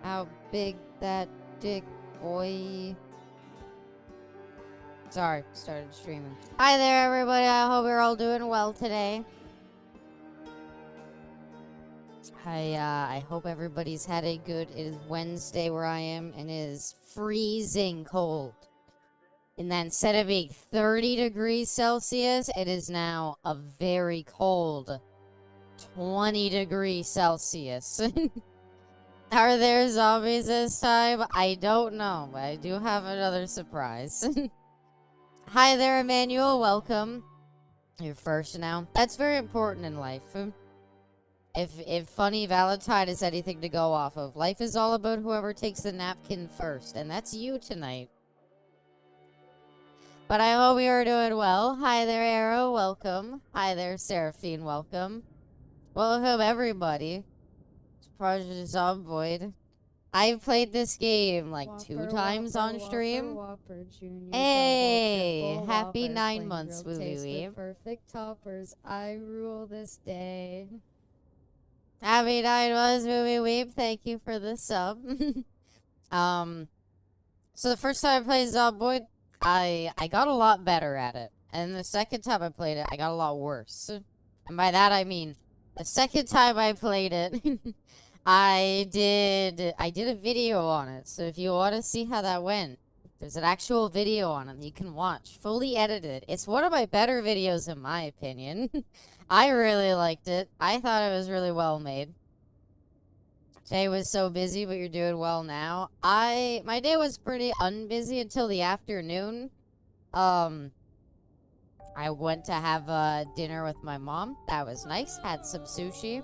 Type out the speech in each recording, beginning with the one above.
How big that dick, boy. Sorry, started streaming. Hi there, everybody. I hope you're all doing well today. I hope everybody's had a good... It is Wednesday where I am, and it is freezing cold. And then instead of being 30 degrees Celsius, it is now a very cold 20 degrees Celsius. Are there zombies this time? I don't know, but I do have another surprise. Hi there, Emmanuel. Welcome. You're first now. That's very important in life. If Funny Valentine is anything to go off of, life is all about whoever takes the napkin first, and that's you tonight. But I hope you're doing well. Hi there, Arrow. Welcome. Hi there, Seraphine. Welcome. Welcome, everybody. It's Project Zomboid. I've played this game like two times on stream. Whopper, Junior, Hey, double, happy Whopper, 9 plain months, grilled, Wooey taste the Weeb. perfect toppers. I rule this day. Happy 9 months, Wooey Weeb. Thank you for the sub. So the first time I played Zomboid, I got a lot better at it. And the second time I played it, I got a lot worse. And by that I mean, the second time I played it, I did a video on it. So if you want to see how that went, there's an actual video on it you can watch, fully edited. It's one of my better videos in my opinion. I really liked it. I thought it was really well made. Today was so busy, but you're doing well now. My day was pretty unbusy until the afternoon. I went to have dinner with my mom. That was nice. Had some sushi.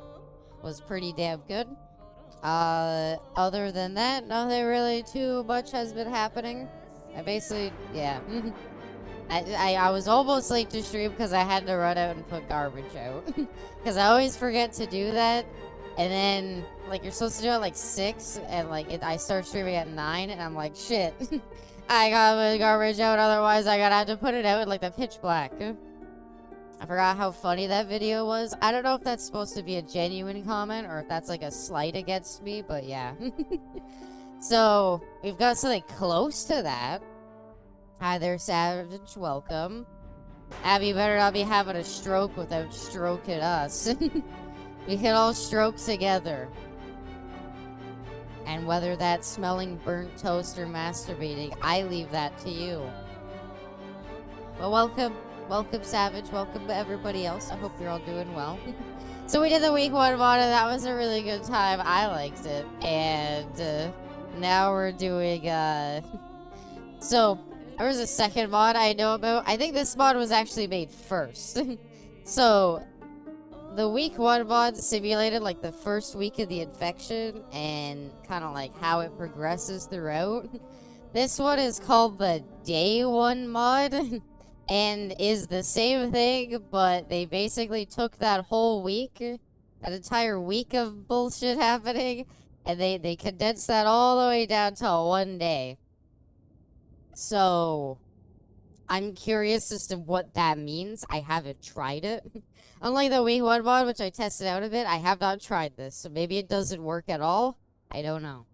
Was pretty damn good. Other than that, nothing really too much has been happening. I basically, yeah. I was almost late to stream because I had to run out and put garbage out. Because I always forget to do that. And then, like, you're supposed to do it, like, 6, and, like, I start streaming at 9, and I'm like, shit. I gotta put garbage out, otherwise I gotta have to put it out in, like, the pitch black. I forgot how funny that video was. I don't know if that's supposed to be a genuine comment, or if that's, like, a slight against me, but yeah. So, we've got something close to that. Hi there, Savage. Welcome. Abby better not be having a stroke without stroking us. We can all stroke together. And whether that's smelling burnt toast or masturbating, I leave that to you. Well, welcome. Welcome, Savage. Welcome to everybody else. I hope you're all doing well. So we did the week 1 mod, and that was a really good time. I liked it. And now we're doing... So, there was a second mod I know about. I think this mod was actually made first. So... The week 1 mod simulated like the first week of the infection and kind of like how it progresses throughout. This one is called the day 1 mod and is the same thing, but they basically took that whole week, that entire week of bullshit happening, and they condensed that all the way down to 1 day. So I'm curious as to what that means. I haven't tried it. Unlike the week 1 mod, which I tested out a bit, I have not tried this. So maybe it doesn't work at all. I don't know.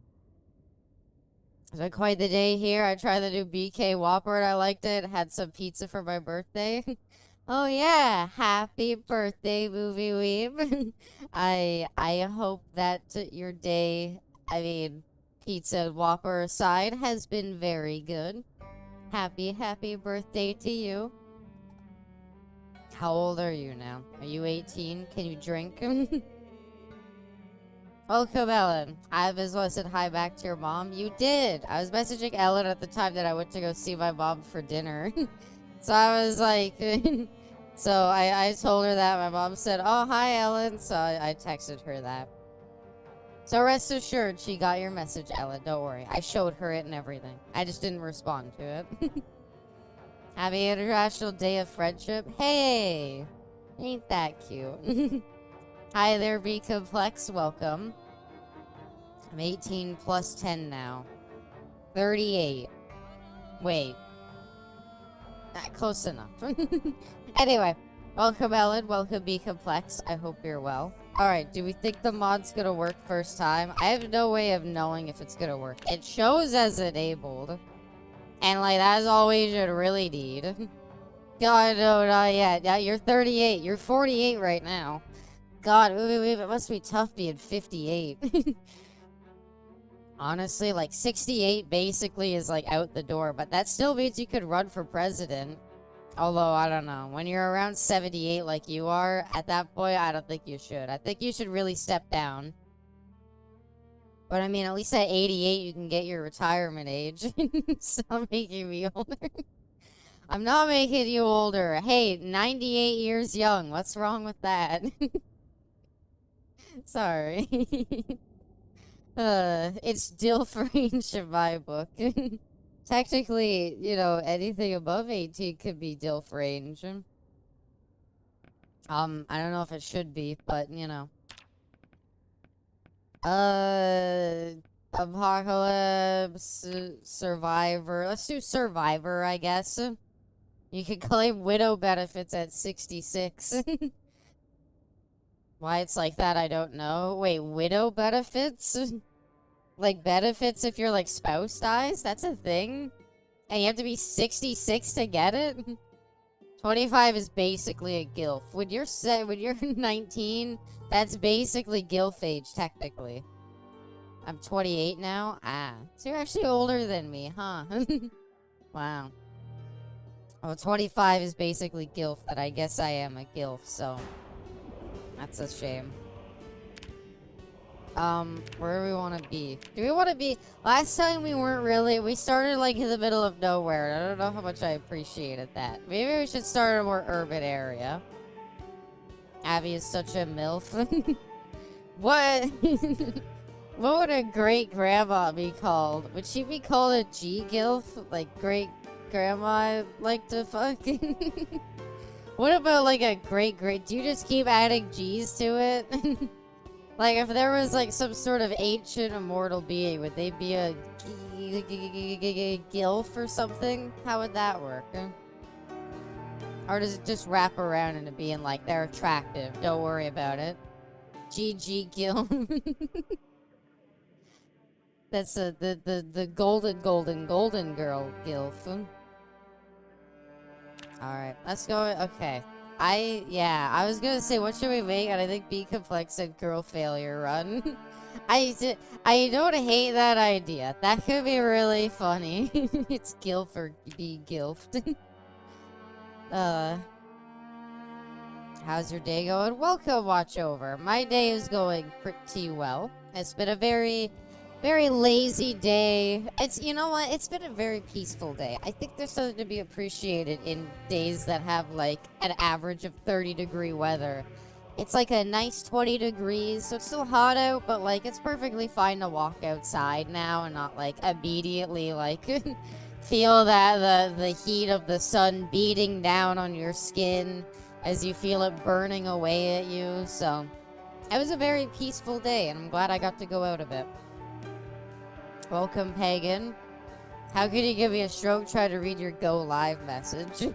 It's been quite the day here. I tried the new BK Whopper and I liked it. Had some pizza for my birthday. Oh yeah, happy birthday, Movie Weeb. I hope that your day, I mean, pizza and Whopper aside, has been very good. Happy birthday to you. How old are you now? Are you 18? Can you drink? Welcome, Ellen. I was said hi back to your mom. You did. I was messaging Ellen at the time that I went to go see my mom for dinner. So I was like... So I told her that. My mom said, oh, hi, Ellen. So I texted her that. So rest assured, she got your message, Ellen. Don't worry. I showed her it and everything. I just didn't respond to it. Happy International Day of Friendship. Hey! Ain't that cute. Hi there, Be Complex. Welcome. I'm 18 plus 10 now. 38. Wait. Close enough. Anyway, welcome, Ellen. Welcome, Be Complex. I hope you're well. Alright, do we think the mod's gonna work first time? I have no way of knowing if it's gonna work. It shows as enabled. And, like, that's all we should really need. God, no, not yet. Yeah, you're 38. You're 48 right now. God, it must be tough being 58. Honestly, like, 68 basically is, like, out the door. But that still means you could run for president. Although, I don't know. When you're around 78 like you are, at that point, I don't think you should. I think you should really step down. But, I mean, at least at 88, you can get your retirement age. Stop making me older. I'm not making you older. Hey, 98 years young. What's wrong with that? Sorry. It's DILF range in my book. Technically, you know, anything above 18 could be DILF range. I don't know if it should be, but, you know. Apocalypse, Survivor. Let's do Survivor, I guess. You can claim widow benefits at 66. Why it's like that, I don't know. Wait, widow benefits? Like, benefits if your, like, spouse dies? That's a thing? And you have to be 66 to get it? 25 is basically a GILF. When you're 19, that's basically GILF age, technically. I'm 28 now? Ah. So you're actually older than me, huh? Wow. Well, 25 is basically GILF, but I guess I am a GILF, so... That's a shame. Where do we want to be? Do we want to be... Last time we weren't really... We started, like, in the middle of nowhere. I don't know how much I appreciated that. Maybe we should start in a more urban area. Abby is such a MILF. What? What would a great-grandma be called? Would she be called a G-GILF? Like, great-grandma I'd like to fuck? What about, like, a great-great... Do you just keep adding G's to it? Like, if there was, like, some sort of ancient immortal being, would they be a GILF or something? How would that work? Or does it just wrap around into being, like, they're attractive, don't worry about it? GG GILF. That's the golden girl GILF. Alright, let's go. Okay. I was gonna say, what should we make? And I think B Complex said girl failure run. I don't hate that idea. That could be really funny. It's GILF or be GILFed. How's your day going? Welcome, watch over. My day is going pretty well. It's been a very lazy day. It's, you know what? It's been a very peaceful day. I think there's something to be appreciated in days that have, like, an average of 30-degree weather. It's, like, a nice 20 degrees, so it's still hot out, but, like, it's perfectly fine to walk outside now and not, like, immediately, like, feel that the heat of the sun beating down on your skin as you feel it burning away at you. So, it was a very peaceful day, and I'm glad I got to go out a bit. Welcome, Pagan. How could you give me a stroke? Try to read your go live message.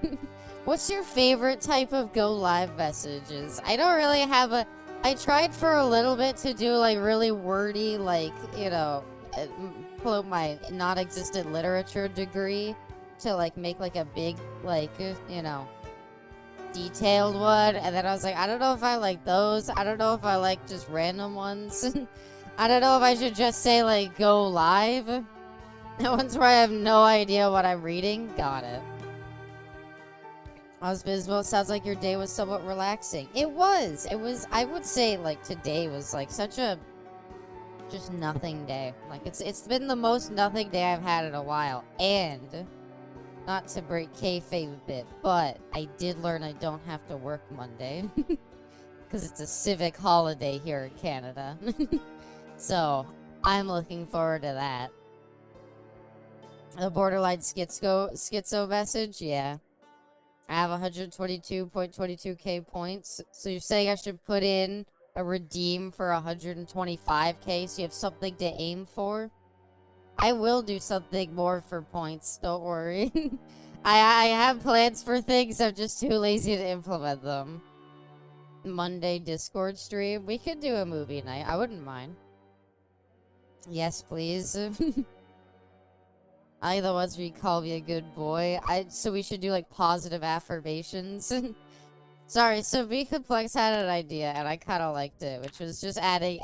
What's your favorite type of go live messages? I don't really have a... I tried for a little bit to do, like, really wordy, like, you know, pull out my non-existent literature degree to, like, make, like, a big, like, you know, detailed one. And then I was like, I don't know if I like those. I don't know if I like just random ones. I don't know if I should just say, like, go live. That one's where I have no idea what I'm reading. Got it. Osbismo, it sounds like your day was somewhat relaxing. It was. I would say, like, today was, like, such a just nothing day. Like, it's been the most nothing day I've had in a while. And, not to break kayfabe a bit, but I did learn I don't have to work Monday. Because it's a civic holiday here in Canada. So, I'm looking forward to that. The borderline schizo message? Yeah. I have 122.22k points. So you're saying I should put in a redeem for 125k so you have something to aim for? I will do something more for points, don't worry. I have plans for things, I'm just too lazy to implement them. Monday Discord stream. We could do a movie night. I wouldn't mind. Yes, please. I the ones where you call me a good boy. So we should do like positive affirmations. Sorry, so Be Complex had an idea and I kind of liked it, which was just adding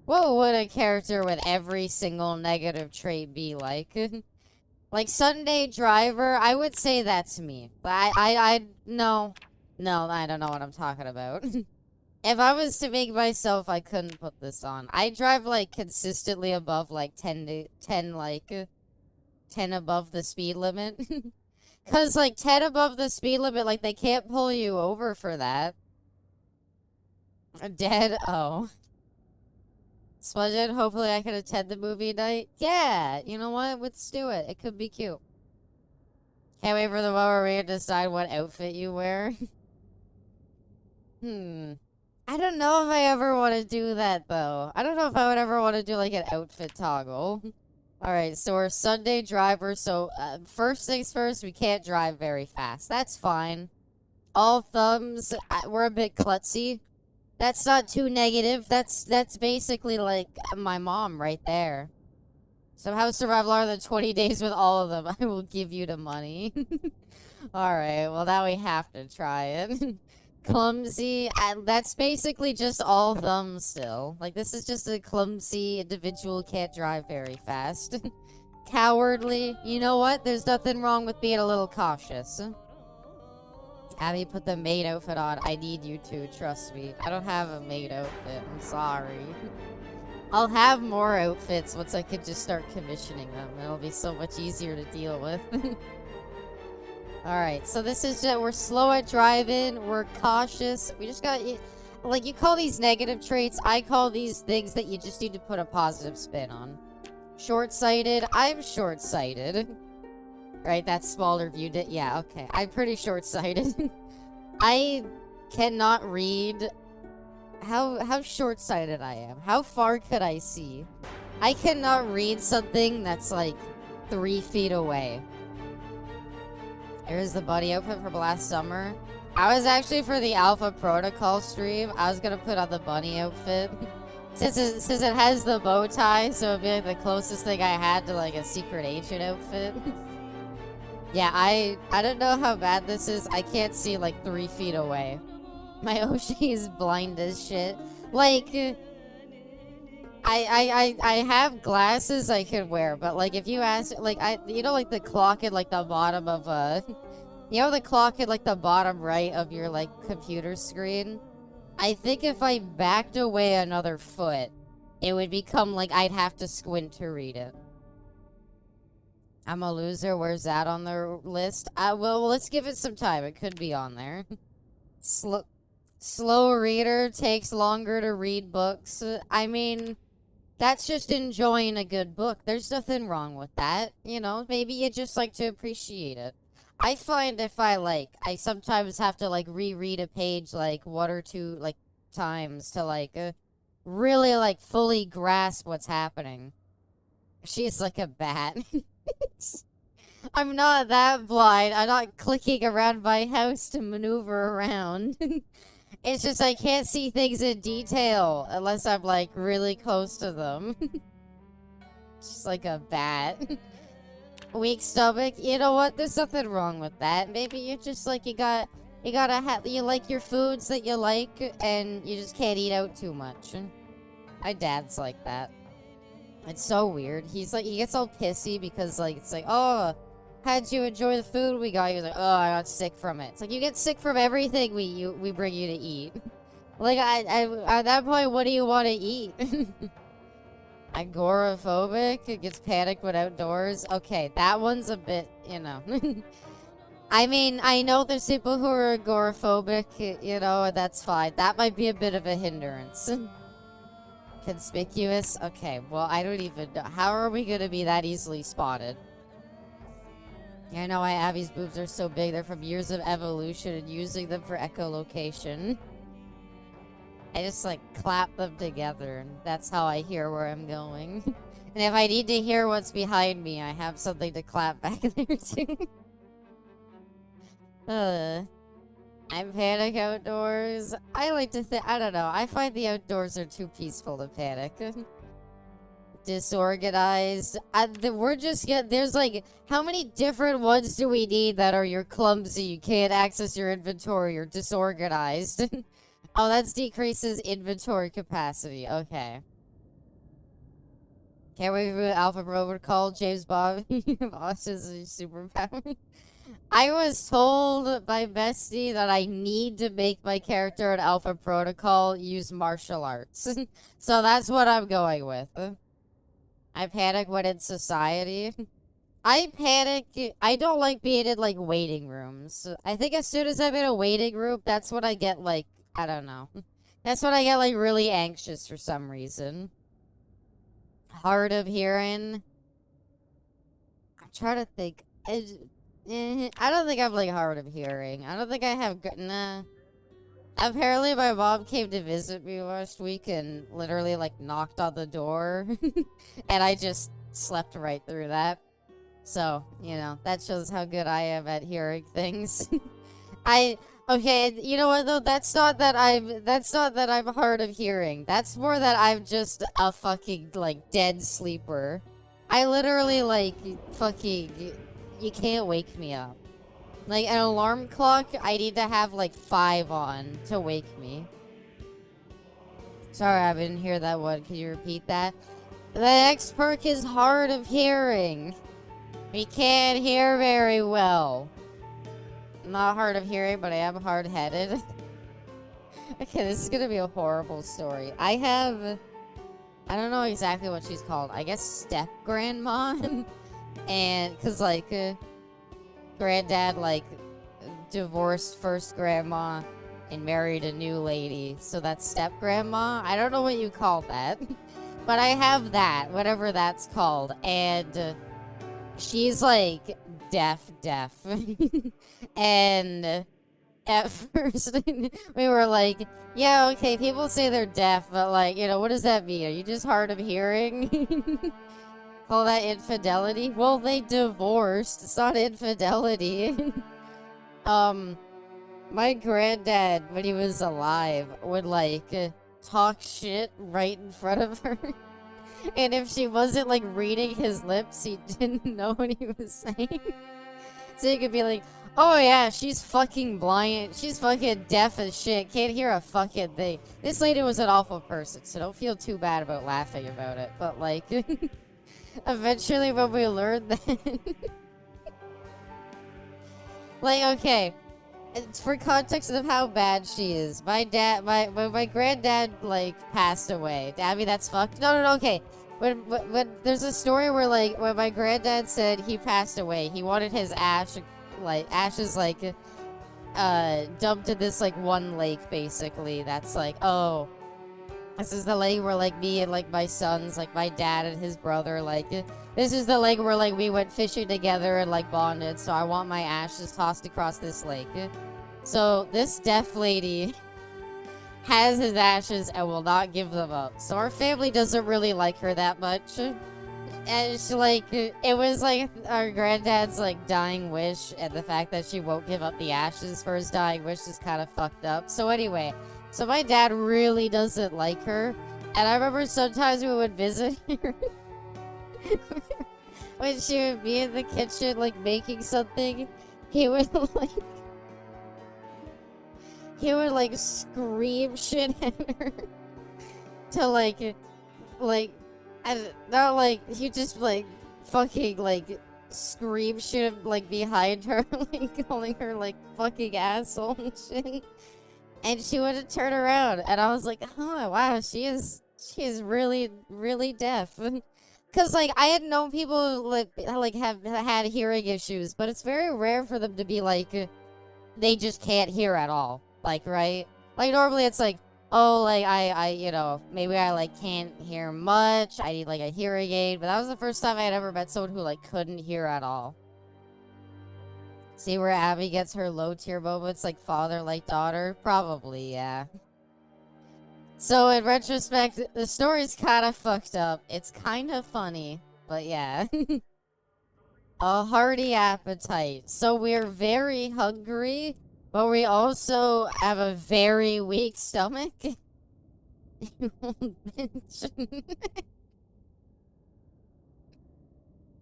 what would a character with every single negative trait be like? Like Sunday Driver, I would say that's me. But no, I don't know what I'm talking about. If I was to make myself, I couldn't put this on. I drive like consistently above like 10 above the speed limit. Cause like 10 above the speed limit, like they can't pull you over for that. Dead? Oh. Smudgeon, hopefully I can attend the movie night. Yeah, you know what? Let's do it. It could be cute. Can't wait for the one where we decide what outfit you wear. I don't know if I ever want to do that, though. I don't know if I would ever want to do, like, an outfit toggle. Alright, so we're Sunday drivers, so first things first, we can't drive very fast. That's fine. All thumbs, we're a bit klutzy. That's not too negative. That's basically, like, my mom right there. Somehow survive longer than 20 days with all of them. I will give you the money. Alright, well, now we have to try it. Clumsy, that's basically just all thumbs still. Like, this is just a clumsy individual, can't drive very fast. Cowardly, you know what? There's nothing wrong with being a little cautious. Abby put the maid outfit on. I need you to, trust me. I don't have a maid outfit, I'm sorry. I'll have more outfits once I can just start commissioning them. It'll be so much easier to deal with. Alright, so this is just, we're slow at driving, we're cautious, we just got, like, you call these negative traits, I call these things that you just need to put a positive spin on. Short-sighted, I'm short-sighted. Right, that's smaller view, yeah, okay, I'm pretty short-sighted. I cannot read how short-sighted I am. How far could I see? I cannot read something that's, like, 3 feet away. Here's the buddy outfit from last summer. I was actually for the Alpha Protocol stream. I was gonna put on the bunny outfit. Since it has the bow tie, so it'd be like the closest thing I had to like a secret agent outfit. Yeah, I don't know how bad this is. I can't see like 3 feet away. My Oshi is blind as shit. Like, I have glasses I could wear, but like if you ask, like you know, like the clock at like the bottom of you know the clock at like the bottom right of your like computer screen. I think if I backed away another foot, it would become like I'd have to squint to read it. I'm a loser. Where's that on the list? Well, let's give it some time. It could be on there. Slow reader, takes longer to read books. I mean, that's just enjoying a good book. There's nothing wrong with that. You know, maybe you just like to appreciate it. I find if I sometimes have to like reread a page like 1 or 2 like times to like really like fully grasp what's happening. She's like a bat. I'm not that blind. I'm not clicking around my house to maneuver around. It's just I can't see things in detail unless I'm like really close to them. Just like a bat. Weak stomach. You know what? There's nothing wrong with that. Maybe you're just like you like your foods that you like and you just can't eat out too much. My dad's like that. It's so weird. He's like, he gets all pissy because like it's like, oh, how'd you enjoy the food we got? He was like, oh, I got sick from it. It's like you get sick from everything we bring you to eat. Like at that point, what do you want to eat? Agoraphobic, gets panicked when outdoors. Okay, that one's a bit, you know. I mean, I know there's people who are agoraphobic, you know, and that's fine. That might be a bit of a hindrance. Conspicuous? Okay, well, I don't even know. How are we gonna be that easily spotted? I know why Abby's boobs are so big. They're from years of evolution and using them for echolocation. I just, like, clap them together, and that's how I hear where I'm going. And if I need to hear what's behind me, I have something to clap back there, too. I panic outdoors. I like to think, I don't know. I find the outdoors are too peaceful to panic. Disorganized. We're just there's like, how many different ones do we need that are you're clumsy, you can't access your inventory, you're disorganized? Oh, that decreases inventory capacity. Okay. Can't wait for the Alpha Protocol. James Bond. Boss is a superpower. I was told by Bestie that I need to make my character an Alpha Protocol use martial arts. So that's what I'm going with. I panic when in society. I panic. I don't like being in, like, waiting rooms. I think as soon as I'm in a waiting room, that's when I get, like, I don't know. That's when I get, like, really anxious for some reason. Hard of hearing. I'm trying to think. I don't think I'm, like, hard of hearing. I don't think I have... Nah. Apparently, my mom came to visit me last week and literally, like, knocked on the door. And I just slept right through that. So, you know, that shows how good I am at hearing things. Okay, you know what though? That's not that I'm hard of hearing. That's more that I'm just a fucking, like, dead sleeper. I literally, like, fucking, you can't wake me up. Like, an alarm clock, I need to have, like, 5 on to wake me. Sorry, I didn't hear that one. Can you repeat that? The next perk is hard of hearing. We can't hear very well. I'm not hard of hearing, but I am hard-headed. Okay, this is gonna be a horrible story. I don't know exactly what she's called. I guess step-grandma? And, cause, like, granddad, like, divorced first grandma and married a new lady. So that's step-grandma? I don't know what you call that. But I have that, whatever that's called. And she's, like, deaf. And at first, we were like, yeah, okay, people say they're deaf, but, like, you know, what does that mean? Are you just hard of hearing? Call that infidelity? Well, they divorced. It's not infidelity. My granddad, when he was alive, would, like, talk shit right in front of her. And if she wasn't, like, reading his lips, he didn't know what he was saying. So you could be like, oh yeah, she's fucking blind. She's fucking deaf as shit. Can't hear a fucking thing. This lady was an awful person, so don't feel too bad about laughing about it. But, like, eventually when we learned that... like, okay. It's for context of how bad she is. My granddad, like, passed away. I mean, that's fucked. No, okay. When there's a story where, like, when my granddad said he passed away, he wanted his ashes, like, dumped in this, like, one lake, basically. That's like, oh, this is the lake where, like, me and, like, my sons, like, my dad and his brother, like, this is the lake where, like, we went fishing together and, like, bonded, so I want my ashes tossed across this lake. So, this deaf lady has his ashes and will not give them up. So our family doesn't really like her that much. And she, like, it was, like, our granddad's, like, dying wish, and the fact that she won't give up the ashes for his dying wish is kind of fucked up. So anyway, so my dad really doesn't like her, and I remember sometimes we would visit her when she would be in the kitchen, like, making something, he would, like, scream shit at her to, like, not, like, he just, like, fucking, like, scream shit, like, behind her, like, calling her, like, fucking asshole and shit. And she wouldn't turn around, and I was like, oh, wow, she is really, really deaf. Because, like, I had known people, like, have had hearing issues, but it's very rare for them to be, like, they just can't hear at all. Like, right? Like, normally it's like, oh, like, I, you know, maybe I, like, can't hear much. I need, like, a hearing aid. But that was the first time I had ever met someone who, like, couldn't hear at all. See where Abby gets her low-tier moments, like father, like daughter? Probably, yeah. So, in retrospect, the story's kind of fucked up. It's kind of funny, but yeah. A hearty appetite. So, we're very hungry. But we also have a very weak stomach. You old bitch.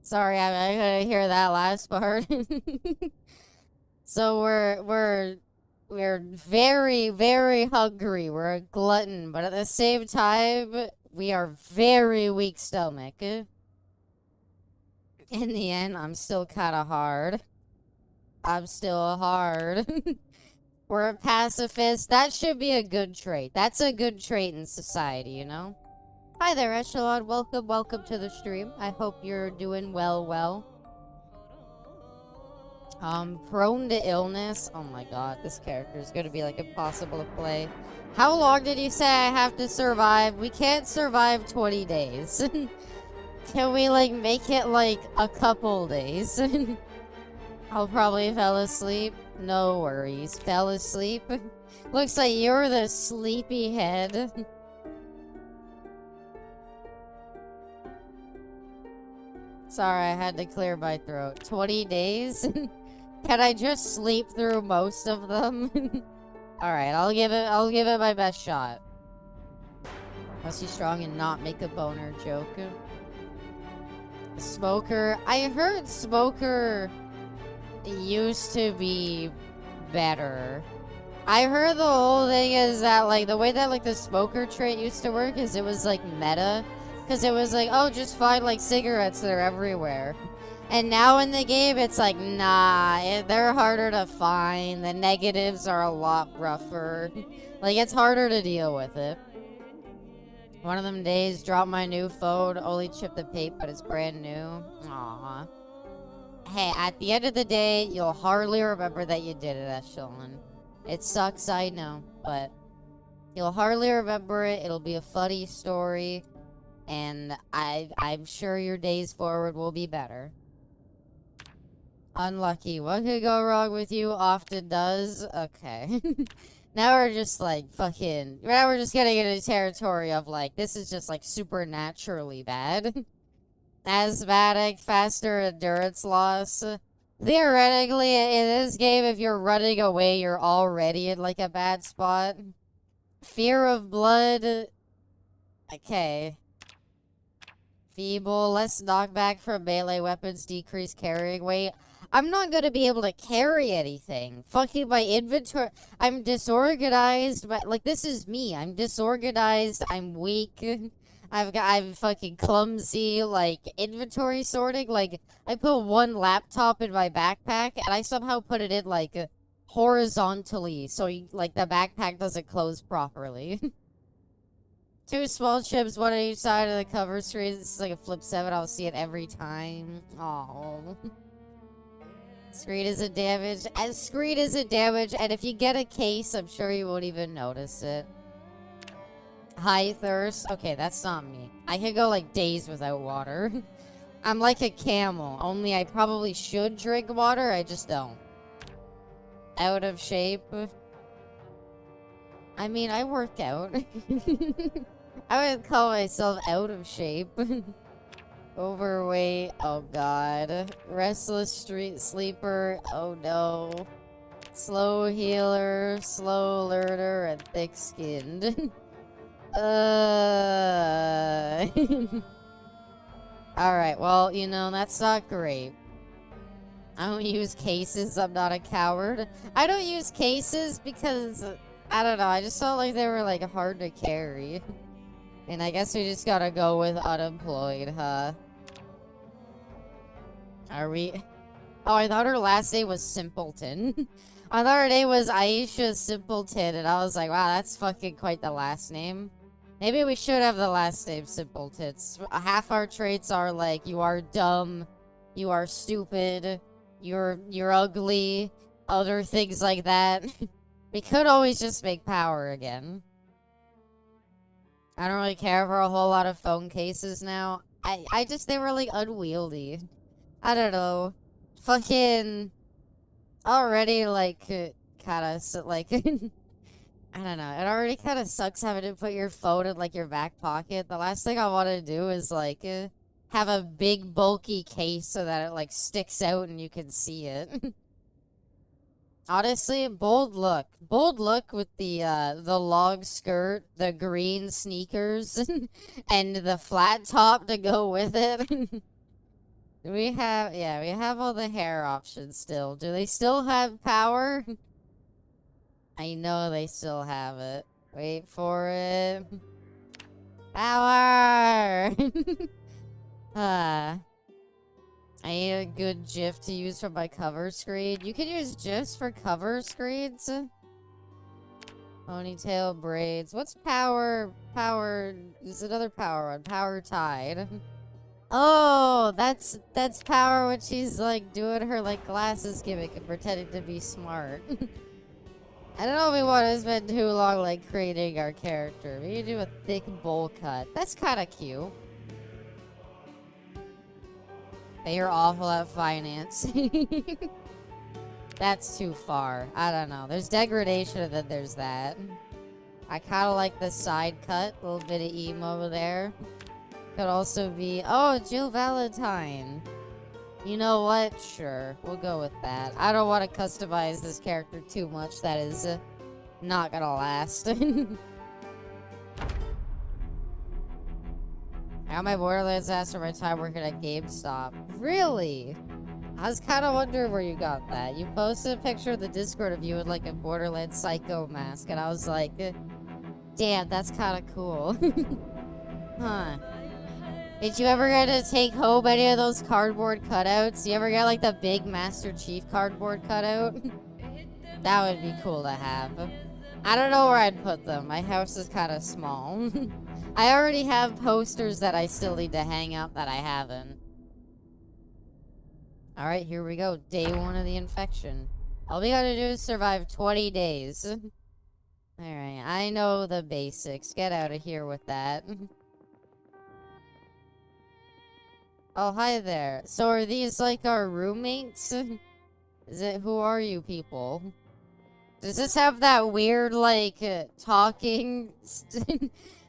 Sorry, I couldn't hear that last part. So we're very, very hungry. We're a glutton, but at the same time, we are very weak stomach. In the end, I'm still kind of hard. I'm still hard. We're a pacifist. That should be a good trait. That's a good trait in society, you know? Hi there, Echelon. Welcome to the stream. I hope you're doing well. Prone to illness. Oh my god, this character is gonna be like impossible to play. How long did you say I have to survive? We can't survive 20 days. Can we like make it like a couple days? I'll probably fell asleep. No worries. Fell asleep. Looks like you're the sleepy head. Sorry, I had to clear my throat. 20 days? Can I just sleep through most of them? Alright, I'll give it my best shot. Must be strong and not make a boner joke. Smoker. I heard Smoker used to be better. I heard the whole thing is that, like, the way that, like, the Smoker trait used to work is it was, like, meta. Because it was like, oh, just find, like, cigarettes that are everywhere. And now in the game, it's like, nah, they're harder to find. The negatives are a lot rougher. Like, it's harder to deal with it. One of them days, drop my new phone, only chip the tape, but it's brand new. Aww. Hey, at the end of the day, you'll hardly remember that you did it, Echelon. It sucks, I know, but you'll hardly remember it. It'll be a funny story, and I'm sure your days forward will be better. Unlucky. What could go wrong with you often does. Okay. Now we're just like fucking. Now we're just getting into territory of like, this is just like supernaturally bad. Asthmatic, faster endurance loss. Theoretically, in this game, if you're running away, you're already in like a bad spot. Fear of blood. Okay. Feeble, less knockback from melee weapons, decreased carrying weight. I'm not gonna be able to carry anything. Fucking my inventory. I'm disorganized, but like this is me. I'm disorganized. I'm weak. I'm fucking clumsy. Like inventory sorting. Like I put one laptop in my backpack and I somehow put it in like horizontally, so like the backpack doesn't close properly. 2 small chips, one on each side of the cover screen. This is like a flip 7. I'll see it every time. Oh. Screen isn't damaged. And screen isn't damaged. And if you get a case, I'm sure you won't even notice it. High thirst. Okay, that's not me. I could go like days without water. I'm like a camel. Only I probably should drink water. I just don't. Out of shape. I mean, I work out. I would call myself out of shape. Overweight. Oh god. Restless street sleeper. Oh no. Slow healer, slow learner, and thick-skinned. Alright, well, you know, that's not great. I don't use cases. I'm not a coward. I don't use cases because, I don't know, I just felt like they were, like, hard to carry. And I guess we just gotta go with unemployed, huh? Are we? Oh, I thought her last name was Simpleton. I thought her name was Aisha Simpleton, and I was like, wow, that's fucking quite the last name. Maybe we should have the last name Simpleton. Half our traits are like, you are dumb, you are stupid, you're ugly, other things like that. We could always just make power again. I don't really care for a whole lot of phone cases now. I just, they were like unwieldy. I don't know. Fucking already like kind of like I don't know. It already kind of sucks having to put your phone in like your back pocket. The last thing I want to do is like have a big bulky case so that it like sticks out and you can see it. Honestly, bold look. Bold look with the long skirt, the green sneakers, and the flat top to go with it. We have all the hair options still. Do they still have power? I know they still have it. Wait for it. Power! I need a good GIF to use for my cover screen. You can use GIFs for cover screens. Ponytail braids. What's power? There's another power one. Power tide. Oh, that's power when she's like doing her like glasses gimmick and pretending to be smart. I don't know if we want to spend too long like creating our character. We can do a thick bowl cut. That's kind of cute. They are awful at finance. That's too far. I don't know. There's degradation and then there's that. I kind of like the side cut. A little bit of emo there. Could also be... Oh, Jill Valentine. You know what? Sure. We'll go with that. I don't want to customize this character too much. That is not gonna last. I got my Borderlands ass for my time working at GameStop. Really? I was kind of wondering where you got that. You posted a picture of the Discord of you with like a Borderlands Psycho mask, and I was like, damn, that's kind of cool. Huh. Did you ever get to take home any of those cardboard cutouts? You ever get like the big Master Chief cardboard cutout? That would be cool to have. I don't know where I'd put them. My house is kind of small. I already have posters that I still need to hang up that I haven't. Alright, here we go. Day 1 of the infection. All we gotta do is survive 20 days. Alright, I know the basics. Get out of here with that. Oh, hi there. So are these like our roommates? Who are you people? Does this have that weird, like, talking...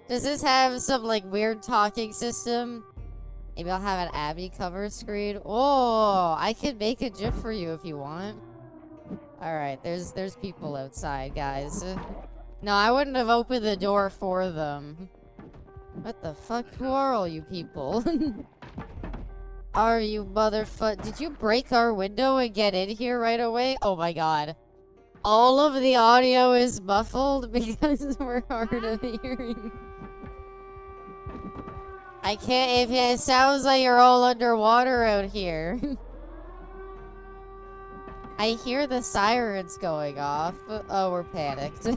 Does this have some, like, weird talking system? Maybe I'll have an Abby cover screen. Oh, I can make a GIF for you if you want. Alright, there's people outside, guys. No, I wouldn't have opened the door for them. What the fuck? Who are all you people? Are you motherfuck... Did you break our window and get in here right away? Oh my god. All of the audio is muffled because we're hard of hearing. I can't... It sounds like you're all underwater out here. I hear the sirens going off. Oh, we're panicked.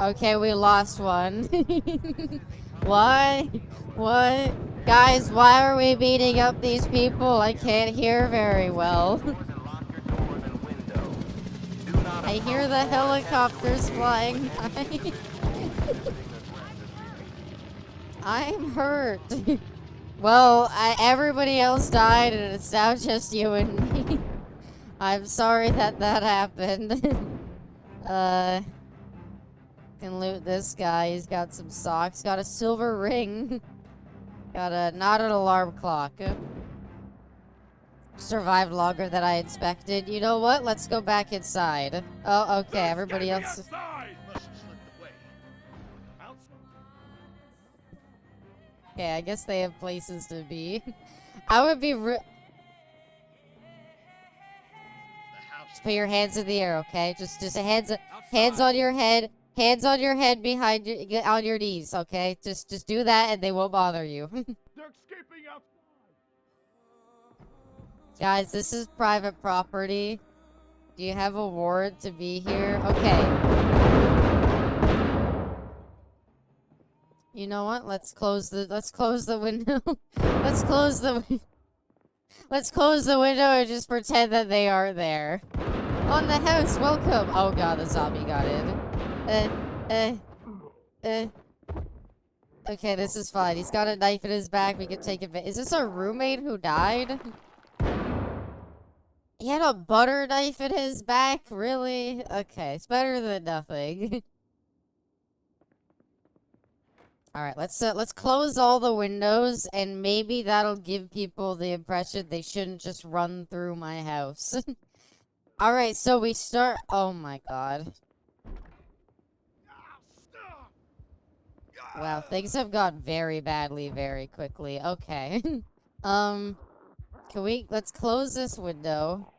Okay, we lost one. What? What? Guys, why are we beating up these people? I can't hear very well. I hear the helicopters flying by. I'm hurt. Well, everybody else died and it's now just you and me. I'm sorry that happened. Can loot this guy. He's got some socks. Got a silver ring. Got not an alarm clock. Survived longer than I expected. You know what? Let's go back inside. Oh, okay. Everybody else. Okay, I guess they have places to be. I would be just put your hands in the air, okay? Just hands on your head. Hands on your head behind on your knees, okay? Just do that and they won't bother you. They're escaping outside. Guys, this is private property. Do you have a warrant to be here? Okay. You know what? Let's close the window. Let's close the window and just pretend that they are there. On the house, welcome. Oh god, the zombie got in. Okay, this is fine. He's got a knife in his back. We can take it. Is this a roommate who died? He had a butter knife in his back? Really? Okay, it's better than nothing. Alright, let's close all the windows, and maybe that'll give people the impression they shouldn't just run through my house. Alright, so we start. Oh my god. Wow, things have gone very badly very quickly. Okay. Let's close this window.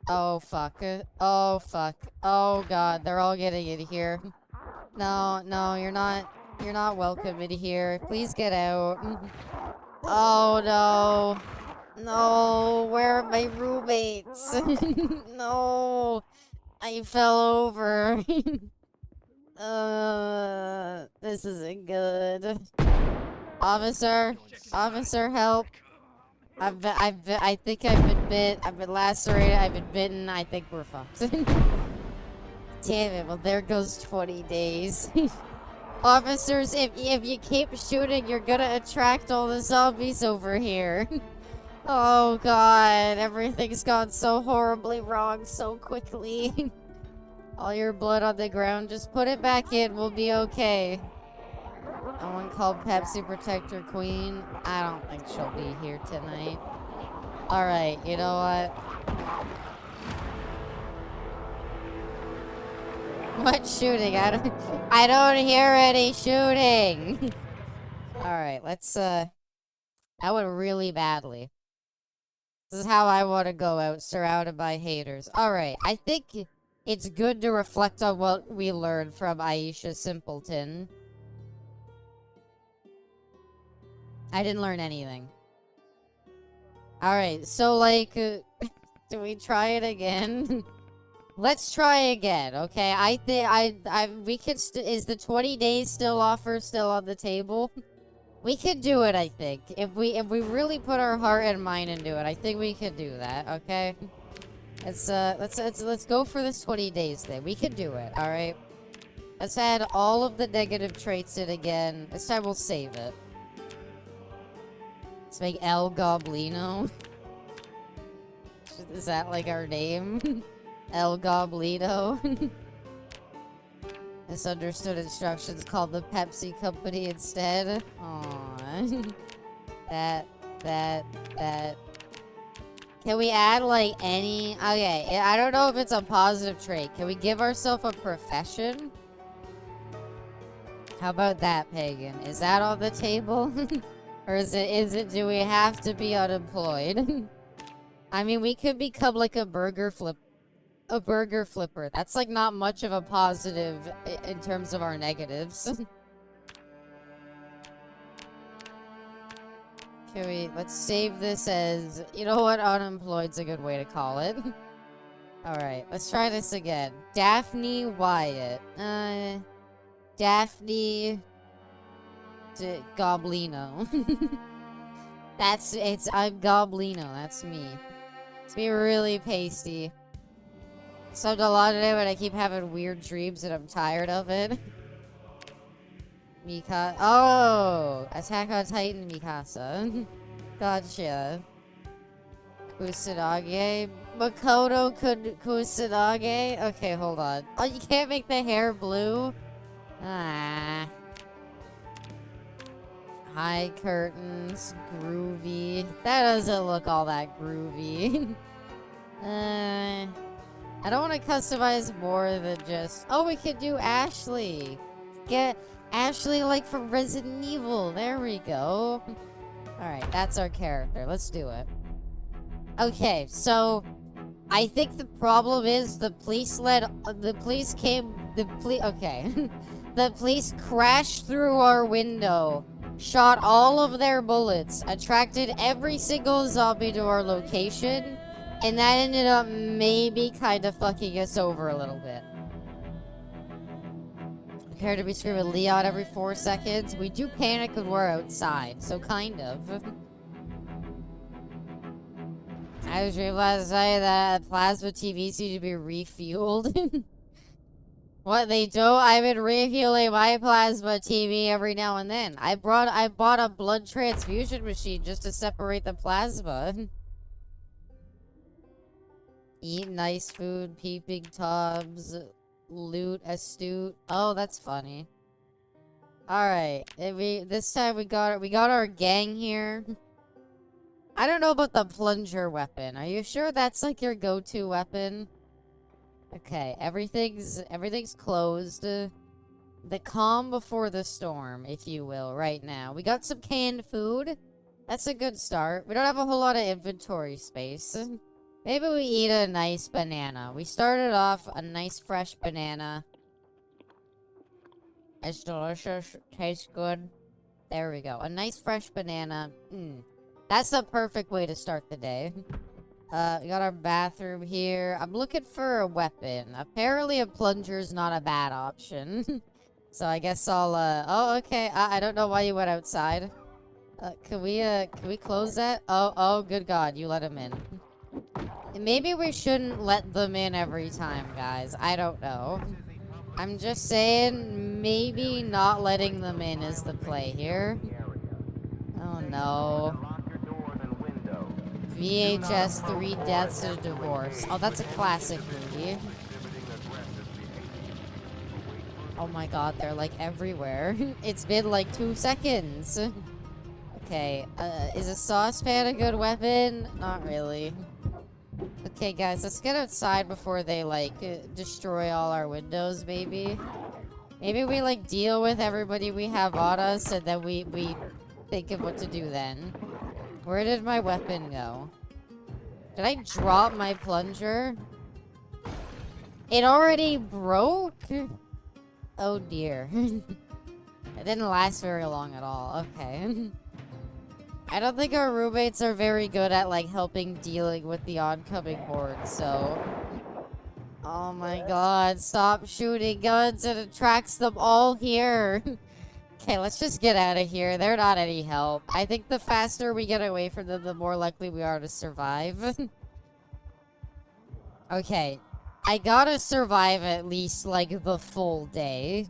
Oh fuck. Oh fuck. Oh god, they're all getting in here. No, no, you're not welcome in here. Please get out. Oh no. No, where are my roommates? No. I fell over. This isn't good. Officer, officer, help. I think I've been bit. I've been lacerated. I've been bitten. I think we're fucked. Damn it, well there goes 20 days. Officers, if you keep shooting, you're gonna attract all the zombies over here. Oh god, everything's gone so horribly wrong so quickly. All your blood on the ground, just put it back in, we'll be okay. Someone called Pepsi Protector Queen. I don't think she'll be here tonight. Alright, you know what? What shooting? I don't hear any shooting. Alright, let's that went really badly. This is how I want to go out, surrounded by haters. Alright, I think it's good to reflect on what we learned from Aisha Simpleton. I didn't learn anything. Alright, so like, do we try it again? Let's try again, okay? I think we could. Is the 20 days offer still on the table? We could do it, I think. If we really put our heart and mind into it, I think we could do that. Okay. Let's go for this 20 days thing. We could do it. All right. Let's add all of the negative traits in again. This time we'll save it. Let's make El Goblino. Is that like our name? El Goblino. Misunderstood instructions called the Pepsi Company instead. Aww. That. Can we add like any? Okay, I don't know if it's a positive trait. Can we give ourselves a profession? How about that, Pagan? Is that on the table? Or is it, do we have to be unemployed? I mean, we could become like a burger flipper. That's like not much of a positive in terms of our negatives. Let's save this as, you know what, unemployed's a good way to call it. Alright, let's try this again. Daphne Wyatt. Daphne Goblino. I'm Goblino, that's me. It's be really pasty. Slept a lot today, but I keep having weird dreams and I'm tired of it. Oh! Attack on Titan Mikasa. Gotcha. Kusanage. Makoto Kusanage? Okay, hold on. Oh, you can't make the hair blue? Ah. High curtains. Groovy. That doesn't look all that groovy. I don't want to customize more than just... Oh, we could do Ashley. Get Ashley like from Resident Evil. There we go. Alright, that's our character. Let's do it. Okay, so... I think the problem is the police okay. The police crashed through our window, shot all of their bullets, attracted every single zombie to our location, and that ended up maybe kind of fucking us over a little bit. Care to be screaming Leon every 4 seconds? We do panic when we're outside, so kind of. I was dreaming last night that plasma TVs need to be refueled. What they do? I've been refueling my plasma TV every now and then. I bought a blood transfusion machine just to separate the plasma. Eat nice food, peeping toms, loot astute. Oh, that's funny. Alright. This time we got our gang here. I don't know about the plunger weapon. Are you sure that's like your go-to weapon? Okay, everything's closed. The calm before the storm, if you will, right now. We got some canned food. That's a good start. We don't have a whole lot of inventory space. Maybe we eat a nice banana. We started off a nice fresh banana. It's delicious. Tastes good. There we go. A nice fresh banana. That's the perfect way to start the day. We got our bathroom here. I'm looking for a weapon. Apparently a plunger's not a bad option. So I guess I'll, oh, okay. I don't know why you went outside. Can we close that? Oh, good God, you let him in. Maybe we shouldn't let them in every time, guys. I don't know. I'm just saying, maybe not letting them in is the play here. Oh, no. VHS 3 Deaths of Divorce. Oh, that's a classic movie. Oh my God, they're like everywhere. It's been like 2 seconds. Okay, is a saucepan a good weapon? Not really. Okay, guys, let's get outside before they, like, destroy all our windows, maybe. Maybe we, like, deal with everybody we have on us, and then we think of what to do then. Where did my weapon go? Did I drop my plunger? It already broke? Oh, dear. It didn't last very long at all. Okay. I don't think our roommates are very good at, like, dealing with the oncoming horde, so... Oh my God, stop shooting guns. It attracts them all here. Okay, let's just get out of here. They're not any help. I think the faster we get away from them, the more likely we are to survive. Okay. I gotta survive at least, like, the full day.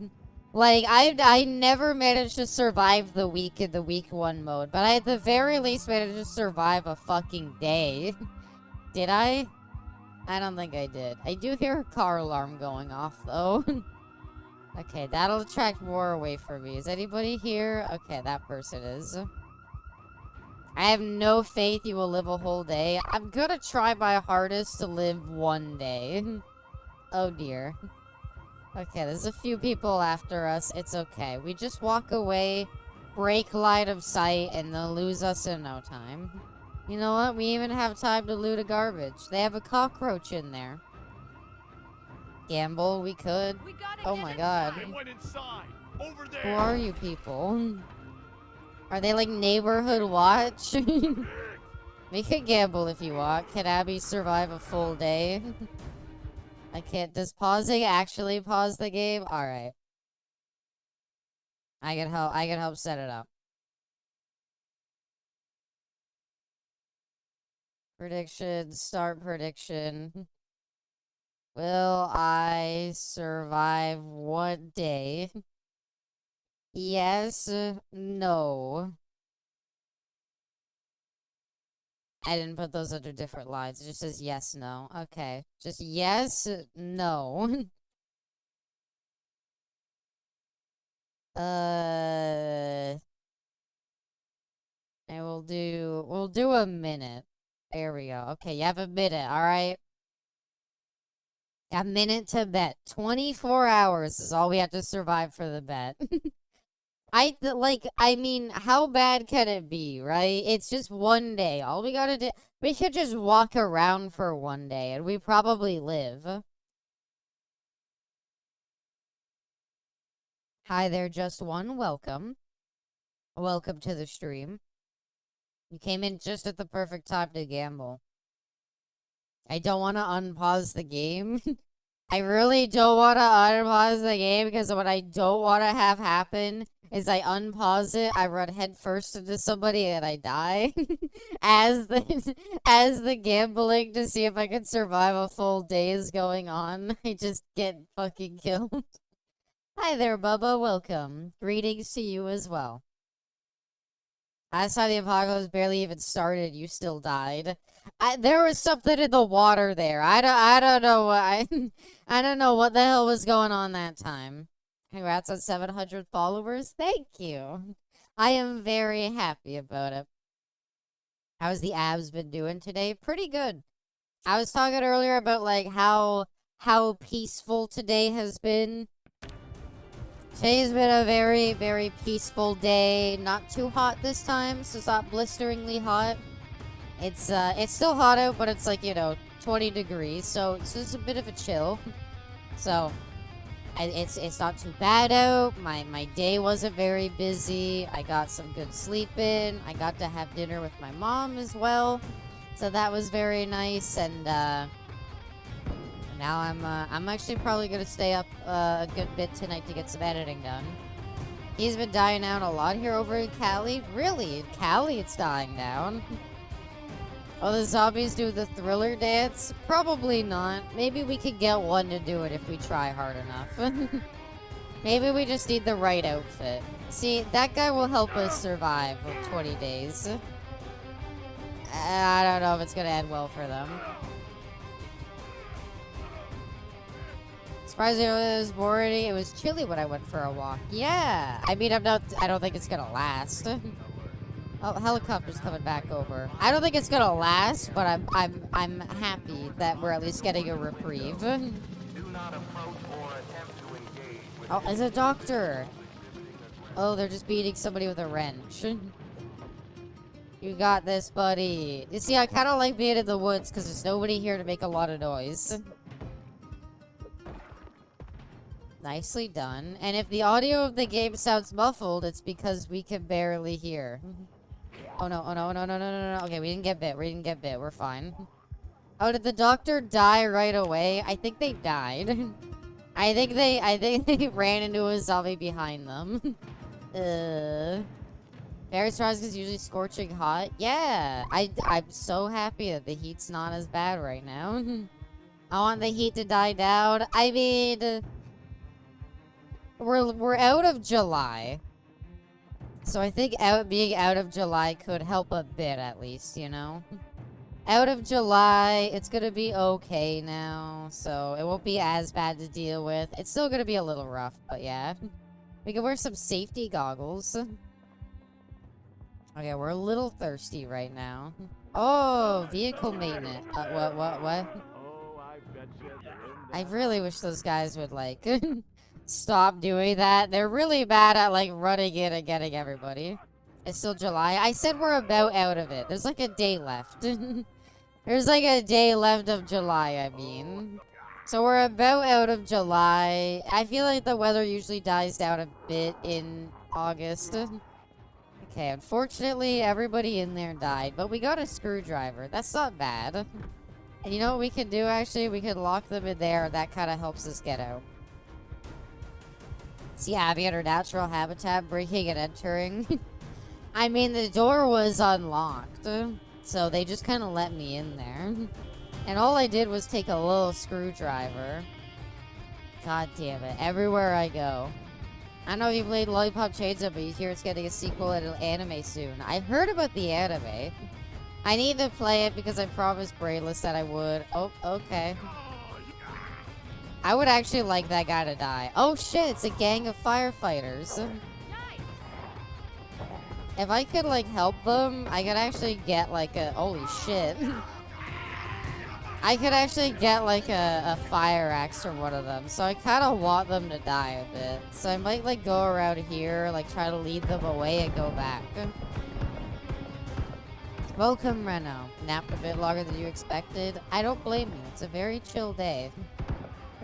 Like, I never managed to survive the week in the week 1 mode, but I at the very least managed to survive a fucking day. Did I? I don't think I did. I do hear a car alarm going off, though. Okay, that'll attract more away from me. Is anybody here? Okay, that person is. I have no faith you will live a whole day. I'm gonna try my hardest to live 1 day. Oh, dear. Okay, there's a few people after us. It's okay. We just walk away, break line of sight, and they'll lose us in no time. You know what? We even have time to loot a garbage. They have a cockroach in there. Gamble, we could. Oh my God. I went inside. Over there. Who are you people? Are they like neighborhood watch? We could gamble if you want. Can Abby survive a full day? I can't. Does pausing actually pause the game? Alright. I can help set it up. Prediction. Start prediction. Will I survive 1 day? Yes. No. I didn't put those under different lines. It just says yes, no. Okay. Just yes, no. And we'll do a minute. There we go. Okay, you have a minute, alright? A minute to bet. 24 hours is all we have to survive for the bet. I mean, how bad can it be, right? It's just 1 day. All we gotta do, we could just walk around for 1 day and we probably live. Hi there, Just One. Welcome. Welcome to the stream. You came in just at the perfect time to gamble. I don't want to unpause the game. I really don't want to unpause the game because what I don't want to have happen is I unpause it, I run headfirst into somebody, and I die. as the gambling to see if I can survive a full day is going on. I just get fucking killed. Hi there, Bubba. Welcome. Greetings to you as well. Last time the apocalypse barely even started, you still died. There was something in the water there. I don't know what I don't know what the hell was going on that time. Congrats on 700 followers. Thank you. I am very happy about it. How's the abs been doing today? Pretty good. I was talking earlier about like how peaceful today has been. Today's been a very, very peaceful day. Not too hot this time, so it's not blisteringly hot. It's still hot out, but it's like, you know, 20 degrees, so it's just a bit of a chill. So it's not too bad out. My day wasn't very busy. I got some good sleep in. I got to have dinner with my mom as well, so that was very nice. And now I'm actually probably gonna stay up a good bit tonight to get some editing done. He's been dying out a lot here over in Cali. Really, in Cali it's dying down. Oh, the zombies do the thriller dance? Probably not. Maybe we could get one to do it if we try hard enough. Maybe we just need the right outfit. See, that guy will help us survive for 20 days. I don't know if it's gonna end well for them. Surprisingly, it was boring. It was chilly when I went for a walk. Yeah! I mean, I don't think it's gonna last. Oh, helicopter's coming back over. I don't think it's gonna last, but I'm happy that we're at least getting a reprieve. Do not approach or attempt to engage with Oh, there's a doctor. Oh, they're just beating somebody with a wrench. You got this, buddy. You see, I kind of like being in the woods because there's nobody here to make a lot of noise. Nicely done. And if the audio of the game sounds muffled, it's because we can barely hear. Oh no, oh no, no, no, no, no, no. Okay, we didn't get bit. We didn't get bit. We're fine. Oh, did the doctor die right away? I think they died. I think they ran into a zombie behind them. Very surprised because usually scorching hot. Yeah, I'm so happy that the heat's not as bad right now. I want the heat to die down. I mean, we're out of July. So I think being out of July could help a bit, at least, you know? Out of July, it's gonna be okay now, so it won't be as bad to deal with. It's still gonna be a little rough, but yeah. We can wear some safety goggles. Okay, we're a little thirsty right now. Oh, vehicle maintenance. What? Oh, I betcha. I really wish those guys would, like... stop doing that. They're really bad at like running in and getting everybody. It's still July. I said we're about out of it. There's like a day left. There's like a day left of July, I mean. So we're about out of July. I feel like the weather usually dies down a bit in August. Okay, unfortunately everybody in there died, but we got a screwdriver. That's not bad. And you know what we can do actually? We can lock them in there. That kind of helps us get out. See Abby in her natural habitat, breaking and entering. I mean, the door was unlocked, so they just kind of let me in there. And all I did was take a little screwdriver. God damn it, everywhere I go. I don't know if you played Lollipop Chainsaw, but you hear it's getting a sequel and an anime soon. I've heard about the anime. I need to play it because I promised Brainless that I would. Oh, okay. I would actually like that guy to die. Oh shit, it's a gang of firefighters. If I could like help them, I could actually get like a... Holy shit. I could actually get like a fire axe from one of them. So I kind of want them to die a bit. So I might like go around here, like try to lead them away and go back. Welcome, Reno. Napped a bit longer than you expected. I don't blame you. It's a very chill day.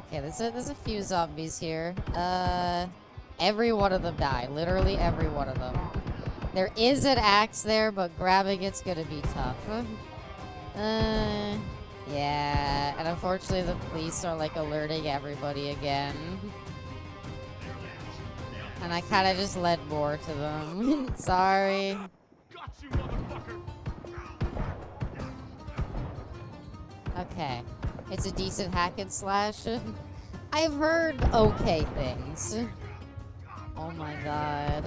Okay, there's a few zombies here. Every one of them died. Literally every one of them. There is an axe there, but grabbing it's gonna be tough. Yeah, and unfortunately the police are like alerting everybody again. And I kind of just led more to them. Sorry. Got you, motherfucker. Okay. It's a decent hack and slash. I've heard okay things. Oh my god.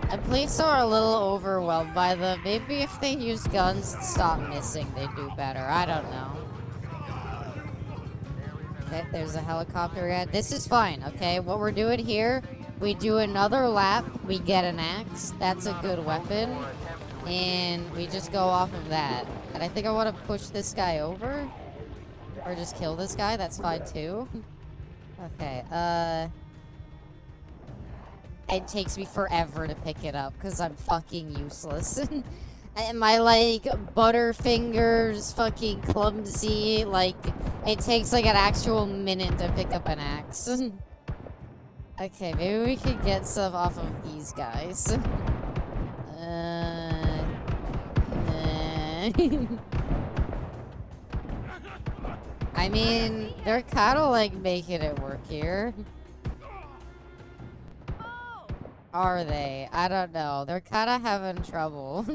And police are a little overwhelmed by them. Maybe if they use guns and stop missing, they'd do better. I don't know. Okay, there's a helicopter again. This is fine, okay? What we're doing here, we do another lap, we get an axe. That's a good weapon. And we just go off of that. And I think I want to push this guy over. Or just kill this guy, that's fine too. Okay, it takes me forever to pick it up because I'm fucking useless. And my, like, butterfingers fucking clumsy. Like, it takes, like, an actual minute to pick up an axe. Okay, maybe we could get stuff off of these guys. I mean, they're kind of, like, making it work here. Are they? I don't know. They're kind of having trouble.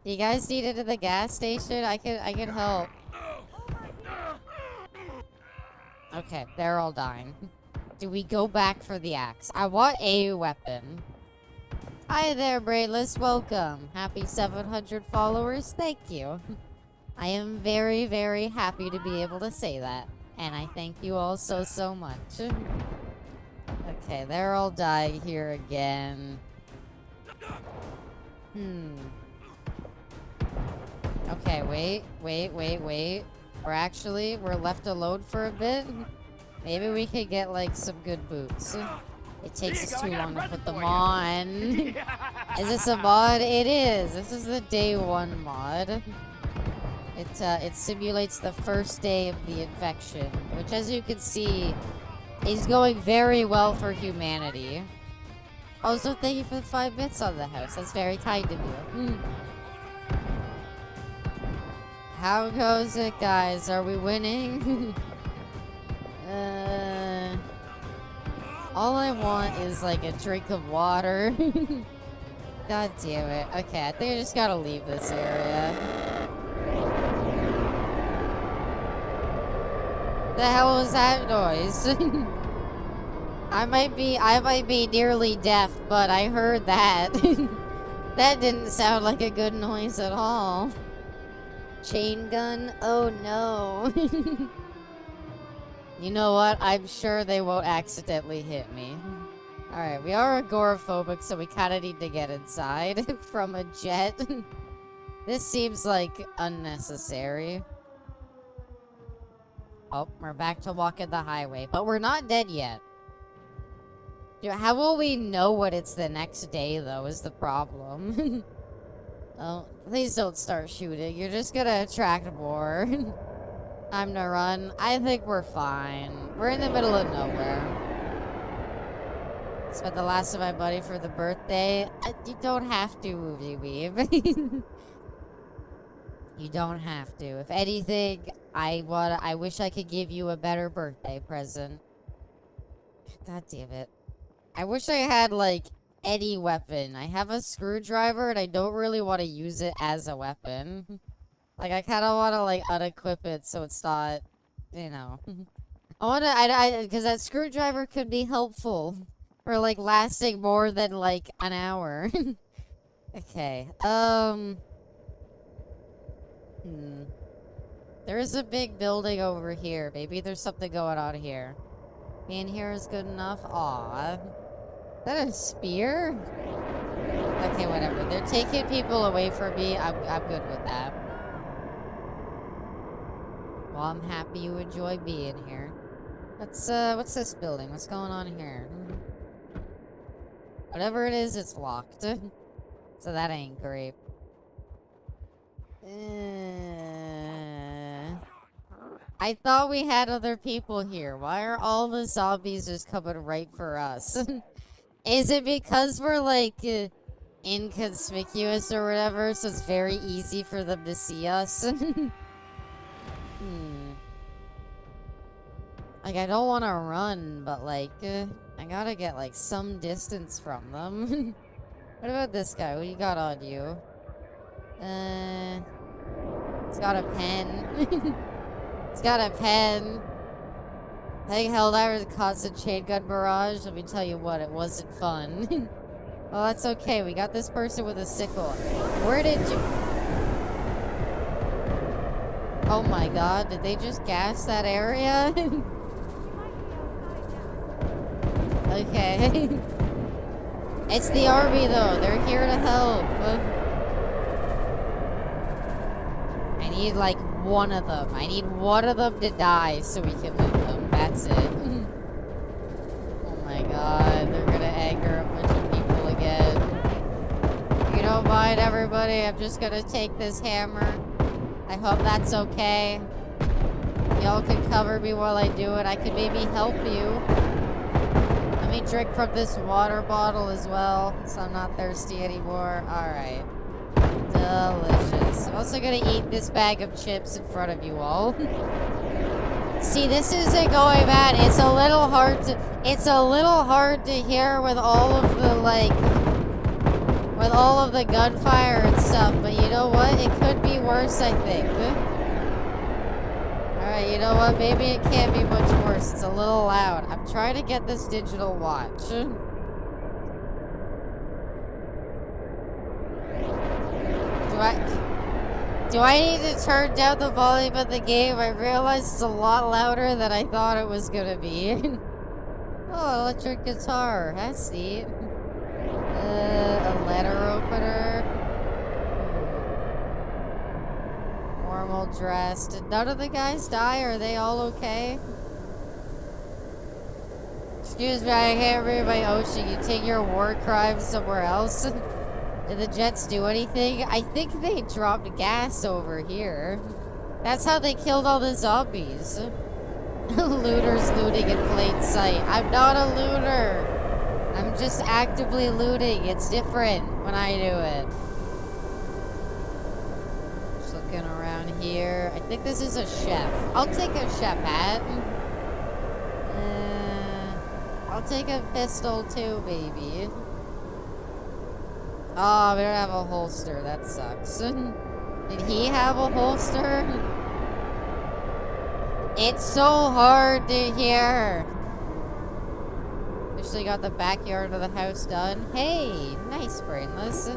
You guys need it to the gas station? I can help. Okay, they're all dying. Do we go back for the axe? I want a weapon. Hi there, Braidless. Welcome. Happy 700 followers. Thank you. I am very, very happy to be able to say that. And I thank you all so, so much. Okay, they're all dying here again. Okay, wait. We're left alone for a bit. Maybe we could get, like, some good boots. It takes us too long to put them on. Is this a mod? It is. This is the day 1 mod. It simulates the first day of the infection, which, as you can see, is going very well for humanity. Also, thank you for the 5 bits on the house. That's very kind of you. How goes it, guys? Are we winning? All I want is, like, a drink of water. God damn it. Okay, I think I just gotta leave this area. The hell was that noise? I might be nearly deaf, but I heard that. That didn't sound like a good noise at all. Chain gun? Oh no. You know what? I'm sure they won't accidentally hit me. Alright, we are agoraphobic, so we kinda need to get inside from a jet. This seems like unnecessary. Oh, we're back to walking the highway, but we're not dead yet. Dude, how will we know what it's the next day, though, is the problem. Oh, please don't start shooting. You're just gonna attract more. Time to run. I think we're fine. We're in the middle of nowhere. Spent the last of my money for the birthday. You don't have to, Woovie Weave. You don't have to. If anything, I wish I could give you a better birthday present. God damn it. I wish I had, like, any weapon. I have a screwdriver and I don't really want to use it as a weapon. Like, I kind of want to, like, unequip it so it's not, you know. I want to, because that screwdriver could be helpful for, like, lasting more than, like, an hour. Okay, There is a big building over here. Maybe there's something going on here. Being here is good enough. Aw. Is that a spear? Okay, whatever. They're taking people away from me. I'm good with that. Well, I'm happy you enjoy being here. What's this building? What's going on here? Whatever it is, it's locked. So that ain't great. I thought we had other people here. Why are all the zombies just coming right for us? Is it because we're, like, inconspicuous or whatever, so it's very easy for them to see us? Like, I don't want to run, but, like, I gotta get, like, some distance from them. What about this guy? What you got on you? He's got a pen. He's got a pen. I think Helldiver's a constant chain gun barrage. Let me tell you what, it wasn't fun. Well, that's okay. We got this person with a sickle. Where did you... Oh my god, did they just gas that area? Okay. It's the army, though. They're here to help. I need, like, one of them. I need one of them to die so we can loot them. That's it. Oh my god. They're gonna anger a bunch of people again. You don't mind, everybody. I'm just gonna take this hammer. I hope that's okay. Y'all can cover me while I do it. I can maybe help you. Let me drink from this water bottle as well, so I'm not thirsty anymore. Alright. Delicious. I'm also gonna eat this bag of chips in front of you all. See, this isn't going bad. It's a little hard to hear with all of the, like, with all of the gunfire and stuff, but you know what? It could be worse, I think. Alright, you know what? Maybe it can't be much worse. It's a little loud. I'm trying to get this digital watch. Do I need to turn down the volume of the game? I realized it's a lot louder than I thought it was gonna be. Oh, electric guitar. That's neat. A letter opener. Normal dress. Did none of the guys die? Are they all okay? Excuse me, I can't read my ocean. You take your war crimes somewhere else? Did the Jets do anything? I think they dropped gas over here. That's how they killed all the zombies. Looters looting in plain sight. I'm not a looter. I'm just actively looting. It's different when I do it. Just looking around here. I think this is a chef. I'll take a chef hat. I'll take a pistol too, baby. Oh, we don't have a holster. That sucks. Did he have a holster? It's so hard to hear. Actually got the backyard of the house done. Hey, nice, Brainless.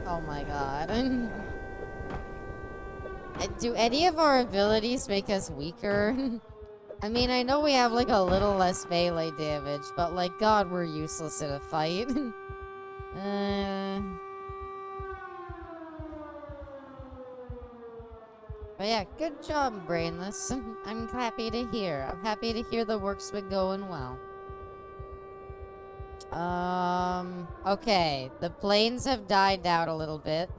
Oh my god. Do any of our abilities make us weaker? I mean, I know we have, like, a little less melee damage, but, like, god, we're useless in a fight. But yeah, good job, Brainless. I'm happy to hear. I'm happy to hear the work's been going well. Okay. The planes have died down a little bit.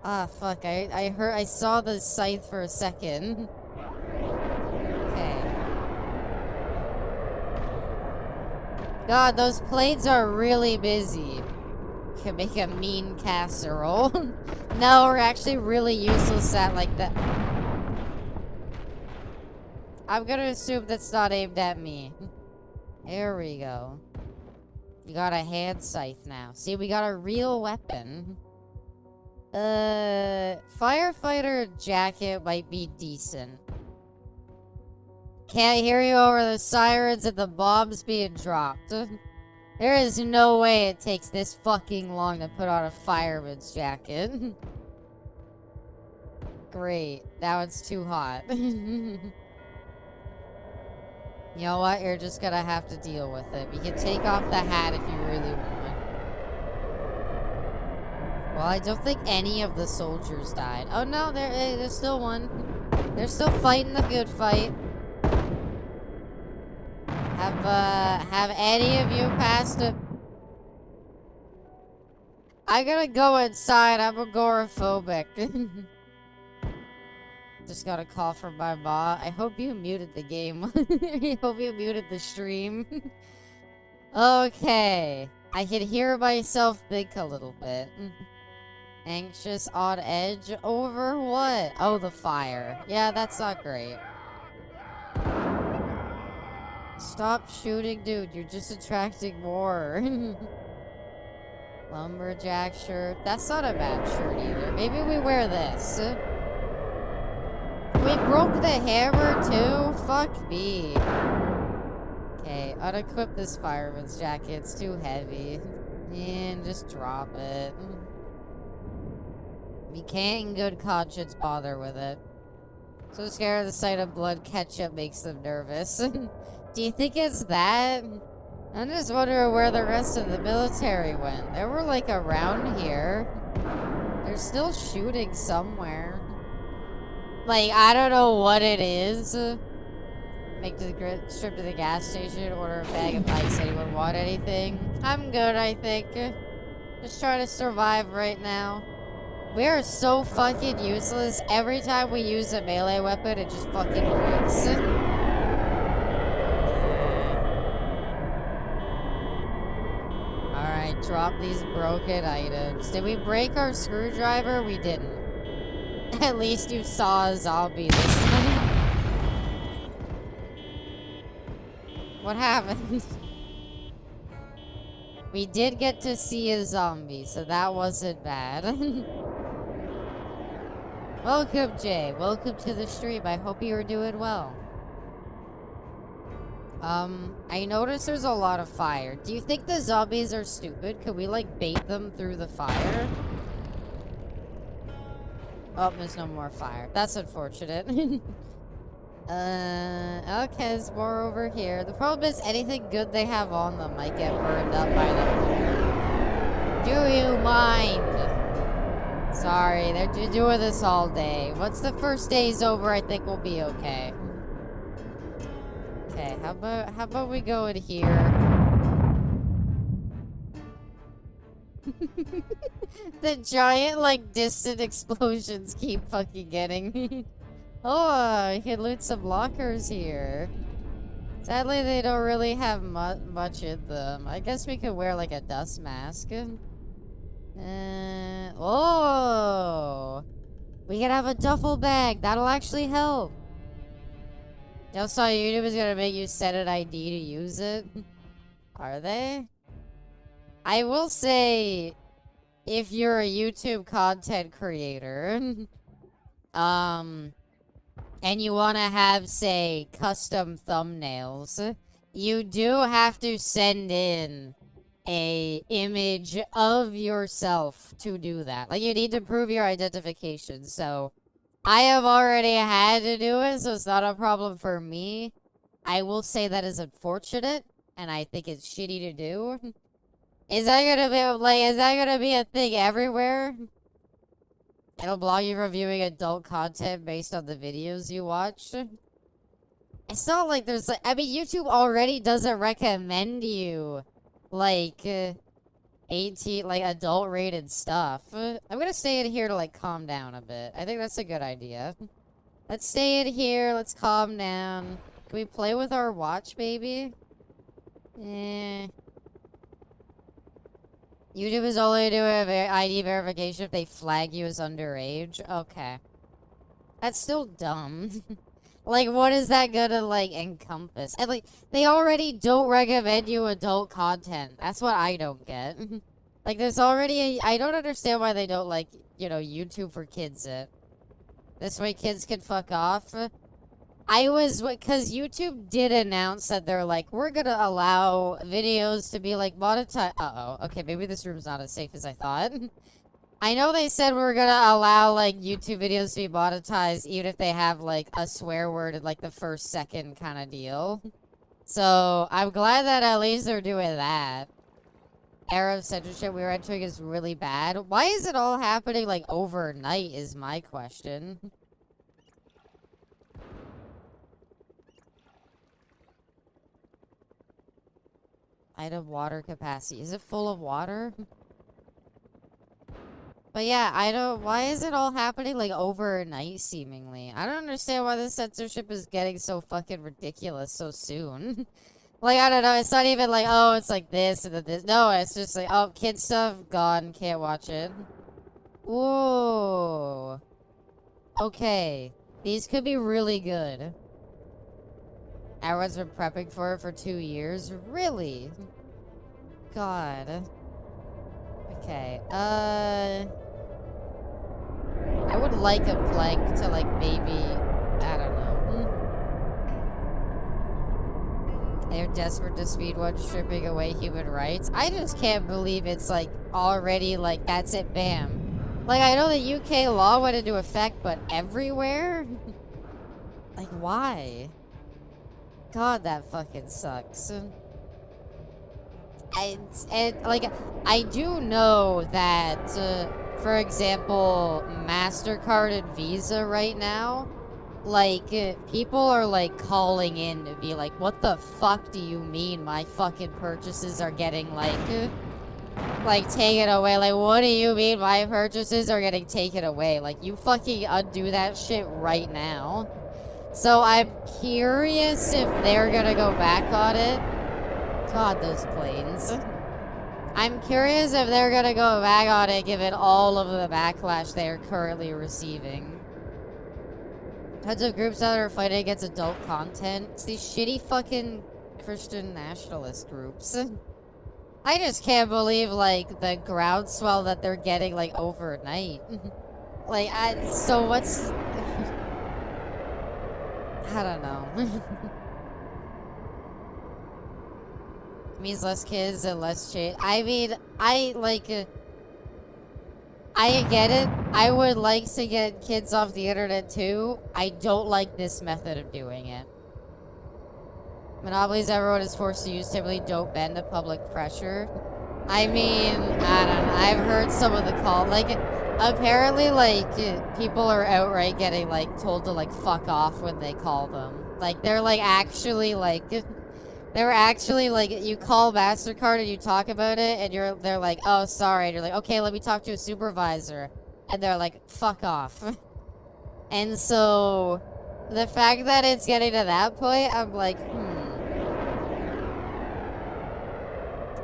Ah, fuck. I saw the scythe for a second. Okay. God, those planes are really busy. Can make a mean casserole. No, we're actually really useless at like that. I'm gonna assume that's not aimed at me. There we go. You got a hand scythe now. See, we got a real weapon. Firefighter jacket might be decent. Can't hear you over the sirens and the bombs being dropped. There is no way it takes this fucking long to put on a fireman's jacket. Great. Now it's too hot. You know what? You're just gonna have to deal with it. You can take off the hat if you really want. Well, I don't think any of the soldiers died. Oh no, there's still one. They're still fighting the good fight. Have any of you passed it? I'm gonna go inside. I'm agoraphobic. Just got a call from my mom. I hope you muted the game. I hope you muted the stream. Okay. I can hear myself think a little bit. Anxious, on edge, over what? Oh, the fire. Yeah, that's not great. Stop shooting, dude. You're just attracting more. Lumberjack shirt. That's not a bad shirt either. Maybe we wear this. We broke the hammer too? Fuck me. Okay, unequip this fireman's jacket. It's too heavy. And just drop it. We can't in good conscience bother with it. So scared of the sight of blood, ketchup makes them nervous. Do you think it's that? I'm just wondering where the rest of the military went. They were like around here. They're still shooting somewhere. Like, I don't know what it is. Make the trip to the gas station, order a bag of ice. Anyone want anything? I'm good, I think. Just trying to survive right now. We are so fucking useless. Every time we use a melee weapon, it just fucking breaks. Alright, drop these broken items. Did we break our screwdriver? We didn't. At least you saw a zombie this time. What happened? We did get to see a zombie, so that wasn't bad. Welcome, Jay. Welcome to the stream. I hope you are doing well. I noticed there's a lot of fire. Do you think the zombies are stupid? Could we, like, bait them through the fire? Oh, there's no more fire. That's unfortunate. Okay, there's more over here. The problem is anything good they have on them might get burned up by them. Do you mind? Sorry, they're doing this all day. Once the first day's over, I think we'll be okay. Okay, how about we go in here? The giant, like, distant explosions keep fucking getting me. Oh, you can loot some lockers here. Sadly, they don't really have much in them. I guess we could wear, like, a dust mask. Oh! We can have a duffel bag. That'll actually help. I saw YouTube is gonna make you set an ID to use it. Are they? I will say, if you're a YouTube content creator, and you want to have, say, custom thumbnails, you do have to send in a image of yourself to do that. Like, you need to prove your identification. So, I have already had to do it, so it's not a problem for me. I will say that is unfortunate, and I think it's shitty to do. Is that gonna be, like, is that gonna be a thing everywhere? It'll block you from viewing adult content based on the videos you watch. It's not like there's, like, I mean, YouTube already doesn't recommend you, like, 18, like, adult-rated stuff. I'm gonna stay in here to, like, calm down a bit. I think that's a good idea. Let's stay in here, let's calm down. Can we play with our watch, baby? YouTube is only doing ID verification if they flag you as underage. Okay. That's still dumb. Like, what is that gonna, like, encompass? And, like, they already don't recommend you adult content. That's what I don't get. Like, there's already I don't understand why they don't, like, you know, YouTube for kids it. This way kids can fuck off. Because YouTube did announce that they're like, we're gonna allow videos to be, like, monetized. Uh-oh. Okay, maybe this room's not as safe as I thought. I know they said we're gonna allow, like, YouTube videos to be monetized even if they have, like, a swear word in, like, the first second kind of deal. So, I'm glad that at least they're doing that. Era of censorship we were entering is really bad. Why is it all happening, like, overnight is my question. Item water capacity. Is it full of water? But yeah, I don't... Why is it all happening, like, overnight, seemingly? I don't understand why the censorship is getting so fucking ridiculous so soon. Like, I don't know. It's not even like, oh, it's like this and then this. No, it's just like, oh, kid stuff, gone. Can't watch it. Ooh. Okay. These could be really good. Everyone's been prepping for it for 2 years? Really? God. Okay, I would like a plague to, like, maybe... I don't know. They're desperate to speedrun stripping away human rights. I just can't believe it's, like, already, like, that's it, bam. Like, I know the UK law went into effect, but everywhere? Like, why? God, that fucking sucks. Like, I do know that, for example, MasterCard and Visa right now, like, people are, like, calling in to be like, what the fuck do you mean my fucking purchases are getting, like, taken away? Like, what do you mean my purchases are getting taken away? Like, you fucking undo that shit right now. So I'm curious if they're gonna go back on it. God, those planes. I'm curious if they're gonna go back on it given all of the backlash they are currently receiving. Tons of groups that are fighting against adult content. It's these shitty fucking Christian nationalist groups. I just can't believe, like, the groundswell that they're getting, like, overnight. Like, so what's... I don't know. Means less kids and less shit. I mean, I get it. I would like to get kids off the internet too. I don't like this method of doing it. Monopolies everyone is forced to use typically don't bend to public pressure. I mean, I don't know. I've heard some of the call. Like, apparently, like, people are outright getting, like, told to, like, fuck off when they call them. Like, they're, like, actually, like... They're actually, like, you call MasterCard and you talk about it, and they're like, oh, sorry. And you're like, okay, let me talk to a supervisor. And they're like, fuck off. And so, the fact that it's getting to that point, I'm like,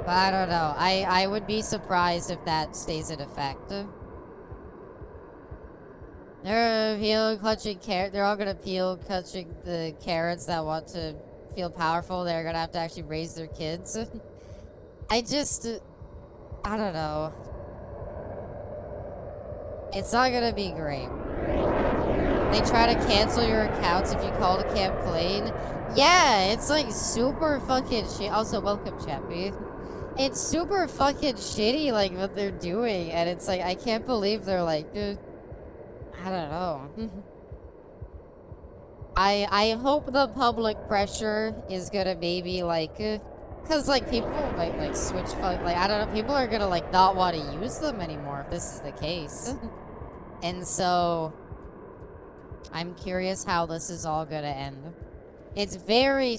But I don't know. I would be surprised if that stays in effect. They're all gonna peel clutching the carrots that want to feel powerful. They're gonna have to actually raise their kids. I don't know. It's not gonna be great. They try to cancel your accounts if you call to complain. Yeah, it's like super fucking shit. Also, welcome, Chappie. It's super fucking shitty, like, what they're doing. And it's like, I can't believe they're like, I don't know. I hope the public pressure is gonna maybe, like, cause, like, people might, like, switch, like, I don't know, people are gonna, like, not want to use them anymore if this is the case. And so, I'm curious how this is all gonna end. It's very,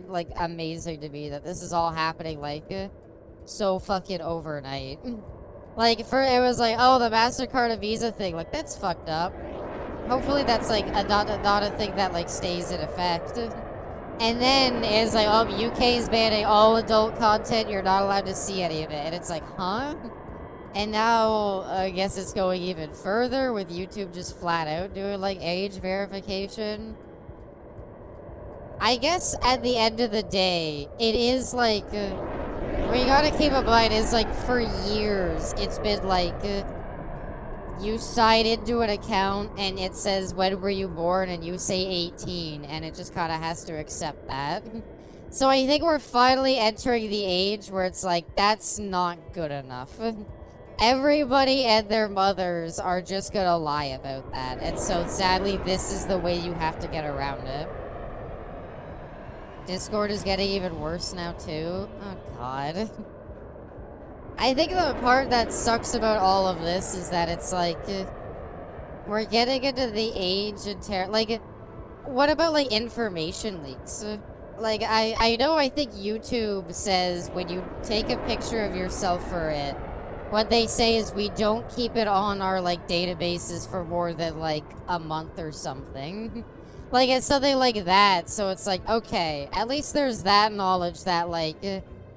like, amazing to me that this is all happening, like, so fucking overnight. Like, it was like, oh, the MasterCard and Visa thing, like, that's fucked up. Hopefully that's, like, not a thing that, like, stays in effect. And then it's like, oh, UK's banning all adult content, you're not allowed to see any of it. And it's like, huh? And now, I guess it's going even further with YouTube just flat out doing, like, age verification. I guess at the end of the day, it is, like, what you gotta keep in mind is, like, for years, it's been, like, you sign into an account and it says when were you born and you say 18 and it just kind of has to accept that. So I think we're finally entering the age where it's like, that's not good enough. Everybody and their mothers are just gonna lie about that. And so sadly, this is the way you have to get around it. Discord is getting even worse now too. Oh god. I think the part that sucks about all of this is that it's like, we're getting into the age and like, what about, like, information leaks? Like, I know, I think YouTube says when you take a picture of yourself for it, what they say is we don't keep it on our, like, databases for more than, like, a month or something. Like, it's something like that, so it's like, okay, at least there's that knowledge that, like,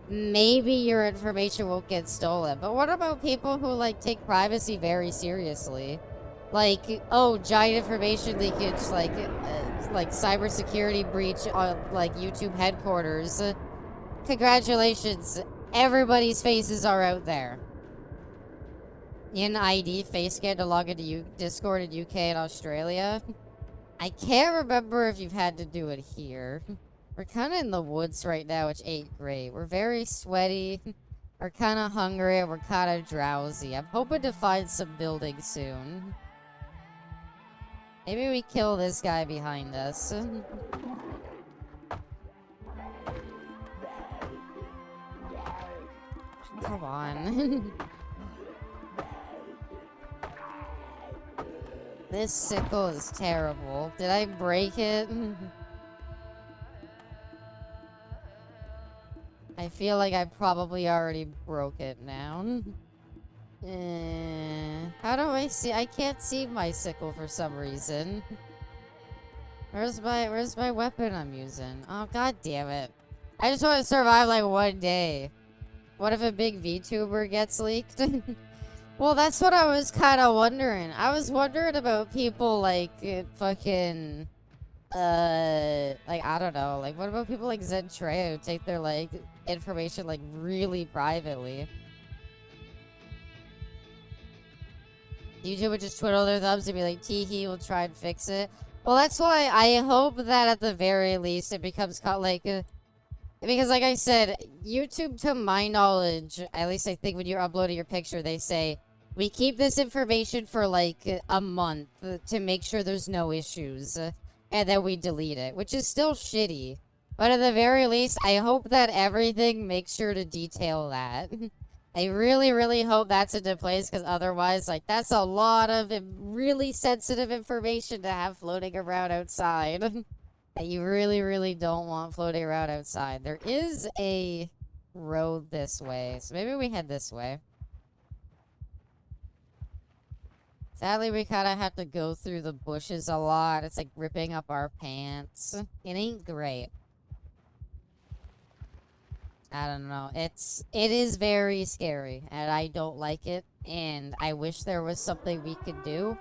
maybe your information won't get stolen. But what about people who, like, take privacy very seriously? Like, oh, giant information leakage, like cybersecurity breach on, like, YouTube headquarters. Congratulations, everybody's faces are out there. In ID face scan to log into Discord in UK and Australia. I can't remember if you've had to do it here. We're kind of in the woods right now, which ain't great. We're very sweaty. We're kind of hungry, and we're kind of drowsy. I'm hoping to find some buildings soon. Maybe we kill this guy behind us. come on. This sickle is terrible. Did I break it? I feel like I probably already broke it now. How do I see? I can't see my sickle for some reason. Where's my weapon I'm using? Oh, god damn it. I just want to survive like one day. What if a big VTuber gets leaked? Well, that's what I was kind of wondering. I was wondering about people like fucking like, I don't know, like, what about people like Zentrea who take their, like, information, like, really privately? YouTube would just twiddle their thumbs and be like, tee-hee, we'll try and fix it. Well, that's why I hope that at the very least it becomes, like, because, like I said, YouTube, to my knowledge, at least I think when you're uploading your picture, they say, we keep this information for, like, a month to make sure there's no issues. And then we delete it, which is still shitty. But at the very least, I hope that everything makes sure to detail that. I really, really hope that's into place, because otherwise, like, that's a lot of really sensitive information to have floating around outside. That you really, really don't want floating around outside. There is a road this way, so maybe we head this way. Sadly, we kind of have to go through the bushes a lot. It's like ripping up our pants. It ain't great. I don't know. It is very scary, and I don't like it, and I wish there was something we could do.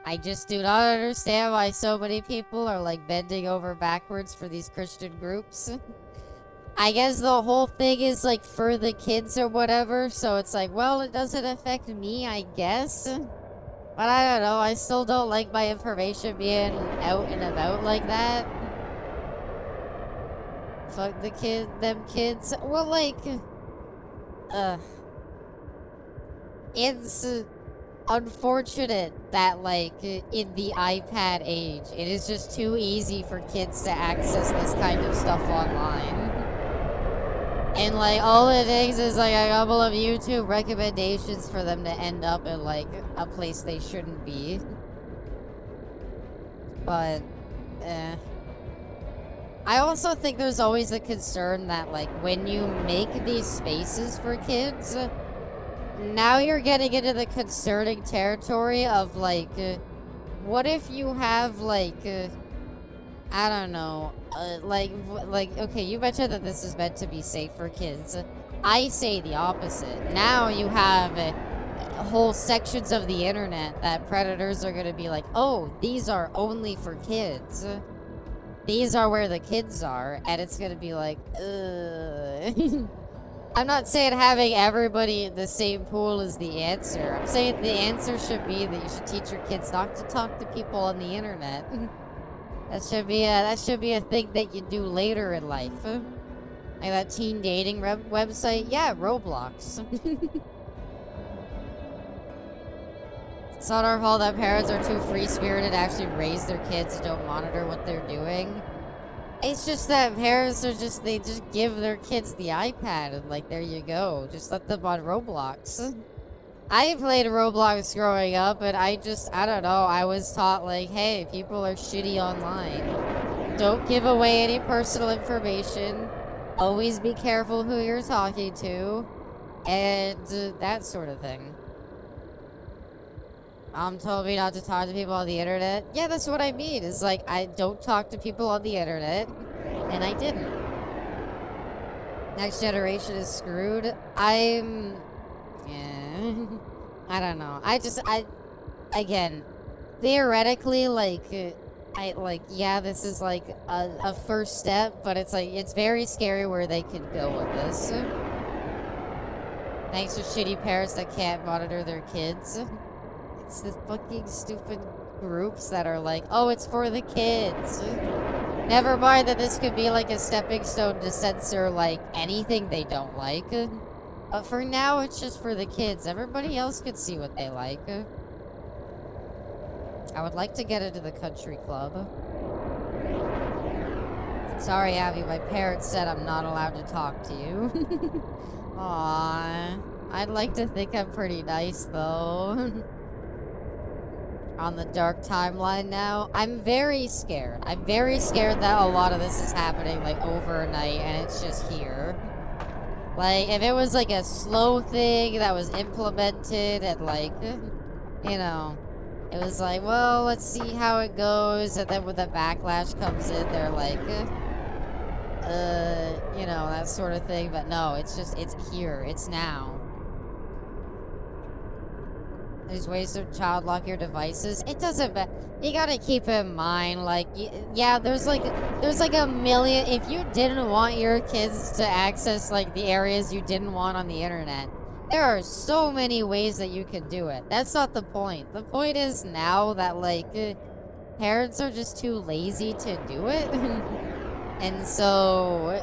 I just do not understand why so many people are, like, bending over backwards for these Christian groups. I guess the whole thing is, like, for the kids or whatever, so it's like, well, it doesn't affect me, I guess. But I don't know, I still don't like my information being out and about like that. Fuck them kids. Well, like, it's unfortunate that, like, in the iPad age, it is just too easy for kids to access this kind of stuff online. And, like, all it takes is, like, a couple of YouTube recommendations for them to end up in, like, a place they shouldn't be. But, I also think there's always a concern that, like, when you make these spaces for kids, now you're getting into the concerning territory of, like, what if you have, like, I don't know, like, okay, you mentioned that this is meant to be safe for kids. I say the opposite. Now you have whole sections of the internet that predators are going to be like, oh, these are only for kids. These are where the kids are, and it's going to be like, I'm not saying having everybody in the same pool is the answer. I'm saying the answer should be that you should teach your kids not to talk to people on the internet. That should be a thing that you do later in life. Like that teen dating website. Yeah, Roblox. It's not our fault that parents are too free-spirited to actually raise their kids and don't monitor what they're doing. It's just that parents are they just give their kids the iPad and, like, there you go. Just let them on Roblox. I played Roblox growing up, and I don't know, I was taught, like, hey, people are shitty online. Don't give away any personal information. Always be careful who you're talking to. And that sort of thing. Mom told me not to talk to people on the internet. Yeah, that's what I mean. It's like, I don't talk to people on the internet. And I didn't. Next generation is screwed. Yeah. I don't know. Again, theoretically, like, yeah, this is, like, a first step, but it's, like, it's very scary where they could go with this. Thanks to shitty parents that can't monitor their kids. It's the fucking stupid groups that are like, oh, it's for the kids. Never mind that this could be, like, a stepping stone to censor, like, anything they don't like. But for now, it's just for the kids. Everybody else could see what they like. I would like to get into the country club. Sorry, Abby, my parents said I'm not allowed to talk to you. Aww. I'd like to think I'm pretty nice, though. On the dark timeline now. I'm very scared. I'm very scared that a lot of this is happening, like, overnight, and it's just here. Like, if it was, like, a slow thing that was implemented and, like, you know, it was like, well, let's see how it goes, and then when the backlash comes in, they're like, you know, that sort of thing. But no, it's just, it's here. It's now. There's ways to child lock your devices. It doesn't matter. You gotta keep in mind, like, yeah, there's like a million. If you didn't want your kids to access, like, the areas you didn't want on the internet, there are so many ways that you could do it. That's not the point. The point is now that, like, parents are just too lazy to do it. And so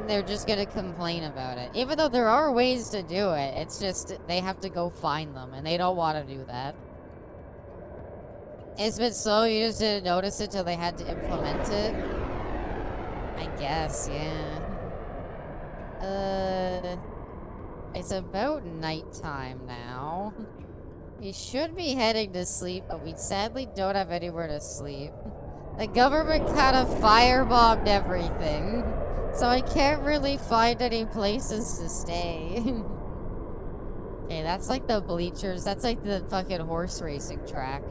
they're just gonna complain about it. Even though there are ways to do it, it's just they have to go find them, and they don't want to do that. It's been slow, you just didn't notice it till they had to implement it? I guess, yeah. It's about nighttime now. We should be heading to sleep, but we sadly don't have anywhere to sleep. The government kind of firebombed everything, so I can't really find any places to stay. Okay, that's like the bleachers. That's like the fucking horse racing track.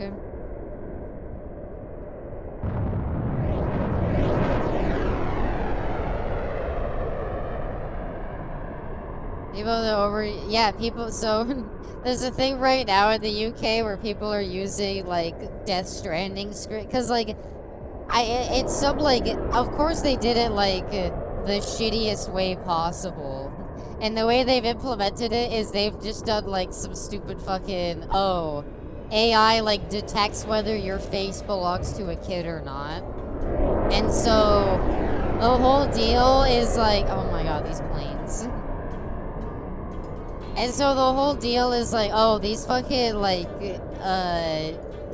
So there's a thing right now in the UK where people are using, like, Death Stranding script, because, like, it's some, like, of course they did it, like, the shittiest way possible. And the way they've implemented it is they've just done, like, some stupid fucking, oh, AI, like, detects whether your face belongs to a kid or not. And so the whole deal is, like, oh my god, these planes. And so the whole deal is, like, oh, these fucking, like,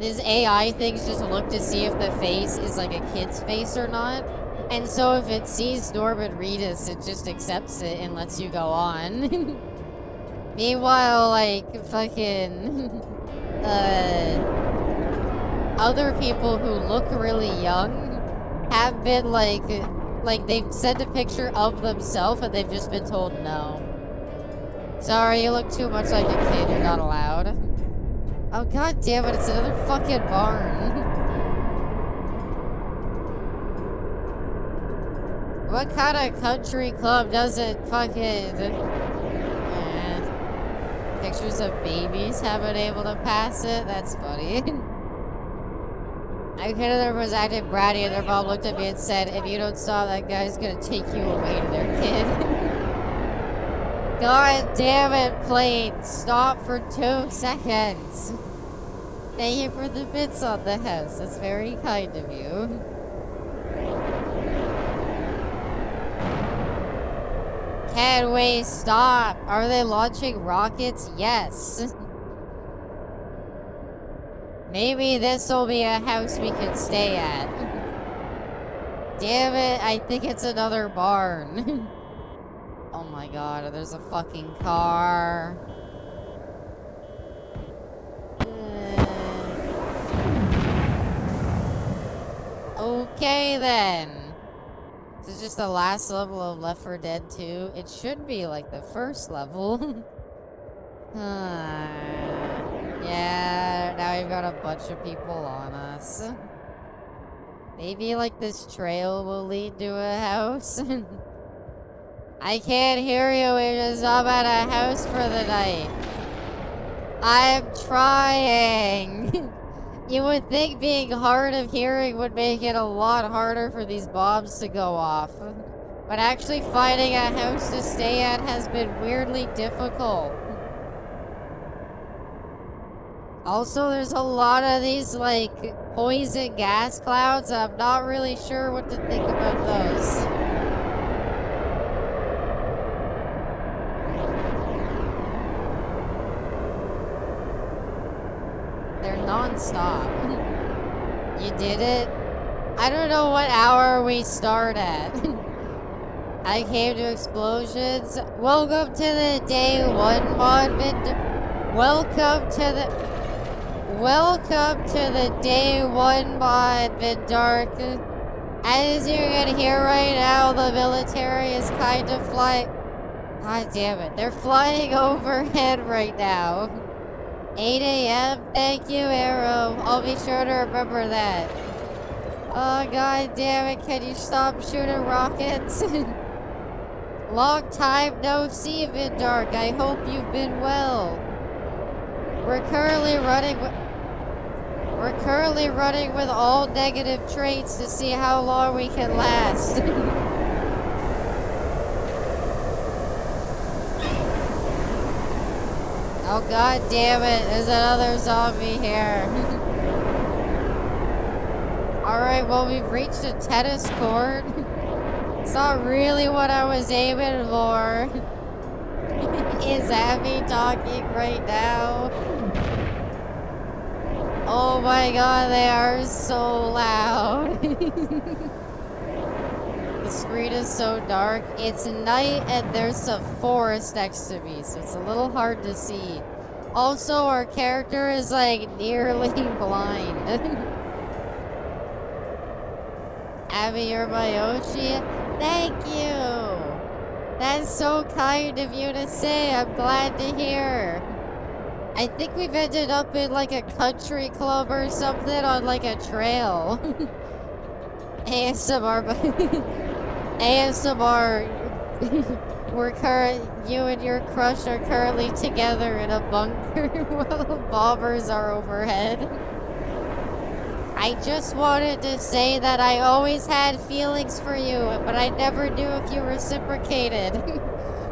these AI things just look to see if the face is, like, a kid's face or not. And so if it sees Norman Reedus, it just accepts it and lets you go on. Meanwhile, like, fucking, other people who look really young have been, like, they've sent a picture of themselves and they've just been told no. Sorry, you look too much like a kid, you're not allowed. Oh, god damn it, it's another fucking barn. What kind of country club doesn't fucking... Pictures of babies haven't been able to pass it? That's funny. I could have was acting bratty and their mom looked at me and said, if you don't stop, that guy's gonna take you away to their kid. God damn it, plane. Stop for 2 seconds. Thank you for the bits on the house. That's very kind of you. Can we stop? Are they launching rockets? Yes. Maybe this will be a house we can stay at. Damn it, I think it's another barn. Oh my god, there's a fucking car. Okay then. This is just the last level of Left 4 Dead 2. It should be like the first level. Yeah, now we've got a bunch of people on us. Maybe like this trail will lead to a house. I can't hear you, I'm at a house for the night. I'm trying. You would think being hard of hearing would make it a lot harder for these bombs to go off. But actually finding a house to stay at has been weirdly difficult. Also, there's a lot of these, like, poison gas clouds. I'm not really sure what to think about those. They're non-stop. You did it? I don't know what hour we start at. I came to explosions. Welcome to the day one mod Welcome to the day one mod Dark. As you're gonna hear right now, the military is kind of flying. God damn it. They're flying overhead right now. 8 a.m. Thank you, Arrow. I'll be sure to remember that. Oh, god damn it. Can you stop shooting rockets? Long time no see, Dark. I hope you've been well. We're currently running with all negative traits to see how long we can last. Oh god damn it, there's another zombie here. Alright, well we've reached a tennis court. It's not really what I was aiming for. Is Abby talking right now? Oh my god, they are so loud. The screen is so dark. It's night and there's a forest next to me, so it's a little hard to see. Also, our character is like nearly blind. Abby, you're my Yoshi. Thank you. That's so kind of you to say. I'm glad to hear. I think we've ended up in like a country club or something on like a trail. ASMR, but ASMR. You and your crush are currently together in a bunker while the bombers are overhead. I just wanted to say that I always had feelings for you, but I never knew if you reciprocated.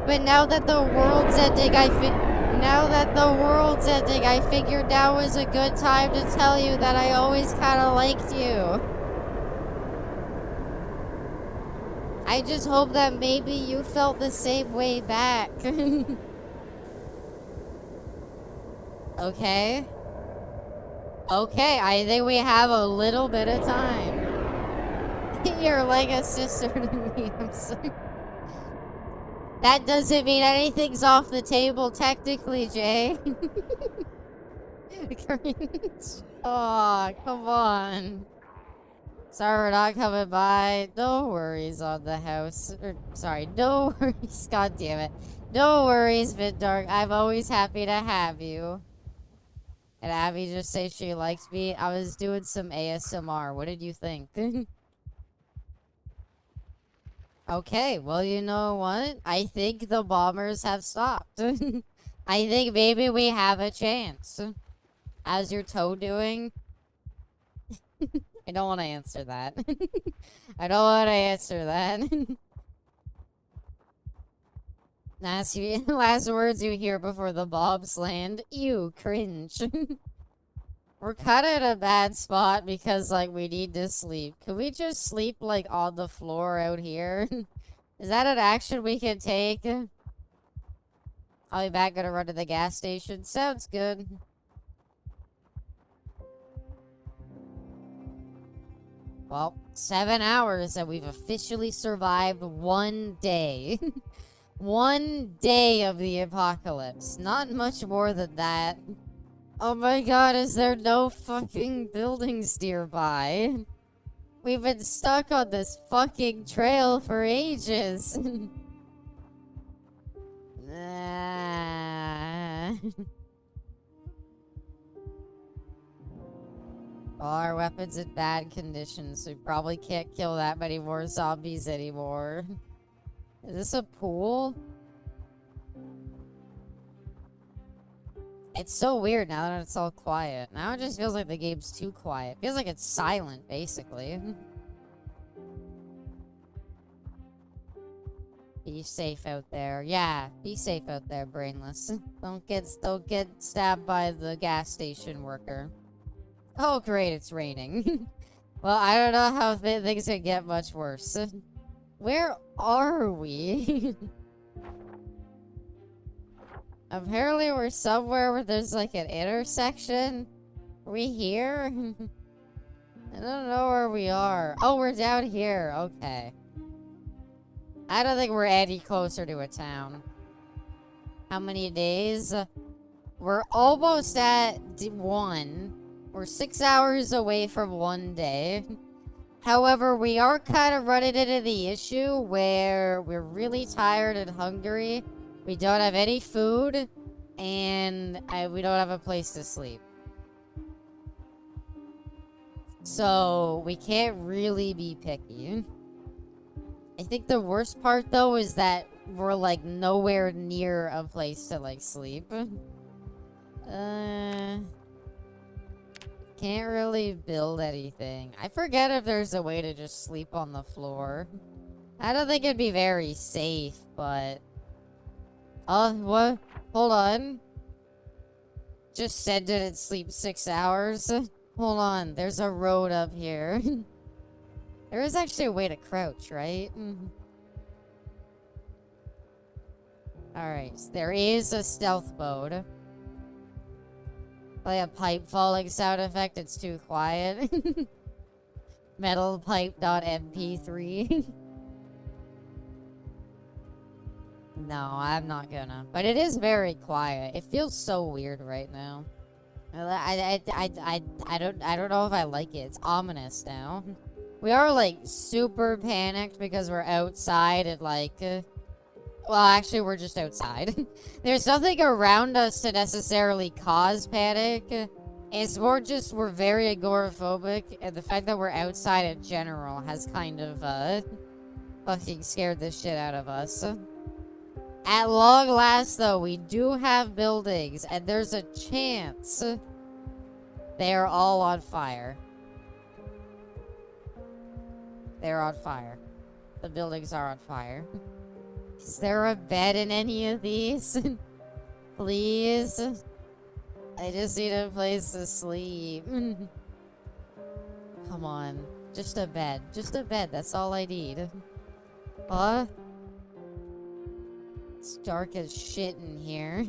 But now that the world's ending, I figured now was a good time to tell you that I always kind of liked you. I just hope that maybe you felt the same way back. Okay. Okay, I think we have a little bit of time. You're like a sister to me, I'm sorry. That doesn't mean anything's off the table technically, Jay. Oh, come on. Sorry we're not coming by. No worries on the house. Sorry, no worries. God damn it. No worries, Dark. I'm always happy to have you. And Abby just say she likes me. I was doing some ASMR. What did you think? Okay, well, you know what? I think the bombers have stopped. I think maybe we have a chance. How's your toe doing? I don't want to answer that. I don't want to answer that. Last words you hear before the bombs land. Ew, cringe. We're kind of in a bad spot because, like, we need to sleep. Can we just sleep, like, on the floor out here? Is that an action we can take? I'll be back, gonna run to the gas station. Sounds good. Well, 7 hours and we've officially survived one day. One day of the apocalypse. Not much more than that. Oh my god, is there no fucking buildings nearby? We've been stuck on this fucking trail for ages. All our weapons in bad condition, so we probably can't kill that many more zombies anymore. Is this a pool? It's so weird now that it's all quiet. Now it just feels like the game's too quiet. It feels like it's silent, basically. Be safe out there. Yeah, be safe out there, brainless. Don't get stabbed by the gas station worker. Oh, great, it's raining. Well, I don't know how things can get much worse. Where are we? Apparently we're somewhere where there's like an intersection. Are we here? I don't know where we are. Oh, we're down here. Okay. I don't think we're any closer to a town. How many days? We're almost at 1. We're 6 hours away from 1 day. However, we are kind of running into the issue where we're really tired and hungry. We don't have any food, and we don't have a place to sleep. So, we can't really be picky. I think the worst part, though, is that we're, like, nowhere near a place to, like, sleep. Can't really build anything. I forget if there's a way to just sleep on the floor. I don't think it'd be very safe, but... what? Hold on. Just said didn't sleep 6 hours. Hold on, there's a road up here. There is actually a way to crouch, right? Alright, so there is a stealth mode. Play a pipe falling sound effect, it's too quiet. Metalpipe.mp3. No, I'm not gonna. But it is very quiet. It feels so weird right now. I don't know if I like it. It's ominous now. We are like super panicked because we're outside and like well, actually, we're just outside. There's nothing around us to necessarily cause panic. It's more just we're very agoraphobic, and the fact that we're outside in general has kind of, fucking scared the shit out of us. At long last, though, we do have buildings, and there's a chance they are all on fire. They're on fire. The buildings are on fire. Is there a bed in any of these? Please? I just need a place to sleep. Come on. Just a bed. Just a bed. That's all I need. Huh? It's dark as shit in here.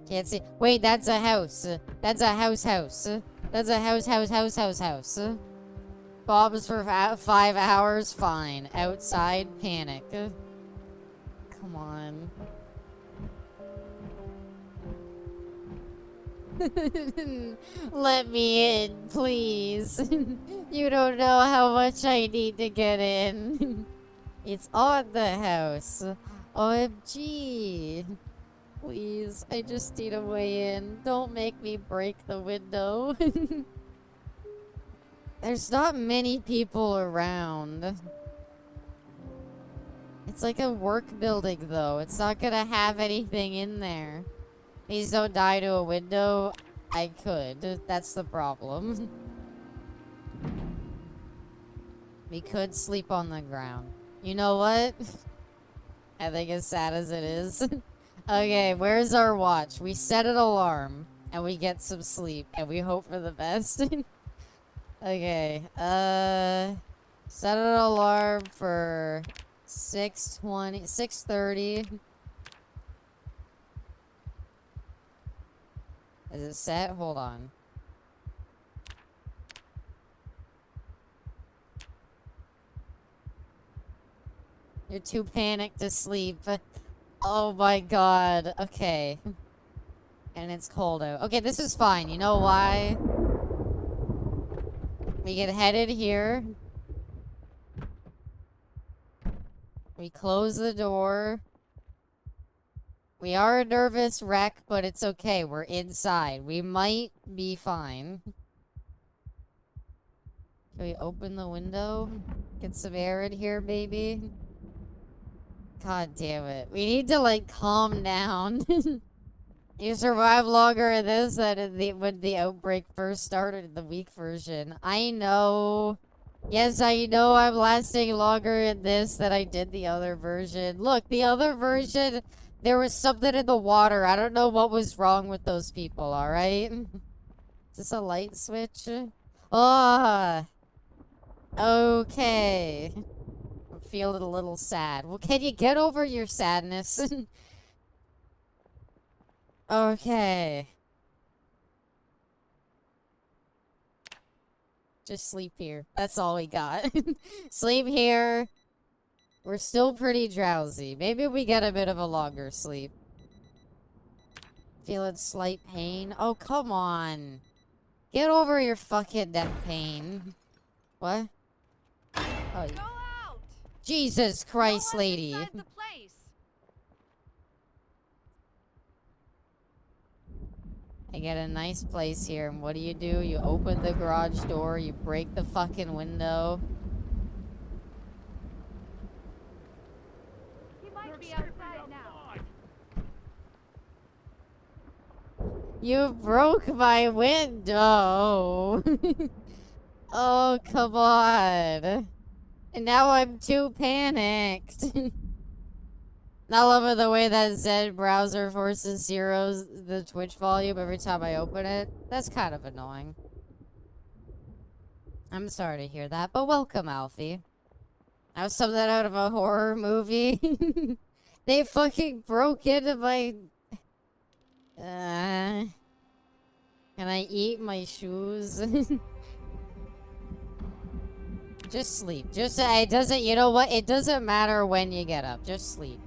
Can't see. Wait, that's a house. That's a house. That's a house. Bombs for 5 hours? Fine. Outside? Panic. Come on. Let me in, please. You don't know how much I need to get in. It's on the house. OMG. Please, I just need a way in. Don't make me break the window. There's not many people around. It's like a work building, though. It's not gonna have anything in there. Please don't die to a window. I could. That's the problem. We could sleep on the ground. You know what? I think as sad as it is. Okay, where's our watch? We set an alarm, and we get some sleep, and we hope for the best. Okay, set an alarm for 6:30. Is it set? Hold on. You're too panicked to sleep. Oh my god. Okay. And it's cold out. Okay, this is fine. You know why? We get headed here. We close the door. We are a nervous wreck, but it's okay. We're inside. We might be fine. Can we open the window? Get some air in here, baby? God damn it. We need to, like, calm down. You survive longer in this than in when the outbreak first started in the weak version. I know. Yes, I know I'm lasting longer in this than I did the other version. Look, the other version, there was something in the water. I don't know what was wrong with those people, alright? Is this a light switch? Ah. Okay. I'm feeling a little sad. Well, can you get over your sadness? Okay. Just sleep here. That's all we got. Sleep here. We're still pretty drowsy. Maybe we get a bit of a longer sleep. Feeling slight pain. Oh, come on. Get over your fucking neck pain. What? Oh, Go out! Jesus Christ, No one's lady. inside the place. I get a nice place here, and what do? You open the garage door, you break the fucking window. He might They're be escaping outside now. outside. You broke my window. Oh, come on. And now I'm too panicked. Not loving the way that Zed browser forces zeros the Twitch volume every time I open it. That's kind of annoying. I'm sorry to hear that, but welcome, Alfie. That was something out of a horror movie. They fucking broke into my... Can I eat my shoes? Just sleep. It doesn't, you know what? It doesn't matter when you get up. Just sleep.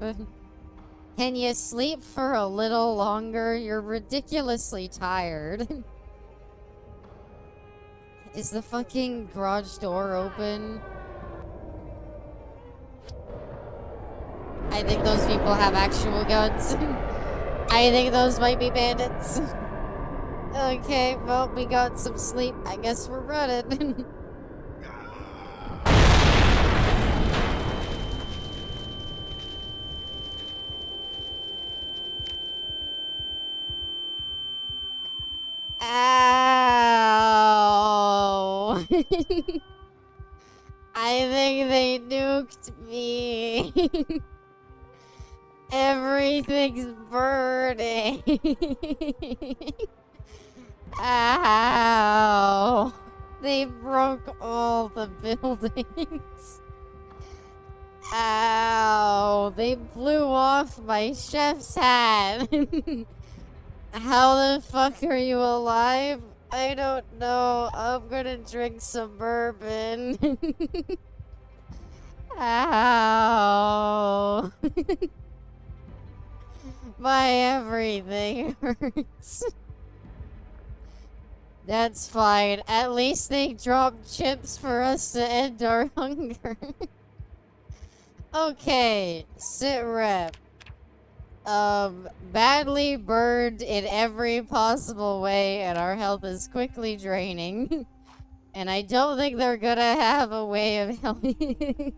Can you sleep for a little longer? You're ridiculously tired. Is the fucking garage door open? I think those people have actual guns. I think those might be bandits. Okay, well, we got some sleep. I guess we're running. Ow! I think they nuked me. Everything's burning. Ow! They broke all the buildings. Ow! They blew off my chef's hat. How the fuck are you alive? I don't know. I'm gonna drink some bourbon. Ow. My everything hurts. That's fine. At least they dropped chips for us to end our hunger. Okay, sit rep. Badly burned in every possible way, and our health is quickly draining. And I don't think they're gonna have a way of helping.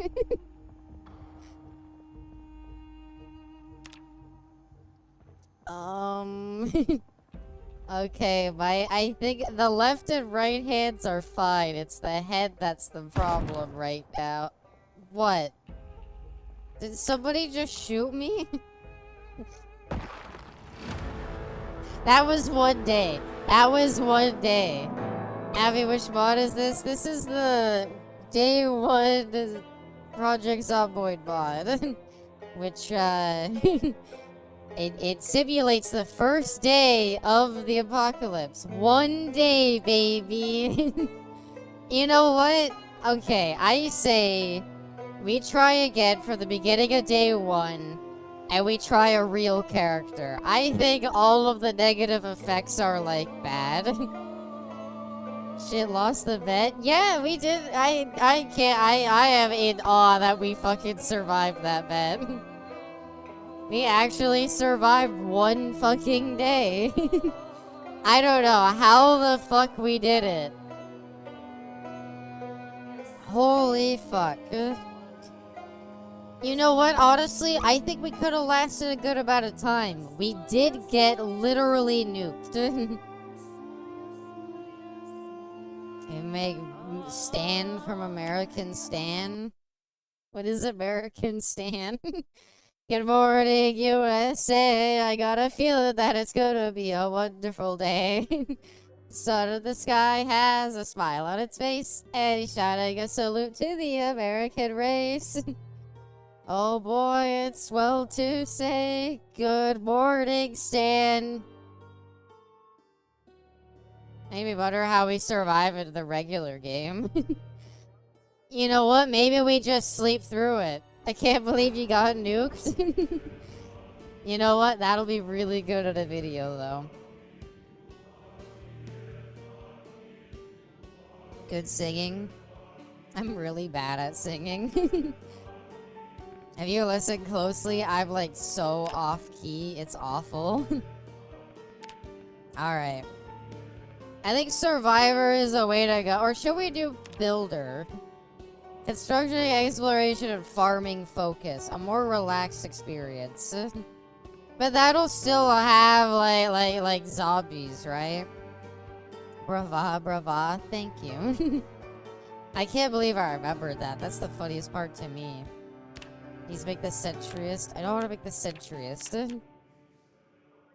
Okay, I think the left and right hands are fine. It's the head that's the problem right now. What? Did somebody just shoot me? That was one day. That was one day. Abby, which mod is this? This is the day one Project Zomboid mod. Which, it simulates the first day of the apocalypse. One day, baby. You know what? Okay, I say we try again for the beginning of day one. And we try a real character. I think all of the negative effects are, like, bad. Shit, lost the bet? Yeah, we did. I am in awe that we fucking survived that bet. We actually survived one fucking day. I don't know how the fuck we did it. Holy fuck. You know what? Honestly, I think we could have lasted a good amount of time. We did get literally nuked. Okay, make Stan from American Stan. What is American Stan? Good morning, USA. I got a feeling that it's gonna be a wonderful day. Sun in the sky has a smile on its face, and he's shining a salute to the American race. Oh boy, it's well to say good morning, Stan. Maybe wonder how we survive in the regular game. You know what? Maybe we just sleep through it. I can't believe you got nuked. You know what? That'll be really good at a video, though. Good singing. I'm really bad at singing. If you listen closely, I'm like so off key. It's awful. Alright. I think Survivor is a way to go. Or should we do Builder? Construction, exploration, and farming focus. A more relaxed experience. But that'll still have like zombies, right? Brava, brava. Thank you. I can't believe I remembered that. That's the funniest part to me. He's make the centriest. I don't want to make the centriest.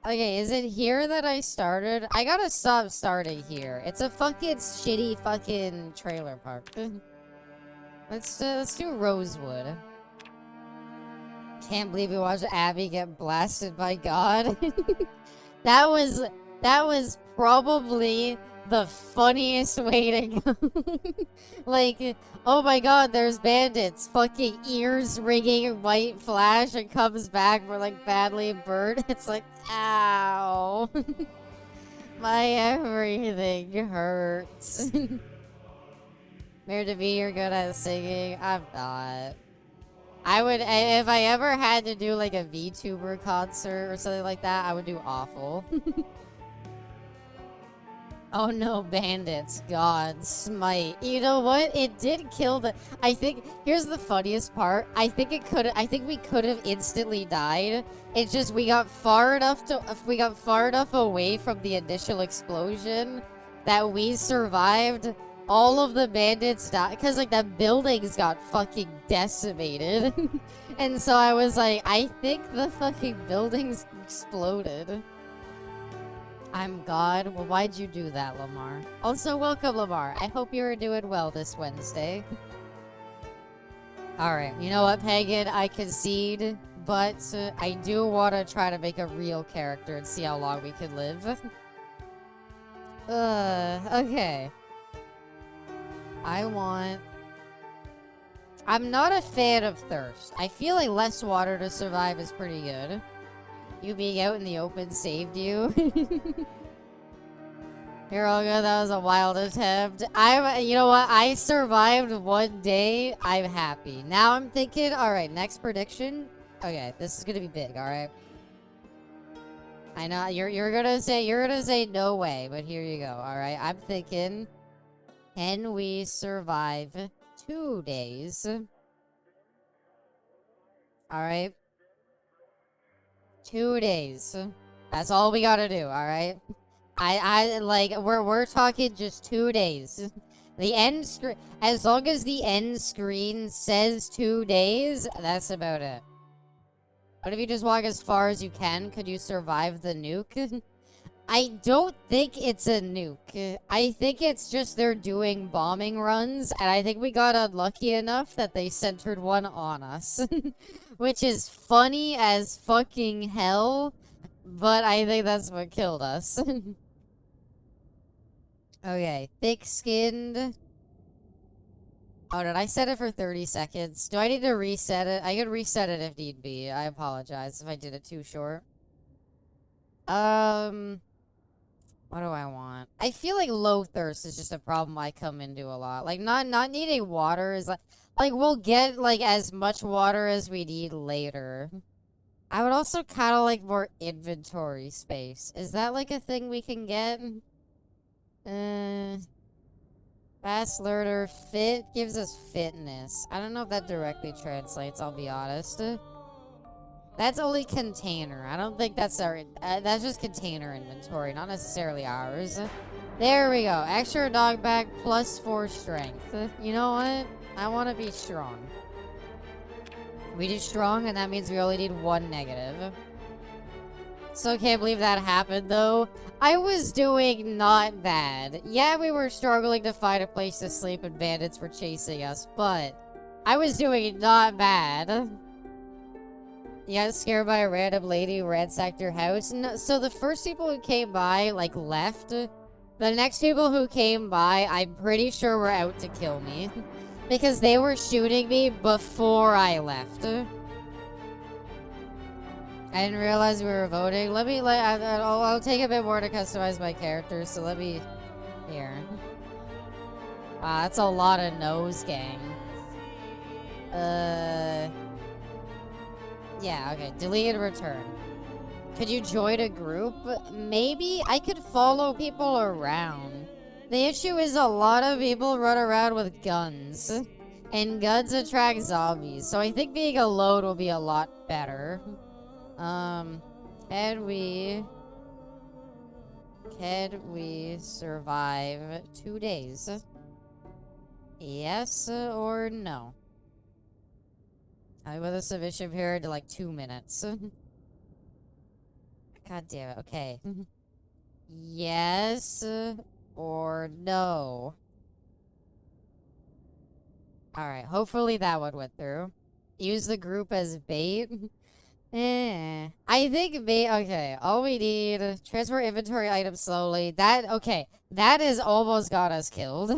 Okay, is it here that I started? I gotta stop starting here. It's a fucking shitty fucking trailer park. Let's do Rosewood. Can't believe we watched Abby get blasted by God. That was probably the funniest way to go. Like, oh my God, there's bandits. Fucking ears ringing, white flash, and comes back. We're like badly burned. It's like, ow. My everything hurts. Mayor DeVee, you're good at singing. I'm not. I would, if I ever had to do like a VTuber concert or something like that, I would do awful. Oh no, bandits. God, smite. You know what? It did kill the... I think... Here's the funniest part. I think we could have instantly died. It's just we got far enough away from the initial explosion that we survived. All of the bandits died. Because, like, the buildings got fucking decimated. And so I was like, I think the fucking buildings exploded. I'm God. Well, why'd you do that, Lamar? Also, welcome, Lamar. I hope you're doing well this Wednesday. Alright, you know what, Pagan? I concede, but I do want to try to make a real character and see how long we can live. Okay. I'm not a fan of thirst. I feel like less water to survive is pretty good. You being out in the open saved you. You're all good. That was a wild attempt. You know what? I survived one day. I'm happy. Now I'm thinking, all right, next prediction. Okay, this is gonna be big. All right. I know you're gonna say no way, but here you go. All right. I'm thinking, can we survive 2 days? All right. 2 days. That's all we gotta do, alright? We're talking just 2 days. The end screen, as long as the end screen says 2 days, that's about it. What if you just walk as far as you can? Could you survive the nuke? I don't think it's a nuke. I think it's just they're doing bombing runs, and I think we got unlucky enough that they centered one on us. Which is funny as fucking hell, but I think that's what killed us. Okay, thick-skinned. Oh, did I set it for 30 seconds? Do I need to reset it? I could reset it if need be. I apologize if I did it too short. What do I want? I feel like low thirst is just a problem I come into a lot. Like, not needing water is like, we'll get, like, as much water as we need later. I would also kind of like more inventory space. Is that, like, a thing we can get? Fast learner. Fit gives us fitness. I don't know if that directly translates, I'll be honest. That's only container. I don't think that's our... that's just container inventory, not necessarily ours. There we go. Extra dog bag plus 4 strength. You know what? I want to be strong. We do strong, and that means we only need 1 negative. Still can't believe that happened, though. I was doing not bad. Yeah, we were struggling to find a place to sleep and bandits were chasing us, but I was doing not bad. You got scared by a random lady who ransacked your house? No, so the first people who came by, like, left. The next people who came by, I'm pretty sure were out to kill me. Because they were shooting me before I left. I didn't realize we were voting. Let me, I'll take a bit more to customize my character, so let me, here. Wow, that's a lot of nose gang. Yeah, okay, delete and return. Could you join a group? Maybe I could follow people around. The issue is a lot of people run around with guns. And guns attract zombies. So I think being alone will be a lot better. Can we survive 2 days? Yes or no? I'm with a submission period to like 2 minutes. God damn it, okay. Yes or no? Alright, hopefully that one went through. Use the group as bait. I think bait, okay, all we need, transfer inventory items slowly. Okay, that is almost got us killed.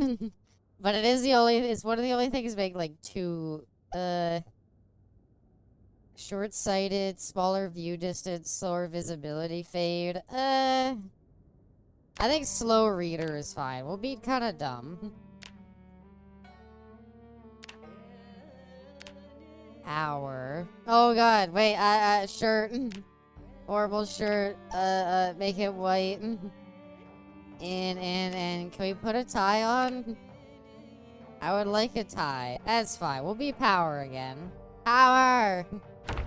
But it's one of the only things make like two, short-sighted, smaller view distance, slower visibility fade. I think slow reader is fine. We'll be kind of dumb. Hour. Oh god, wait, shirt. Horrible shirt. Make it white. And can we put a tie on? I would like a tie. That's fine. We'll be power again. Power!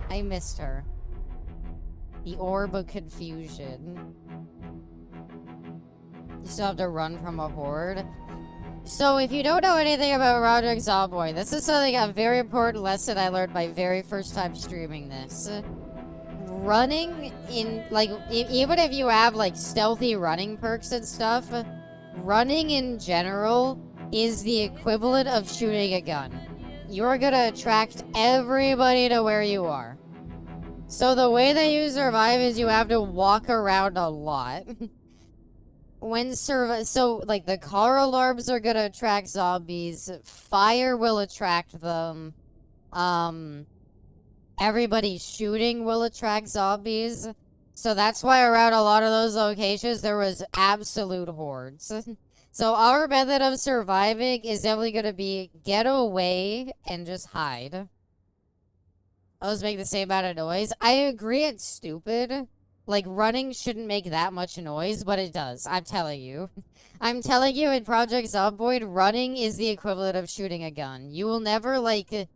I missed her. The orb of confusion. You still have to run from a horde. So if you don't know anything about Roderick Zomboid, this is a very important lesson I learned my very first time streaming this. Running in, like, even if you have, like, stealthy running perks and stuff, running in general is the equivalent of shooting a gun. You're gonna attract everybody to where you are. So the way that you survive is you have to walk around a lot. So, like, the car alarms are gonna attract zombies. Fire will attract them. Everybody shooting will attract zombies. So that's why around a lot of those locations, there was absolute hordes. So our method of surviving is definitely gonna be get away and just hide. Those make the same amount of noise. I agree it's stupid. Like, running shouldn't make that much noise, but it does. I'm telling you. I'm telling you, in Project Zomboid, running is the equivalent of shooting a gun. You will never, like...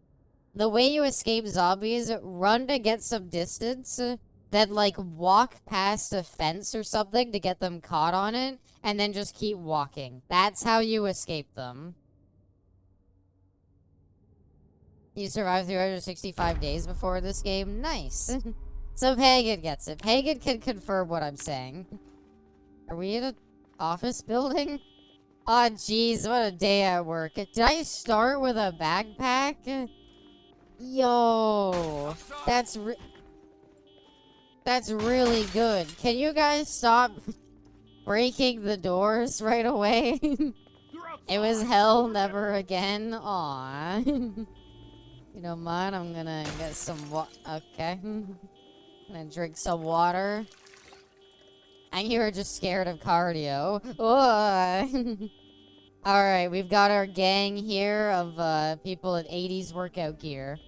The way you escape zombies, run to get some distance, then, like, walk past a fence or something to get them caught on it, and then just keep walking. That's how you escape them. You survived 365 days before this game? Nice. So Pagan gets it. Pagan can confirm what I'm saying. Are we in an office building? Oh, jeez, what a day at work. Did I start with a backpack? Yo, that's really good. Can you guys stop breaking the doors right away? It was hell, never again. Aw. You don't mind? I'm gonna get some okay. I'm gonna drink some water. And you were just scared of cardio. Alright, we've got our gang here of people in 80s workout gear.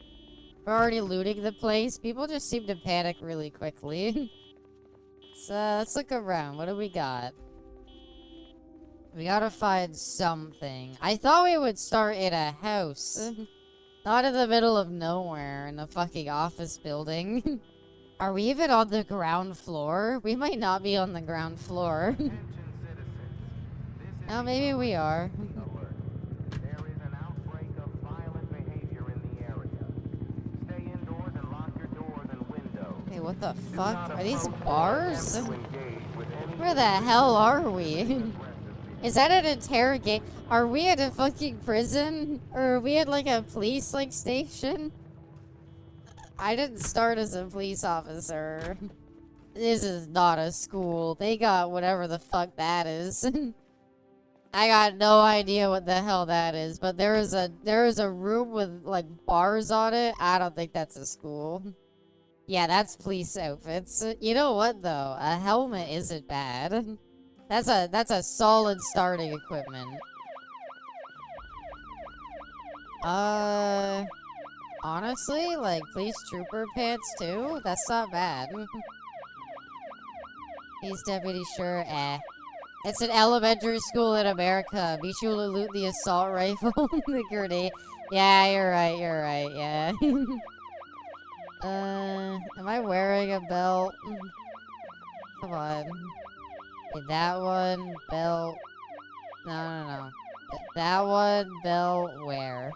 We're already looting the place. People just seem to panic really quickly. So, let's look around. What do we got? We gotta find something. I thought we would start in a house. Not in the middle of nowhere in a fucking office building. Are we even on the ground floor? We might not be on the ground floor. Oh, maybe we are. There is an outbreak of violent behavior in the area. Stay indoors and lock your doors and windows. Hey, what the fuck? Are these bars? To engage with any Where the hell are we? Is that an interrogate? Are we at a fucking prison? Or are we at like a police like station? I didn't start as a police officer. This is not a school. They got whatever the fuck that is. I got no idea what the hell that is, but there is a room with like bars on it. I don't think that's a school. Yeah, that's police outfits. You know what though? A helmet isn't bad. That's a solid starting equipment. Honestly, like police trooper pants too? That's not bad. Police deputy sure, It's an elementary school in America. Be sure to loot the assault rifle, the grenade. Yeah, you're right, yeah. Am I wearing a belt? Come on. Okay, that one, belt. No. That one, belt, where?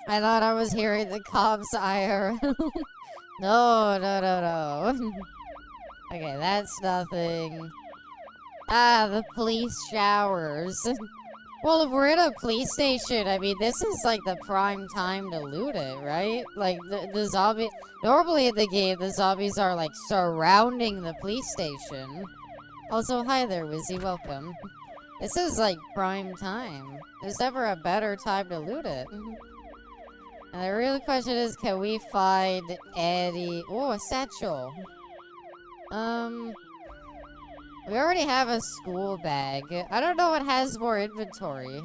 I thought I was hearing the cops IRL. No. Okay, that's nothing. Ah, the police showers. Well, if we're in a police station, I mean, this is like the prime time to loot it, right? Like, the zombie... Normally in the game, the zombies are, like, surrounding the police station. Also, hi there, Wizzy, welcome. This is, like, prime time. There's never a better time to loot it. And the real question is, can we find any... Oh, a satchel. We already have a school bag. I don't know what has more inventory.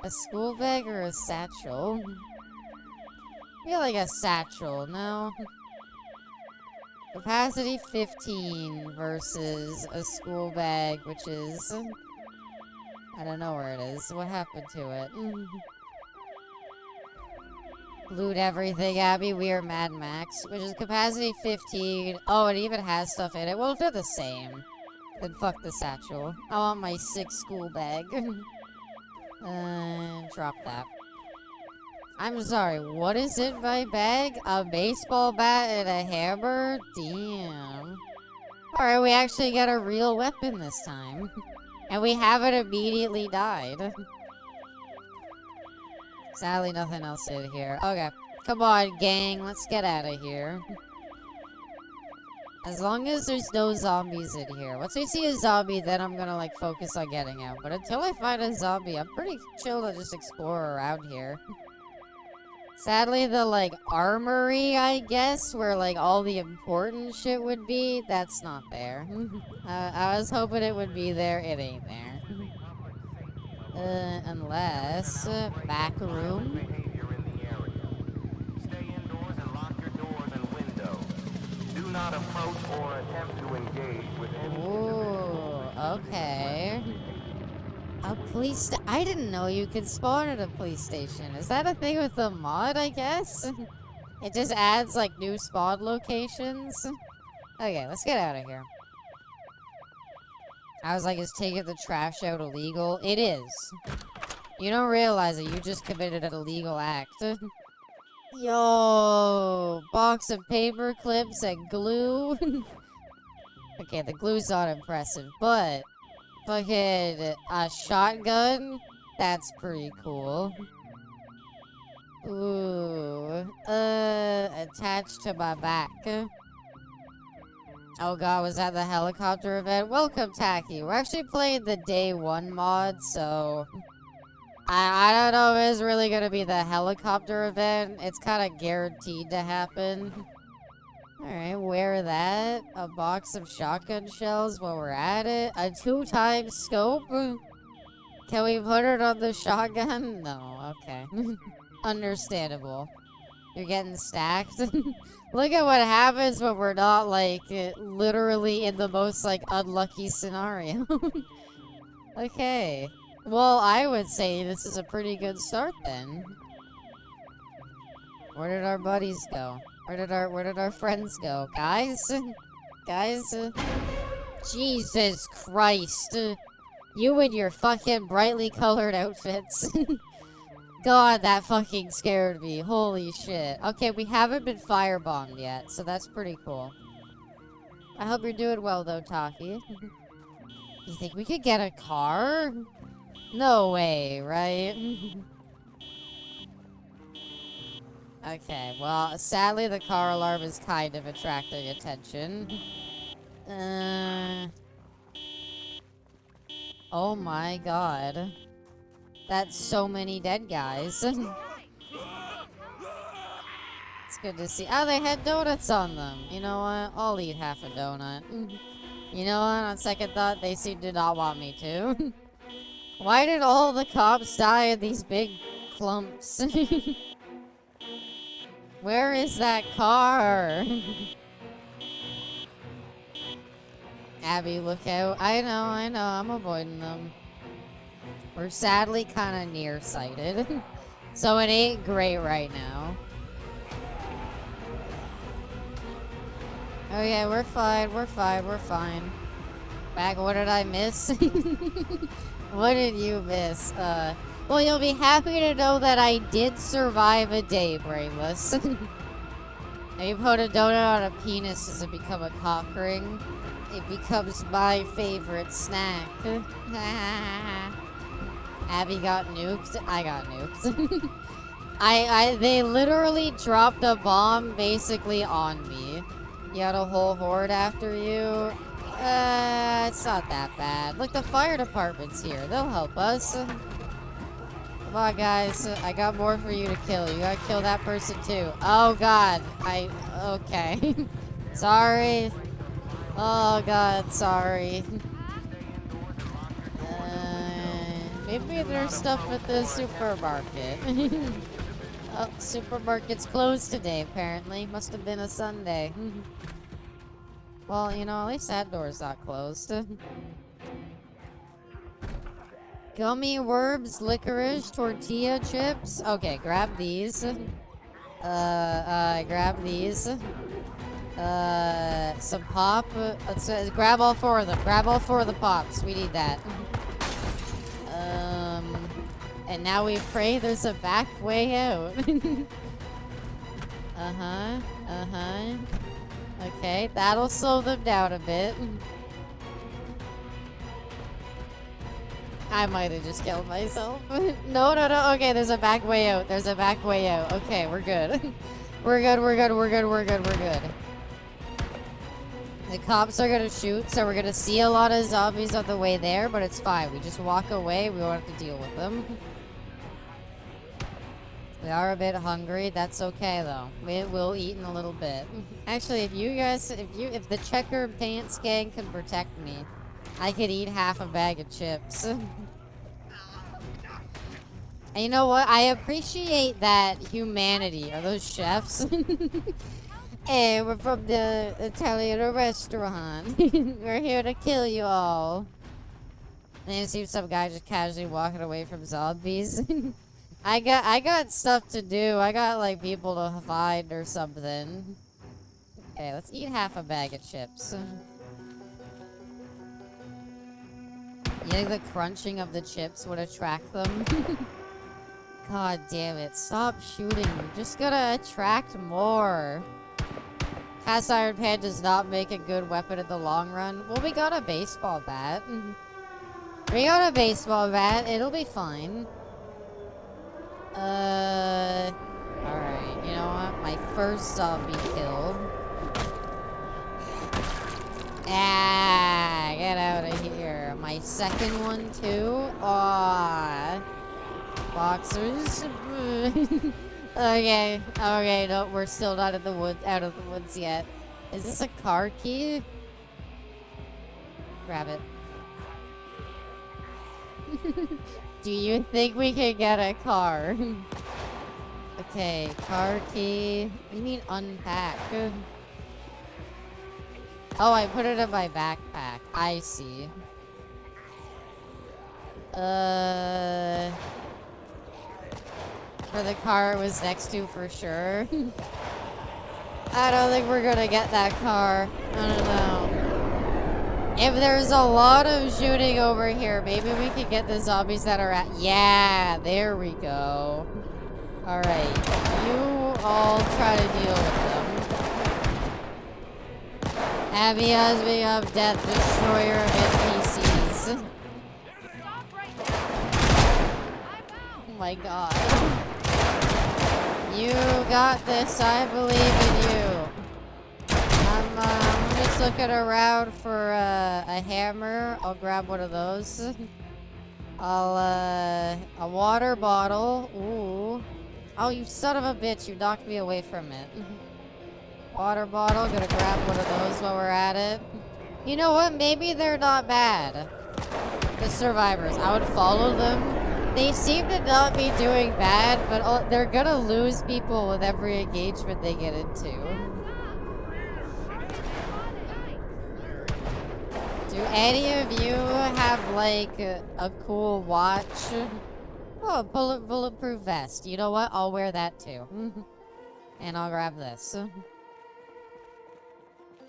A school bag or a satchel? I feel like a satchel, no? Capacity 15 versus a school bag, which is... I don't know where it is. What happened to it? Loot everything, Abby. We are Mad Max, which is capacity 15. Oh, it even has stuff in it. Well, if they're the same, then fuck the satchel. I want my 6 school bag. Drop that. I'm sorry, what is in my bag? A baseball bat and a hammer? Damn. Alright, we actually got a real weapon this time. And we haven't immediately died. Sadly, nothing else in here. Okay. Come on, gang. Let's get out of here. As long as there's no zombies in here. Once we see a zombie, then I'm gonna, like, focus on getting out. But until I find a zombie, I'm pretty chill to just explore around here. Sadly, the, like, armory, I guess, where, like, all the important shit would be, that's not there. I was hoping it would be there. It ain't there. Unless... back room? Behavior in the area. Stay indoors and lock your doors and windows. Do not approach or attempt to engage with any Ooh, okay. A police I didn't know you could spawn at a police station. Is that a thing with the mod, I guess? It just adds, like, new spawn locations? Okay, let's get out of here. I was like, is taking the trash out illegal? It is. You don't realize it. You just committed an illegal act. Yo, box of paper clips and glue. Okay, the glue's not impressive, but fucking a shotgun? That's pretty cool. Ooh, attached to my back. Oh god, was that the helicopter event? Welcome, Tacky. We're actually playing the day 1 mod, so... I don't know if it's really gonna be the helicopter event. It's kind of guaranteed to happen. Alright, wear that. A box of shotgun shells while we're at it. A 2x scope? Can we put it on the shotgun? No, okay. Understandable. You're getting stacked? Look at what happens when we're not, like, literally in the most, like, unlucky scenario. Okay. Well, I would say this is a pretty good start, then. Where did our buddies go? Where did our friends go? Guys? Guys? Jesus Christ. You and your fucking brightly colored outfits. God, that fucking scared me. Holy shit. Okay, we haven't been firebombed yet, so that's pretty cool. I hope you're doing well, though, Taki. You think we could get a car? No way, right? Okay, well, sadly the car alarm is kind of attracting attention. Oh my god. That's so many dead guys. It's good to see. Oh, they had donuts on them. You know what? I'll eat half a donut. You know what? On second thought, they seem to not want me to. Why did all the cops die in these big clumps? Where is that car? Abby, look out. I know, I'm avoiding them. We're sadly kind of nearsighted. So it ain't great right now. Oh yeah, we're fine, we're fine. Back, what did I miss? What did you miss? Well, you'll be happy to know that I did survive a day, Brainless. If you put a donut on a penis, does it become a cock ring? It becomes my favorite snack. Abby got nuked. I got nuked. They literally dropped a bomb basically on me. You had a whole horde after you. It's not that bad. Look, the fire department's here. They'll help us. Come on, guys. I got more for you to kill. You gotta kill that person, too. Oh, God. Okay. Sorry. Oh, God. Sorry. Maybe there's stuff at the supermarket. Oh, supermarket's closed today, apparently. Must have been a Sunday. Well, you know, at least that door's not closed. Gummy worms, licorice, tortilla chips. Okay, grab these. Grab these. Some pop. Let's grab all 4 of them. Grab all 4 of the pops. We need that. And now we pray there's a back way out. Okay, that'll slow them down a bit. I might have just killed myself. No. Okay, there's a back way out. There's a back way out. Okay, we're good. We're good. The cops are gonna shoot, so we're gonna see a lot of zombies on the way there, but it's fine. We just walk away. We won't have to deal with them. We are a bit hungry. That's okay, though. We'll eat in a little bit. Actually, if the checker pants gang can protect me, I could eat half a bag of chips. And you know what? I appreciate that humanity. Are those chefs? Hey, we're from the Italian restaurant. We're here to kill you all. And you see some guy just casually walking away from zombies. I got stuff to do. I got like people to find or something. Okay, let's eat half a bag of chips. You think the crunching of the chips would attract them? God damn it. Stop shooting. You're just gonna attract more. Cast iron pan does not make a good weapon in the long run. Well, we got a baseball bat. We got a baseball bat. It'll be fine. Alright. You know what? My first zombie kill. Ah, get out of here. My second one, too. Aw. Boxers. Okay, no, we're still not in the woods, out of the woods yet. Is this a car key? Grab it. Do you think we can get a car? Okay, car key. We need unpack. Oh, I put it in my backpack. I see. For the car it was next to for sure. I don't think we're gonna get that car. I don't know. If there's a lot of shooting over here, maybe we could get the zombies that are at... Yeah, there we go. Alright, you all try to deal with them. Abby Husband of Death, Destroyer of NPCs. Stop right there. I'm out. Oh my god. You got this. I believe in you. I'm just looking around for a hammer. I'll grab one of those. A water bottle. Ooh. Oh, you son of a bitch. You knocked me away from it. Water bottle. Gonna grab one of those while we're at it. You know what? Maybe they're not bad. The survivors. I would follow them. They seem to not be doing bad, but they're gonna lose people with every engagement they get into. Do any of you have, like, a cool watch? Oh, a bulletproof vest. You know what? I'll wear that too. And I'll grab this.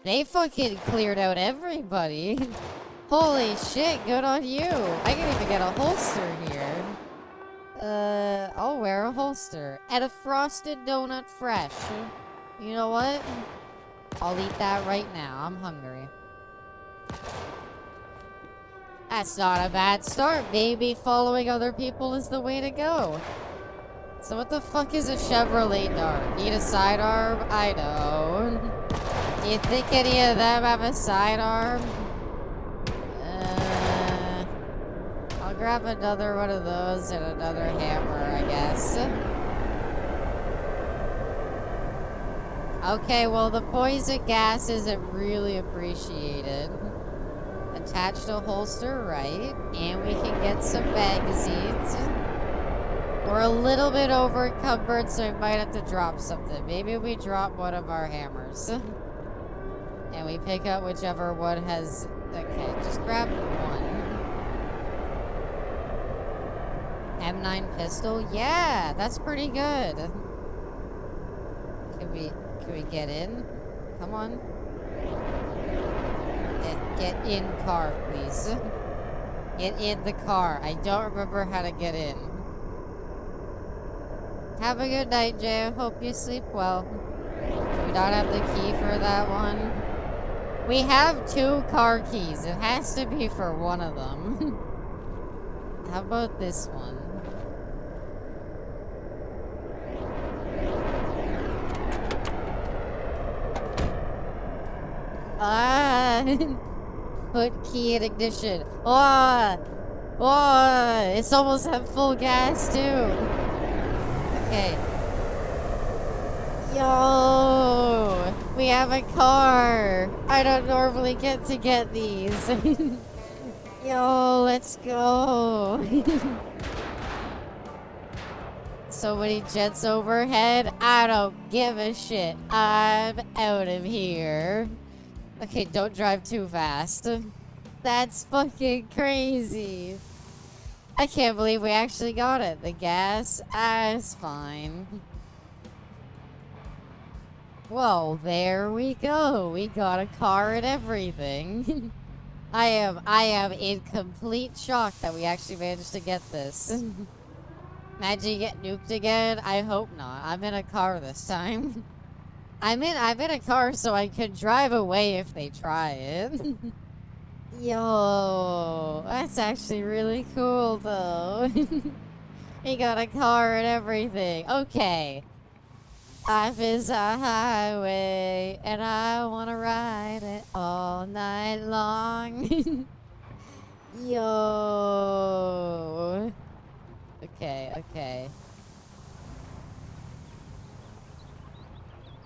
They fucking cleared out everybody. Holy shit, good on you. I can even get a holster here. I'll wear a holster. And a frosted donut fresh. You know what? I'll eat that right now. I'm hungry. That's not a bad start. Maybe following other people is the way to go. So what the fuck is a Chevrolet Dart? Need a sidearm? I know. Do you think any of them have a sidearm? I'll grab another one of those and another hammer, I guess. Okay, well, the poison gas isn't really appreciated. Attached a holster, right? And we can get some magazines. We're a little bit over encumbered, so we might have to drop something. Maybe we drop one of our hammers. And we pick up whichever one has... Okay, just grab one. M9 pistol? Yeah, that's pretty good. Can we get in? Come on. Get in car, please. Get in the car. I don't remember how to get in. Have a good night, Jay. Hope you sleep well. Do we not have the key for that one? We have 2 car keys. It has to be for one of them. How about this one? Ah! Put key in ignition. Oh! Oh! It's almost at full gas, too. Okay. Yo! We have a car! I don't normally get to get these. Yo, let's go! So many jets overhead. I don't give a shit. I'm out of here. Okay, don't drive too fast. That's fucking crazy. I can't believe we actually got it. The gas is fine. Well, there we go. We got a car and everything. I am in complete shock that we actually managed to get this. Imagine you get nuked again. I hope not. I'm in a car this time. I'm in a car so I could drive away if they try it. Yo, that's actually really cool though. We got a car and everything. Okay. Life is a highway and I wanna ride it all night long. Yo. Okay.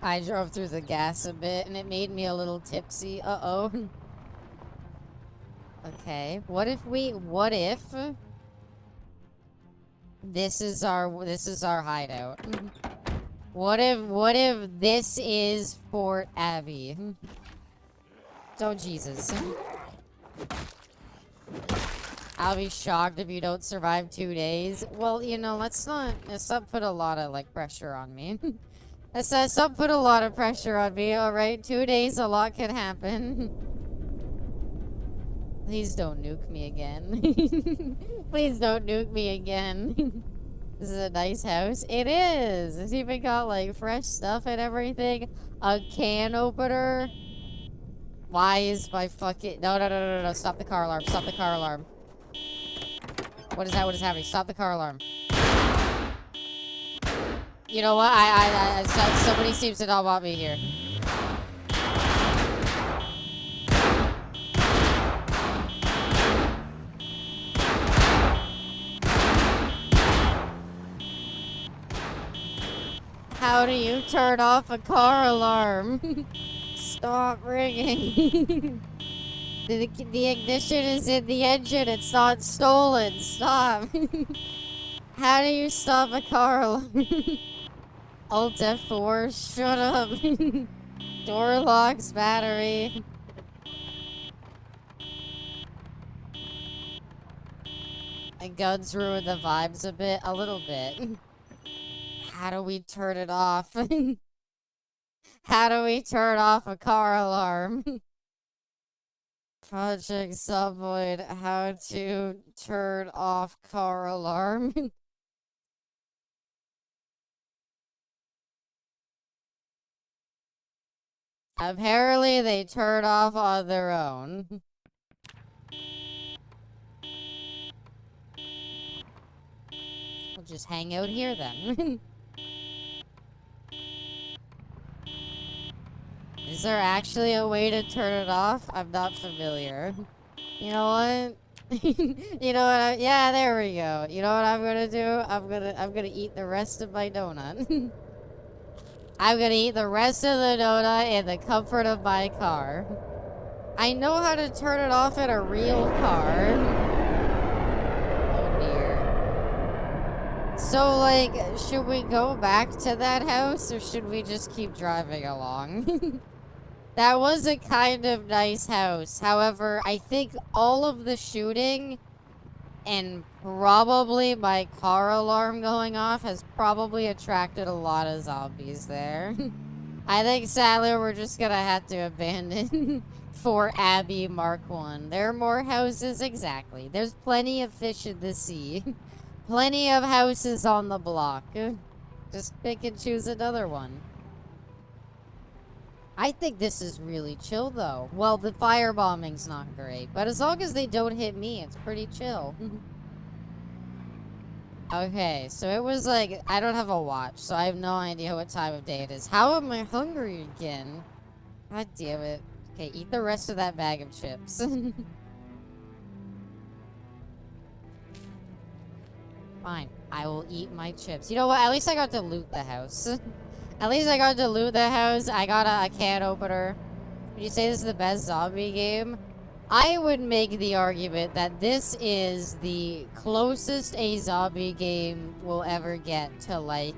I drove through the gas a bit and it made me a little tipsy. Uh-oh. Okay. What if this is our hideout? What if this is Fort Abbey? Oh Jesus. I'll be shocked if you don't survive 2 days. Well, you know, let's not put a lot of like pressure on me. Let's not put a lot of pressure on me, alright? 2 days, a lot can happen. Please don't nuke me again. Please don't nuke me again. This is a nice house. It is! It's even got like fresh stuff and everything. A can opener. Why is my fucking... No. Stop the car alarm. Stop the car alarm. What is that? What is happening? Stop the car alarm. You know what? Somebody seems to not want me here. How do you turn off a car alarm? Stop ringing. The ignition is in the engine. It's not stolen. Stop. How do you stop a car alarm? Alt F4. Shut up. Door locks, battery. And guns ruin the vibes a bit. A little bit. How do we turn it off? How do we turn off a car alarm? Project Zomboid, how to turn off car alarm. Apparently they turn off on their own. We'll just hang out here then. Is there actually a way to turn it off? I'm not familiar. You know what? You know what? Yeah, there we go. You know what I'm gonna do? I'm gonna eat the rest of my donut. I'm gonna eat the rest of the donut in the comfort of my car. I know how to turn it off in a real car. Oh dear. So, like, should we go back to that house or should we just keep driving along? That was a kind of nice house. However, I think all of the shooting and probably my car alarm going off has probably attracted a lot of zombies there. I think sadly we're just gonna have to abandon Fort Abbey Mark 1. There are more houses, exactly. There's plenty of fish in the sea. Plenty of houses on the block. Just pick and choose another one. I think this is really chill, though. Well, the firebombing's not great, but as long as they don't hit me, it's pretty chill. Okay, so it was like, I don't have a watch, so I have no idea what time of day it is. How am I hungry again? God damn it. Okay, eat the rest of that bag of chips. Fine, I will eat my chips. You know what? At least I got to loot the house. At least I got to loot the house. I got a can opener. Would you say this is the best zombie game? I would make the argument that this is the closest a zombie game will ever get to, like,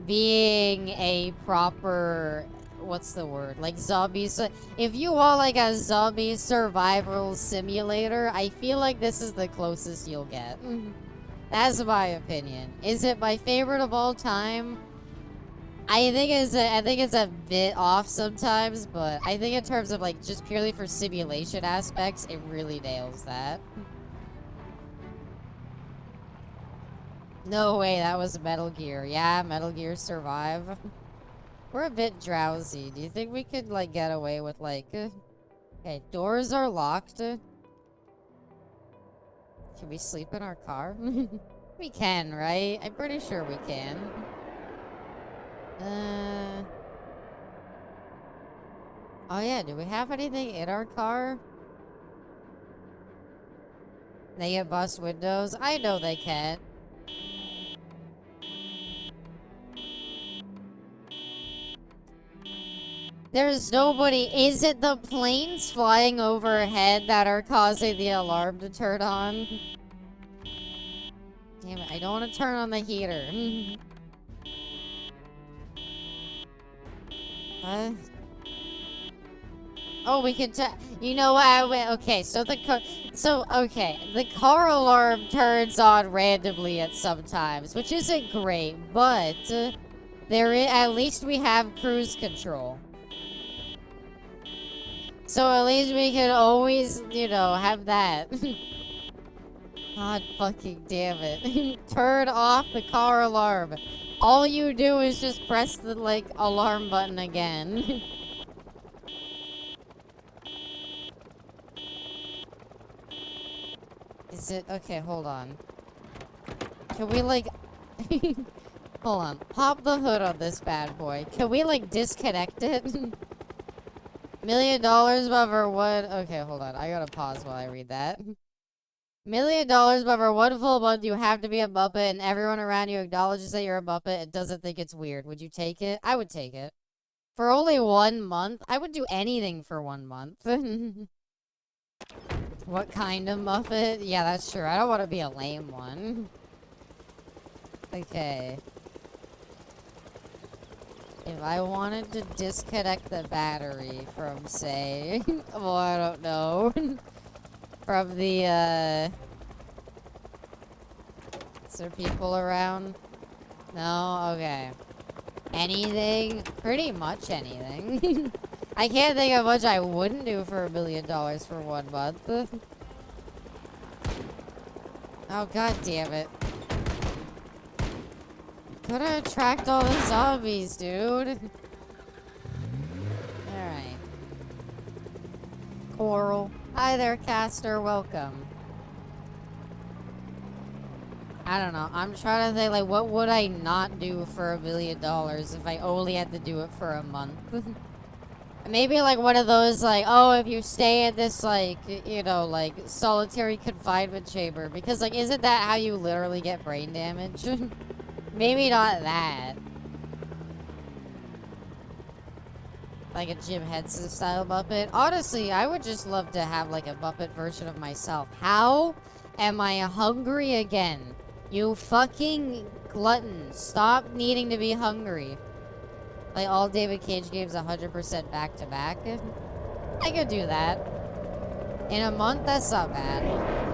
being a proper, what's the word? Like, zombies. If you want, like, a zombie survival simulator, I feel like this is the closest you'll get. That's my opinion. Is it my favorite of all time? I think it's a bit off sometimes, but I think in terms of like just purely for simulation aspects, it really nails that. No way, that was Metal Gear. Yeah, Metal Gear Survive. We're a bit drowsy. Do you think we could like get away with like okay, doors are locked. Can we sleep in our car? We can, right? I'm pretty sure we can. Oh yeah, do we have anything in our car? They can bust windows? I know they can. There's nobody. Is it the planes flying overhead that are causing the alarm to turn on? Damn it, I don't want to turn on the heater. What? Oh, we can you know what? Okay, so the car alarm turns on randomly at some times, which isn't great, but at least we have cruise control. So at least we can always, you know, have that. God fucking damn it. Turn off the car alarm. All you do is just press the, like, alarm button again. Is it? Okay, hold on. Can we, like... Hold on. Pop the hood on this bad boy. Can we, like, disconnect it? $1 million above or what? Okay, hold on. I gotta pause while I read that. $1 million above or 1 full month, you have to be a Muppet, and everyone around you acknowledges that you're a Muppet and doesn't think it's weird. Would you take it? I would take it. For only 1 month? I would do anything for 1 month. What kind of Muppet? Yeah, that's true. I don't want to be a lame one. Okay. If I wanted to disconnect the battery from, say... well, I don't know. From the, Is there people around? No? Okay. Anything? Pretty much anything. I can't think of much I wouldn't do for $1 million for 1 month. Oh, god damn it. Gotta attract all the zombies, dude. Alright. Coral. Hi there, Caster. Welcome. I don't know. I'm trying to think, like, what would I not do for $1 million if I only had to do it for a month? Maybe, like, one of those, like, oh, if you stay in this, like, you know, like, solitary confinement chamber. Because, like, isn't that how you literally get brain damage? Maybe not that. Like a Jim Henson style Muppet. Honestly, I would just love to have, like, a Muppet version of myself. How am I hungry again? You fucking glutton. Stop needing to be hungry. Like, all David Cage games 100% back-to-back. I could do that. In a month, that's not bad.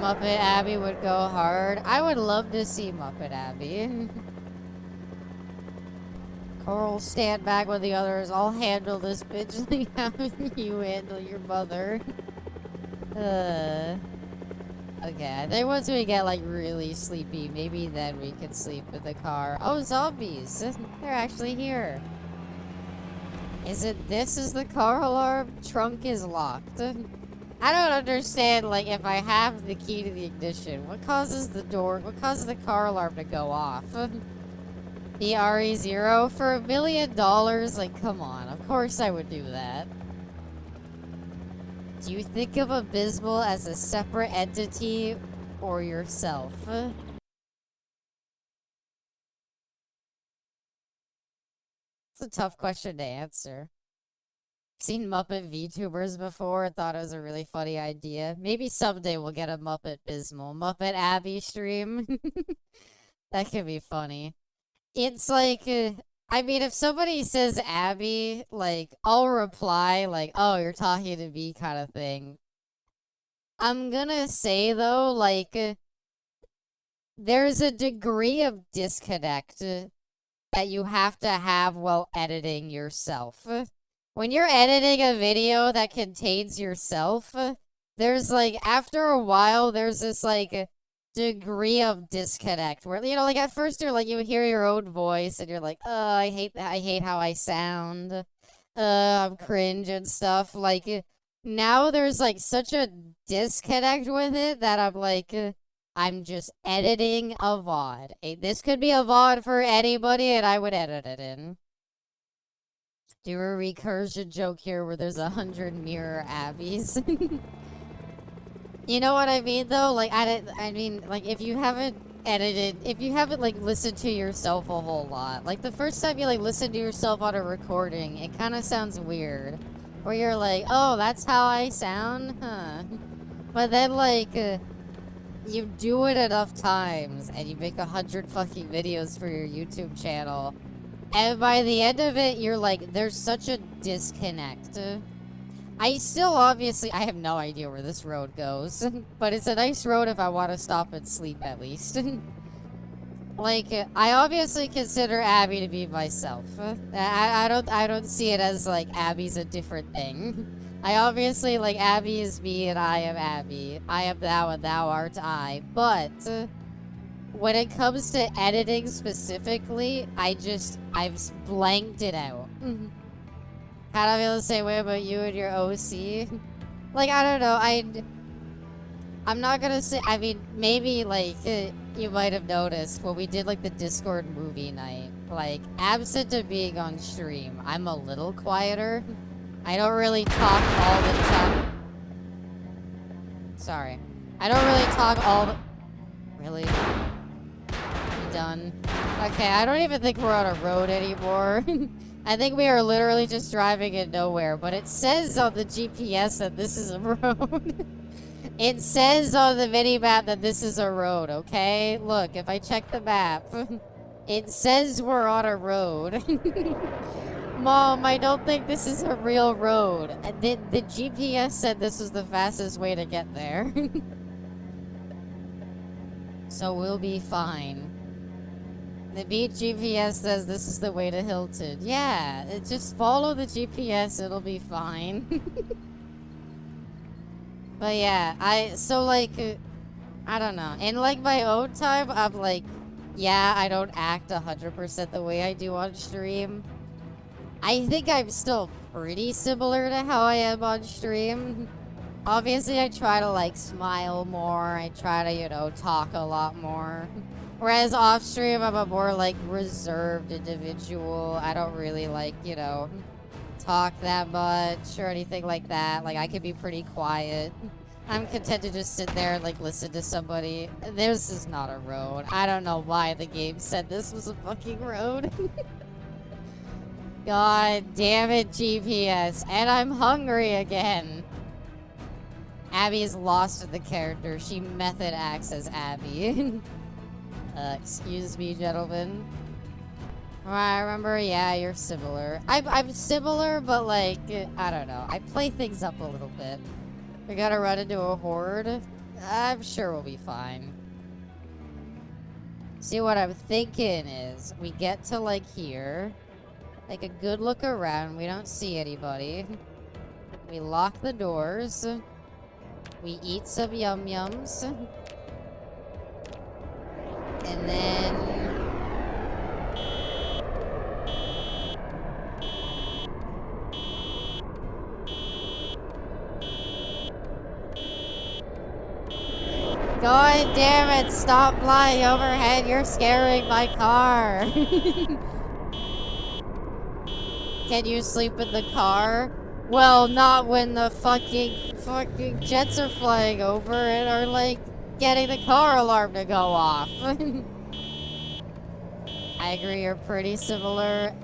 Muppet Abby would go hard. I would love to see Muppet Abby. Coral, stand back with the others. I'll handle this bitch like how you handle your mother. Okay, I think once we get, like, really sleepy, maybe then we can sleep in the car. Oh, zombies! They're actually here. Is it this is the car alarm? Trunk is locked. I don't understand, like, if I have the key to the ignition, what causes the car alarm to go off? The RE0 for $1 million? Like, come on, of course I would do that. Do you think of Abysmal as a separate entity or yourself? It's a tough question to answer. I've seen Muppet VTubers before and thought it was a really funny idea. Maybe someday we'll get a Muppet Bismal. Muppet Abby stream. That could be funny. It's like, I mean, if somebody says Abby, like, I'll reply, like, oh, you're talking to me kind of thing. I'm gonna say, though, like, there's a degree of disconnect that you have to have while editing yourself. When you're editing a video that contains yourself, there's, like, after a while, there's this, like, degree of disconnect where, you know, like, at first you're like, you hear your own voice and you're like, oh, I hate how I sound, I'm cringe and stuff. Like, now there's, like, such a disconnect with it that I'm like, I'm just editing a VOD. This could be a VOD for anybody and I would edit it in. Do a recursion joke here where there's 100 mirror Abbies. You know what I mean, though? Like, I mean, like, if you haven't, like, listened to yourself a whole lot, like, the first time you, like, listen to yourself on a recording, it kind of sounds weird. Where you're like, oh, that's how I sound? Huh. But then, like, you do it enough times, and you make 100 fucking videos for your YouTube channel, and by the end of it, you're like, there's such a disconnect. I still, obviously, I have no idea where this road goes, but it's a nice road if I want to stop and sleep, at least. Like, I obviously consider Abby to be myself. I don't see it as, like, Abby's a different thing. I obviously, like, Abby is me and I am Abby. I am thou and thou art I. But, when it comes to editing specifically, I've blanked it out. Kind of feel the same way about you and your OC. Like, I don't know, I'm not gonna say, I mean, maybe, like, you might have noticed when we did, like, the Discord movie night. Like, absent of being on stream, I'm a little quieter. I don't really talk all the time. Sorry. I don't really talk all the... Really? We done? Okay, I don't even think we're on a road anymore. I think we are literally just driving in nowhere, but it says on the GPS that this is a road. It says on the mini-map that this is a road, okay? Look, if I check the map, it says we're on a road. Mom, I don't think this is a real road. The GPS said this was the fastest way to get there. So we'll be fine. The beat GPS says this is the way to Hilton. Yeah, just follow the GPS, it'll be fine. But yeah, I don't know. In like my own time, I'm like, yeah, I don't act 100% the way I do on stream. I think I'm still pretty similar to how I am on stream. Obviously, I try to like smile more. I try to, you know, talk a lot more. Whereas off stream, I'm a more like reserved individual. I don't really like, you know, talk that much or anything like that. Like, I can be pretty quiet. I'm content to just sit there and like listen to somebody. This is not a road. I don't know why the game said this was a fucking road. God damn it, GPS. And I'm hungry again. Abby's lost in the character. She method acts as Abby. Excuse me, gentlemen. I remember, yeah, you're similar. I'm similar, but like, I don't know. I play things up a little bit. We gotta run into a horde. I'm sure we'll be fine. See, what I'm thinking is, we get to like here. Take a good look around. We don't see anybody. We lock the doors. We eat some yum-yums. And then... God damn it, stop flying overhead. You're scaring my car. Can you sleep in the car? Well, not when the fucking jets are flying over and are like getting the car alarm to go off. I agree, you're pretty similar.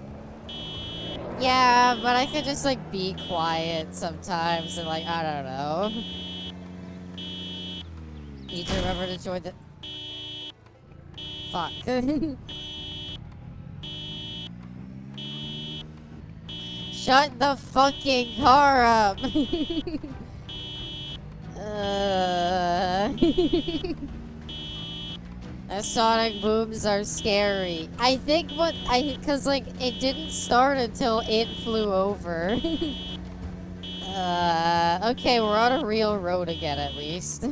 Yeah, but I could just like be quiet sometimes and like, I don't know. Need to remember to join the... Fuck. Shut the fucking car up! The sonic booms are scary. I think cause like, it didn't start until it flew over. Okay, we're on a real road again at least.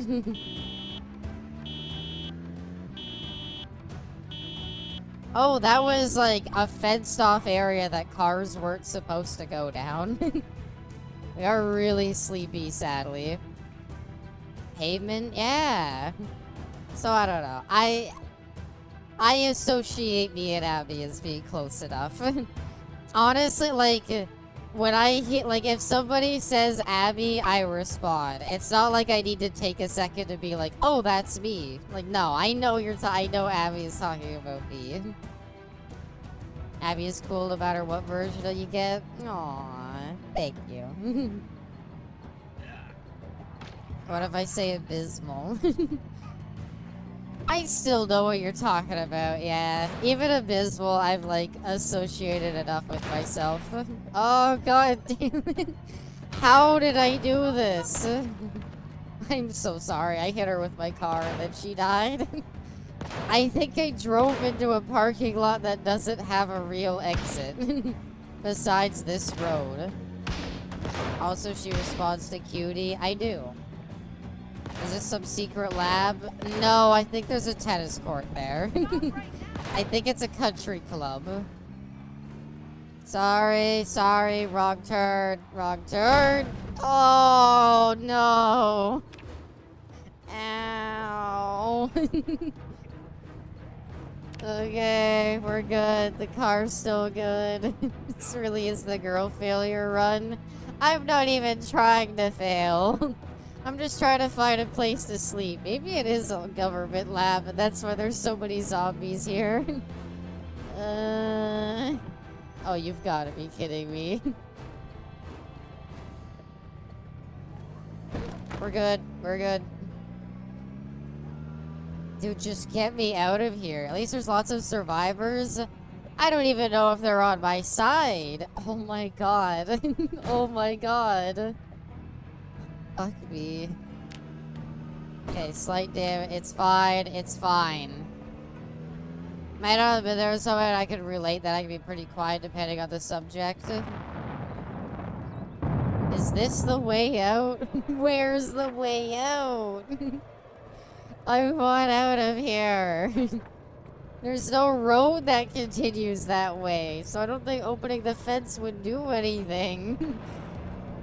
Oh, that was like a fenced off area that cars weren't supposed to go down. We are really sleepy, sadly. Pavement? Yeah. So I don't know. I associate me and Abby as being close enough. Honestly, like, when I hit, like, if somebody says Abby, I respond. It's not like I need to take a second to be like, oh, that's me. Like, no, I know I know Abby is talking about me. Abby is cool no matter what version you get. Aww, thank you. What if I say abysmal? I still know what you're talking about, yeah. Even abysmal, I've, like, associated enough with myself. Oh, god damn it. How did I do this? I'm so sorry. I hit her with my car and then she died. I think I drove into a parking lot that doesn't have a real exit. Besides this road. Also, she responds to cutie. I do. Is this some secret lab? No, I think there's a tennis court there. I think it's a country club. Sorry, wrong turn, wrong turn. Oh, no. Ow. Okay, we're good. The car's still good. This really is the girl failure run. I'm not even trying to fail. I'm just trying to find a place to sleep. Maybe it is a government lab, and that's why there's so many zombies here. Oh, you've got to be kidding me. We're good. We're good. Dude, just get me out of here. At least there's lots of survivors. I don't even know if they're on my side. Oh my god. Oh my god. Fuck me. Okay, slight damage. It's fine. It's fine. Might not have been there somewhere I could relate that I can be pretty quiet depending on the subject. Is this the way out? Where's the way out? I want out of here. There's no road that continues that way, so I don't think opening the fence would do anything.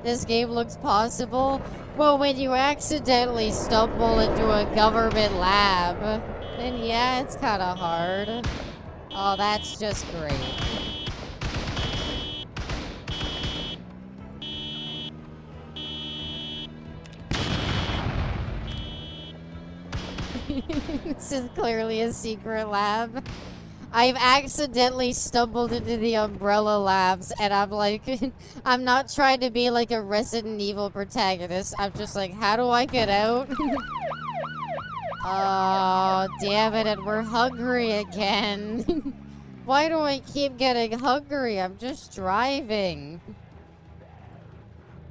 This game looks possible. Well, when you accidentally stumble into a government lab, then yeah, it's kind of hard. Oh, that's just great. This is clearly a secret lab. I've accidentally stumbled into the Umbrella Labs, and I'm like, I'm not trying to be like a Resident Evil protagonist. I'm just like, how do I get out? Oh, damn it, and we're hungry again. Why do I keep getting hungry? I'm just driving.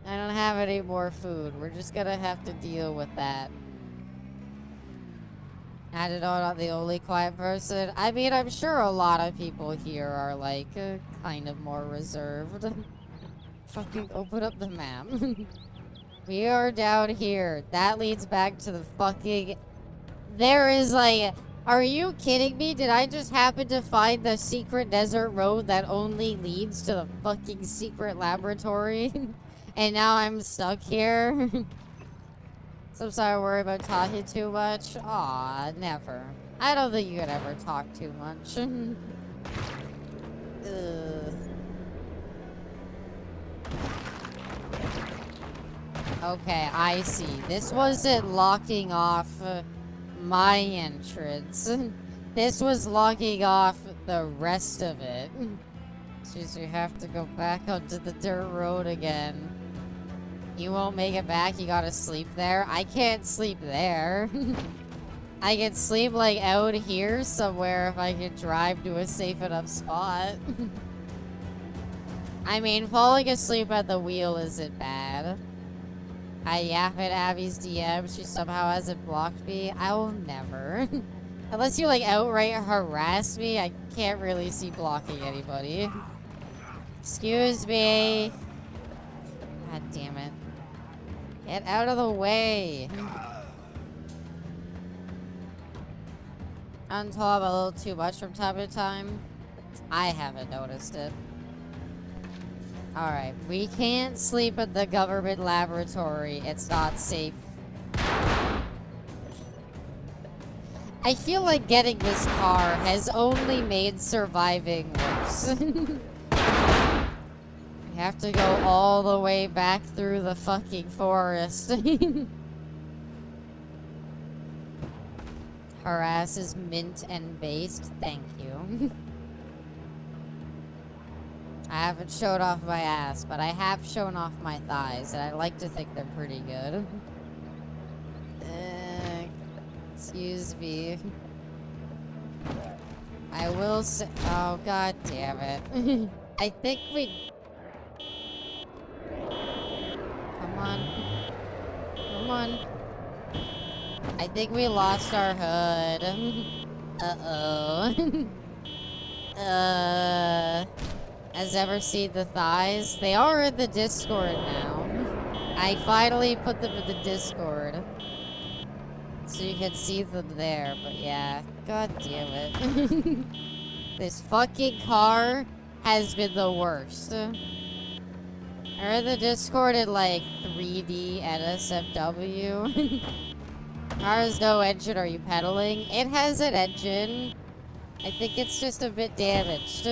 I don't have any more food. We're just gonna have to deal with that. I don't know, I'm not the only quiet person. I mean, I'm sure a lot of people here are, like, kind of more reserved. Fucking open up the map. We are down here. That leads back to the fucking... There is, like... Are you kidding me? Did I just happen to find the secret desert road that only leads to the fucking secret laboratory? And now I'm stuck here? So I'm sorry, worry about talking too much. Aw, never. I don't think you could ever talk too much. Ugh. Okay, I see. This wasn't locking off my entrance. This was locking off the rest of it. Jeez, we have to go back onto the dirt road again. You won't make it back, you gotta sleep there. I can't sleep there. I can sleep like out here somewhere if I can drive to a safe enough spot. I mean, falling asleep at the wheel isn't bad. I yap at Abby's DM, she somehow hasn't blocked me. I will never. Unless you like outright harass me, I can't really see blocking anybody. Excuse me. God damn it. Get out of the way. Until I'm a little too much from time to time. I haven't noticed it. Alright, we can't sleep at the government laboratory. It's not safe. I feel like getting this car has only made surviving worse. We have to go all the way back through the fucking forest. Harass is mint and based. Thank you. I haven't showed off my ass, but I have shown off my thighs, and I like to think they're pretty good. Excuse me. I will say... Oh, god damn it. I think we... Come on. Come on. I think we lost our hood. Uh-oh. Has ever seen the thighs? They are in the Discord now. I finally put them in the Discord. So you can see them there, but yeah. God damn it. This fucking car has been the worst. Are in the Discord in like 3D NSFW. Car has no engine. Are you pedaling? It has an engine. I think it's just a bit damaged.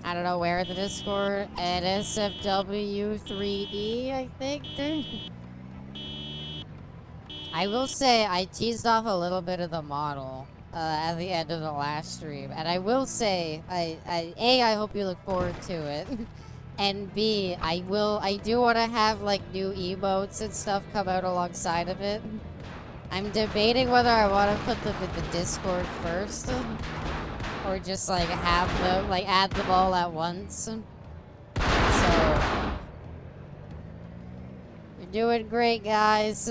I don't know where the Discord. NSFW3D, I think. I will say I teased off a little bit of the model at the end of the last stream, and I will say I hope you look forward to it, and B, I do want to have like new emotes and stuff come out alongside of it. I'm debating whether I want to put them in the Discord first, or just like have them like add them all at once. So you're doing great, guys.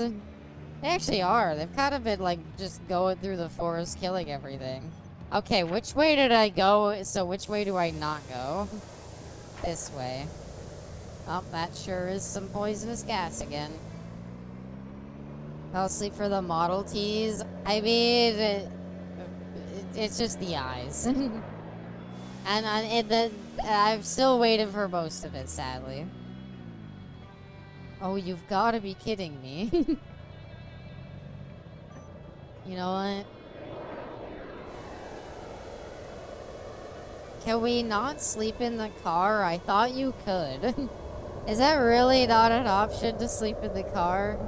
They actually are. They've kind of been, like, just going through the forest, killing everything. Okay, which way did I go? So which way do I not go? This way. Oh, that sure is some poisonous gas again. Fell asleep for the Model Ts. I mean, it's just the eyes. And I'm still waiting for most of it, sadly. Oh, you've got to be kidding me. You know what? Can we not sleep in the car? I thought you could. Is that really not an option to sleep in the car?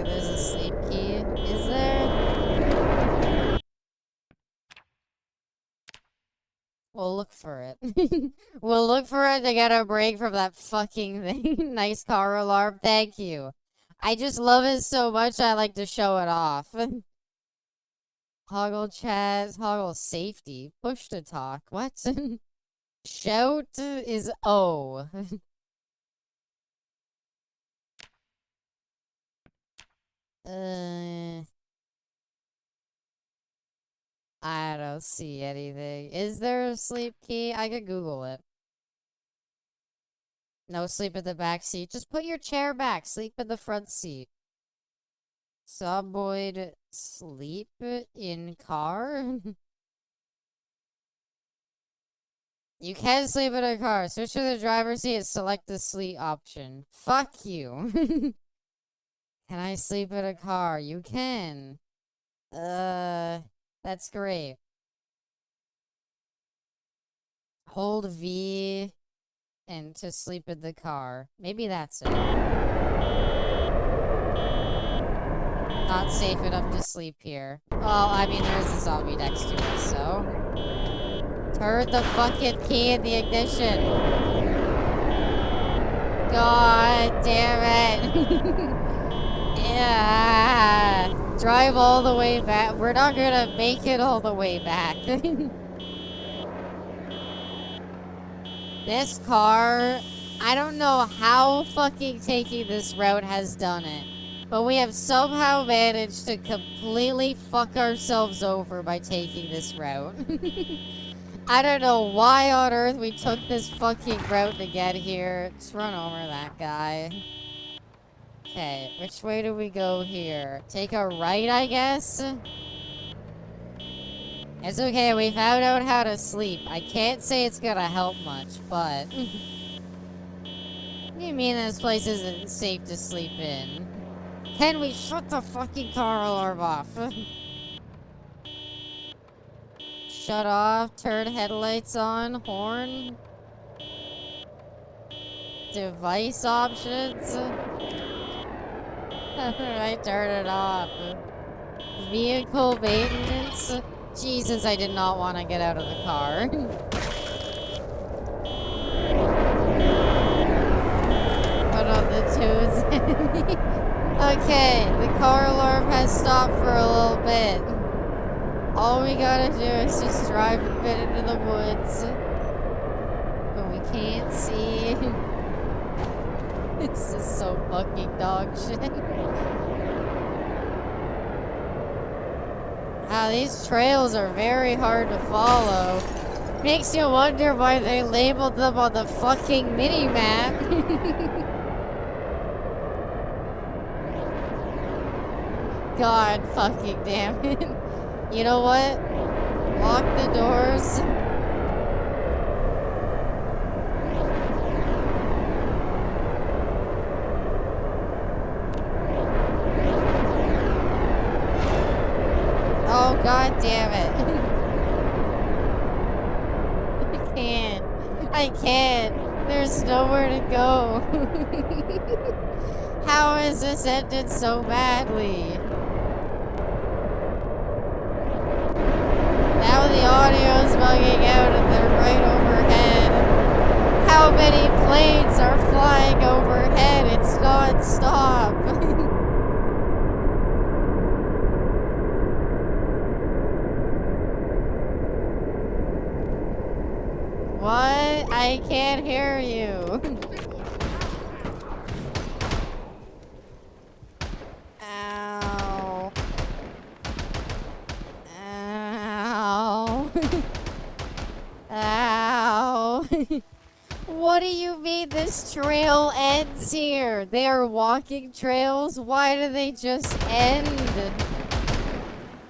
There's a sleep key. Is there? We'll look for it. We'll look for it to get a break from that fucking thing. Nice car alarm. Thank you. I just love it so much I like to show it off. Hoggle chat. Hoggle safety. Push to talk. What? Shout is O. I don't see anything. Is there a sleep key? I could Google it. No sleep in the back seat. Just put your chair back. Sleep in the front seat. Zomboid sleep in car? You can sleep in a car. Switch to the driver's seat and select the sleep option. Fuck you. Can I sleep in a car? You can. That's great. Hold V and to sleep in the car. Maybe that's it. Not safe enough to sleep here. Well, I mean, there's a zombie next to us, so. Turn the fucking key in the ignition. God damn it. Yeah. Drive all the way back. We're not gonna make it all the way back. This car, I don't know how fucking taking this route has done it, but we have somehow managed to completely fuck ourselves over by taking this route. I don't know why on earth we took this fucking route to get here. Just run over that guy. Okay, which way do we go here? Take a right, I guess? It's okay, we found out how to sleep. I can't say it's gonna help much, but... You mean this place isn't safe to sleep in? Can we shut the fucking car alarm off? Shut off, turn headlights on, horn. Device options. I turn it off. Vehicle maintenance. Jesus, I did not want to get out of the car. Put on the tunes. Okay, the car alarm has stopped for a little bit. All we gotta do is just drive a bit into the woods. But we can't see. This is so fucking dog shit. Wow, these trails are very hard to follow. Makes you wonder why they labeled them on the fucking mini-map. God fucking damn it. You know what? Lock the doors. Oh, god damn it. I can't. I can't. There's nowhere to go. How is this ended so badly? Now the audio's bugging out and they're right overhead. How many planes are flying overhead? It's non-stop. What? I can't hear you. Ow. Ow. Ow. What do you mean this trail ends here? They are walking trails? Why do they just end?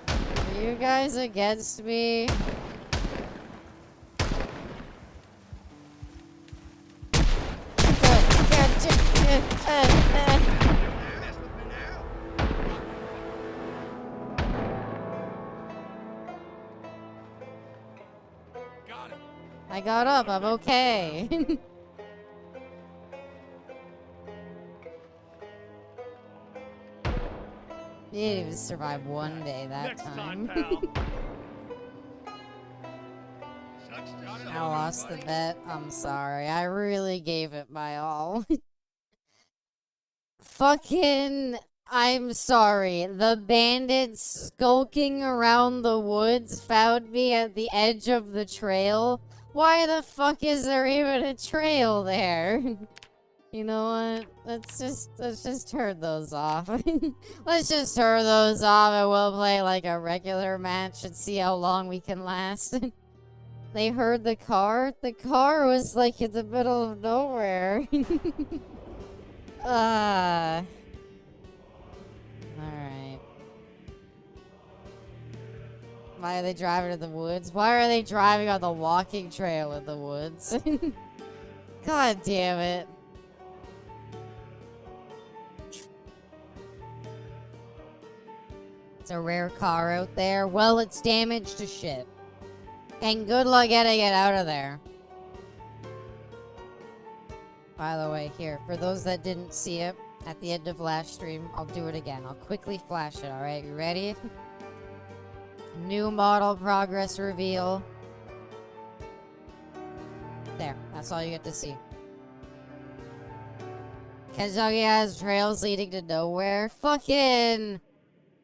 Are you guys against me? I got up, I'm okay. You didn't even survive one day that Next time, time. pal. I lost the bet. I'm sorry. I really gave it my all. Fucking... I'm sorry. The bandits skulking around the woods found me at the edge of the trail. Why the fuck is there even a trail there? You know what? Let's just turn those off. Let's just turn those off and we'll play like a regular match and see how long we can last. They heard the car? The car was like in the middle of nowhere. Alright. Why are they driving in the woods? Why are they driving on the walking trail in the woods? God damn it. It's a rare car out there. Well, it's damaged to shit. And good luck getting it out of there. By the way, here, for those that didn't see it, at the end of last stream, I'll do it again. I'll quickly flash it, alright? You ready? New model progress reveal. There, that's all you get to see. Kentucky has trails leading to nowhere. Fucking...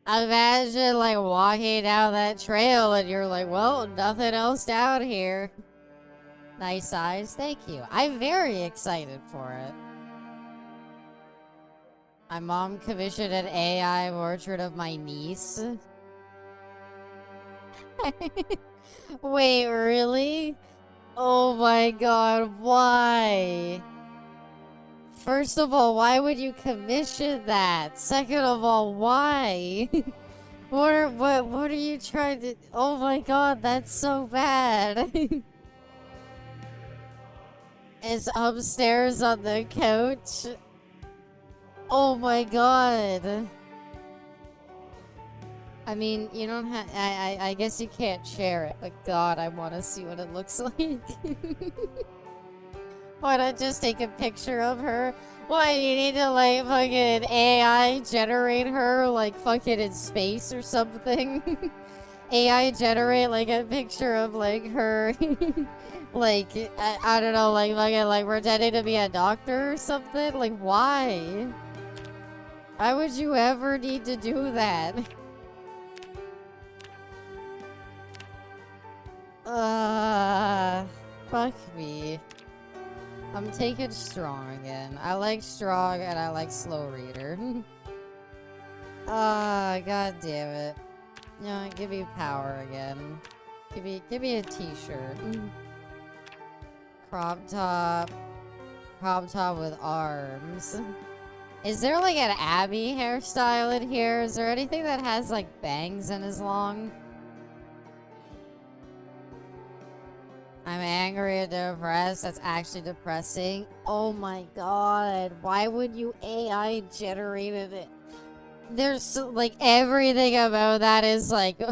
Imagine, like, walking down that trail and you're like, well, nothing else down here. Nice eyes, thank you. I'm very excited for it. My mom commissioned an AI portrait of my niece. Wait, really? Oh my god, why? First of all, why would you commission that? Second of all, why? What are you trying to... Oh my god, that's so bad. It's upstairs on the couch. Oh my god. I mean, you don't have... I guess you can't share it, but god, I want to see what it looks like. Why not just take a picture of her? Why, you need to, like, fucking AI generate her, like, fucking in space or something? AI generate, like, a picture of, like, her... like, I don't know, like, fucking, like, pretending to be a doctor or something? Like, why? Why would you ever need to do that? Fuck me. I'm taking strong again. I like strong and I like slow reader. God damn it. No, give me power again. Give me a t-shirt. Crop top. Crop top with arms. Is there like an Abby hairstyle in here? Is there anything that has like bangs and is long? I'm angry and depressed. That's actually depressing. Oh my god. Why would you AI generated it? There's like everything about that is like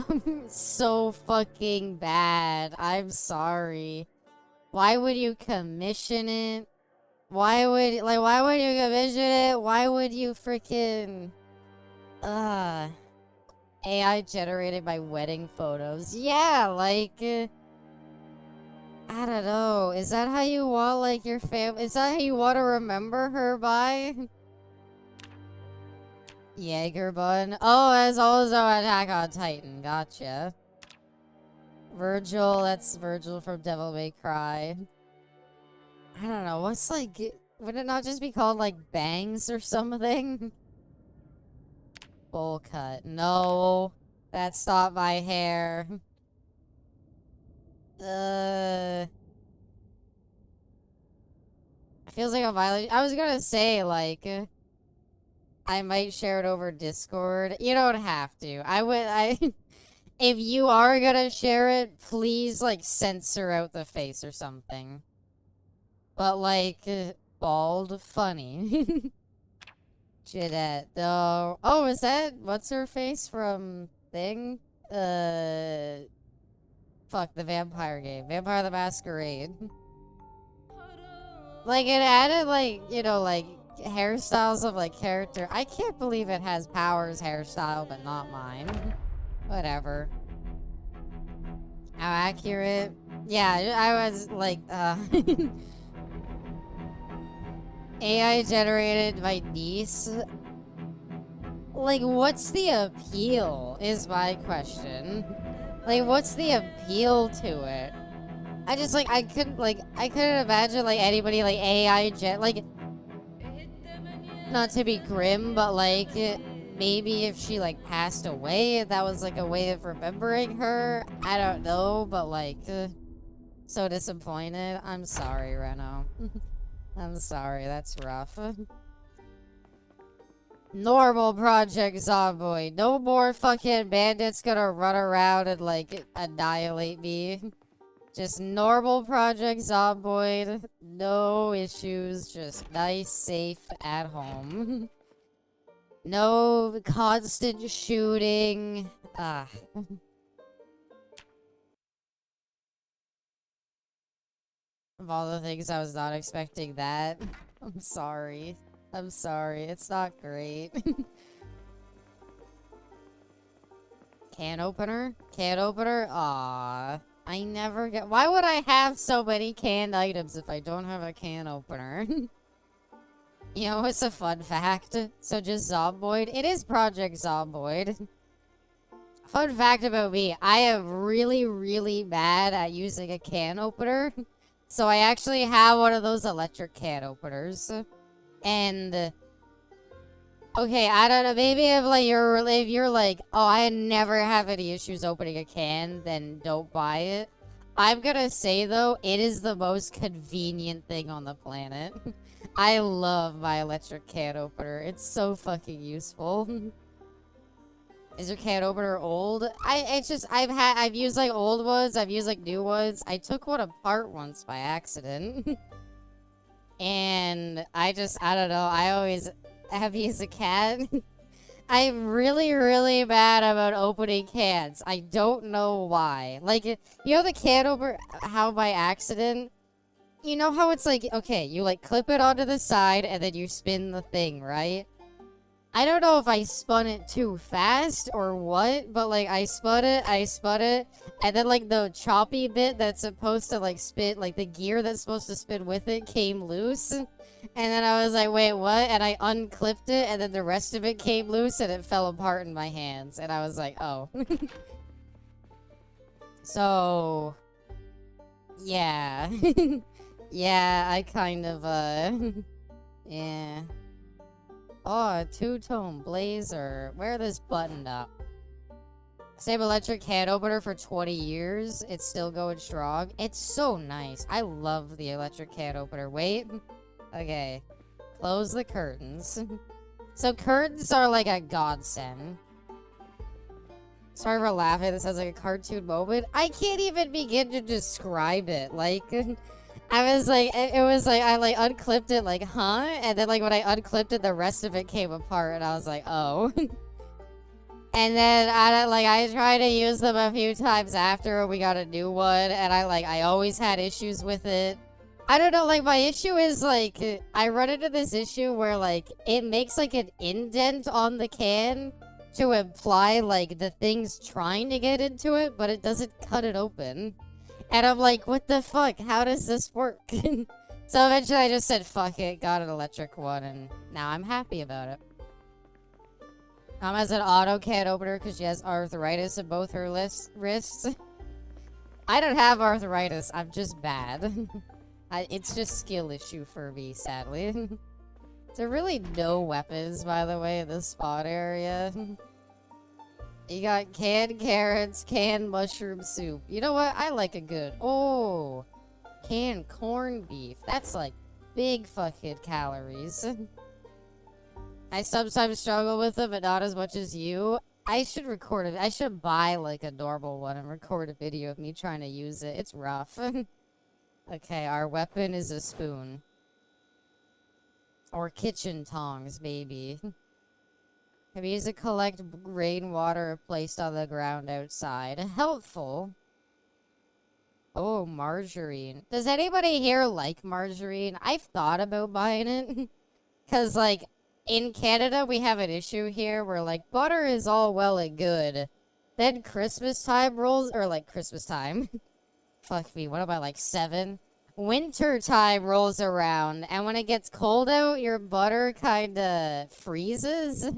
so fucking bad. I'm sorry. Why would you commission it? Why would you commission it? Why would you freaking AI generated my wedding photos? Yeah, like I don't know. Is that how you want like your family? Is that how you want to remember her by? Jaeger bun. Oh, as also Attack on Titan. Gotcha. Virgil. That's Virgil from Devil May Cry. I don't know. What's like? Would it not just be called like bangs or something? Bowl cut. No, that's not my hair. Feels like a violation. I was gonna say like. I might share it over Discord. You don't have to. If you are gonna share it, please, like, censor out the face or something. But, like, bald, funny. Jeanette, no. Oh, is that, what's her face from Thing? Fuck, the vampire game. Vampire the Masquerade. Like, it added, like, you know, like, hairstyles of like character. I can't believe it has Power's hairstyle but not mine. Whatever. How accurate? Yeah, I was like AI generated my niece. Like, what's the appeal is my question. Like, what's the appeal to it? I just like I couldn't imagine like anybody like like, not to be grim, but like maybe if she like passed away, that was like a way of remembering her. I don't know, but like so disappointed. I'm sorry, Reno. I'm sorry, that's rough. Normal Project Zomboid. No more fucking bandits gonna run around and like annihilate me. Just normal Project Zomboid. No issues. Just nice, safe, at home. No constant shooting. Ah. Of all the things, I was not expecting that. I'm sorry. I'm sorry. It's not great. Can opener? Can opener? Aww. I never get. Why would I have so many canned items if I don't have a can opener? You know, it's a fun fact. So just Zomboid. It is Project Zomboid. Fun fact about me. I am really, really bad at using a can opener. So I actually have one of those electric can openers. And okay, I don't know. Maybe if you're like, oh, I never have any issues opening a can, then don't buy it. I'm gonna say though, it is the most convenient thing on the planet. I love my electric can opener. It's so fucking useful. Is your can opener old? I've used like old ones. I've used like new ones. I took one apart once by accident. And I don't know. I always have used a can. I'm really, really bad about opening cans. I don't know why. Like, you know the can opener, how by accident? You know how it's like, okay, you like clip it onto the side and then you spin the thing, right? I don't know if I spun it too fast or what, but like I spun it, and then like the choppy bit that's supposed to like spin, like the gear that's supposed to spin with it came loose. And then I was like, wait, what? And I unclipped it, and then the rest of it came loose and it fell apart in my hands. And I was like, oh. So, yeah. Yeah, I kind of, yeah. Oh, a two-tone blazer. Wear this buttoned up. Same electric can opener for 20 years. It's still going strong. It's so nice. I love the electric can opener. Wait. Okay. Close the curtains. So curtains are like a godsend. Sorry for laughing. This sounds like a cartoon moment. I can't even begin to describe it. Like, I was like, it was like, I like unclipped it, like, huh? And then like when I unclipped it, the rest of it came apart, and I was like, oh. And then I tried to use them a few times after we got a new one, and I always had issues with it. I don't know, like my issue is like I run into this issue where like it makes like an indent on the can to imply like the thing's trying to get into it, but it doesn't cut it open. And I'm like, what the fuck? How does this work? So eventually I just said fuck it, got an electric one, and now I'm happy about it. Mom has an auto can opener because she has arthritis in both her wrists. I don't have arthritis. I'm just bad. It's just skill issue for me, sadly. There are really no weapons, by the way, in the spawn area. You got canned carrots, canned mushroom soup. You know what? I like a good... Oh! Canned corned beef. That's like big fucking calories. I sometimes struggle with them, but not as much as you. I should record it. I should buy, like, a normal one and record a video of me trying to use it. It's rough. Okay, our weapon is a spoon. Or kitchen tongs, maybe. Can we use to collect rainwater placed on the ground outside? Helpful. Oh, margarine. Does anybody here like margarine? I've thought about buying it. Because, like... In Canada, we have an issue here where, like, butter is all well and good. Then Christmas time rolls, or, like, Christmas time. Fuck me, what am I, like, 7? Winter time rolls around, and when it gets cold out, your butter kinda freezes.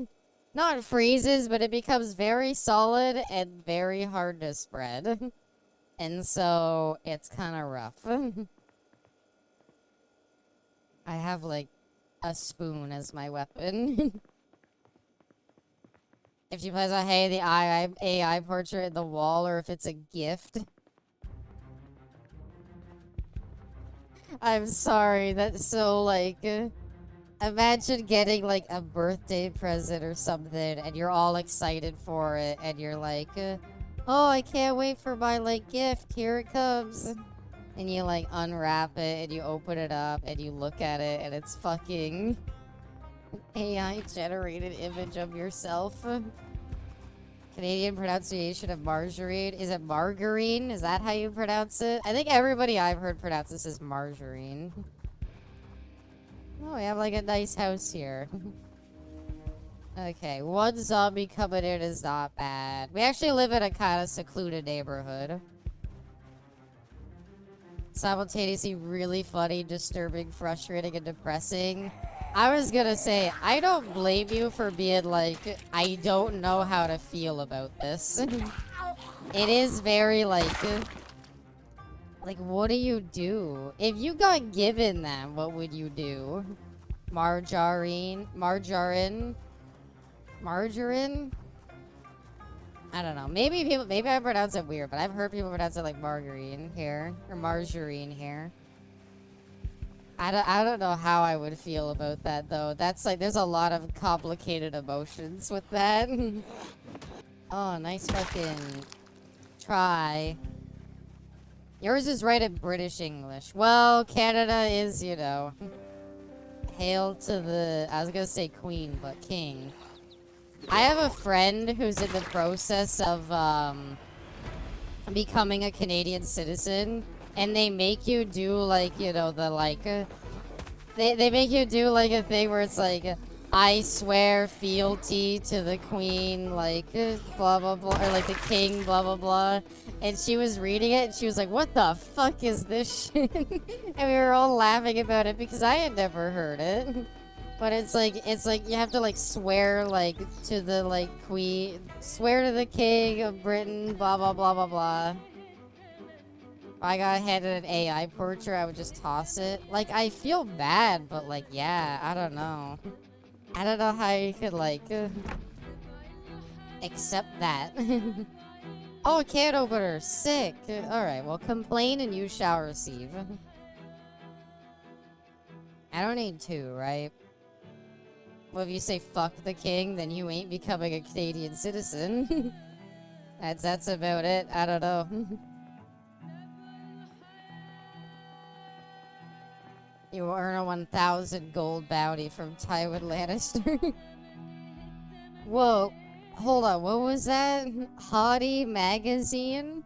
Not freezes, but it becomes very solid and very hard to spread. And so, it's kinda rough. I have, like, a spoon as my weapon. If she plays on hey the AI portrait in the wall, or if it's a gift. I'm sorry, that's so like imagine getting like a birthday present or something and you're all excited for it and you're like oh, I can't wait for my like gift, here it comes. And you, like, unwrap it, and you open it up, and you look at it, and it's fucking AI-generated image of yourself. Canadian pronunciation of margarine. Is it margarine? Is that how you pronounce it? I think everybody I've heard pronounce this as margarine. Oh, we have, like, a nice house here. Okay, one zombie coming in is not bad. We actually live in a kind of secluded neighborhood. Simultaneously really funny, disturbing, frustrating, and depressing. I was gonna say, I don't blame you for being like, I don't know how to feel about this. It is very like, what do you do? If you got given them, what would you do? Margarine? Margarine? Margarine? I don't know. Maybe I pronounce it weird, but I've heard people pronounce it like margarine here. Or margarine here. I don't know how I would feel about that, though. That's like, there's a lot of complicated emotions with that. Oh, nice fucking try. Yours is right in British English. Well, Canada is, you know, hail to the, I was gonna say queen, but king. I have a friend who's in the process of becoming a Canadian citizen, and they make you do like, you know, the like they make you do like a thing where it's like I swear fealty to the queen, like blah blah blah, or like the king, blah blah blah. And she was reading it and she was like, what the fuck is this shit? And we were all laughing about it because I had never heard it. But it's like you have to like swear like to the like queen, swear to the king of Britain, blah blah blah blah blah. If I got handed an AI portrait, I would just toss it. Like, I feel bad, but like, yeah, I don't know. I don't know how you could like accept that. Oh, a can opener, sick. Alright, well, complain and you shall receive. I don't need 2, right? Well, if you say fuck the king, then you ain't becoming a Canadian citizen. That's about it. I don't know. You earn a 1,000 gold bounty from Tywin Lannister. Whoa. Hold on, what was that? Hottie magazine?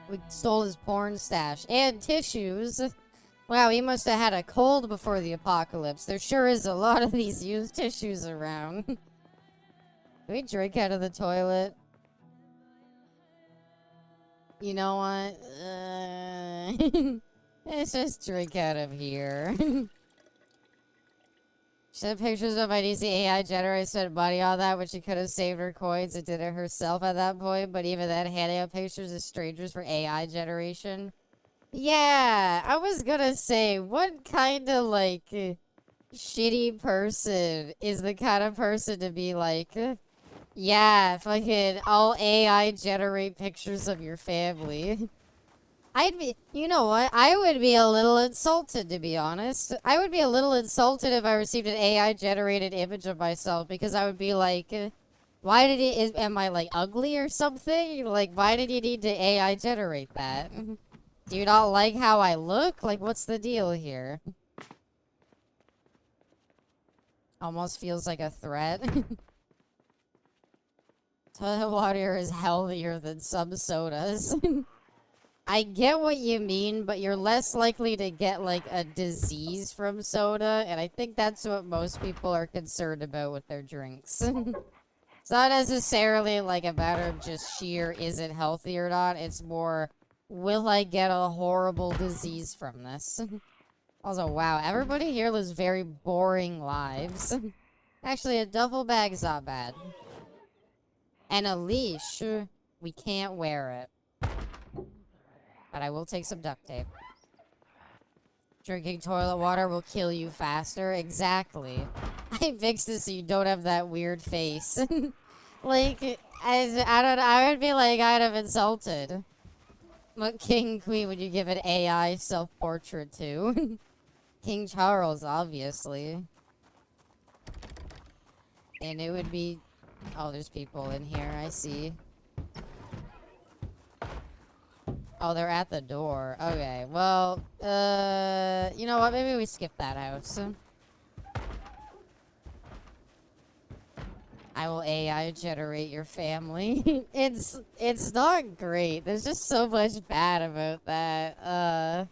We stole his porn stash. And tissues. Wow, he must have had a cold before the apocalypse. There sure is a lot of these used tissues around. Can we drink out of the toilet? You know what? Let's just drink out of here. She had pictures of my DC AI generator, spent money on that, which she could have saved her coins and did it herself at that point, but even then, handing out pictures of strangers for AI generation. Yeah, I was gonna say, what kind of, like, shitty person is the kind of person to be like, yeah, fucking, I'll AI generate pictures of your family. I'd be, you know what? I would be a little insulted, to be honest. I would be a little insulted if I received an AI-generated image of myself, because I would be like, why did it, am I, like, ugly or something? Like, why did you need to AI generate that? Do you not like how I look? Like, what's the deal here? Almost feels like a threat. Toilet water is healthier than some sodas. I get what you mean, but you're less likely to get, like, a disease from soda, and I think that's what most people are concerned about with their drinks. It's not necessarily, like, a matter of just sheer is it healthy or not, it's more, will I get a horrible disease from this? Also, wow, everybody here lives very boring lives. Actually, a duffel bag's not bad. And a leash, we can't wear it. But I will take some duct tape. Drinking toilet water will kill you faster. Exactly. I fixed it so you don't have that weird face. Like, I don't know, I would be like, I'd have insulted. What king, queen would you give an AI self-portrait to? King Charles, obviously. And it would be... Oh, there's people in here, I see. Oh, they're at the door. Okay, well, you know what? Maybe we skip that house. I will AI generate your family. It's not great. There's just so much bad about that.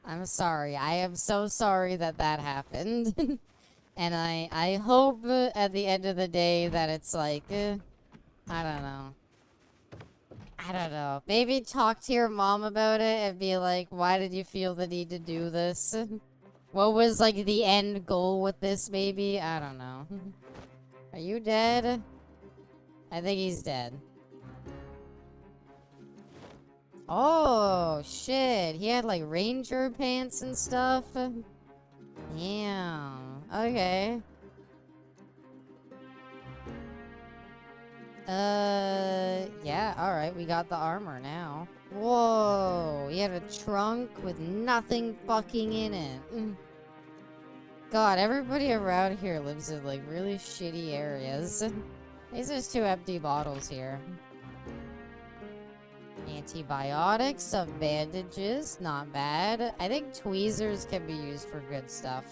I'm sorry. I am so sorry that that happened. And I hope at the end of the day that it's like, I don't know. I don't know. Maybe talk to your mom about it and be like, why did you feel the need to do this? What was, like, the end goal with this, maybe? I don't know. Are you dead? I think he's dead. Oh, shit. He had, like, ranger pants and stuff. Yeah. Okay. Yeah, alright, we got the armor now. Whoa, he had a trunk with nothing fucking in it. God, everybody around here lives in, like, really shitty areas. These are 2 empty bottles here. Antibiotics, some bandages, not bad. I think tweezers can be used for good stuff.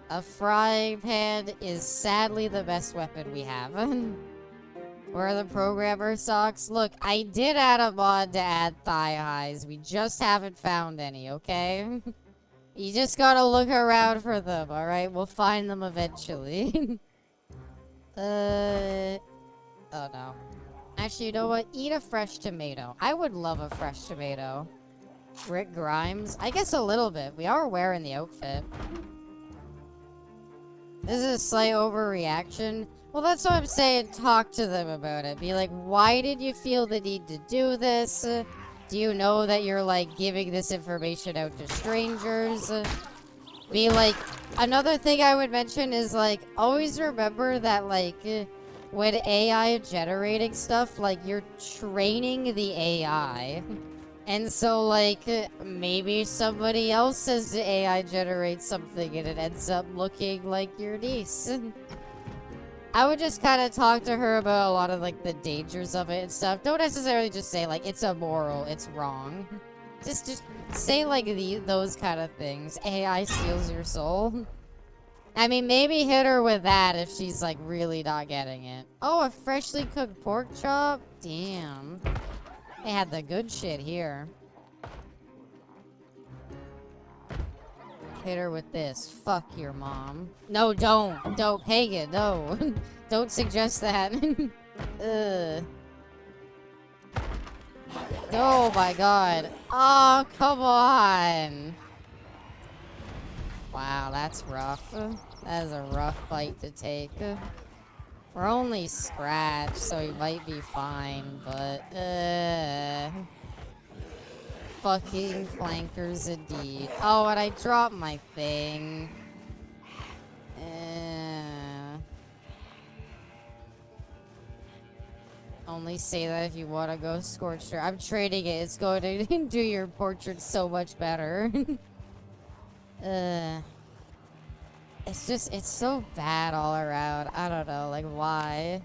A frying pan is sadly the best weapon we have. Where are the programmer socks? Look, I did add a mod to add thigh highs. We just haven't found any, okay? You just gotta look around for them, alright? We'll find them eventually. Oh no. Actually, you know what? Eat a fresh tomato. I would love a fresh tomato. Rick Grimes? I guess a little bit. We are wearing the outfit. This is a slight overreaction. Well, that's what I'm saying. Talk to them about it. Be like, why did you feel the need to do this? Do you know that you're, like, giving this information out to strangers? Be like, another thing I would mention is, like, always remember that, like, when AI generating stuff, like, you're training the AI. And so, like, maybe somebody else says the AI generates something and it ends up looking like your niece. I would just kind of talk to her about a lot of, like, the dangers of it and stuff. Don't necessarily just say, like, it's immoral, it's wrong. Just say, like, those kind of things. AI steals your soul. I mean, maybe hit her with that if she's, like, really not getting it. Oh, a freshly cooked pork chop? Damn. They had the good shit here. Hit her with this. Fuck your mom. No, don't. Don't, Pagan, no. Don't suggest that. Ugh. Oh my god. Oh, come on. Wow, that's rough. That is a rough fight to take. We're only scratched, so we might be fine, but fucking flankers indeed. Oh, and I dropped my thing. Only say that if you want to go Scorcher. I'm trading it. It's going to do your portrait so much better. It's just, it's so bad all around. I don't know, like, why?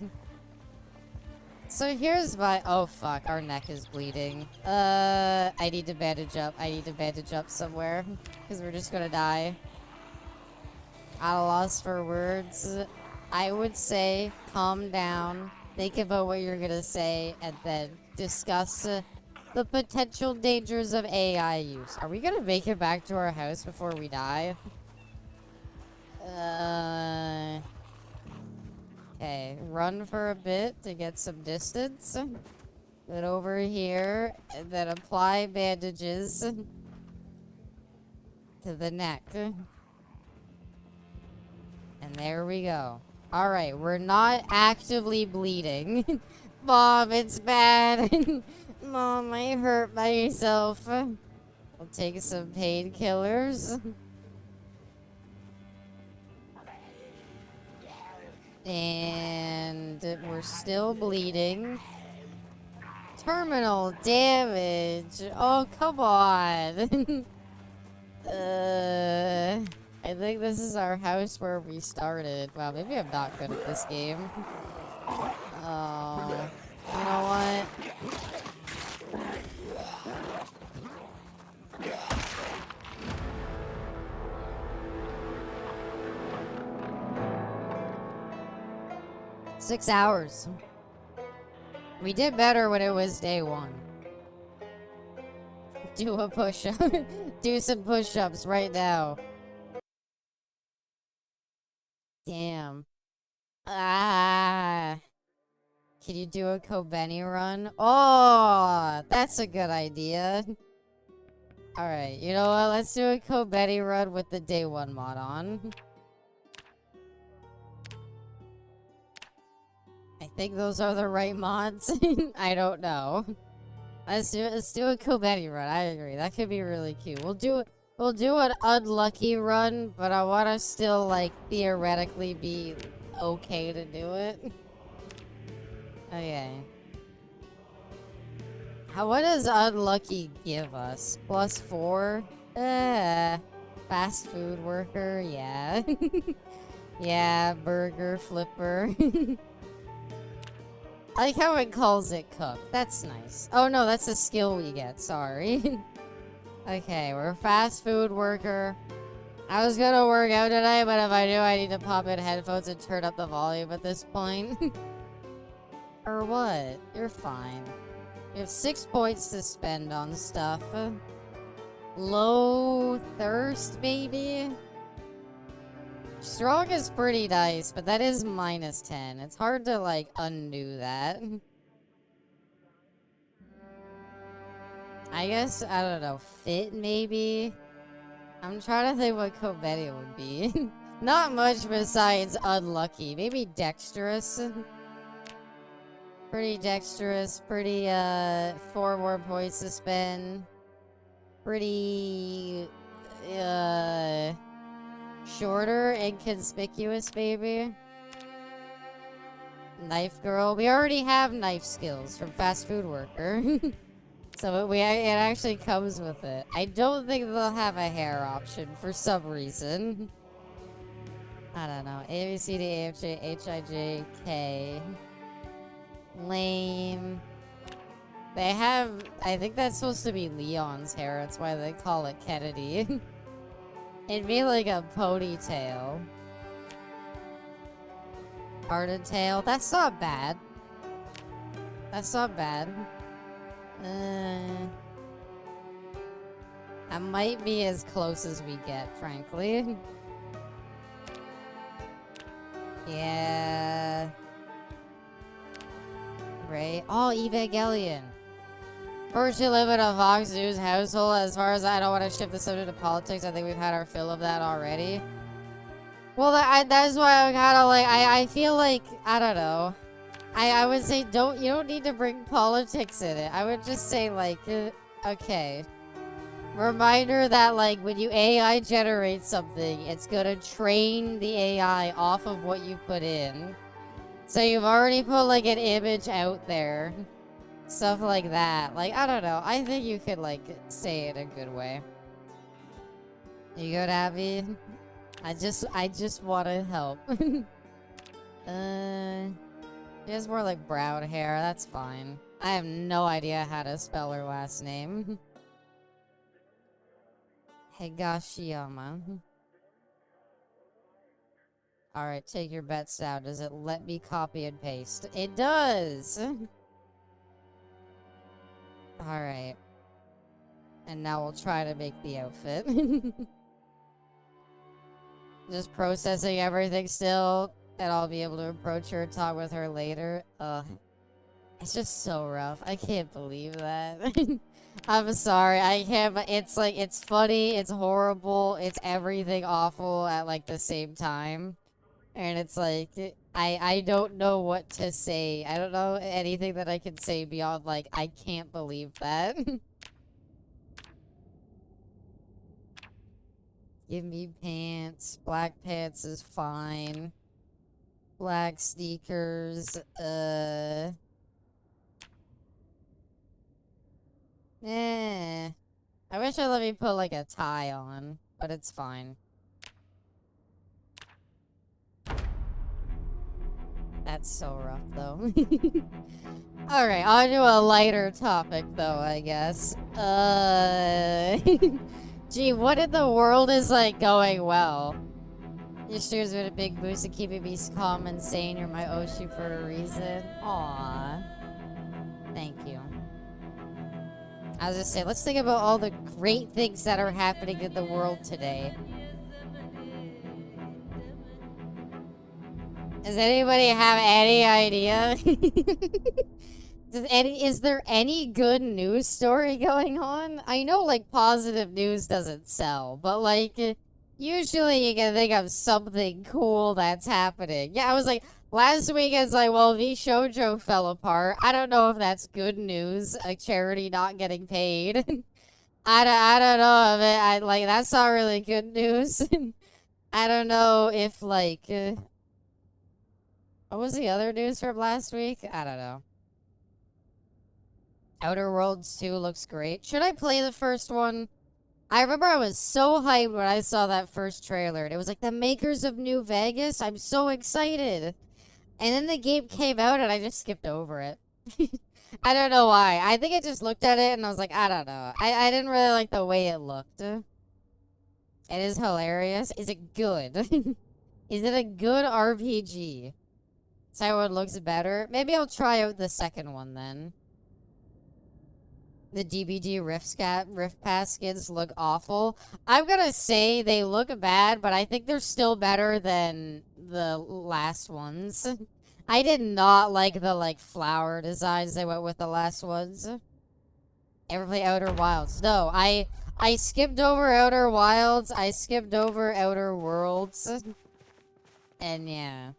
So here's my, oh fuck, our neck is bleeding. I need to bandage up. I need to bandage up somewhere. Because we're just gonna die. At a loss for words. I would say, calm down. Think about what you're gonna say, and then discuss the potential dangers of AI use. Are we gonna make it back to our house before we die? Okay, run for a bit to get some distance. Then over here, and then apply bandages to the neck. And there we go. Alright, we're not actively bleeding. Mom, it's bad. Mom, I hurt myself. I'll take some painkillers. And we're still bleeding. Terminal damage. Oh, come on. I think this is our house where we started. Wow, maybe I'm not good at this game. Oh, you know what? 6 hours. We did better when it was day 1. Do a push-up. Do some push-ups right now. Damn. Ah. Can you do a Kobeni run? Oh, that's a good idea. Alright, you know what? Let's do a Kobeni run with the day 1 mod on. I think those are the right mods. I don't know. Let's do a Kobeni run. I agree. That could be really cute. We'll do an unlucky run, but I want to still, like, theoretically be okay to do it. Okay. What does unlucky give us? +4? Fast food worker? Yeah. Yeah, burger flipper. I like how it calls it cook. That's nice. Oh no, that's a skill we get. Sorry. Okay, we're a fast food worker. I was gonna work out tonight, but if I knew I need to pop in headphones and turn up the volume at this point. Or what? You're fine. We have 6 points to spend on stuff. Low thirst, maybe? Strong is pretty nice, but that is -10. It's hard to, like, undo that. I guess, I don't know, fit, maybe? I'm trying to think what Kobeni would be. Not much besides unlucky. Maybe dexterous? Pretty dexterous, pretty, 4 more points to spend. Pretty, shorter, inconspicuous, maybe. Knife girl. We already have knife skills from fast food worker. So it actually comes with it. I don't think they'll have a hair option for some reason. I don't know. A, B, C, D, E, F, G, H, I, J, K. Lame. They have... I think that's supposed to be Leon's hair. That's why they call it Kennedy. It'd be like a ponytail. Parted tail. That's not bad. That's not bad. I might be as close as we get, frankly. Yeah. Right. Oh, Evangelion. First, you live in a Fox News household. As far as I don't want to shift the subject to politics, I think we've had our fill of that already. Well, that's why I'm kind of like, I feel like, I don't know. I would say you don't need to bring politics in it. I would just say, like, okay. Reminder that, like, when you AI generate something, it's gonna train the AI off of what you put in. So you've already put, like, an image out there. Stuff like that. Like, I don't know. I think you could, like, say it a good way. You good, Abby? I just want to help. She has more, like, brown hair. That's fine. I have no idea how to spell her last name. Higashiyama. Alright, take your bets down. Does it let me copy and paste? It does! Alright. And now we'll try to make the outfit. Just processing everything still, and I'll be able to approach her and talk with her later. Ugh. It's just so rough. I can't believe that. I'm sorry, I can't, but it's like, it's funny, it's horrible, it's everything awful at, like, the same time. And it's like, I don't know what to say. I don't know anything that I can say beyond, like, I can't believe that. Give me pants. Black pants is fine. Black sneakers, I wish I let me put, like, a tie on, but it's fine. That's so rough, though. Alright, on to a lighter topic, though, I guess. Gee, what in the world is, like, going well? Your stream's been a big boost in keeping me calm and sane. You're my Oshi for a reason. Aww. Thank you. I was just saying, let's think about all the great things that are happening in the world today. Does anybody have any idea? Is there any good news story going on? I know, like, positive news doesn't sell, but, like, usually you can think of something cool that's happening. Yeah, I was like, last week it's like, well, V Shoujo fell apart. I don't know if that's good news, a charity not getting paid. I don't know if it, like, that's not really good news. I don't know if, like, what was the other news from last week? I don't know. Outer Worlds 2 looks great. Should I play the first one? I remember I was so hyped when I saw that first trailer. And it was like, the makers of New Vegas? I'm so excited. And then the game came out and I just skipped over it. I don't know why. I think I just looked at it and I was like, I don't know. I didn't really like the way it looked. It is hilarious. Is it good? Is it a good RPG? So it looks better. Maybe I'll try out the second one then. The DBD Rift Pass skins look awful. I'm gonna say they look bad, but I think they're still better than the last ones. I did not like the, like, flower designs they went with the last ones. Ever play Outer Wilds? No, I skipped over Outer Wilds. I skipped over Outer Worlds. And yeah.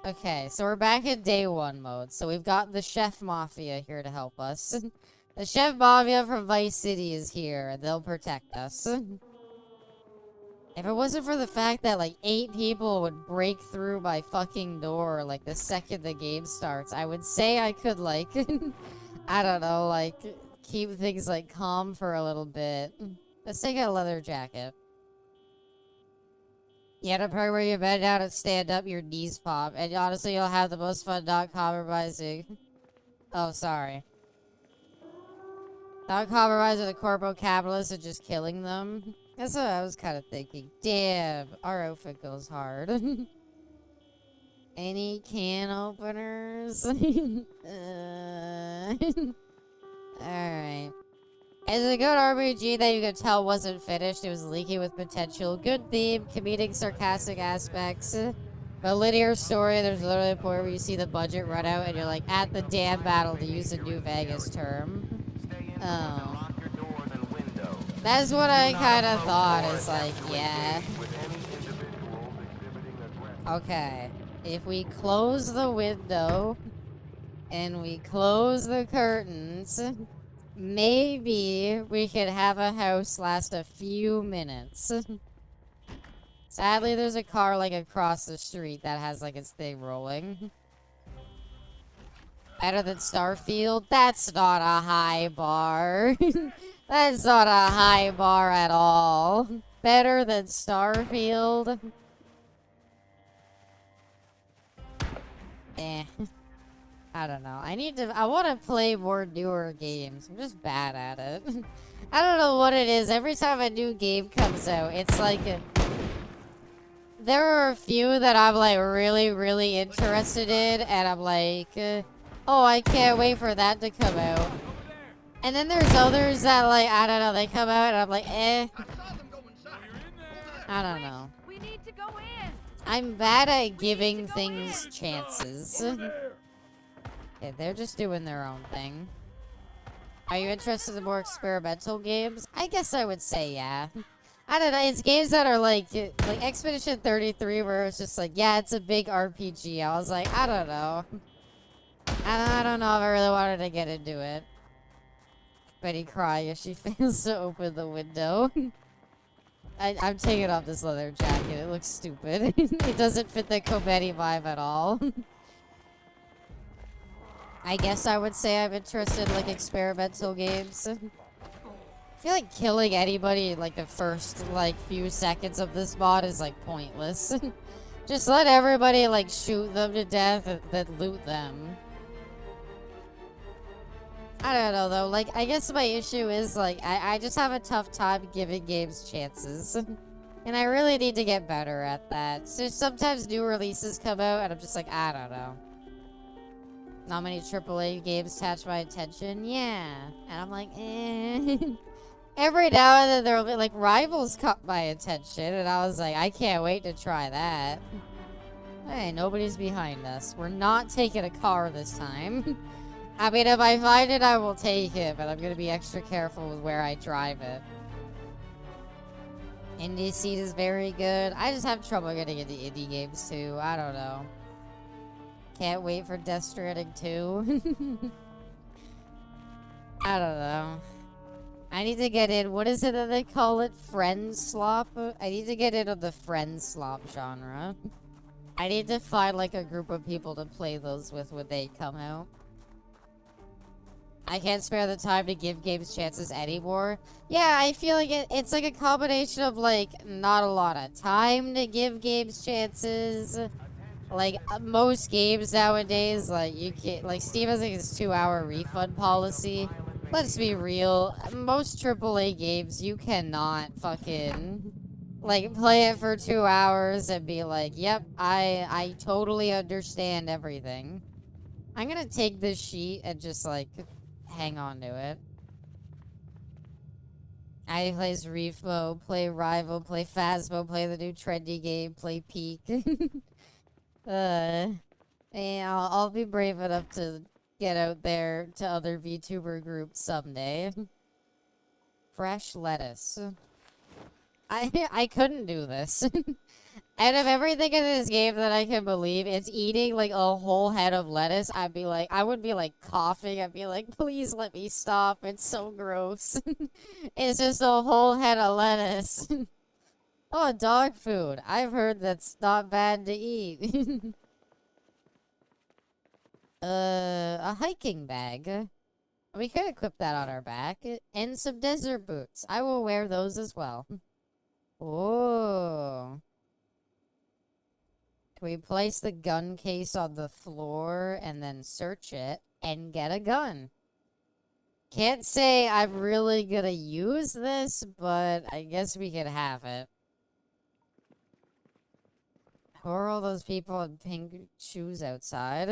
Okay, so we're back in day one mode. So we've got the Chef Mafia here to help us. The Chef Mafia from Vice City is here, and they'll protect us. If it wasn't for the fact that, like, 8 people would break through my fucking door, like, the second the game starts, I would say I could, like, I don't know, like, keep things, like, calm for a little bit. Let's take a leather jacket. Yeah, the part where you bend down and stand up, your knees pop. And honestly, you'll have the most fun not compromising. Oh, sorry. Not compromising the corporate capitalists and just killing them. That's what I was kind of thinking. Damn, our outfit goes hard. Any can openers? Alright. It's a good RPG that you could tell wasn't finished. It was leaky with potential. Good theme, comedic, sarcastic aspects. But linear story, there's literally a point where you see the budget run out and you're like, at the damn battle, to use a New Vegas term. Oh. That's what I kind of thought. It's like, yeah. Okay. If we close the window and we close the curtains, maybe we could have a house last a few minutes. Sadly, there's a car like across the street that has like its thing rolling. Better than Starfield? That's not a high bar. That's not a high bar at all. Better than Starfield? Eh. I don't know. I want to play more newer games. I'm just bad at it. I don't know what it is. Every time a new game comes out, it's like there are a few that I'm like really, really interested in, and I'm like, oh, I can't wait for that to come out. And then there's others that like, I don't know, they come out and I'm like, eh. I don't know. We need to go in. I'm bad at giving things chances. Yeah, they're just doing their own thing. Are you interested in more experimental games? I guess I would say yeah. I don't know, it's games that are like Expedition 33 where it's just like, yeah, it's a big RPG. I was like, I don't know. I don't know if I really wanted to get into it. Betty crying as she fails to open the window. I'm taking off this leather jacket. It looks stupid. It doesn't fit the Cometti vibe at all. I guess I would say I'm interested in like experimental games. I feel like killing anybody in like the first like few seconds of this mod is like pointless. Just let everybody like shoot them to death and then loot them. I don't know though, like I guess my issue is like I just have a tough time giving games chances. And I really need to get better at that. So sometimes new releases come out and I'm just like, I don't know. Not many AAA games catch my attention, yeah. And I'm like, eh. Every now and then there'll be like Rivals caught my attention and I was like, I can't wait to try that. Hey, nobody's behind us. We're not taking a car this time. I mean, if I find it, I will take it, but I'm gonna be extra careful with where I drive it. Indie Seed is very good. I just have trouble getting into indie games too. I don't know. Can't wait for Death Stranding 2. I don't know. I need to get in. What is it that they call it? Friend slop? I need to get into the friend slop genre. I need to find like a group of people to play those with when they come out. I can't spare the time to give games chances anymore. Yeah, I feel like it's like a combination of like not a lot of time to give games chances. Like most games nowadays, like you can't, like Steam has like this 2-hour refund policy. Let's be real, most AAA games you cannot fucking like play it for 2 hours and be like, yep, I totally understand everything. I'm gonna take this sheet and just like hang on to it. I plays Reefmo, play Rival, play Phasmo, play the new trendy game, play Peak. And I'll be brave enough to get out there to other VTuber groups someday. Fresh lettuce. I couldn't do this. Out of everything in this game that I can believe, it's eating like a whole head of lettuce. I would be like coughing. I'd be like, please let me stop. It's so gross. It's just a whole head of lettuce. Oh, dog food. I've heard that's not bad to eat. A hiking bag. We could equip that on our back. And some desert boots. I will wear those as well. Oh. We place the gun case on the floor and then search it and get a gun. Can't say I'm really gonna use this, but I guess we could have it. Who are all those people in pink shoes outside?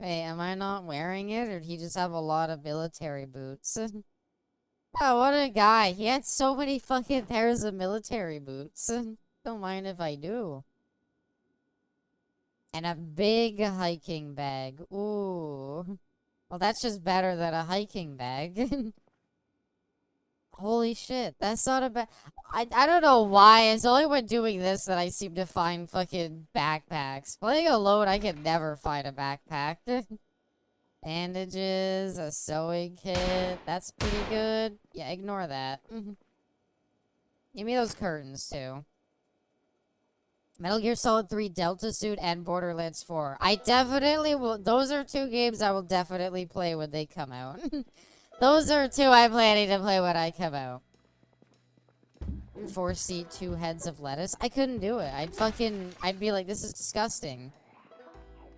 Wait, am I not wearing it, or did he just have a lot of military boots? Oh, what a guy. He had so many fucking pairs of military boots. Don't mind if I do. And a big hiking bag. Ooh. Well, that's just better than a hiking bag. Holy shit, that's not a bad... I don't know why. It's only when doing this that I seem to find fucking backpacks. Playing alone, I can never find a backpack. Bandages, a sewing kit. That's pretty good. Yeah, ignore that. Give me those curtains, too. Metal Gear Solid 3 Delta Suit and Borderlands 4. I definitely will... Those are two games I will definitely play when they come out. Those are two I'm planning to play when I come out. 4-seat, 2 heads of lettuce. I couldn't do it. I'd be like, this is disgusting.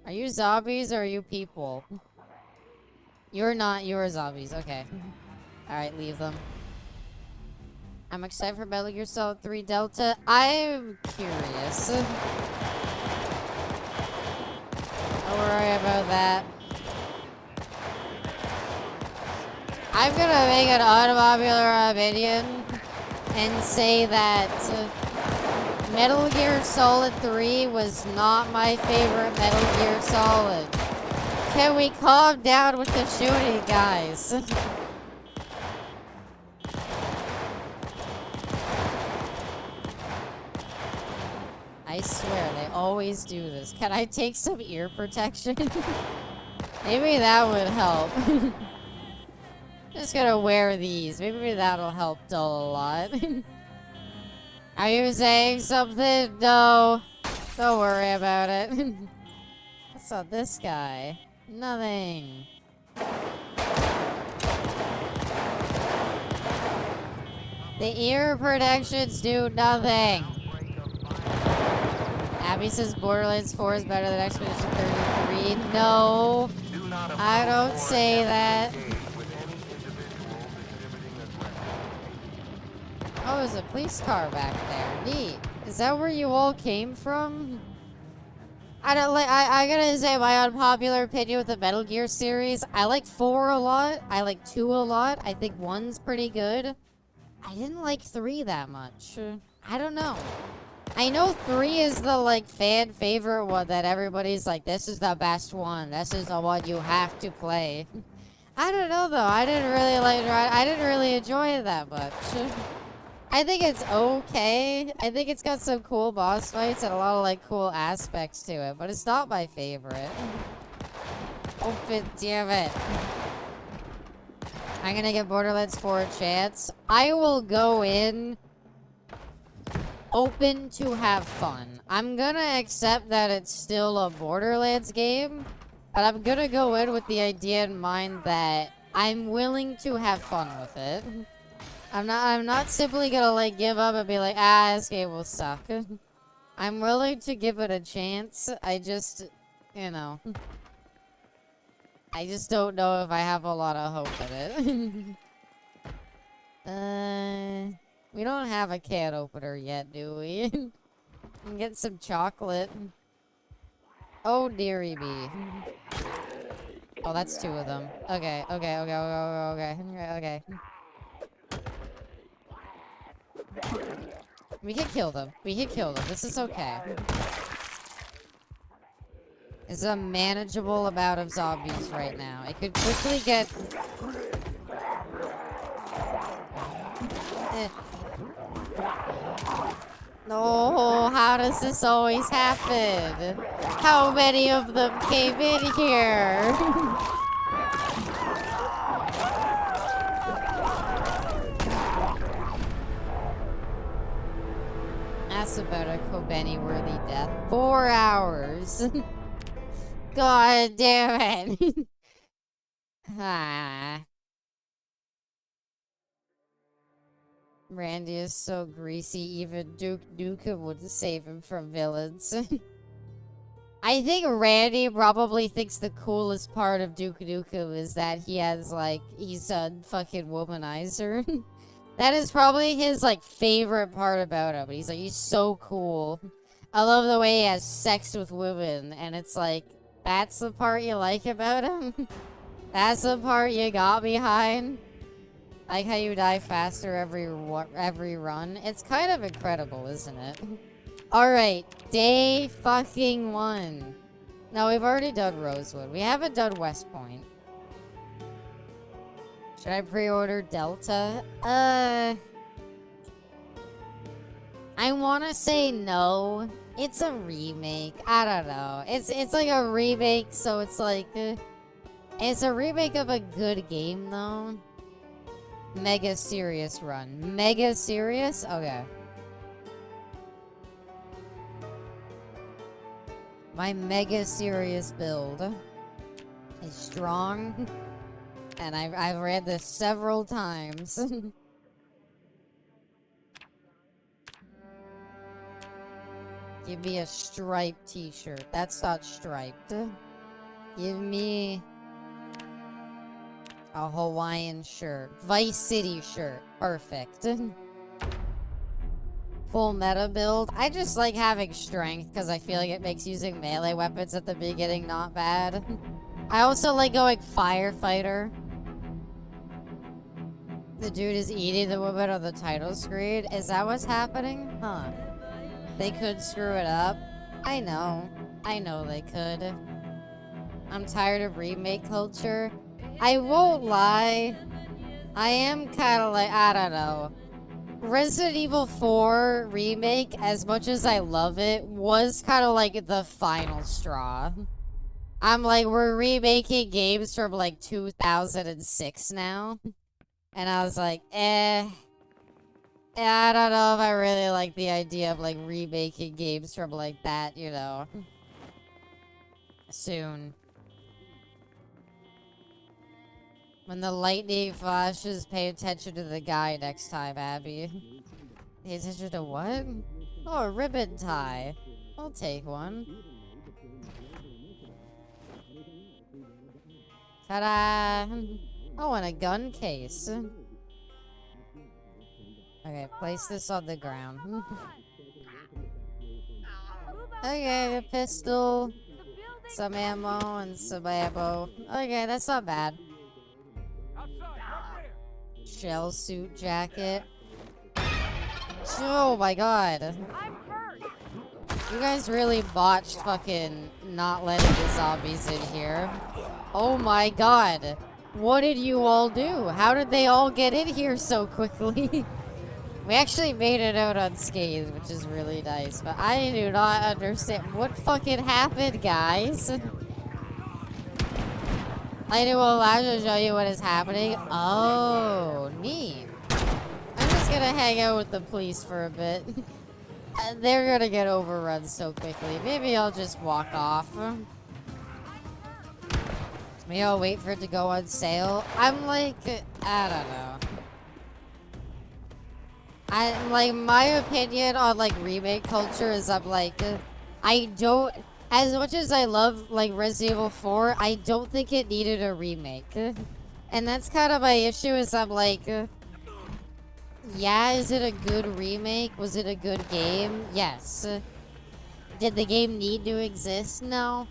Are you zombies or are you people? You're not. You're zombies. Okay. Alright, leave them. I'm excited for Metal Gear Solid 3 Delta. I'm curious. Don't worry about that. I'm gonna make an unpopular opinion and say that Metal Gear Solid 3 was not my favorite Metal Gear Solid. Can we calm down with the shooting, guys? I swear, they always do this. Can I take some ear protection? Maybe that would help. Just gonna wear these. Maybe that'll help dull a lot. Are you saying something? No. Don't worry about it. What's up, this guy? Nothing. The ear protections do nothing. Abby says Borderlands 4 is better than Expedition 33. No, I don't say that. Oh, there's a police car back there. Neat. Is that where you all came from? I don't like. I gotta say my unpopular opinion with the Metal Gear series. I like 4 a lot. I like 2 a lot. I think 1's pretty good. I didn't like 3 that much. I don't know. I know 3 is the, like, fan favorite one that everybody's like, this is the best one. This is the one you have to play. I don't know, though. I didn't really enjoy it that much. I think it's okay. I think it's got some cool boss fights and a lot of, like, cool aspects to it. But it's not my favorite. Oh, damn it. I'm gonna give Borderlands 4 a chance. I will go in open to have fun. I'm gonna accept that it's still a Borderlands game, but I'm gonna go in with the idea in mind that I'm willing to have fun with it. I'm not simply gonna like give up and be like, ah, this game will suck. I'm willing to give it a chance. I just, you know, I just don't know if I have a lot of hope in it. We don't have a can opener yet, do we? Can get some chocolate. Oh, dearie me. Oh, that's 2 of them. Okay. We can kill them. This is okay. It's a manageable amount of zombies right now. It could quickly get... No, how does this always happen? How many of them came in here? That's about a Kobeni-worthy death. 4 hours. God damn it. Ah. Randy is so greasy, even Duke Nukem would save him from villains. I think Randy probably thinks the coolest part of Duke Nukem is that he has, like, he's a fucking womanizer. That is probably his, like, favorite part about him. He's like, he's so cool. I love the way he has sex with women, and it's like, that's the part you like about him? That's the part you got behind? Like how you die faster every run? It's kind of incredible, isn't it? Alright, day fucking 1. No, we've already done Rosewood. We haven't done West Point. Should I pre-order Delta? I want to say no. It's a remake. I don't know. It's like a remake, so it's like... it's a remake of a good game, though. Mega serious run. Mega serious? Okay. My mega serious build is strong. And I've read this several times. Give me a striped t-shirt. That's not striped. Give me a Hawaiian shirt. Vice City shirt. Perfect. Full meta build. I just like having strength because I feel like it makes using melee weapons at the beginning not bad. I also like going firefighter. The dude is eating the woman on the title screen. Is that what's happening? Huh. They could screw it up. I know. I know they could. I'm tired of remake culture. I won't lie. I am kind of like, I don't know. Resident Evil 4 remake, as much as I love it, was kind of like the final straw. I'm like, we're remaking games from like 2006 now. And I was like, I don't know if I really like the idea of like remaking games from like that, you know. Soon. When the lightning flashes, pay attention to the guy next time, Abby. Pay attention to what? Oh, a ribbon tie. I'll take one. Ta-da! Oh, and a gun case. Okay, place this on the ground. Okay, a pistol, some ammo, and some ammo. Okay, that's not bad. Shell suit jacket. Oh my god. I'm hurt. You guys really botched fucking not letting the zombies in here. Oh my god. What did you all do? How did they all get in here so quickly? We actually made it out unscathed, which is really nice. But I do not understand what fucking happened, guys. I will allow you to show you what is happening. Oh, neat. I'm just gonna hang out with the police for a bit. They're gonna get overrun so quickly. Maybe I'll just walk off. Maybe I'll wait for it to go on sale. I'm like, I don't know. Like, my opinion on, like, remake culture is I'm like, I don't, as much as I love, like, Resident Evil 4, I don't think it needed a remake. And that's kind of my issue is I'm like, yeah, is it a good remake? Was it a good game? Yes. Did the game need to exist? No.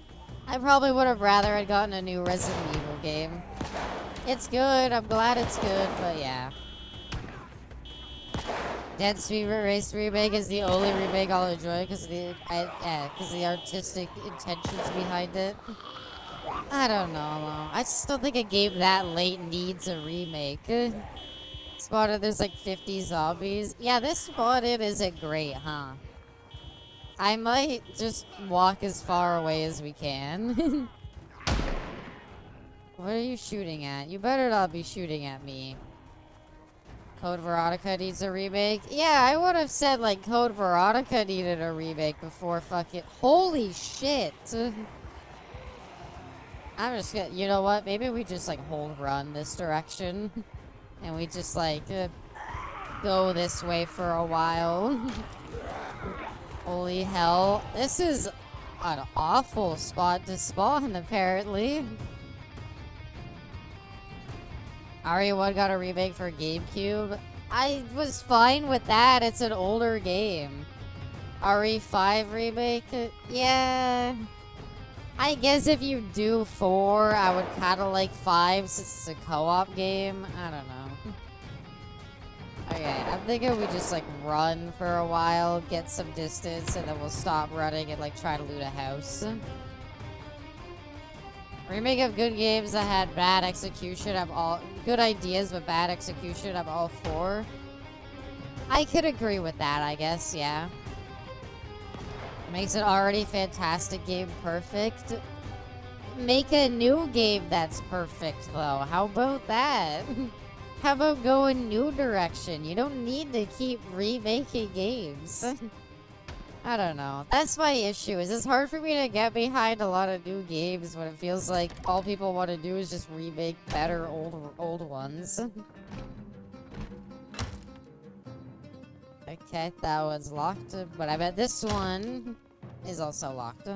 I probably would have rather had gotten a new Resident Evil game. It's good, I'm glad it's good, but yeah. Dead Speed Race remake is the only remake I'll enjoy because the artistic intentions behind it. I don't know. I just don't think a game that late needs a remake. Spotted there's like 50 zombies. Yeah, this Spotted isn't great, huh? I might just walk as far away as we can. What are you shooting at? You better not be shooting at me. Code Veronica needs a remake? Yeah, I would have said, like, Code Veronica needed a remake before fucking... Holy shit! I'm just gonna... You know what? Maybe we just, like, hold run this direction. And we just, like, go this way for a while. Holy hell. This is an awful spot to spawn, apparently. RE1 got a remake for GameCube. I was fine with that. It's an older game. RE5 remake? Yeah. I guess if you do 4, I would kind of like 5 since it's a co-op game. I don't know. Okay, I'm thinking we just like run for a while, get some distance, and then we'll stop running and like try to loot a house. Remake of good games that had bad execution, I'm all good ideas but bad execution, I'm all for. I could agree with that, I guess, yeah. Makes an already fantastic game perfect. Make a new game that's perfect though. How about that? How about go a new direction? You don't need to keep remaking games. I don't know. That's my issue, is it's hard for me to get behind a lot of new games when it feels like all people want to do is just remake better old ones. Okay, that one's locked, but I bet this one is also locked.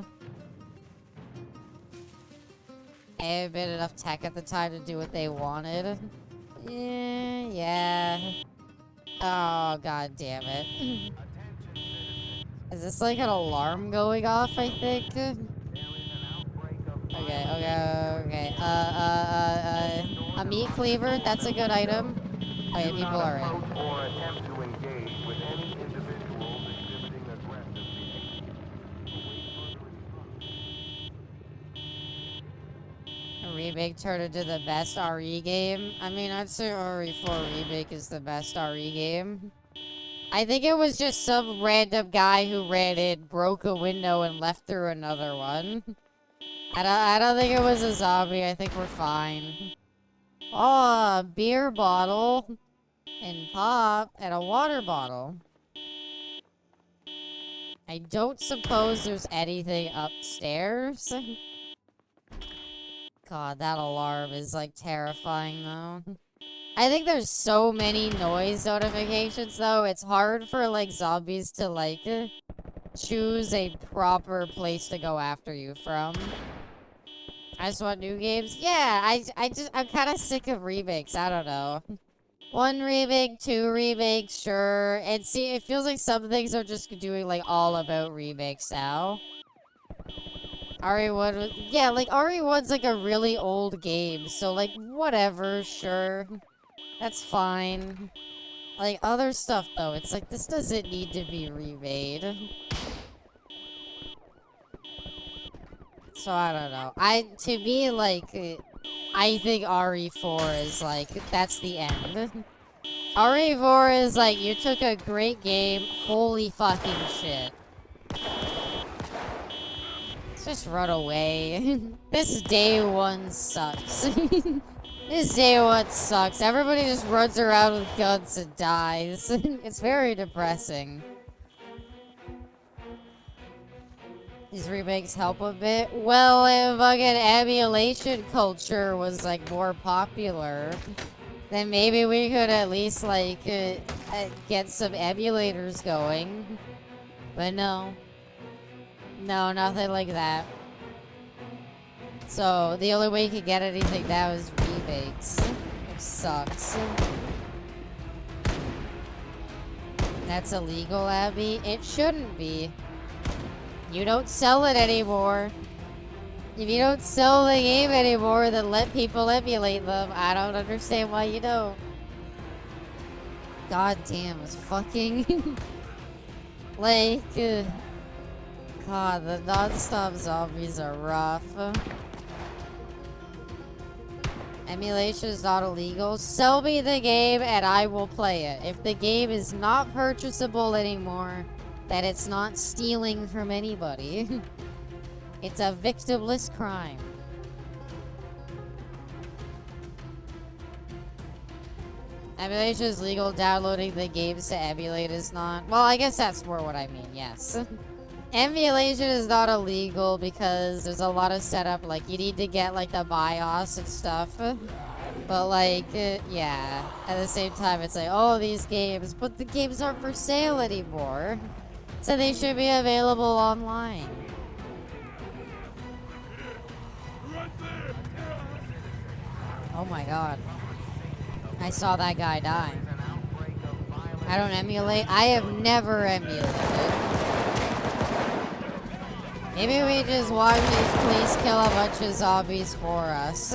I haven't been enough tech at the time to do what they wanted. Yeah. Oh, god damn it. Is this like an alarm going off, I think? Okay. A meat cleaver, that's a good item. Okay, people are in. Or attempt to engage with any individuals exhibiting aggressive behavior. A remake turned into the best RE game. I mean, I'd say RE4 remake is the best RE game. I think it was just some random guy who ran in, broke a window, and left through another one. I don't think it was a zombie. I think we're fine. Oh, a beer bottle, and pop, and a water bottle. I don't suppose there's anything upstairs. God, that alarm is, like, terrifying, though. I think there's so many noise notifications, though. It's hard for, like, zombies to, like, choose a proper place to go after you from. I just want new games. Yeah, I'm kind of sick of remakes. I don't know. 1 remake, 2 remakes, sure. And see, it feels like some things are just doing, like, all about remakes now. RE1, yeah, like, RE1's, like, a really old game. So, like, whatever, sure. That's fine. Like, other stuff, though, it's like, this doesn't need to be remade. So, I don't know. To me, like, I think RE4 is, like, that's the end. RE4 is, like, you took a great game, holy fucking shit. Let's just run away. This day 1 sucks. This day 1 sucks. Everybody just runs around with guns and dies. It's very depressing. These remakes help a bit. Well, if fucking emulation culture was, like, more popular, then maybe we could at least, like, get some emulators going. But no. No, nothing like that. So, the only way you can get anything now is remakes. Which sucks. That's illegal, Abby? It shouldn't be. You don't sell it anymore. If you don't sell the game anymore, then let people emulate them. I don't understand why you don't. God damn, it's fucking... like... God, the non-stop zombies are rough. Emulation is not illegal. Sell me the game and I will play it. If the game is not purchasable anymore, then it's not stealing from anybody. It's a victimless crime. Emulation is legal. Downloading the games to emulate is not. Well, I guess that's more what I mean, yes. Emulation is not illegal because there's a lot of setup, like, you need to get, like, the BIOS and stuff. But, like, yeah. At the same time, it's like, oh, these games, but the games aren't for sale anymore. So they should be available online. Oh my god. I saw that guy die. I don't emulate. I have never emulated. Maybe we just watch these police kill a bunch of zombies for us.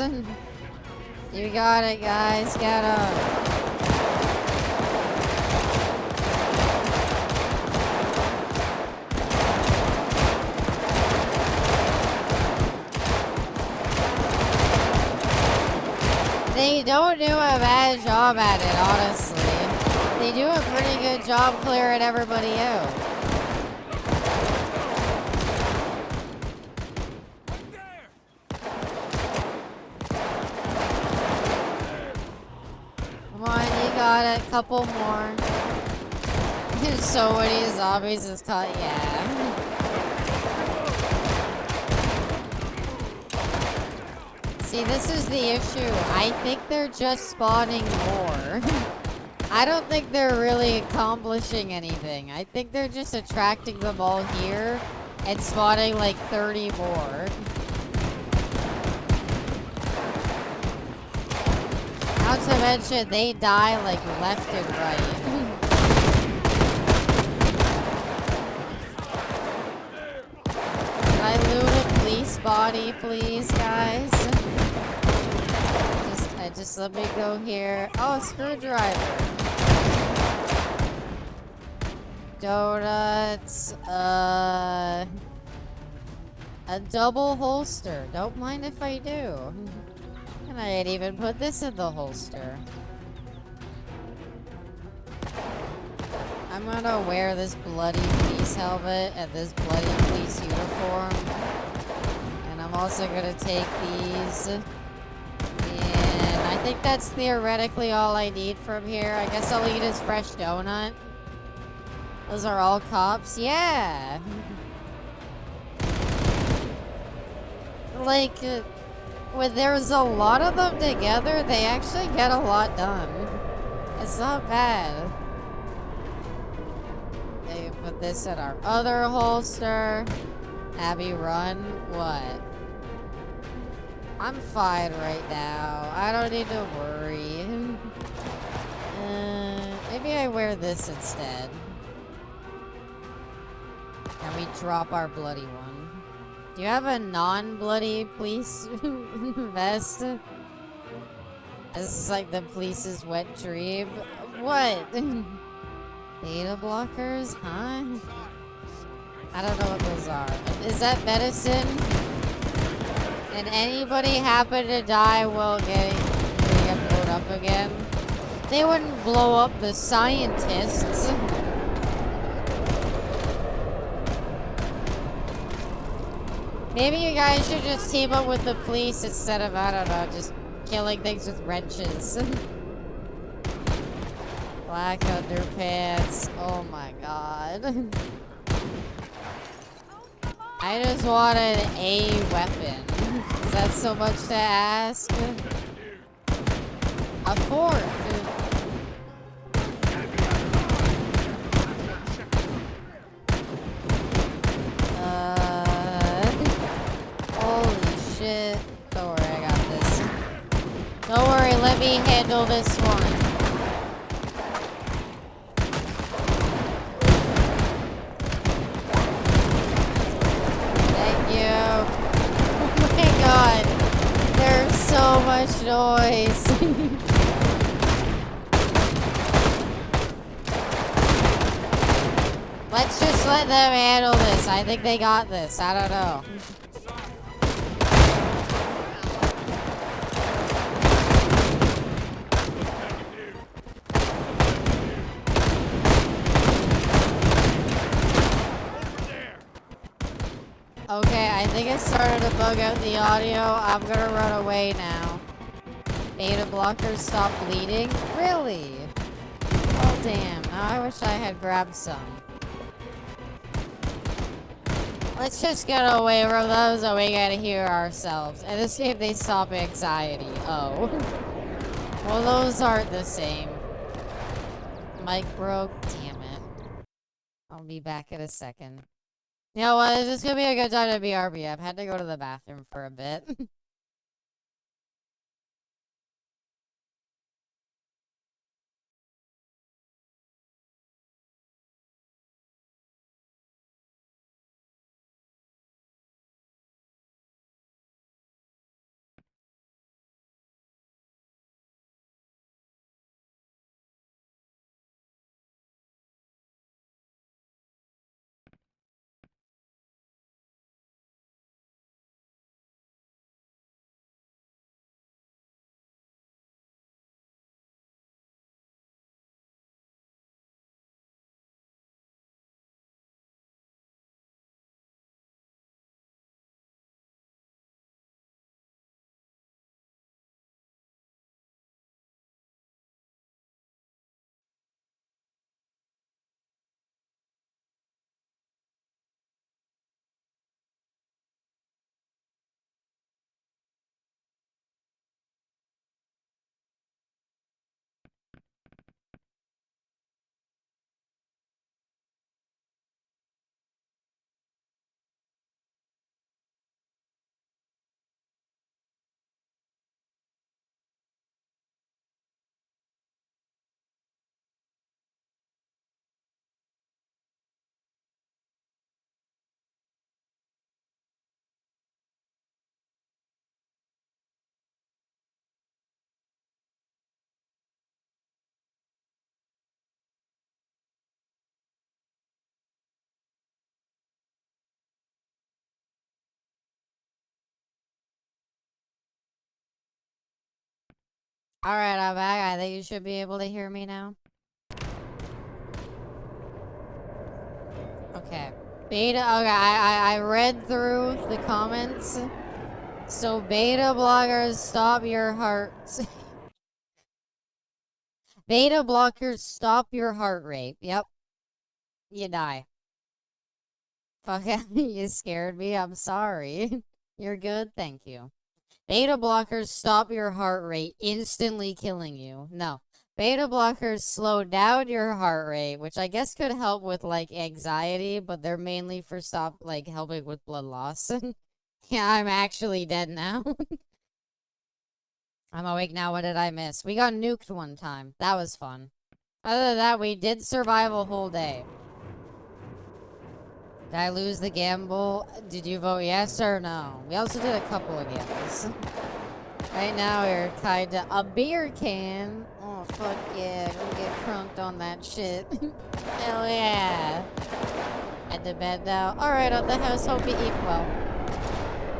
You got it, guys. Get 'em. They don't do a bad job at it, honestly. They do a pretty good job clearing everybody out. Come on, you got it. Couple more. There's so many zombies is caught. Yeah. See, this is the issue. I think they're just spawning more. I don't think they're really accomplishing anything. I think they're just attracting them all here and spawning like 30 more. Not to mention, they die like left and right. Can I loot a police body, please, guys? Just let me go here. Oh, screwdriver. Donuts. A double holster. Don't mind if I do. And I'd even put this in the holster. I'm gonna wear this bloody police helmet and this bloody police uniform. And I'm also gonna take these. I think that's theoretically all I need from here. I guess I'll eat his fresh donut. Those are all cops? Yeah! Like, when there's a lot of them together, they actually get a lot done. It's not bad. They put this in our other holster. Abby, run. What? I'm fine right now. I don't need to worry. Maybe I wear this instead. And we drop our bloody one. Do you have a non-bloody police vest? This is like the police's wet dream. What? Beta blockers? Huh? I don't know what those are. Is that medicine? And anybody happen to die while getting blown up again? They wouldn't blow up the scientists. Maybe you guys should just team up with the police instead of, I don't know, just killing things with wrenches. Black underpants. Oh my god. I just wanted a weapon. Is that so much to ask? A fork. Holy shit. Don't worry, I got this. Don't worry, let me handle this one. God, there's so much noise. Let's just let them handle this. I think they got this. I don't know. Okay, I think it started to bug out the audio. I'm gonna run away now. Beta blockers stop bleeding? Really? Oh damn, now I wish I had grabbed some. Let's just get away from those so we gotta hear ourselves. And this game they stop anxiety. Oh. Well, those aren't the same. Mic broke. Damn it. I'll be back in a second. You know what? This is gonna be a good time to BRB. I've had to go to the bathroom for a bit. Alright, I'm back. I think you should be able to hear me now. Okay. Beta, okay, I read through the comments. So, beta blockers, stop your hearts. Beta blockers, stop your heart rate. Yep. You die. Fuck, you scared me. I'm sorry. You're good. Thank you. Beta blockers stop your heart rate, instantly killing you. No. Beta blockers slow down your heart rate, which I guess could help with, like, anxiety, but they're mainly for helping with blood loss. Yeah, I'm actually dead now. I'm awake now. What did I miss? We got nuked one time. That was fun. Other than that, we did survive a whole day. Did I lose the gamble? Did you vote yes or no? We also did a couple of gambles. Right now, we're tied to a beer can. Oh, fuck yeah. Go get crunked on that shit. Hell yeah. Head to bed now. Alright, at the house. Hope you eat well.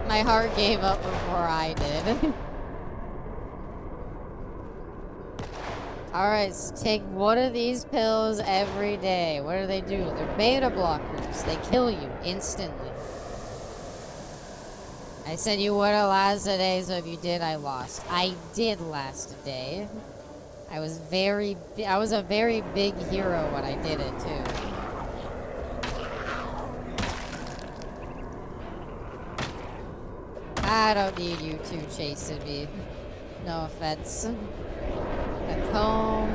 My heart gave up before I did. Alright, so take one of these pills every day. What do? They're beta blockers. They kill you instantly. I said you would have lasted a day, so if you did, I lost. I did last a day. I was a very big hero when I did it, too. I don't need you two chasing me. No offense. A comb,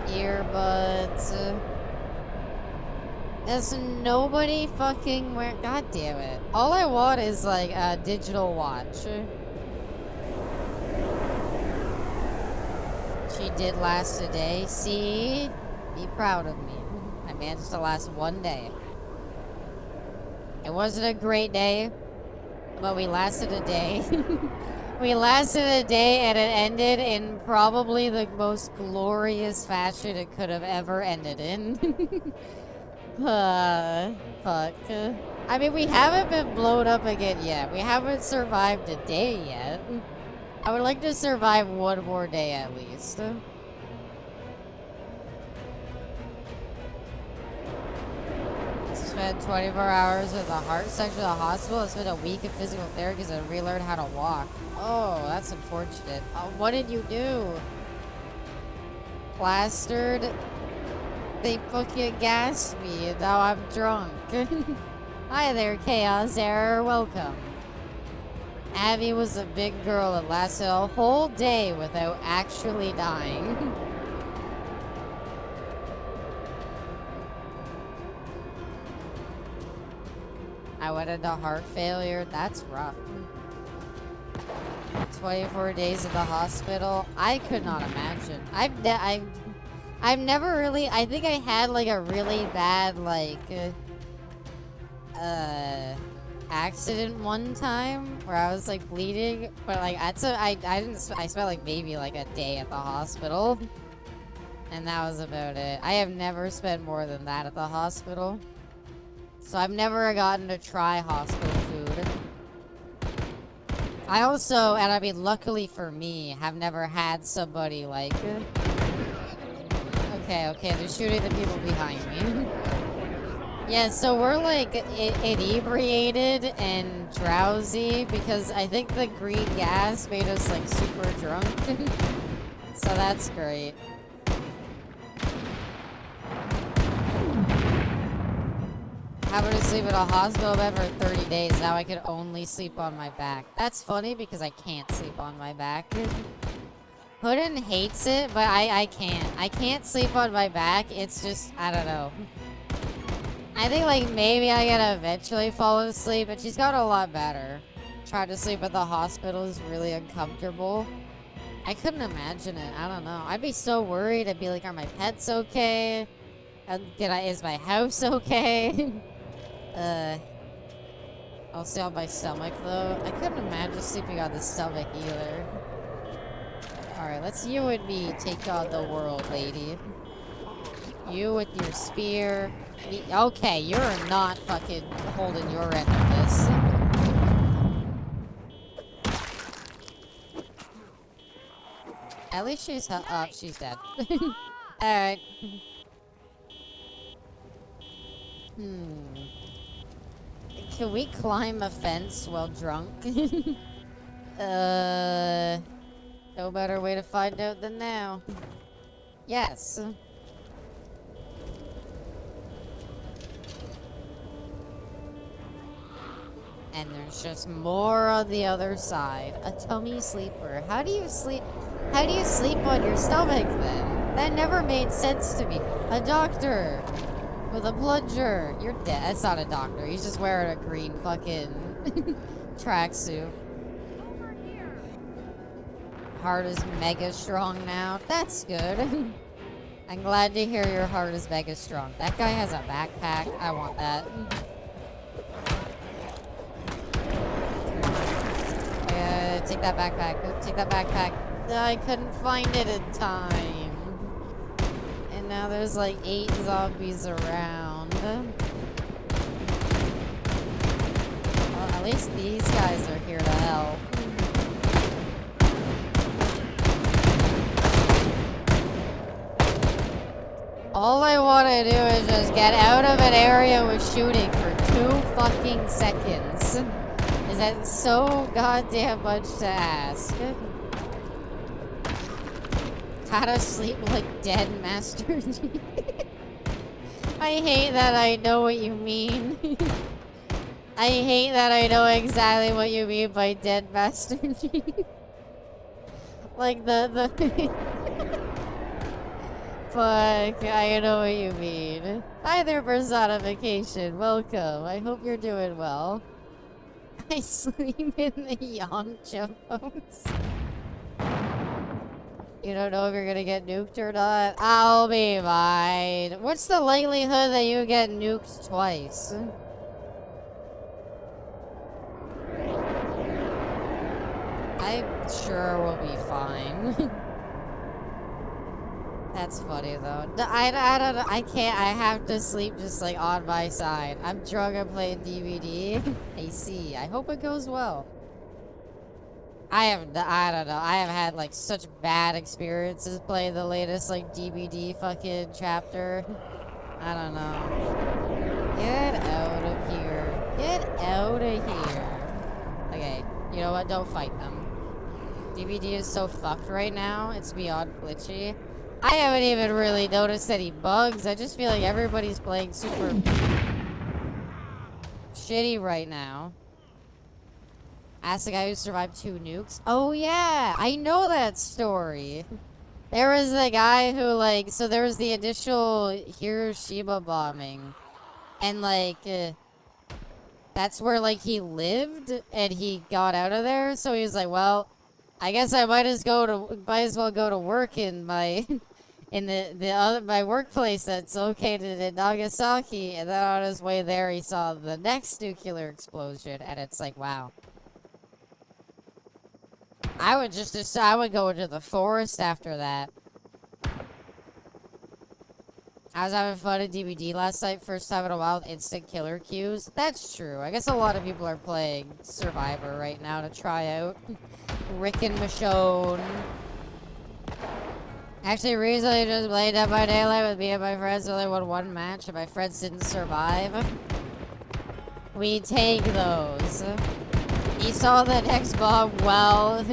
earbuds. There's nobody fucking wearing. God damn it. All I want is like a digital watch. She did last a day. See? Be proud of me. I managed to last one day. It wasn't a great day, but we lasted a day. We lasted a day and it ended in probably the most glorious fashion it could have ever ended in. Fuck. I mean, we haven't been blown up again yet. We haven't survived a day yet. I would like to survive one more day at least. Spent 24 hours with the heart section of the hospital. I spent a week of physical therapy because I relearned how to walk. Oh, that's unfortunate. What did you do? Plastered? They fucking gassed me and now I'm drunk. Hi there, Chaos Error. Welcome. Abby was a big girl that lasted a whole day without actually dying. I went into heart failure. That's rough. 24 days in the hospital. I could not imagine. I've never really. I think I had like a really bad accident one time where I was like bleeding, but like I spent like maybe like a day at the hospital, and that was about it. I have never spent more than that at the hospital. So I've never gotten to try hospital food. I also, and I mean luckily for me, have never had somebody like... Okay, they're shooting the people behind me. Yeah, so we're like inebriated and drowsy because I think the green gas made us like super drunk. So that's great. Having to sleep in a hospital bed for 30 days. Now I can only sleep on my back. That's funny because I can't sleep on my back. Puddin hates it, but I can't. I can't sleep on my back. It's just, I don't know. I think like maybe I gotta eventually fall asleep, but she's got a lot better. Trying to sleep at the hospital is really uncomfortable. I couldn't imagine it. I don't know. I'd be so worried. I'd be like, are my pets okay? Is my house okay? I'll stay on my stomach though. I couldn't imagine sleeping on the stomach either. Alright, let's you and me take on the world, lady. You with your spear. Okay, you're not fucking holding your end of this. At least she's she's dead. Alright. Can we climb a fence while drunk? No better way to find out than now. Yes. And there's just more on the other side. A tummy sleeper. How do you sleep? How do you sleep on your stomach then? That never made sense to me. A doctor with a plunger. You're dead. That's not a doctor. He's just wearing a green fucking tracksuit. Over here. Heart is mega strong now. That's good. I'm glad to hear your heart is mega strong. That guy has a backpack. I want that. Take that backpack. Take that backpack. I couldn't find it in time. And now there's like 8 zombies around. Well, at least these guys are here to help. All I want to do is just get out of an area with shooting for 2 fucking seconds. Is that so goddamn much to ask? How to sleep like dead, Master G. I hate that I know what you mean. I hate that I know exactly what you mean by dead, Master G. Like the Fuck, I know what you mean. Hi there, personification. Welcome. I hope you're doing well. I sleep in the Yamcha pose. You don't know if you're gonna get nuked or not? I'll be fine. What's the likelihood that you get nuked twice? I'm sure we'll be fine. That's funny though. I don't know. I can't. I have to sleep just like on my side. I'm drunk. I'm playing DVD. I see. I hope it goes well. I don't know. I have had like such bad experiences playing the latest like DVD fucking chapter. I don't know. Get out of here. Get out of here. Okay. You know what? Don't fight them. DVD is so fucked right now. It's beyond glitchy. I haven't even really noticed any bugs. I just feel like everybody's playing super shitty right now. Ask the guy who survived 2 nukes. Oh yeah, I know that story. There was the guy who like, so there was the initial Hiroshima bombing. And like, that's where like he lived and he got out of there. So he was like, well, I guess I might as well go to work in my my workplace that's located in Nagasaki. And then on his way there, he saw the next nuclear explosion, and it's like, wow. I would go into the forest after that. I was having fun at DVD last night, first time in a while with instant killer queues. That's true. I guess a lot of people are playing Survivor right now to try out Rick and Michonne. Actually, recently just played Dead by Daylight with me and my friends. Only won 1 match, and my friends didn't survive. We take those. He saw the next bomb while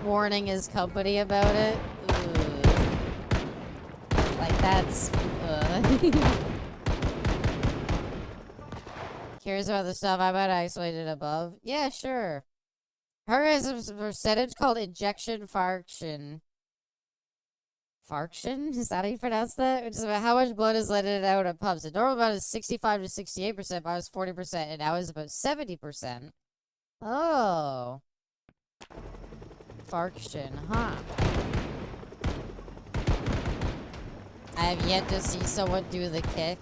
warning his company about it. Ugh. Like, that's... Curious about the stuff I might isolated above? Yeah, sure. Her has a percentage called injection fraction. Farction? Is that how you pronounce that? Which is about how much blood is let in out of pumps. The normal amount is 65 to 68%, but I was 40%, and now it's about 70%. Oh. Farction, huh? I have yet to see someone do the kick.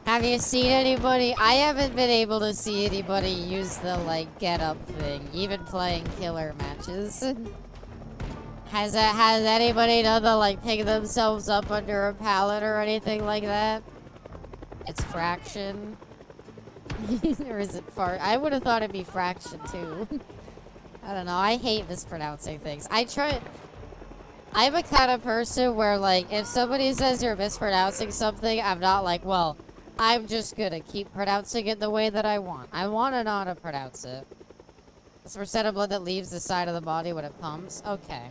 Have you seen anybody? I haven't been able to see anybody use the, like, get up thing, even playing killer matches. Has anybody done the, like, pick themselves up under a pallet or anything like that? It's fraction. Or is it I would have thought it'd be fraction, too. I don't know. I hate mispronouncing things. I'm a kind of person where, like, if somebody says you're mispronouncing something, I'm not like, well, I'm just gonna keep pronouncing it the way that I want. I want to know how to pronounce it. It's the percent of blood that leaves the side of the body when it pumps. Okay.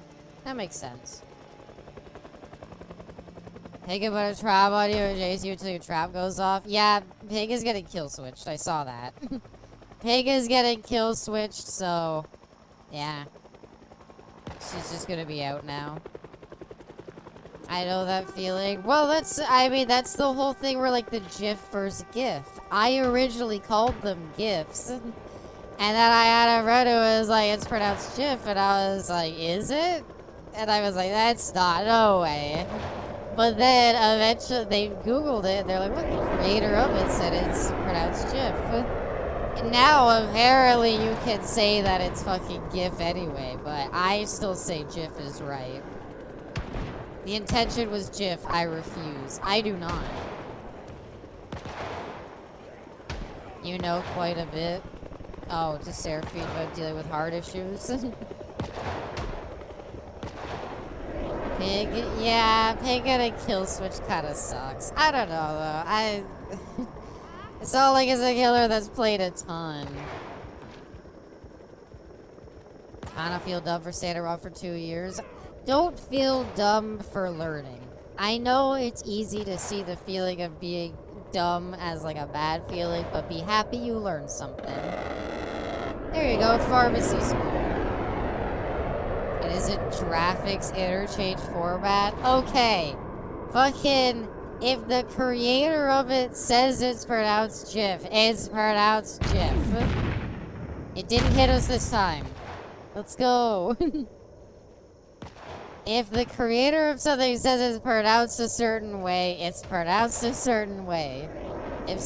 That makes sense. Pig and put a trap on you and chase you until your trap goes off. Yeah, Pig is getting kill switched. I saw that. Pig is getting kill switched, so... yeah. She's just gonna be out now. I know that feeling. Well, I mean, that's the whole thing where, like, the GIF versus GIF. I originally called them GIFs. And then I had a friend who was like, it's pronounced GIF. And I was like, is it? And I was like, that's not, no way. But then, eventually, they Googled it. And they're like, what? The creator of it said it's pronounced GIF. And now, apparently, you can say that it's fucking GIF anyway. But I still say GIF is right. The intention was GIF. I refuse. I do not. You know quite a bit. Oh, to Seraphine about dealing with heart issues. Pig, yeah, Pig and a kill switch kind of sucks. I don't know though. It's not like it's a killer that's played a ton. Kinda feel dumb for staying around for 2 years. Don't feel dumb for learning. I know it's easy to see the feeling of being dumb as like a bad feeling, but be happy you learned something. There you go, pharmacy school. And is it graphics interchange format? Okay. Fucking, if the creator of it says it's pronounced GIF, it's pronounced GIF. It didn't hit us this time. Let's go. If the creator of something says it's pronounced a certain way, it's pronounced a certain way. If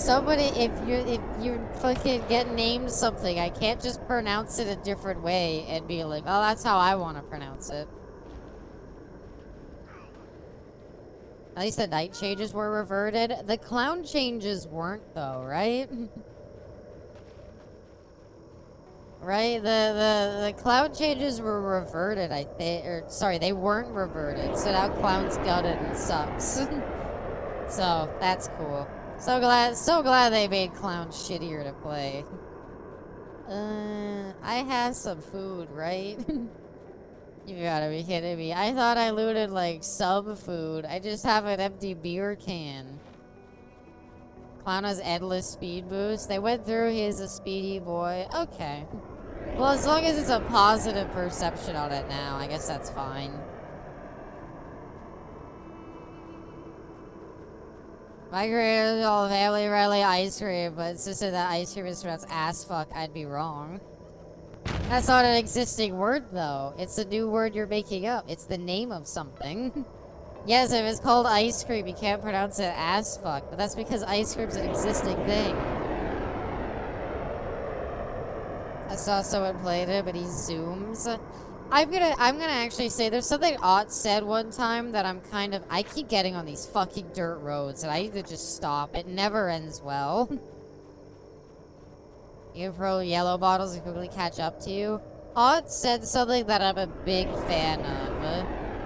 you fucking get named something, I can't just pronounce it a different way and be like, oh, that's how I want to pronounce it. At least the night changes were reverted. The clown changes weren't, though, right? Right? The clown changes were reverted, I think. Or, sorry, they weren't reverted. So now clown's gutted and sucks. So, that's cool. So glad they made clown shittier to play. I have some food, right? You gotta be kidding me. I thought I looted, like, some food. I just have an empty beer can. Clown has endless speed boost. They went through, he's a speedy boy. Okay. Well, as long as it's a positive perception on it now, I guess that's fine. My creator is all family friendly ice cream, but insisted that ice cream is pronounced ass fuck, I'd be wrong. That's not an existing word, though. It's a new word you're making up. It's the name of something. Yes, if it's called ice cream, you can't pronounce it ass fuck, but that's because ice cream's an existing thing. I saw someone played it, but he zooms. I'm gonna actually say there's something Ott said one time that I keep getting on these fucking dirt roads and I need to just stop. It never ends well. You pro yellow bottles and quickly catch up to you. Ott said something that I'm a big fan of.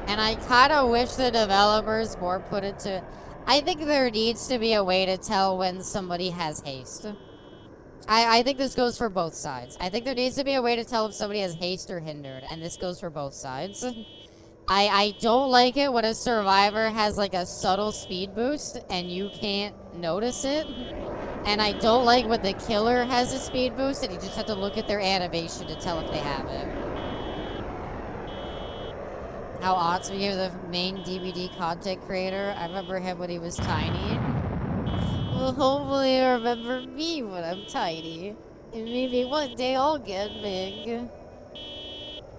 And I kinda wish the developers more put into... I think there needs to be a way to tell when somebody has haste. I think this goes for both sides. I think there needs to be a way to tell if somebody has haste or hindered, and this goes for both sides. I don't like it when a survivor has like a subtle speed boost and you can't notice it. And I don't like when the killer has a speed boost and you just have to look at their animation to tell if they have it. How Otts became the main DVD content creator. I remember him when he was tiny. Well, hopefully you remember me when I'm tiny. And maybe one day I'll get big.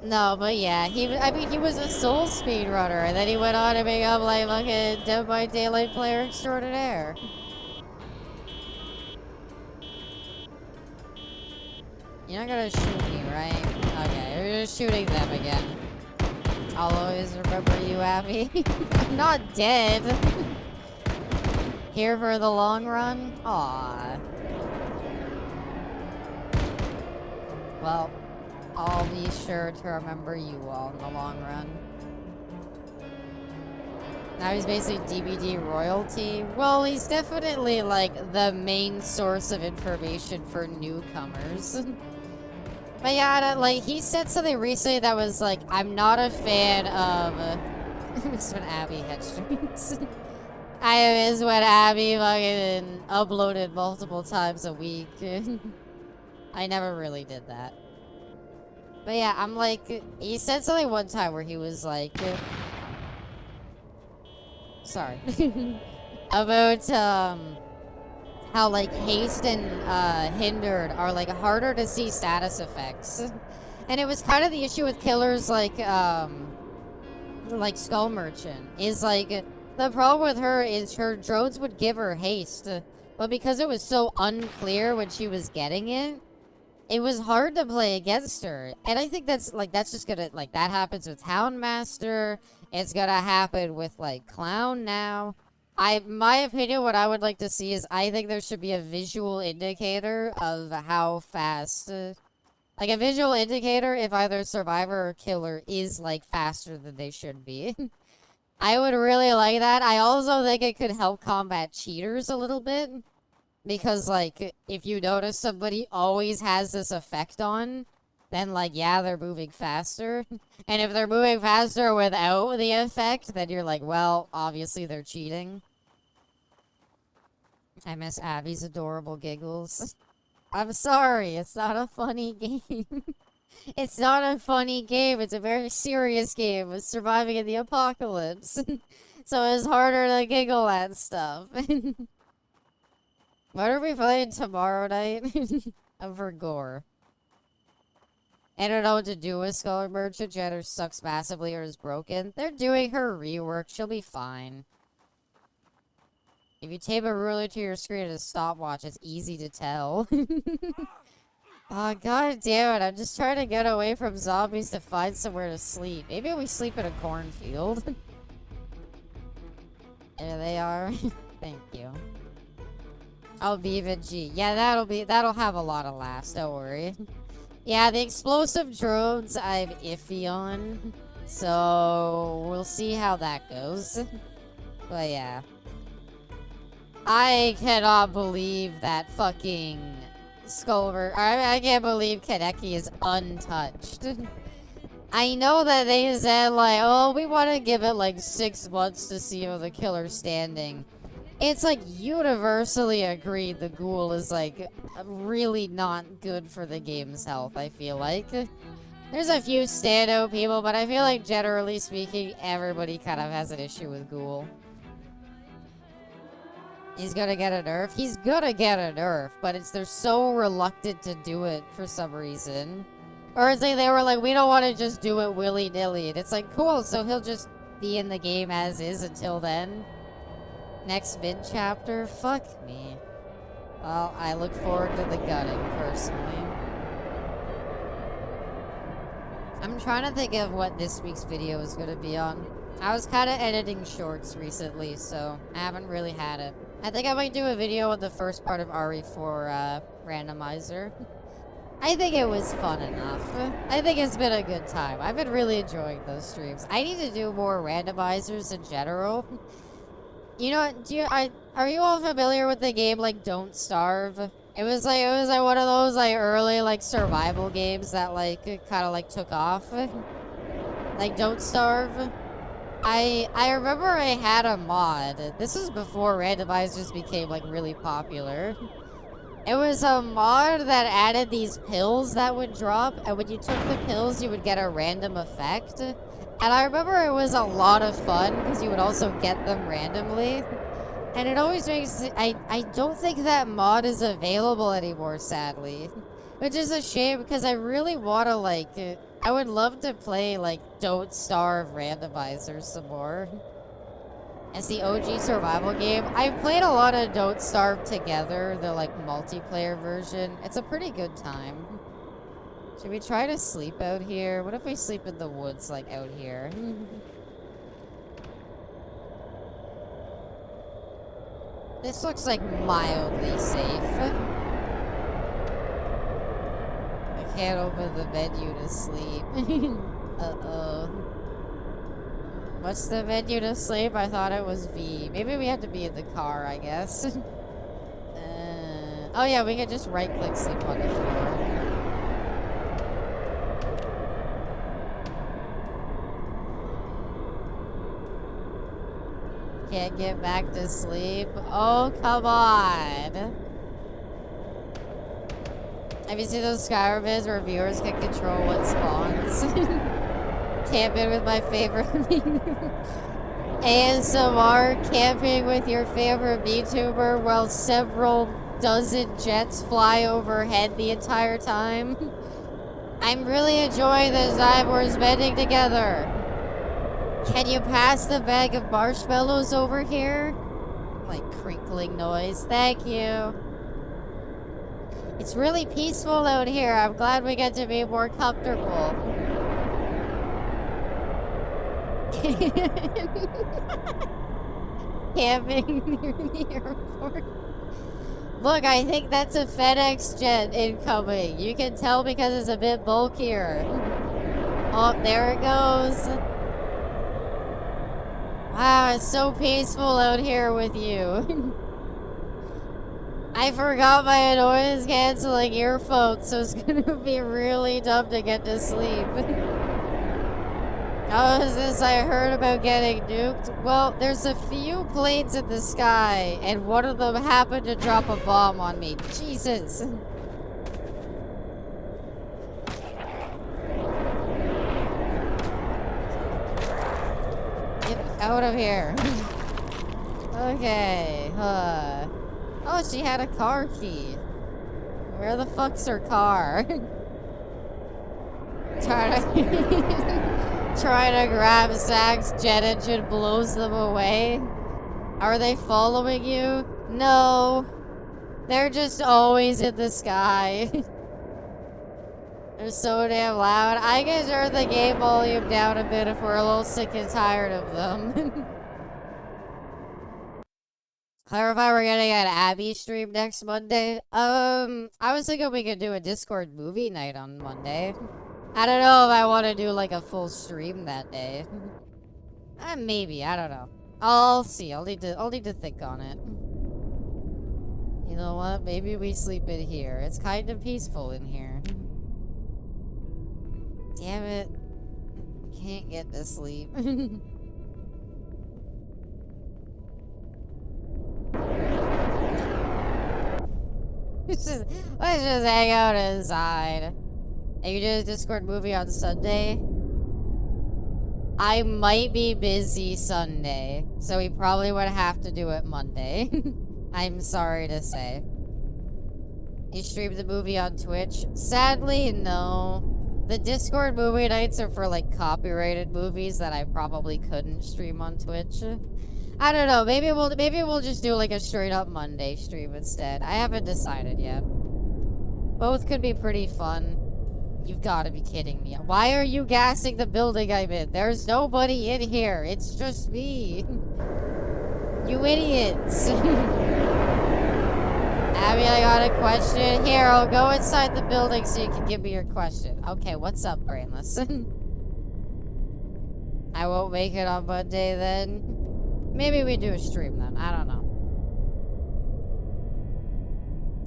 No, but yeah, he was a soul speedrunner, and then he went on to become like fucking Dead by Daylight player extraordinaire. You're not gonna shoot me, right? Okay, you're just shooting them again. I'll always remember you, Abby. I'm not dead. Here for the long run? Aww. Well, I'll be sure to remember you all in the long run. Now he's basically DBD royalty. Well, he's definitely like the main source of information for newcomers. But yeah, like he said something recently that was like, I'm not a fan of. This is when Abby had streams. I miss when Abby fucking uploaded multiple times a week. I never really did that. But yeah, I'm like, he said something one time where he was like, sorry, about how like haste and hindered are like harder to see status effects, and it was kind of the issue with killers like Skull Merchant is like the problem with her is her drones would give her haste, but because it was so unclear when she was getting it. It was hard to play against her. And I think that's just gonna, like, that happens with Houndmaster. It's gonna happen with, like, Clown now. My opinion, what I would like to see is I think there should be a visual indicator of how fast, like a visual indicator if either Survivor or Killer is, like, faster than they should be. I would really like that. I also think it could help combat cheaters a little bit. Because, like, if you notice somebody always has this effect on, then, like, yeah, they're moving faster. And if they're moving faster without the effect, then you're like, well, obviously they're cheating. I miss Abby's adorable giggles. I'm sorry, it's not a funny game. It's not a funny game, it's a very serious game with surviving in the apocalypse. So it's harder to giggle at stuff. What are we playing tomorrow night? For gore. I don't know what to do with Scholar Merchant. Jenner sucks massively or is broken. They're doing her rework. She'll be fine. If you tape a ruler to your screen as a stopwatch, it's easy to tell. Oh, god damn it. I'm just trying to get away from zombies to find somewhere to sleep. Maybe we sleep in a cornfield. There they are. Thank you. Oh, Beaven G. Yeah, that'll have a lot of laughs, don't worry. Yeah, the explosive drones I'm iffy on. So, we'll see how that goes. But yeah. I cannot believe that fucking I can't believe Kaneki is untouched. I know that they said, like, oh, we want to give it, like, 6 months to see how the killer's standing. It's, like, universally agreed the ghoul is, like, really not good for the game's health, I feel like. There's a few standout people, but I feel like, generally speaking, everybody kind of has an issue with ghoul. He's gonna get a nerf? He's gonna get a nerf, but they're so reluctant to do it for some reason. Or it's like they were like, we don't want to just do it willy-nilly. And it's like, cool, so he'll just be in the game as is until then. Next mid-chapter? Fuck me. Well, I look forward to the gutting, personally. I'm trying to think of what this week's video is going to be on. I was kind of editing shorts recently, so I haven't really had it. I think I might do a video on the first part of RE4 randomizer. I think it was fun enough. I think it's been a good time. I've been really enjoying those streams. I need to do more randomizers in general. You know, are you all familiar with the game like Don't Starve? It was like one of those like early like survival games that like kind of like took off. Like Don't Starve. I remember I had a mod. This was before randomizers became like really popular. It was a mod that added these pills that would drop, and when you took the pills, you would get a random effect. And I remember it was a lot of fun, because you would also get them randomly. And it always makes... I don't think that mod is available anymore, sadly. Which is a shame, because I really want to, like... I would love to play, like, Don't Starve randomizers some more. It's the OG survival game. I've played a lot of Don't Starve Together, the like multiplayer version. It's a pretty good time. Should we try to sleep out here? What if we sleep in the woods like out here? This looks like mildly safe. I can't open the menu to sleep. Uh-oh. What's the menu to sleep? I thought it was V. Maybe we had to be in the car, I guess. Oh yeah, we could just right-click sleep on the floor. Can't get back to sleep. Oh, come on. Have you seen those Skyrim vids where viewers can control what spawns? Camping with my favorite ASMR, camping with your favorite VTuber while several dozen jets fly overhead the entire time. I'm really enjoying the Zybors bending together. Can you pass the bag of marshmallows over here? Like crinkling noise. Thank you. It's really peaceful out here. I'm glad we get to be more comfortable. Camping near the airport. Look, I think that's a FedEx jet incoming. You can tell because it's a bit bulkier. Oh, there it goes. Wow, it's so peaceful out here with you. I forgot my noise canceling earphones, so it's gonna be really tough to get to sleep. How is this? I heard about getting nuked. Well, there's a few planes in the sky, and one of them happened to drop a bomb on me. Jesus. Get out of here. Okay. Oh, she had a car key. Where the fuck's her car? Trying to grab Zach's jet engine blows them away. Are they following you? No. They're just always in the sky. They're so damn loud. I can turn the game volume down a bit if we're a little sick and tired of them. Clarify, we're getting an Abby stream next Monday. I was thinking we could do a Discord movie night on Monday. I don't know if I want to do like a full stream that day. Maybe, I don't know. I'll see. I'll need to think on it. You know what? Maybe we sleep in here. It's kind of peaceful in here. Damn it. Can't get to sleep. let's just hang out inside. And you did a Discord movie on Sunday? I might be busy Sunday, so we probably would have to do it Monday. I'm sorry to say. You streamed the movie on Twitch? Sadly, no. The Discord movie nights are for like copyrighted movies that I probably couldn't stream on Twitch. I don't know. Maybe we'll just do like a straight up Monday stream instead. I haven't decided yet. Both could be pretty fun. You've got to be kidding me. Why are you gassing the building I'm in? There's nobody in here. It's just me. You idiots. Abby, I got a question. Here, I'll go inside the building so you can give me your question. Okay, what's up, Brainless? I won't make it on Monday then. Maybe we do a stream then. I don't know.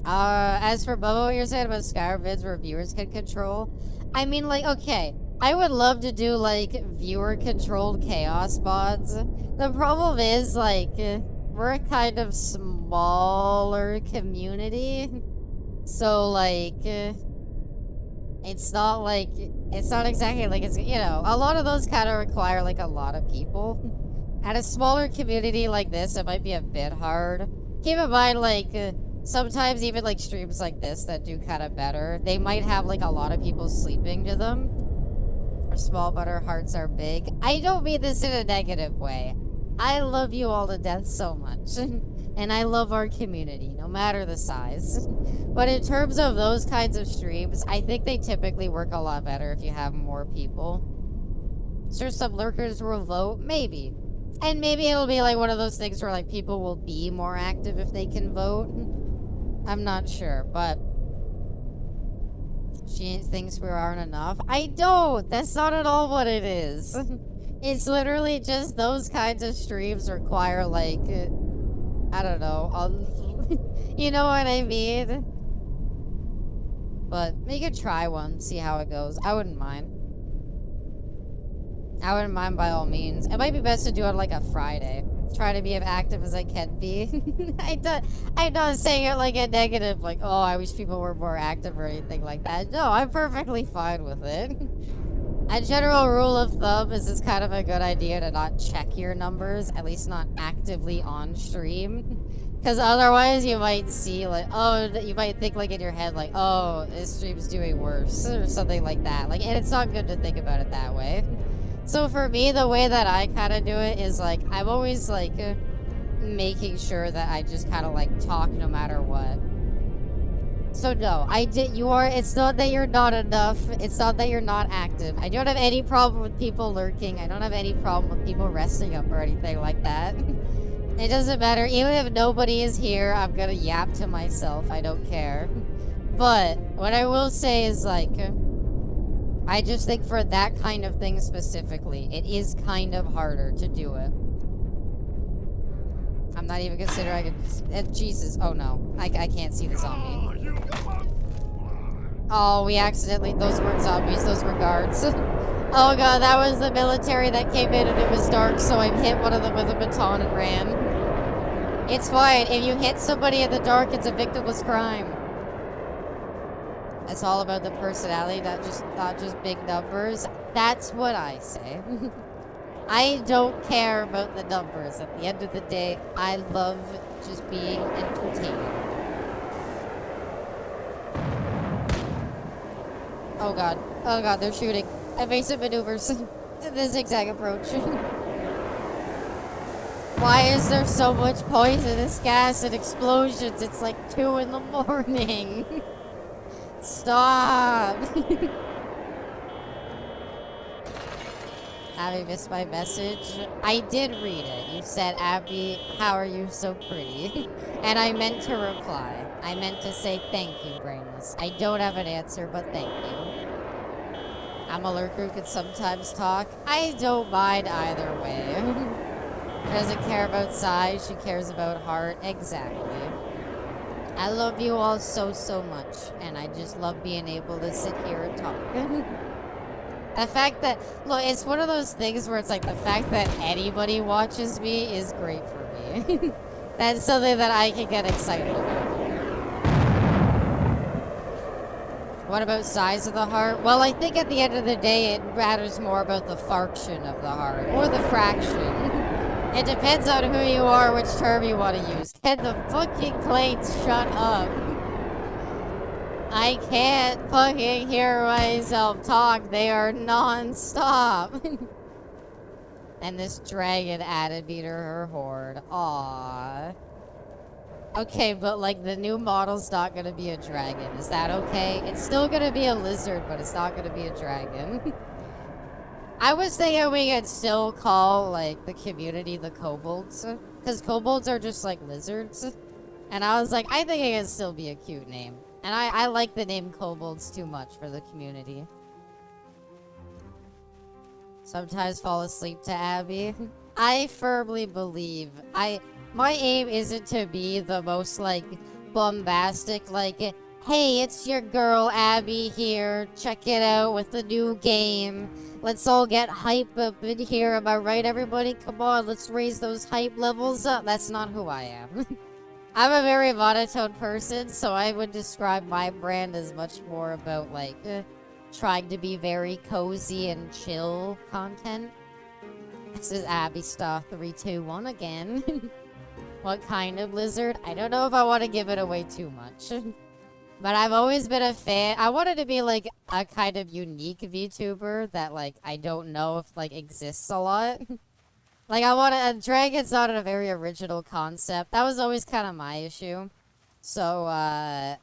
As for Bubba, what you're saying about Skyrim vids where viewers can control, I mean, like, okay, I would love to do, like, viewer-controlled chaos mods. The problem is, like, we're a kind of smaller community, so, like, it's not exactly, like, it's, you know, a lot of those kind of require, like, a lot of people. At a smaller community like this, it might be a bit hard. Keep in mind, like, sometimes even like streams like this that do kind of better, they might have like a lot of people sleeping to them. Our small but our hearts are big. I don't mean this in a negative way. I love you all to death so much. And I love our community, no matter the size. But in terms of those kinds of streams, I think they typically work a lot better if you have more people. Sure, some lurkers will vote, maybe. And maybe it'll be like one of those things where like people will be more active if they can vote. I'm not sure, but she thinks we aren't enough. I don't! That's not at all what it is. It's literally just those kinds of streams require, like, I don't know, you know what I mean? But we could try one, see how it goes. I wouldn't mind. I wouldn't mind by all means. It might be best to do it like a Friday. Try to be as active as I can be. I'm not saying it like a negative, like, oh, I wish people were more active or anything like that. No, I'm perfectly fine with it. A general rule of thumb is it's kind of a good idea to not check your numbers, at least not actively on stream. Because otherwise you might see like, oh, you might think like in your head like, oh, this stream's doing worse or something like that. Like, and it's not good to think about it that way. So for me, the way that I kind of do it is like, I'm always like making sure that I just kind of like talk no matter what. So no, it's not that you're not enough. It's not that you're not active. I don't have any problem with people lurking. I don't have any problem with people resting up or anything like that. It doesn't matter. Even if nobody is here, I'm gonna yap to myself. I don't care. But what I will say is like, I just think for that kind of thing specifically, it is kind of harder to do it. I'm not even considering I could... Jesus. Oh no. I can't see the zombie. Oh, we accidentally... Those weren't zombies. Those were guards. Oh god, that was the military that came in and it was dark, so I hit one of them with a baton and ran. It's fine. If you hit somebody in the dark, it's a victimless crime. It's all about the personality, not just big numbers. That's what I say. I don't care about the numbers. At the end of the day, I love just being entertaining. Oh god. Oh god, they're shooting. Evasive maneuvers. The zigzag approach. Why is there so much poisonous gas and explosions? It's like 2 in the morning. Stop. Abby missed my message. I did read it. You said, Abby, how are you so pretty? And I meant to reply. I meant to say thank you, Brainless. I don't have an answer, but thank you. I'm a lurker who can sometimes talk. I don't mind either way. She doesn't care about size, she cares about heart. Exactly. I love you all so, so much. And I just love being able to sit here and talk. The fact that, look, it's one of those things where it's like the fact that anybody watches me is great for me. That's something that I can get excited about. What about size of the heart? Well, I think at the end of the day, it matters more about the fraction of the heart, or the fraction. It depends on who you are, which term you want to use. Can the fucking planes shut up? I can't fucking hear myself talk. They are non-stop. And this dragon added me to her horde. Aww. Okay, but like the new model's not gonna be a dragon. Is that okay? It's still gonna be a lizard, but it's not gonna be a dragon. I was thinking we could still call like the community the kobolds. Because kobolds are just like lizards. And I was like, I think it can still be a cute name. And I like the name kobolds too much for the community. Sometimes fall asleep to Abby. I firmly believe my aim isn't to be the most like bombastic, like, hey, it's your girl Abby here, check it out with the new game. Let's all get hype up in here, am I right everybody? Come on, let's raise those hype levels up. That's not who I am. I'm a very monotone person, so I would describe my brand as much more about, like, trying to be very cozy and chill content. This is Abby Star 321 again. What kind of lizard? I don't know if I want to give it away too much. But I've always been a fan. I wanted to be, like, a kind of unique VTuber that, like, I don't know if, like, exists a lot. Like, a dragon's not a very original concept. That was always kind of my issue. So, I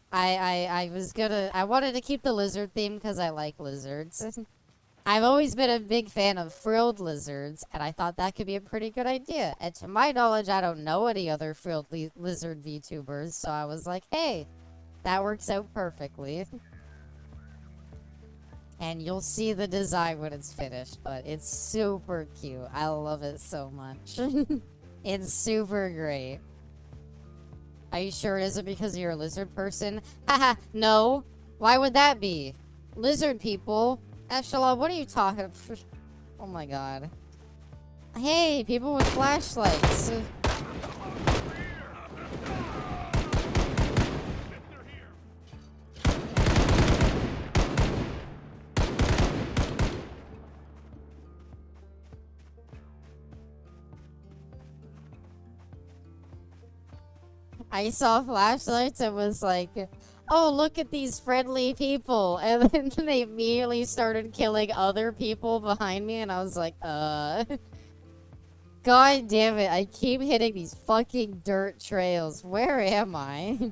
wanted to keep the lizard theme because I like lizards. I've always been a big fan of frilled lizards, and I thought that could be a pretty good idea. And to my knowledge, I don't know any other frilled lizard VTubers, so I was like, hey, that works out perfectly. And you'll see the design when it's finished, but it's super cute. I love it so much. It's super great. Are you sure it isn't because you're a lizard person? Haha, no. Why would that be? Lizard people? Echelon, what are you talking? Oh my god. Hey, people with flashlights. I saw flashlights and was like, oh, look at these friendly people. And then they immediately started killing other people behind me, and I was like, God damn it, I keep hitting these fucking dirt trails. Where am I?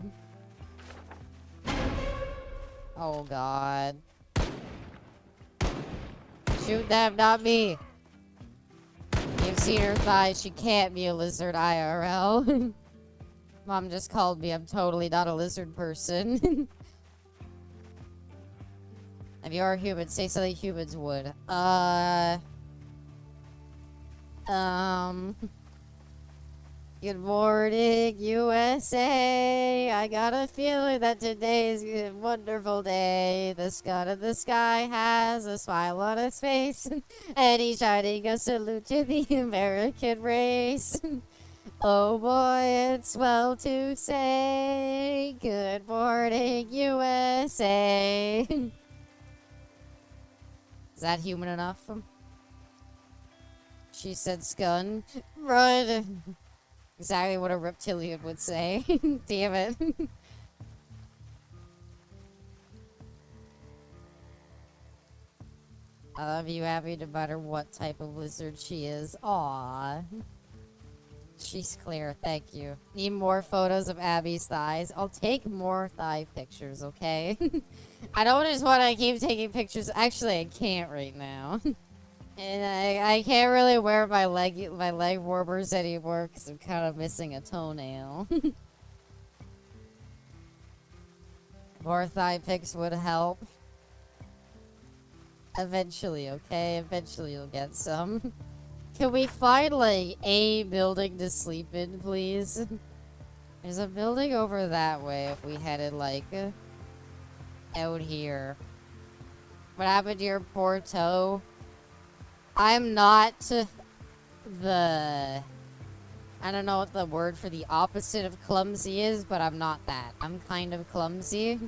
Oh, God. Shoot them, not me. You've seen her thighs. She can't be a lizard IRL. Mom just called me. I'm totally not a lizard person. If you are human, say something humans would. Good morning, USA. I got a feeling that today's a wonderful day. The scud of the sky has a smile on his face, and he's shining a salute to the American race. Oh boy, it's well to say, good morning, USA. Is that human enough? She said scun. Run. Exactly what a reptilian would say. Damn it. I love you, Abby, no matter what type of lizard she is. Aww. She's clear, thank you. Need more photos of Abby's thighs? I'll take more thigh pictures, okay? I don't just want to keep taking pictures. Actually, I can't right now. And I can't really wear my leg warmers anymore because I'm kind of missing a toenail. More thigh pics would help. Eventually, okay? Eventually you'll get some. Can we find, like, a building to sleep in, please? There's a building over that way if we headed, like, out here. What happened to your poor toe? I'm not the... I don't know what the word for the opposite of clumsy is, but I'm not that. I'm kind of clumsy.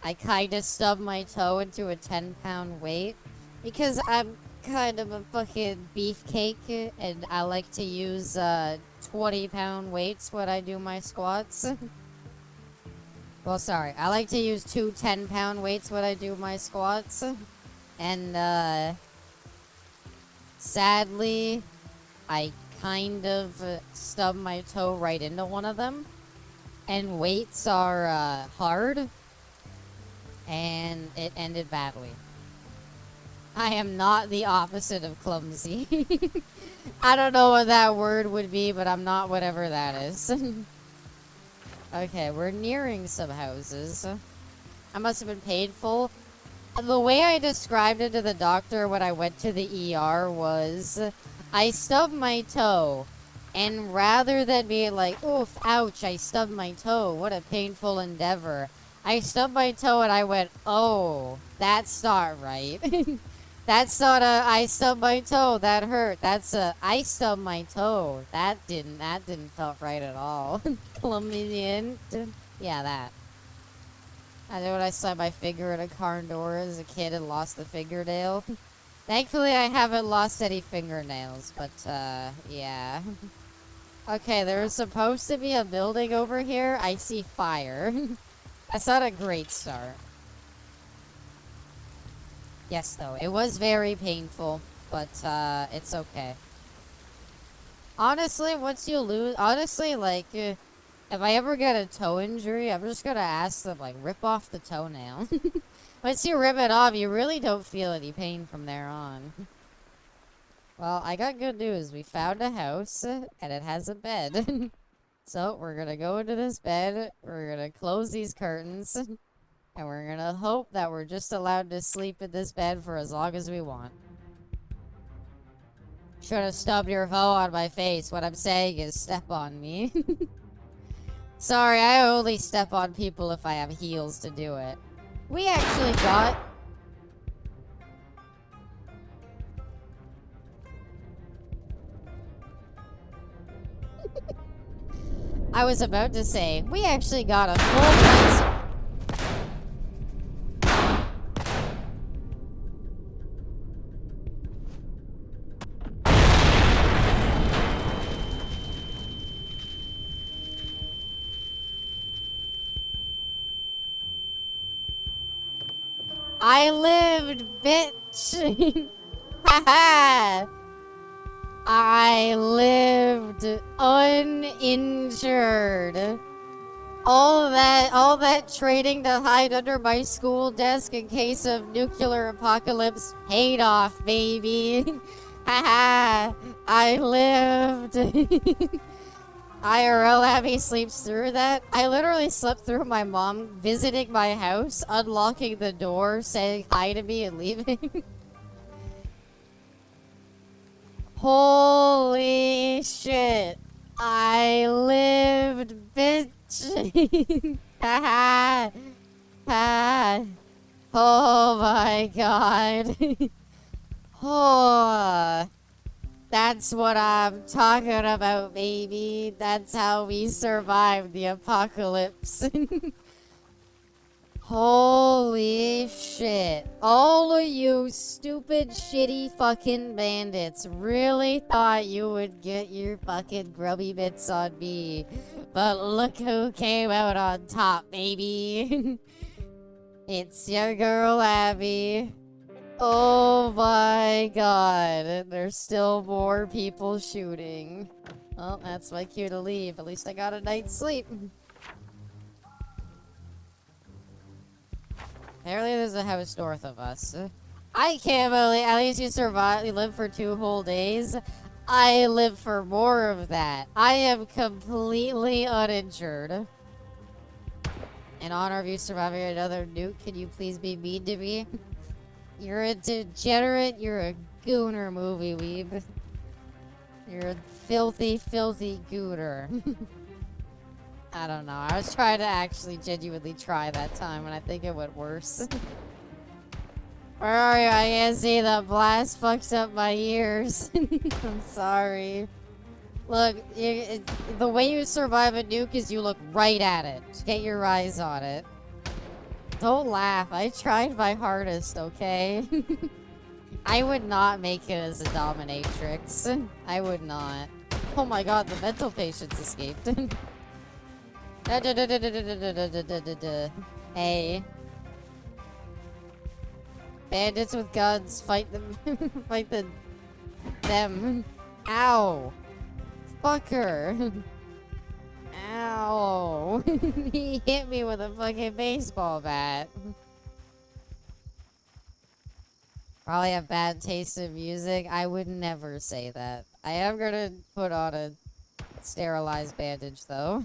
I kind of stubbed my toe into a 10-pound weight because I'm kind of a fucking beefcake, and I like to use 20-pound weights when I do my squats. Well, sorry, I like to use two 10-pound weights when I do my squats, and sadly, I kind of stubbed my toe right into one of them, and weights are hard, and it ended badly. I am not the opposite of clumsy. I don't know what that word would be, but I'm not whatever that is. Okay, we're nearing some houses. I must have been painful. The way I described it to the doctor when I went to the ER was, I stubbed my toe, and rather than being like, oof, ouch, I stubbed my toe, what a painful endeavor, I stubbed my toe and I went, oh, that's not right. That's not a, I stubbed my toe, that hurt. That's a, I stubbed my toe. That didn't felt right at all. Colombian. Yeah, that. I know when I slammed my finger in a car door as a kid and lost the fingernail. Thankfully, I haven't lost any fingernails, but, yeah. Okay, there's supposed to be a building over here. I see fire. That's not a great start. Yes, though, it was very painful, but, it's okay. Honestly, once you lose, honestly, like, if I ever get a toe injury, I'm just gonna ask them, like, rip off the toenail. Once you rip it off, you really don't feel any pain from there on. Well, I got good news. We found a house, and it has a bed. So, we're gonna go into this bed, we're gonna close these curtains, And we're gonna hope that we're just allowed to sleep in this bed for as long as we want. Should have stubbed your foe on my face. What I'm saying is step on me. Sorry, I only step on people if I have heels to do it. We actually got... I was about to say, we actually got a full pencil. I lived, bitch! Haha! I lived uninjured. All that trading to hide under my school desk in case of nuclear apocalypse paid off, baby. Haha, I lived. IRL Abby sleeps through that. I literally slept through my mom visiting my house, unlocking the door, saying hi to me, and leaving. Holy shit. I lived, bitch. Haha. Ha. Oh my god. Oh. That's what I'm talking about, baby. That's how we survived the apocalypse. Holy shit. All of you stupid, shitty fucking bandits really thought you would get your fucking grubby bits on me. But look who came out on top, baby. It's your girl, Abby. Oh my god. There's still more people shooting. Well, that's my cue to leave. At least I got a night's sleep. Apparently there's a house north of us. I can't believe, at least you survived, you lived for 2 whole days. I live for more of that. I am completely uninjured. In honor of you surviving another nuke, can you please be mean to me? You're a degenerate, you're a gooner, movie weeb. You're a filthy, filthy gooner. I don't know. I was trying to actually genuinely try that time, and I think it went worse. Where are you? I can't see. The blast fucks up my ears. I'm sorry. Look, the way you survive a nuke is you look right at it. Just get your eyes on it. Don't laugh. I tried my hardest, okay? I would not make it as a dominatrix. I would not. Oh my god, the mental patients escaped. Hey. Bandits with guns, fight them. Fight them. Ow. Fucker. Ow. He hit me with a fucking baseball bat. Probably have bad taste in music. I would never say that. I am gonna put on a sterilized bandage though.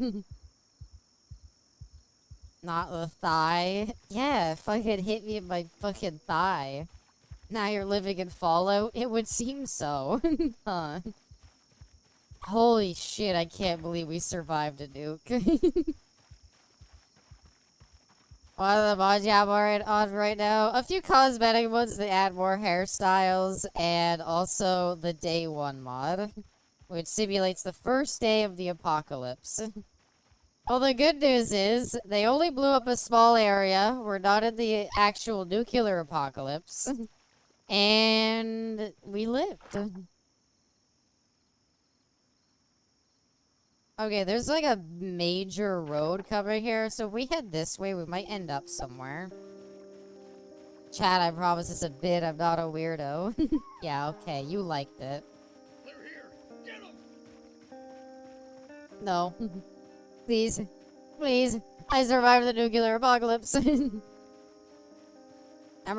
Not the thigh. Yeah, fucking hit me in my fucking thigh. Now you're living in Fallout? It would seem so. Huh. Holy shit, I can't believe we survived a nuke. What are the mods you have on right now? A few cosmetic mods that add more hairstyles, and also the day 1 mod, which simulates the first day of the apocalypse. Well, the good news is, they only blew up a small area. We're not in the actual nuclear apocalypse. And we lived. Okay, there's like a major road coming here, so if we head this way, we might end up somewhere. Chad, I promise it's a bit, I'm not a weirdo. Yeah, okay, you liked it. They're here. Get 'em. No. Please. Please. I survived the nuclear apocalypse. Remember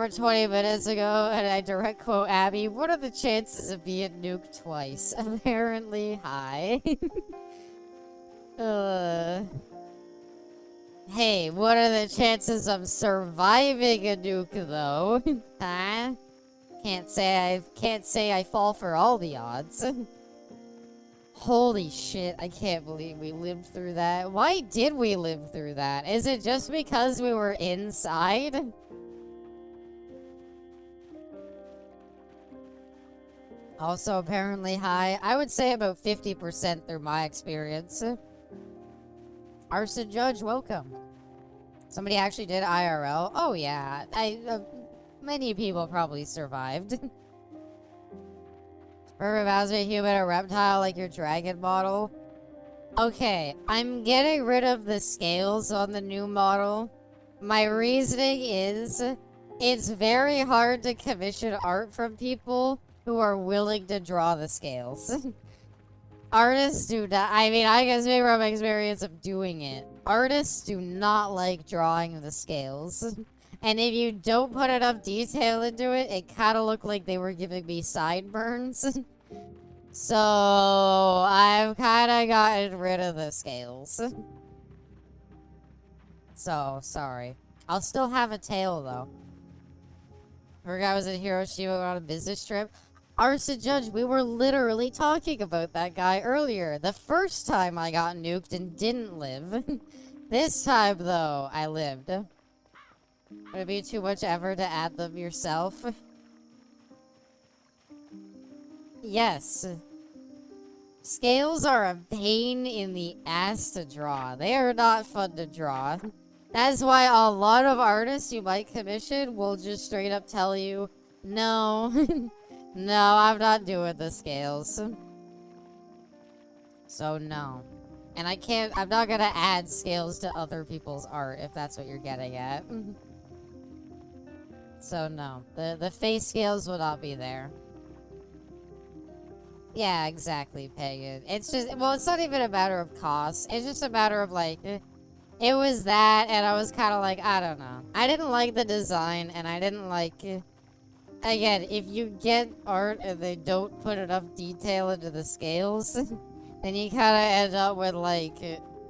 20 minutes ago, and I direct quote Abby, what are the chances of being nuked twice? Apparently high. Hey, what are the chances of surviving a nuke, though? Huh? Can't say I fall for all the odds. Holy shit, I can't believe we lived through that. Why did we live through that? Is it just because we were inside? Also apparently high. I would say about 50% through my experience. Arson Judge, welcome. Somebody actually did IRL. Oh yeah, many people probably survived. Urban Bowser, human or reptile like your dragon model. Okay, I'm getting rid of the scales on the new model. My reasoning is it's very hard to commission art from people who are willing to draw the scales. Artists do not, I mean, I can speak from experience of doing it. Artists do not like drawing the scales. And if you don't put enough detail into it, it kind of looked like they were giving me sideburns. So, I've kind of gotten rid of the scales. So, sorry. I'll still have a tail, though. Remember I was in Hiroshima on a business trip? Arson Judge, we were literally talking about that guy earlier. The first time I got nuked and didn't live. This time, though, I lived. Would it be too much effort to add them yourself? Yes. Scales are a pain in the ass to draw. They are not fun to draw. That's why a lot of artists you might commission will just straight up tell you, no, no, I'm not doing the scales. So no. And I'm not gonna add scales to other people's art if that's what you're getting at. So no, the face scales will not be there. Yeah, exactly, Pagan. It's just, well, it's not even a matter of cost. It's just a matter of, like, it was that, and I was kind of like, I don't know. I didn't like the design, and I didn't like, again, if you get art and they don't put enough detail into the scales, then you kind of end up with, like,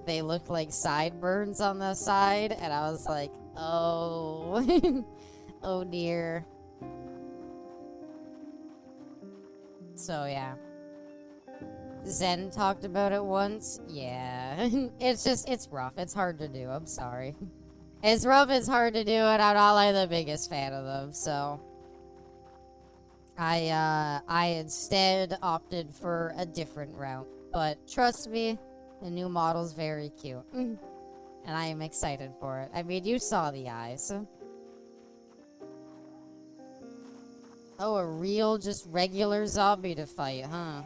they look like sideburns on the side, and I was like, oh, oh dear. So, yeah. Zen talked about it once. Yeah. It's rough. It's hard to do. I'm sorry. It's rough, it's hard to do, and I'm not like the biggest fan of them, so. I instead opted for a different route. But trust me, the new model's very cute. And I am excited for it. I mean, you saw the eyes. Oh, a real, just regular zombie to fight, huh?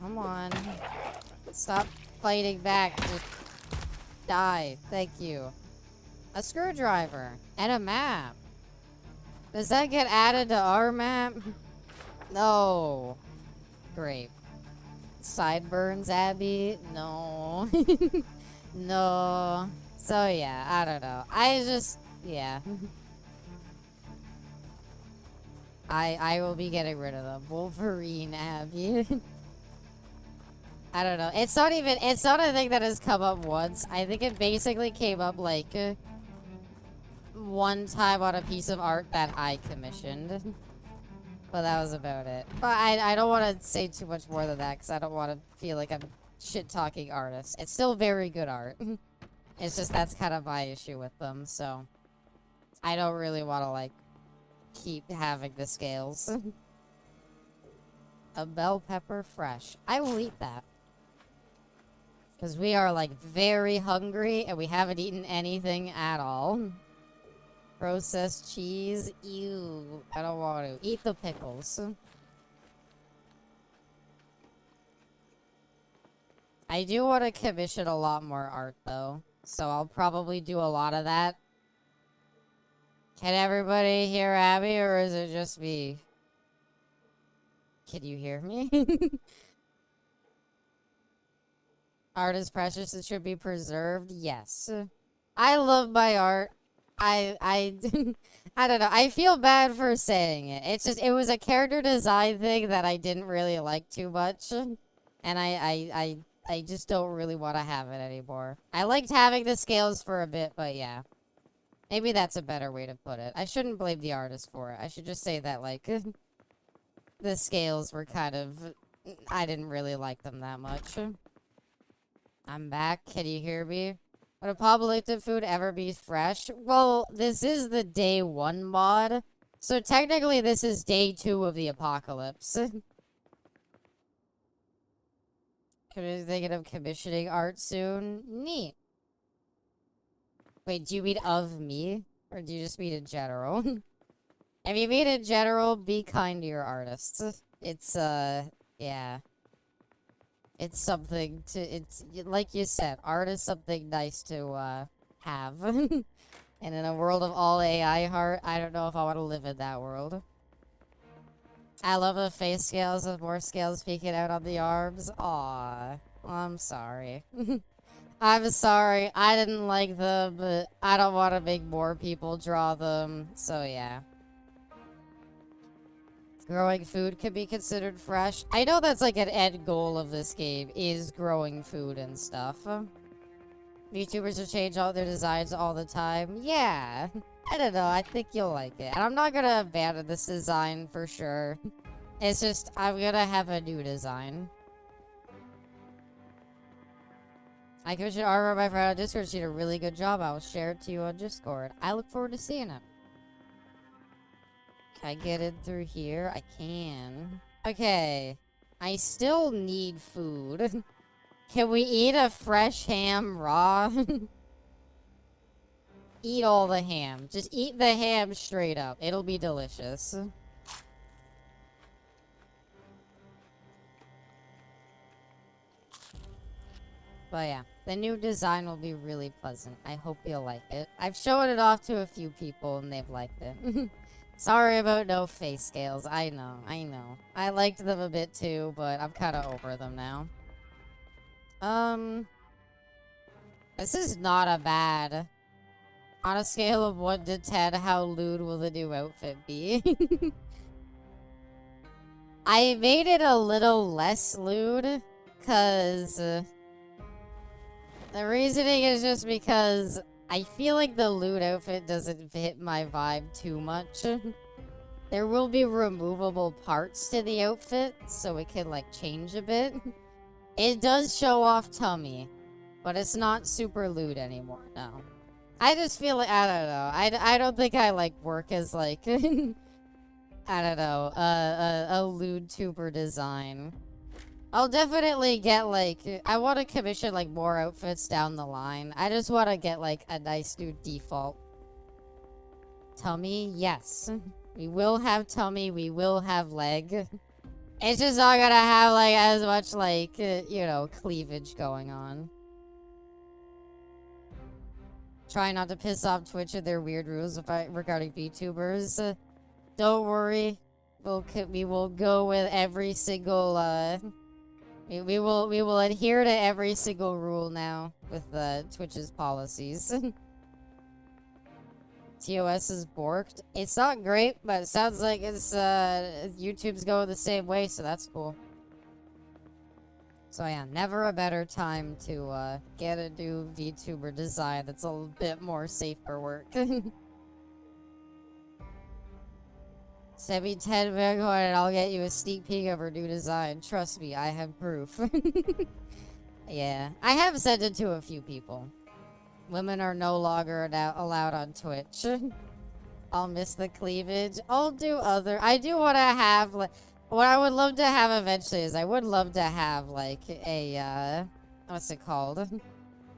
Come on. Stop fighting back. Just die. Thank you. A screwdriver. And a map. Does that get added to our map? No. Great. Sideburns, Abby? No. No. So, yeah. I don't know. Yeah. I will be getting rid of them. Wolverine, Abby. I don't know. It's not a thing that has come up once. I think it basically came up, like, one time on a piece of art that I commissioned. But that was about it. But I don't want to say too much more than that, because I don't want to feel like I'm shit-talking artists. It's still very good art. It's just that's kind of my issue with them, so. I don't really want to, like, keep having the scales. A bell pepper fresh. I will eat that. Because we are, like, very hungry, and we haven't eaten anything at all. Processed cheese. Ew. I don't want to. Eat the pickles. I do want to commission a lot more art, though. So I'll probably do a lot of that. Can everybody hear Abby, or is it just me? Can you hear me? Art is precious. It should be preserved. Yes. I love my art. I I don't know. I feel bad for saying it. It's just it was a character design thing that I didn't really like too much, and I just don't really want to have it anymore. I liked having the scales for a bit, but yeah. Maybe that's a better way to put it. I shouldn't blame the artist for it. I should just say that, like, the scales were kind of... I didn't really like them that much. I'm back. Can you hear me? Would apocalyptic food ever be fresh? Well, this is the day 1 mod. So technically this is day 2 of the apocalypse. Could be thinking of commissioning art soon. Neat. Wait, do you mean of me? Or do you just mean in general? If you mean in general, be kind to your artists. It's, yeah. It's something to, it's, like you said, art is something nice to, have. And in a world of all AI art, I don't know if I want to live in that world. I love the face scales with more scales peeking out on the arms. Aw. I'm sorry. I'm sorry. I didn't like them, but I don't want to make more people draw them. So, yeah. Growing food can be considered fresh. I know that's like an end goal of this game, is growing food and stuff. YouTubers will change all their designs all the time. Yeah. I don't know. I think you'll like it. And I'm not gonna abandon this design for sure. It's just, I'm gonna have a new design. I commissioned artwork my friend on Discord. She did a really good job. I will share it to you on Discord. I look forward to seeing it. Can I get in through here? I can. Okay. I still need food. Can we eat a fresh ham raw? Eat all the ham. Just eat the ham straight up. It'll be delicious. But yeah, the new design will be really pleasant. I hope you'll like it. I've shown it off to a few people and they've liked it. Sorry about no face scales. I know, I know. I liked them a bit too, but I'm kind of over them now. This is not a bad. On a scale of 1 to 10, how lewd will the new outfit be? I made it a little less lewd, cause the reasoning is just because I feel like the lewd outfit doesn't fit my vibe too much. There will be removable parts to the outfit, so it can, like, change a bit. It does show off tummy, but it's not super lewd anymore, no. I just feel like, I don't know, I don't think I, like, work as, like, I don't know, a lewd tuber design. I'll definitely get, like, I want to commission, like, more outfits down the line. I just want to get, like, a nice new default. Tummy, yes. We will have tummy, we will have leg. It's just not gonna have, like, as much, like, you know, cleavage going on. Try not to piss off Twitch with their weird rules regarding VTubers. Don't worry. We will go with every single, we will adhere to every single rule now with Twitch's policies. TOS is borked. It's not great, but it sounds like it's YouTube's going the same way, so that's cool. So yeah, never a better time to get a new VTuber design that's a little bit more safe for work. Send me 10 Bitcoin and I'll get you a sneak peek of her new design. Trust me, I have proof. Yeah, I have sent it to a few people. Women are no longer allowed on Twitch. I'll miss the cleavage. I'll do other... I do want to have... Like, what I would love to have eventually is I would love to have, like, a... what's it called?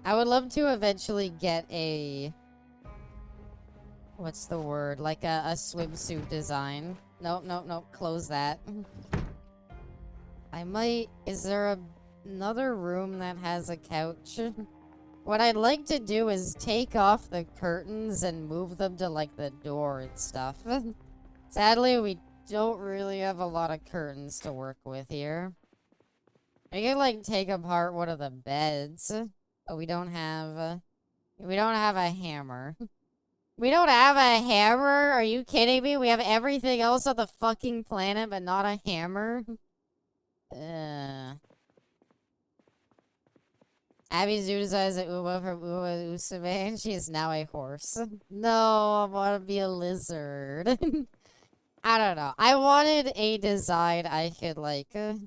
I would love to eventually get a... What's the word? Like a swimsuit design. Nope, nope, nope. Close that. I might... Is there another room that has a couch? What I'd like to do is take off the curtains and move them to, like, the door and stuff. Sadly, we don't really have a lot of curtains to work with here. We could, like, take apart one of the beds, but we don't have a hammer. We don't have a hammer? Are you kidding me? We have everything else on the fucking planet, but not a hammer? Abby Zuza is a Uma from Uma Usume, and she is now a horse. No, I want to be a lizard. I don't know. I wanted a design I could, like, I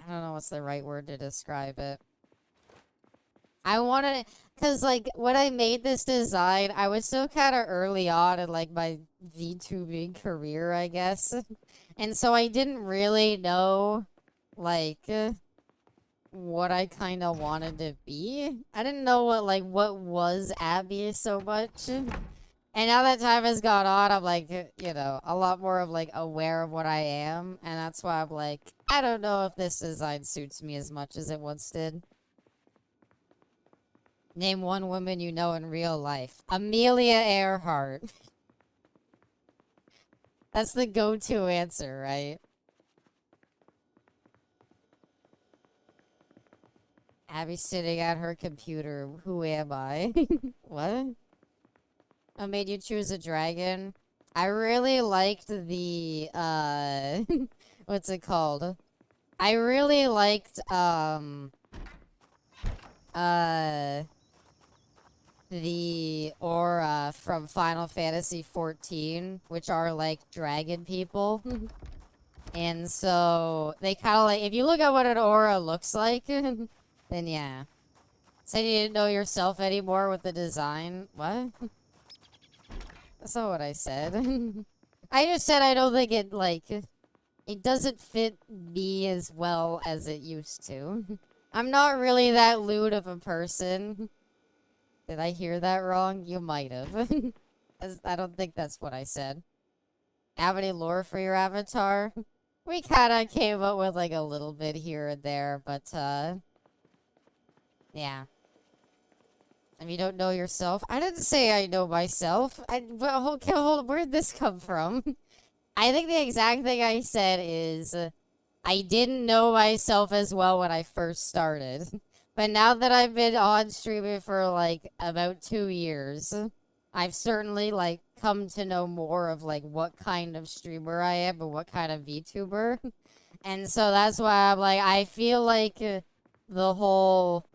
don't know what's the right word to describe it. I wanted, because, like, when I made this design, I was still kind of early on in, like, my VTubing career, I guess. And so I didn't really know, like, what I kind of wanted to be. I didn't know what was Abby so much. And now that time has gone on, I'm like, you know, a lot more of like aware of what I am. And that's why I'm like, I don't know if this design suits me as much as it once did. Name one woman you know in real life. Amelia Earhart. That's the go-to answer, right? Abby sitting at her computer. Who am I? What? I made you choose a dragon. I really liked the, what's it called? I really liked, the aura from Final Fantasy XIV, which are, like, dragon people. And so, they kind of, like, if you look at what an aura looks like, then yeah. Said you didn't know yourself anymore with the design. What? That's not what I said. I just said I don't think it, like, it doesn't fit me as well as it used to. I'm not really that lewd of a person. Did I hear that wrong? You might have. I don't think that's what I said. Have any lore for your avatar? We kinda came up with, like, a little bit here and there, but, yeah. If you don't know yourself, I didn't say I know myself. Well, hold, where'd this come from? I think the exact thing I said is, I didn't know myself as well when I first started. But now that I've been on streaming for, like, about 2 years, I've certainly, like, come to know more of, like, what kind of streamer I am and what kind of VTuber. And so that's why I'm like, I feel like the whole,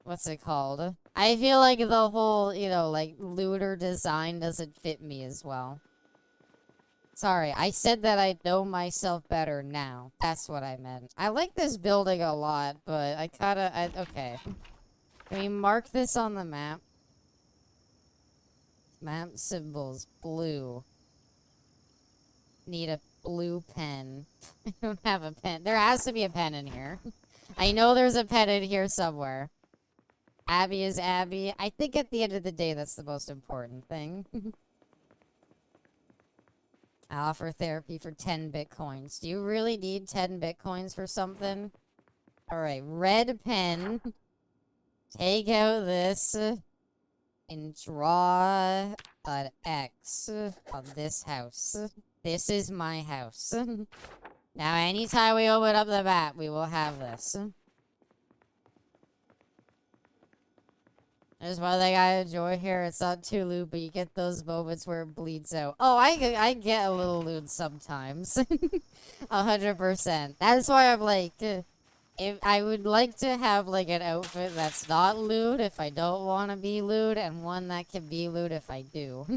what's it called? I feel like the whole, you know, like, looter design doesn't fit me as well. Sorry, I said that I know myself better now. That's what I meant. I like this building a lot, but I kinda, okay. Can we mark this on the map? Map symbols, blue. Need a blue pen. I don't have a pen. There has to be a pen in here. I know there's a pen in here somewhere. Abby is Abby. I think at the end of the day, that's the most important thing. I offer therapy for 10 bitcoins. Do you really need 10 bitcoins for something? Alright, red pen. Take out this. And draw an X on this house. This is my house. Now, anytime we open up the map, we will have this. There's one thing I enjoy here. It's not too lewd, but you get those moments where it bleeds out. Oh, I get a little lewd sometimes. 100%. That's why I'm like, if I would like to have like an outfit that's not lewd if I don't want to be lewd, and one that can be lewd if I do.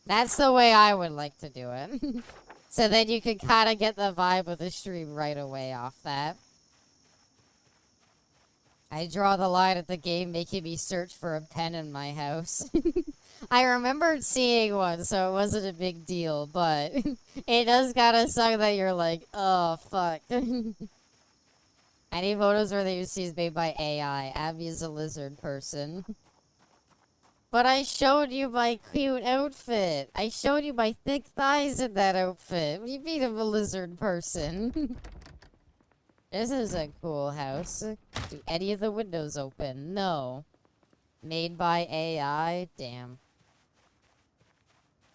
That's the way I would like to do it. So then you can kind of get the vibe of the stream right away off that. I draw the line at the game making me search for a pen in my house. I remembered seeing one, so it wasn't a big deal, but it does kind of suck that you're like, oh, fuck. Any photos where the UC is made by AI. Abby is a lizard person. But I showed you my cute outfit. I showed you my thick thighs in that outfit. What do you mean I'm a lizard person? This is a cool house. Do any of the windows open? No. Made by AI? Damn.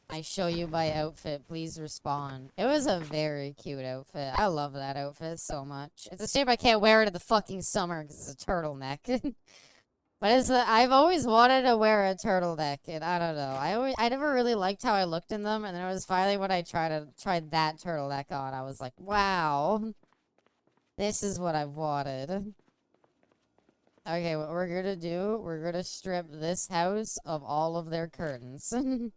I show you my outfit. Please respond. It was a very cute outfit. I love that outfit so much. It's a shame I can't wear it in the fucking summer because it's a turtleneck. But it's the I've always wanted to wear a turtleneck, and I don't know. I never really liked how I looked in them, and then it was finally when I tried that turtleneck on, I was like, wow, this is what I've wanted. Okay, what we're gonna do, we're gonna strip this house of all of their curtains. And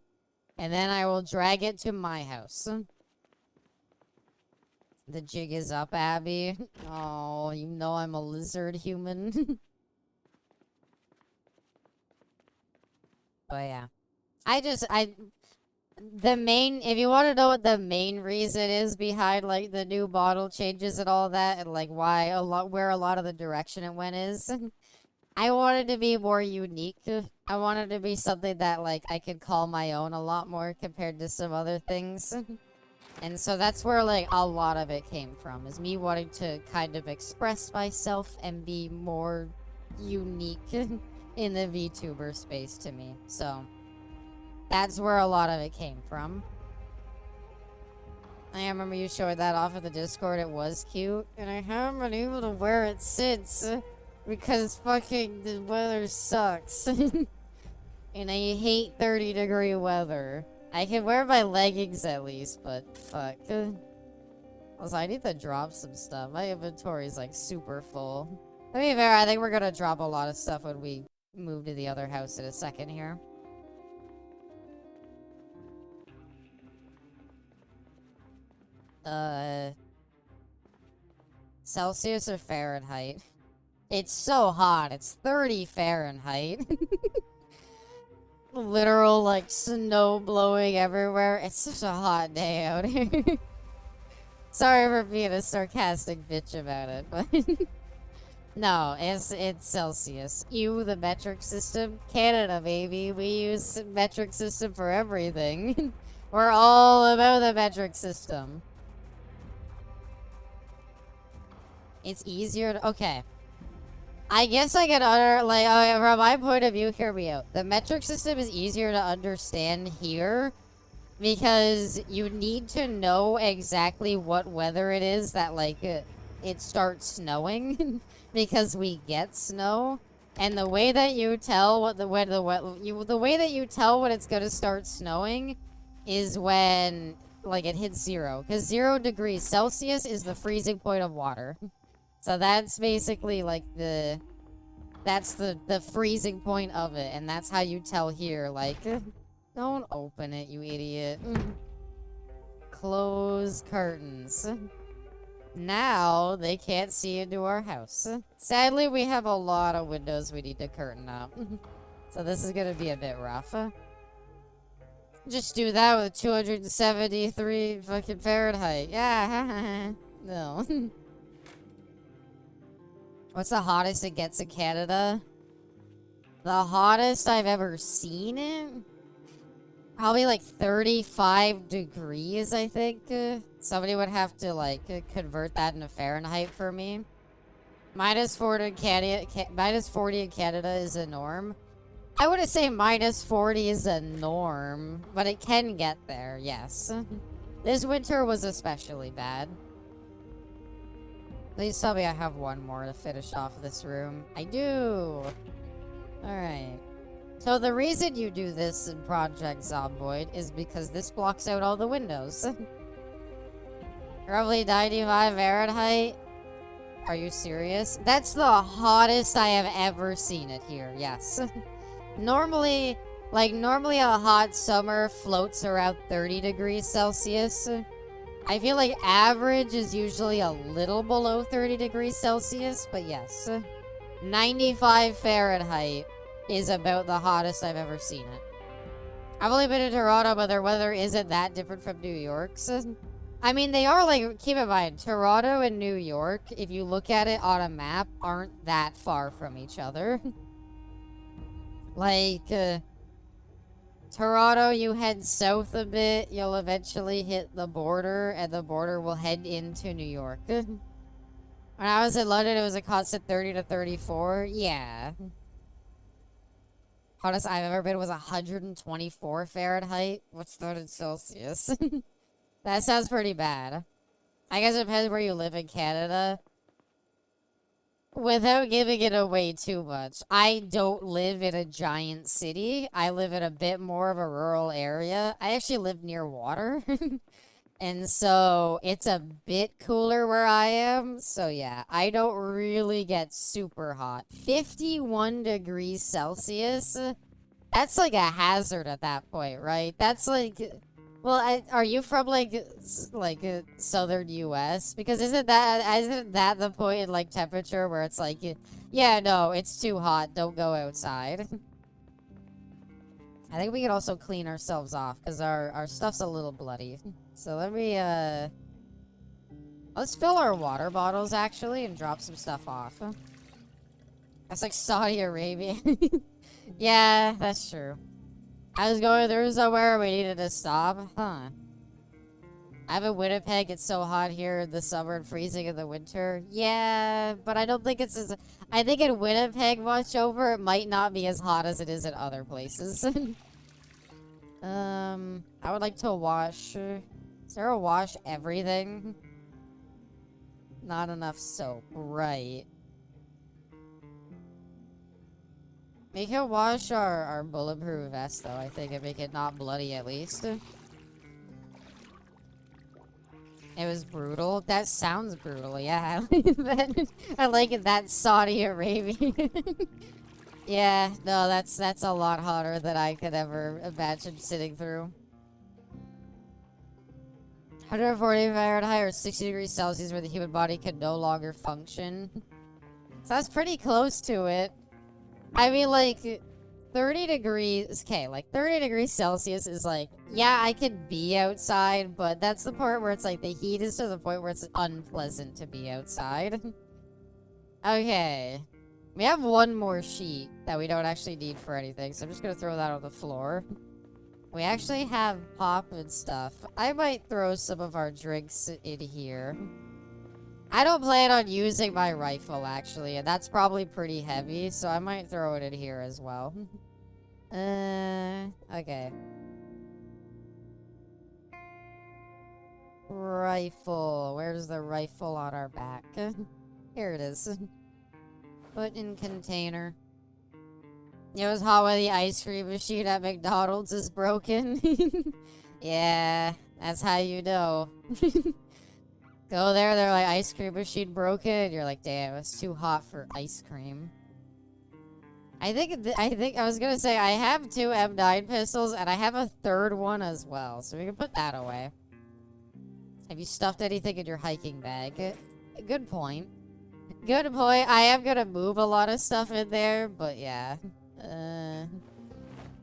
then I will drag it to my house. The jig is up, Abby. Oh, you know I'm a lizard human. But yeah. If you want to know what the main reason is behind, like, the new model changes and all that, and, like, where a lot of the direction it went is, I wanted to be more unique. I wanted to be something that, like, I could call my own a lot more compared to some other things. And so that's where, like, a lot of it came from, is me wanting to kind of express myself and be more unique in the VTuber space to me. So that's where a lot of it came from. I remember you showed that off of the Discord. It was cute. And I haven't been able to wear it since. Because fucking the weather sucks. And I hate 30-degree weather. I can wear my leggings at least, but fuck. Also, I need to drop some stuff. My inventory is like super full. To be fair, I think we're gonna drop a lot of stuff when we move to the other house in a second here. Celsius or Fahrenheit? It's so hot. It's 30 Fahrenheit. Literal, like, snow blowing everywhere. It's such a hot day out here. Sorry for being a sarcastic bitch about it, but... No, it's Celsius. The metric system. Canada, baby. We use metric system for everything. We're all about the metric system. It's easier to... Okay. I guess I can from my point of view, hear me out. The metric system is easier to understand here because you need to know exactly what weather it is that, like, it starts snowing because we get snow. And the way that you tell when it's gonna start snowing is when, like, it hits 0. Because 0 degrees Celsius is the freezing point of water. So that's basically, like, that's the freezing point of it, and that's how you tell here, like, don't open it, you idiot. Close curtains. Now, they can't see into our house. Sadly, we have a lot of windows we need to curtain up. So this is gonna be a bit rough. Just do that with 273 fucking Fahrenheit. Yeah, no. What's the hottest it gets in Canada? The hottest I've ever seen it? Probably like 35 degrees, I think. Somebody would have to, like, convert that into Fahrenheit for me. Minus 40 in Canada is a norm. I wouldn't say minus 40 is a norm, but it can get there, yes. This winter was especially bad. Please tell me I have one more to finish off this room. I do! Alright. So the reason you do this in Project Zomboid is because this blocks out all the windows. Roughly 95 Fahrenheit? Are you serious? That's the hottest I have ever seen it here, yes. Normally a hot summer floats around 30 degrees Celsius. I feel like average is usually a little below 30 degrees Celsius, but yes. 95 Fahrenheit is about the hottest I've ever seen it. I've only been in Toronto, but their weather isn't that different from New York's. I mean, they are, like, keep in mind, Toronto and New York, if you look at it on a map, aren't that far from each other. Like, Toronto, you head south a bit, you'll eventually hit the border, and the border will head into New York. When I was in London, it was a constant 30 to 34. Yeah. Hottest I've ever been was 124 Fahrenheit. What's that in Celsius? That sounds pretty bad. I guess it depends where you live in Canada. Without giving it away too much, I don't live in a giant city. I live in a bit more of a rural area. I actually live near water. And so it's a bit cooler where I am. So yeah, I don't really get super hot. 51 degrees Celsius. That's like a hazard at that point, right? That's like, well, are you from like southern U.S.? Because isn't that the point in like temperature where it's like, yeah, no, it's too hot. Don't go outside. I think we could also clean ourselves off because our stuff's a little bloody. So let me let's fill our water bottles actually and drop some stuff off. That's like Saudi Arabia. Yeah, that's true. I was going through somewhere we needed to stop. Huh. I have in Winnipeg, it's so hot here in the summer and freezing in the winter. Yeah, but I don't think it's as... I think in Winnipeg much over, it might not be as hot as it is in other places. I would like to wash... Is there a wash everything? Not enough soap, right. We can wash our bulletproof vest, though, I think, and make it not bloody at least. It was brutal. That sounds brutal, yeah. I like it, that Saudi Arabia. Yeah, no, that's a lot hotter than I could ever imagine sitting through. 140 Fahrenheit or 60 degrees Celsius where the human body can no longer function. So that's pretty close to it. I mean, like, 30 degrees... Okay, like, 30 degrees Celsius is like, yeah, I could be outside, but that's the part where it's like the heat is to the point where it's unpleasant to be outside. Okay. We have one more sheet that we don't actually need for anything, so I'm just gonna throw that on the floor. We actually have pop and stuff. I might throw some of our drinks in here. I don't plan on using my rifle, actually, and that's probably pretty heavy, so I might throw it in here as well. Okay. Rifle. Where's the rifle on our back? Here it is. Put in container. It was hot when the ice cream machine at McDonald's is broken. Yeah, that's how you know. Go there, they're like, ice cream machine broken, and you're like, damn, it's too hot for ice cream. I think I was gonna say, I have 2 M9 pistols, and I have a 3rd one as well, so we can put that away. Have you stuffed anything in your hiking bag? Good point. Good point. I am gonna move a lot of stuff in there, but yeah.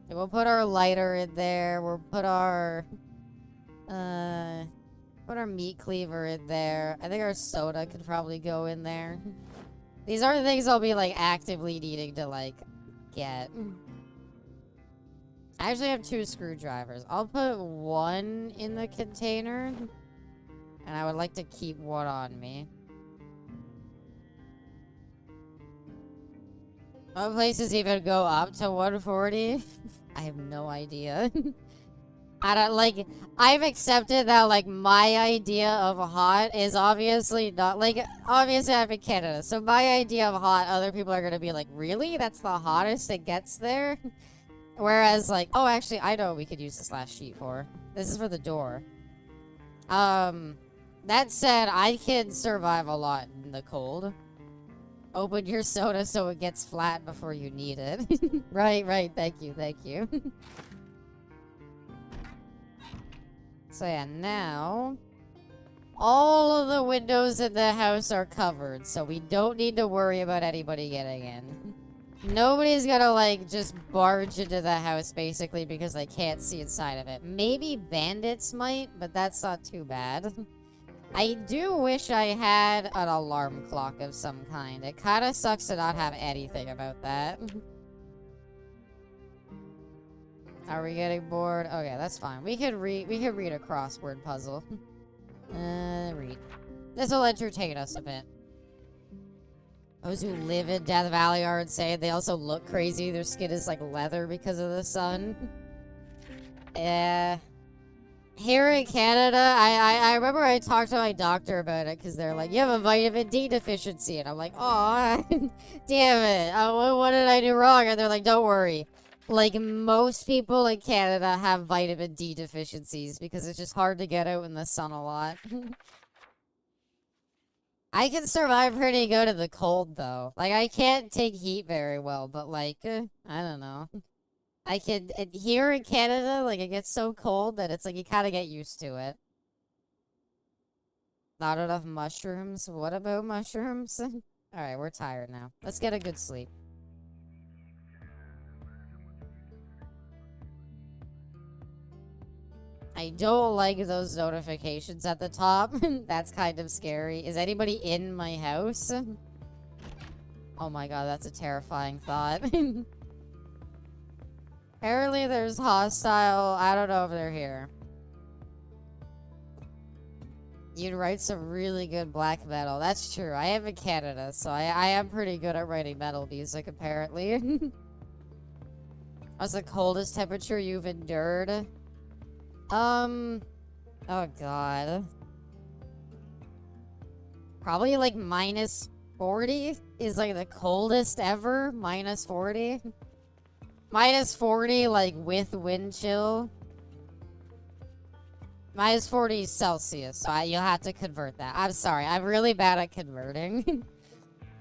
We'll put our lighter in there, we'll put our meat cleaver in there. I think our soda could probably go in there. These are the things I'll be, like, actively needing to, like, get. I actually have 2 screwdrivers. I'll put 1 in the container. And I would like to keep 1 on me. What places even go up to 140? I have no idea. I don't, like, I've accepted that, like, my idea of hot is obviously not, like, obviously I'm in Canada, so my idea of hot, other people are gonna be like, really? That's the hottest it gets there? Whereas, like, oh, actually, I know what we could use this last sheet for. This is for the door. That said, I can survive a lot in the cold. Open your soda so it gets flat before you need it. Right, thank you. So yeah, now all of the windows in the house are covered, so we don't need to worry about anybody getting in. Nobody's gonna, like, just barge into the house, basically, because they can't see inside of it. Maybe bandits might, but that's not too bad. I do wish I had an alarm clock of some kind. It kind of sucks to not have anything about that. Are we getting bored? Okay, that's fine. We could read a crossword puzzle. Read. This will entertain us a bit. Those who live in Death Valley are insane. They also look crazy. Their skin is like leather because of the sun. Yeah. Here in Canada, I remember I talked to my doctor about it because they're like, you have a vitamin D deficiency. And I'm like, oh, damn it. What did I do wrong? And they're like, don't worry. Like, most people in Canada have vitamin D deficiencies because it's just hard to get out in the sun a lot. I can survive pretty good in the cold, though. Like, I can't take heat very well, but, like, I don't know. I can, here in Canada, like, it gets so cold that it's like you kind of get used to it. Not enough mushrooms. What about mushrooms? Alright, we're tired now. Let's get a good sleep. I don't like those notifications at the top. That's kind of scary. Is anybody in my house? Oh my god, that's a terrifying thought. Apparently there's hostile. I don't know if they're here. You'd write some really good black metal. That's true. I am in Canada, so I am pretty good at writing metal music, apparently. What's the coldest temperature you've endured? Oh god. Probably like -40 is like the coldest ever. -40. -40 like with wind chill. -40 Celsius, so you'll have to convert that. I'm sorry, I'm really bad at converting.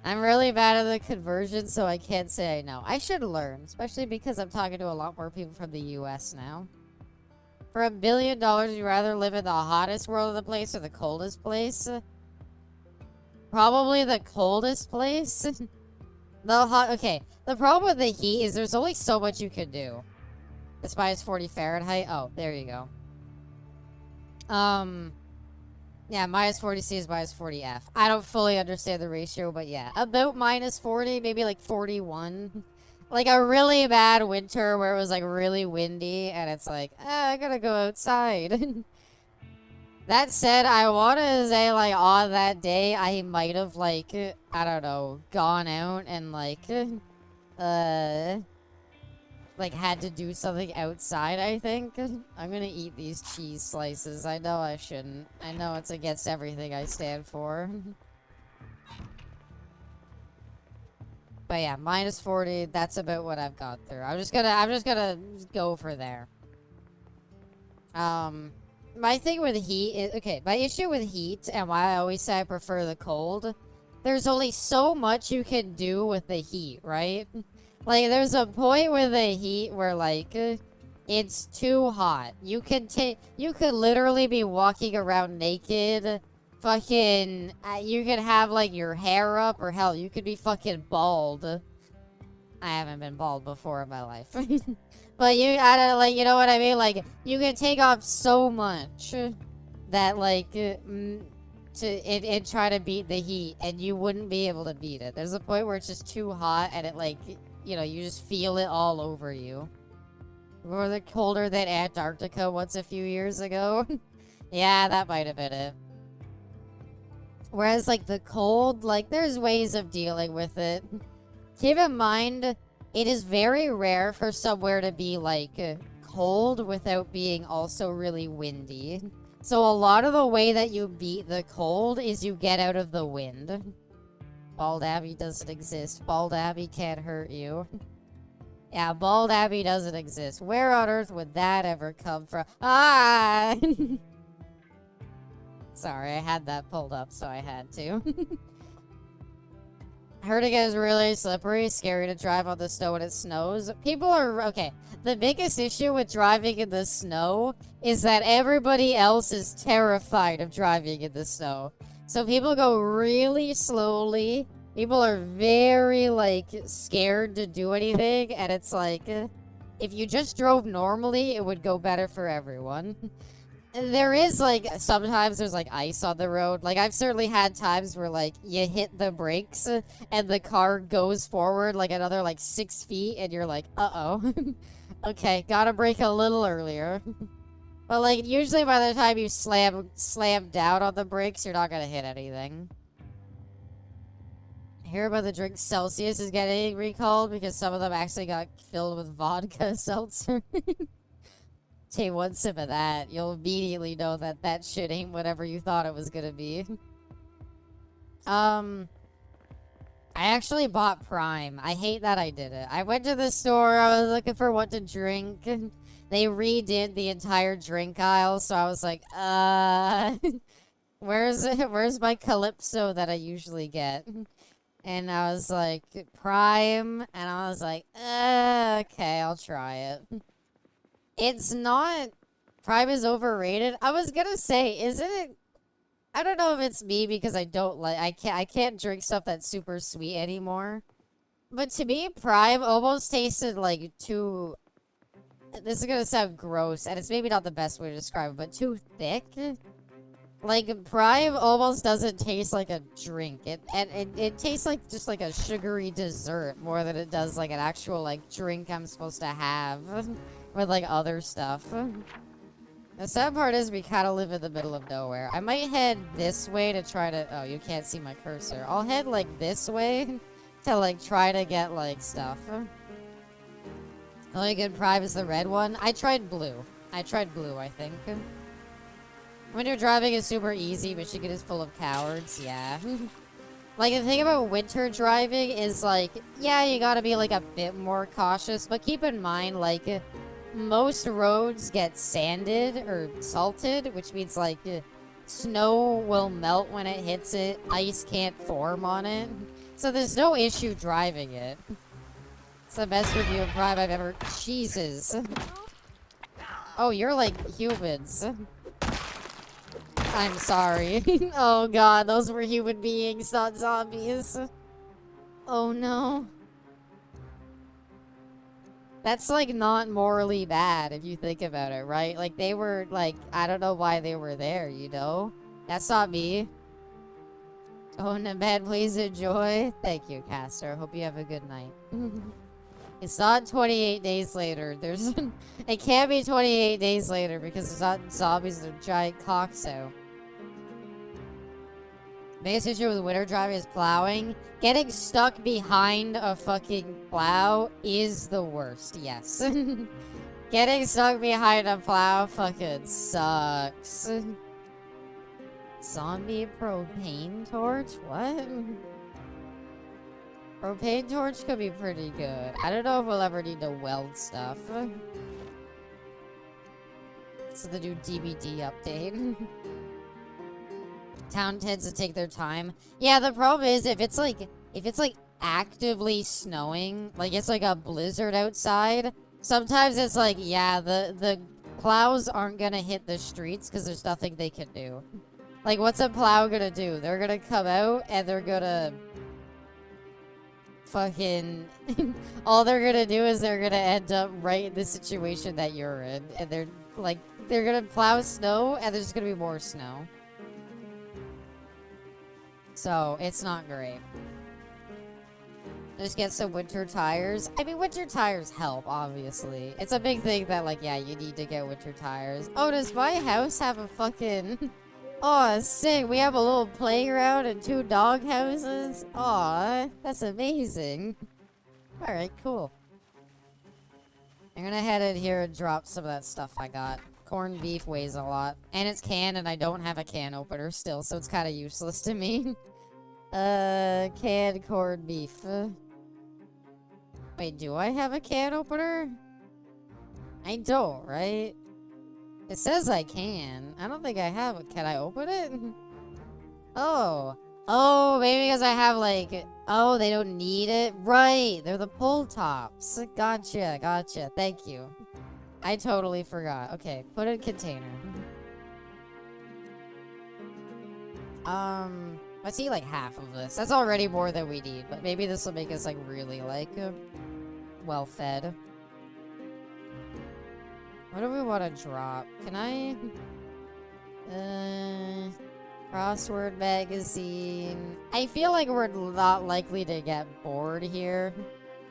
I'm really bad at the conversion, so I can't say I know. I should learn, especially because I'm talking to a lot more people from the US now. For $1 billion, you'd rather live in the hottest world of the place or the coldest place? Probably the coldest place. Okay, the problem with the heat is there's only so much you can do. It's -40 Fahrenheit. Oh, there you go. Yeah, -40 C is -40 F. I don't fully understand the ratio, but yeah. About -40, maybe like 41. Like a really bad winter where it was like really windy and it's like, I gotta go outside. That said, I want to say like on that day, I might have like, I don't know, gone out and like had to do something outside, I think. I'm gonna eat these cheese slices. I know I shouldn't. I know it's against everything I stand for. But yeah, -40, that's about what I've got through. I'm just gonna go for there. My thing with heat is, okay, my issue with heat and why I always say I prefer the cold, there's only so much you can do with the heat, right? Like, there's a point with the heat where, like, it's too hot. You could literally be walking around naked. Fucking, you could have, like, your hair up, or hell, you could be fucking bald. I haven't been bald before in my life. But I don't, like, you know what I mean? Like, you can take off so much that, like, and try to beat the heat, and you wouldn't be able to beat it. There's a point where it's just too hot, and it, like, you know, you just feel it all over you. Were it colder than Antarctica once a few years ago? Yeah, that might have been it. Whereas, like, the cold, like, there's ways of dealing with it. Keep in mind, it is very rare for somewhere to be, like, cold without being also really windy. So a lot of the way that you beat the cold is you get out of the wind. Bald Abbey doesn't exist. Bald Abbey can't hurt you. Yeah, Bald Abbey doesn't exist. Where on earth would that ever come from? Ah! Sorry, I had that pulled up, so I had to. I heard it gets really slippery, scary to drive on the snow when it snows. People are, okay, the biggest issue with driving in the snow is that everybody else is terrified of driving in the snow. So people go really slowly. People are very, like, scared to do anything, and it's like, if you just drove normally, it would go better for everyone. There is, like, sometimes there's, like, ice on the road. Like, I've certainly had times where, like, you hit the brakes and the car goes forward, like, another, like, 6 feet, and you're like, uh-oh. Okay, gotta brake a little earlier. But, like, usually by the time you slam down on the brakes, you're not gonna hit anything. I hear about the drink Celsius is getting recalled because some of them actually got filled with vodka seltzer. Take one sip of that, you'll immediately know that that shit ain't whatever you thought it was gonna be. I actually bought Prime. I hate that I did it. I went to the store, I was looking for what to drink, and they redid the entire drink aisle, so I was like, where's my Calypso that I usually get? And I was like, Prime, and I was like, okay, I'll try it. It's not... Prime is overrated. I was gonna say, isn't it... I don't know if it's me because I don't like... I can't drink stuff that's super sweet anymore. But to me, Prime almost tasted like too... This is gonna sound gross, and it's maybe not the best way to describe it, but too thick. Like, Prime almost doesn't taste like a drink. It tastes like just like a sugary dessert more than it does like an actual like drink I'm supposed to have with like other stuff. The sad part is we kind of live in the middle of nowhere. I might head this way to try to... Oh, you can't see my cursor. I'll head like this way to like try to get like stuff. The only good Prime is the red one. I tried blue. I think. Winter driving is super easy, Michigan is full of cowards, yeah. Like, the thing about winter driving is, like, yeah, you gotta be, like, a bit more cautious, but keep in mind, like, most roads get sanded or salted, which means, like, snow will melt when it hits it, ice can't form on it, so there's no issue driving it. It's the best review of Prime I've ever... Jesus. Oh, you're like humans. I'm sorry. Oh god, those were human beings, not zombies. Oh no. That's like not morally bad if you think about it, right? Like they were like, I don't know why they were there, you know? That's not me. Oh, Nabad, please enjoy. Thank you, Caster. Hope you have a good night. It's not 28 days later. There's... It can't be 28 days later because it's not zombies, they're giant cocks out. Biggest issue with winter driving is plowing. Getting stuck behind a fucking plow is the worst, yes. Getting stuck behind a plow fucking sucks. Zombie propane torch? What? Propane torch could be pretty good. I don't know if we'll ever need to weld stuff. It's the new DVD update. Town tends to take their time. Yeah, the problem is if it's like actively snowing, like it's like a blizzard outside, sometimes it's like, yeah, the plows aren't gonna hit the streets because there's nothing they can do. Like, what's a plow gonna do? They're gonna come out and they're gonna fucking... all they're gonna do is they're gonna end up right in the situation that you're in. And they're gonna plow snow and there's gonna be more snow. So, it's not great. Just get some winter tires. I mean, winter tires help, obviously. It's a big thing that, like, yeah, you need to get winter tires. Oh, does my house have a fucking... Oh, sick. We have a little playground and 2 dog houses. Aw, that's amazing. Alright, cool. I'm gonna head in here and drop some of that stuff I got. Corned beef weighs a lot. And it's canned, and I don't have a can opener still, so it's kind of useless to me. Canned corned beef. Wait, do I have a can opener? I don't, right? It says I can. I don't think I have it. Can I open it? Oh. Oh, maybe because I have, like... Oh, they don't need it? Right, they're the pull tops. Gotcha, gotcha. Thank you. I totally forgot. Okay, put it in container. Let's eat like half of this. That's already more than we need, but maybe this will make us like really like well fed. What do we want to drop? Can I? Crossword magazine. I feel like we're not likely to get bored here.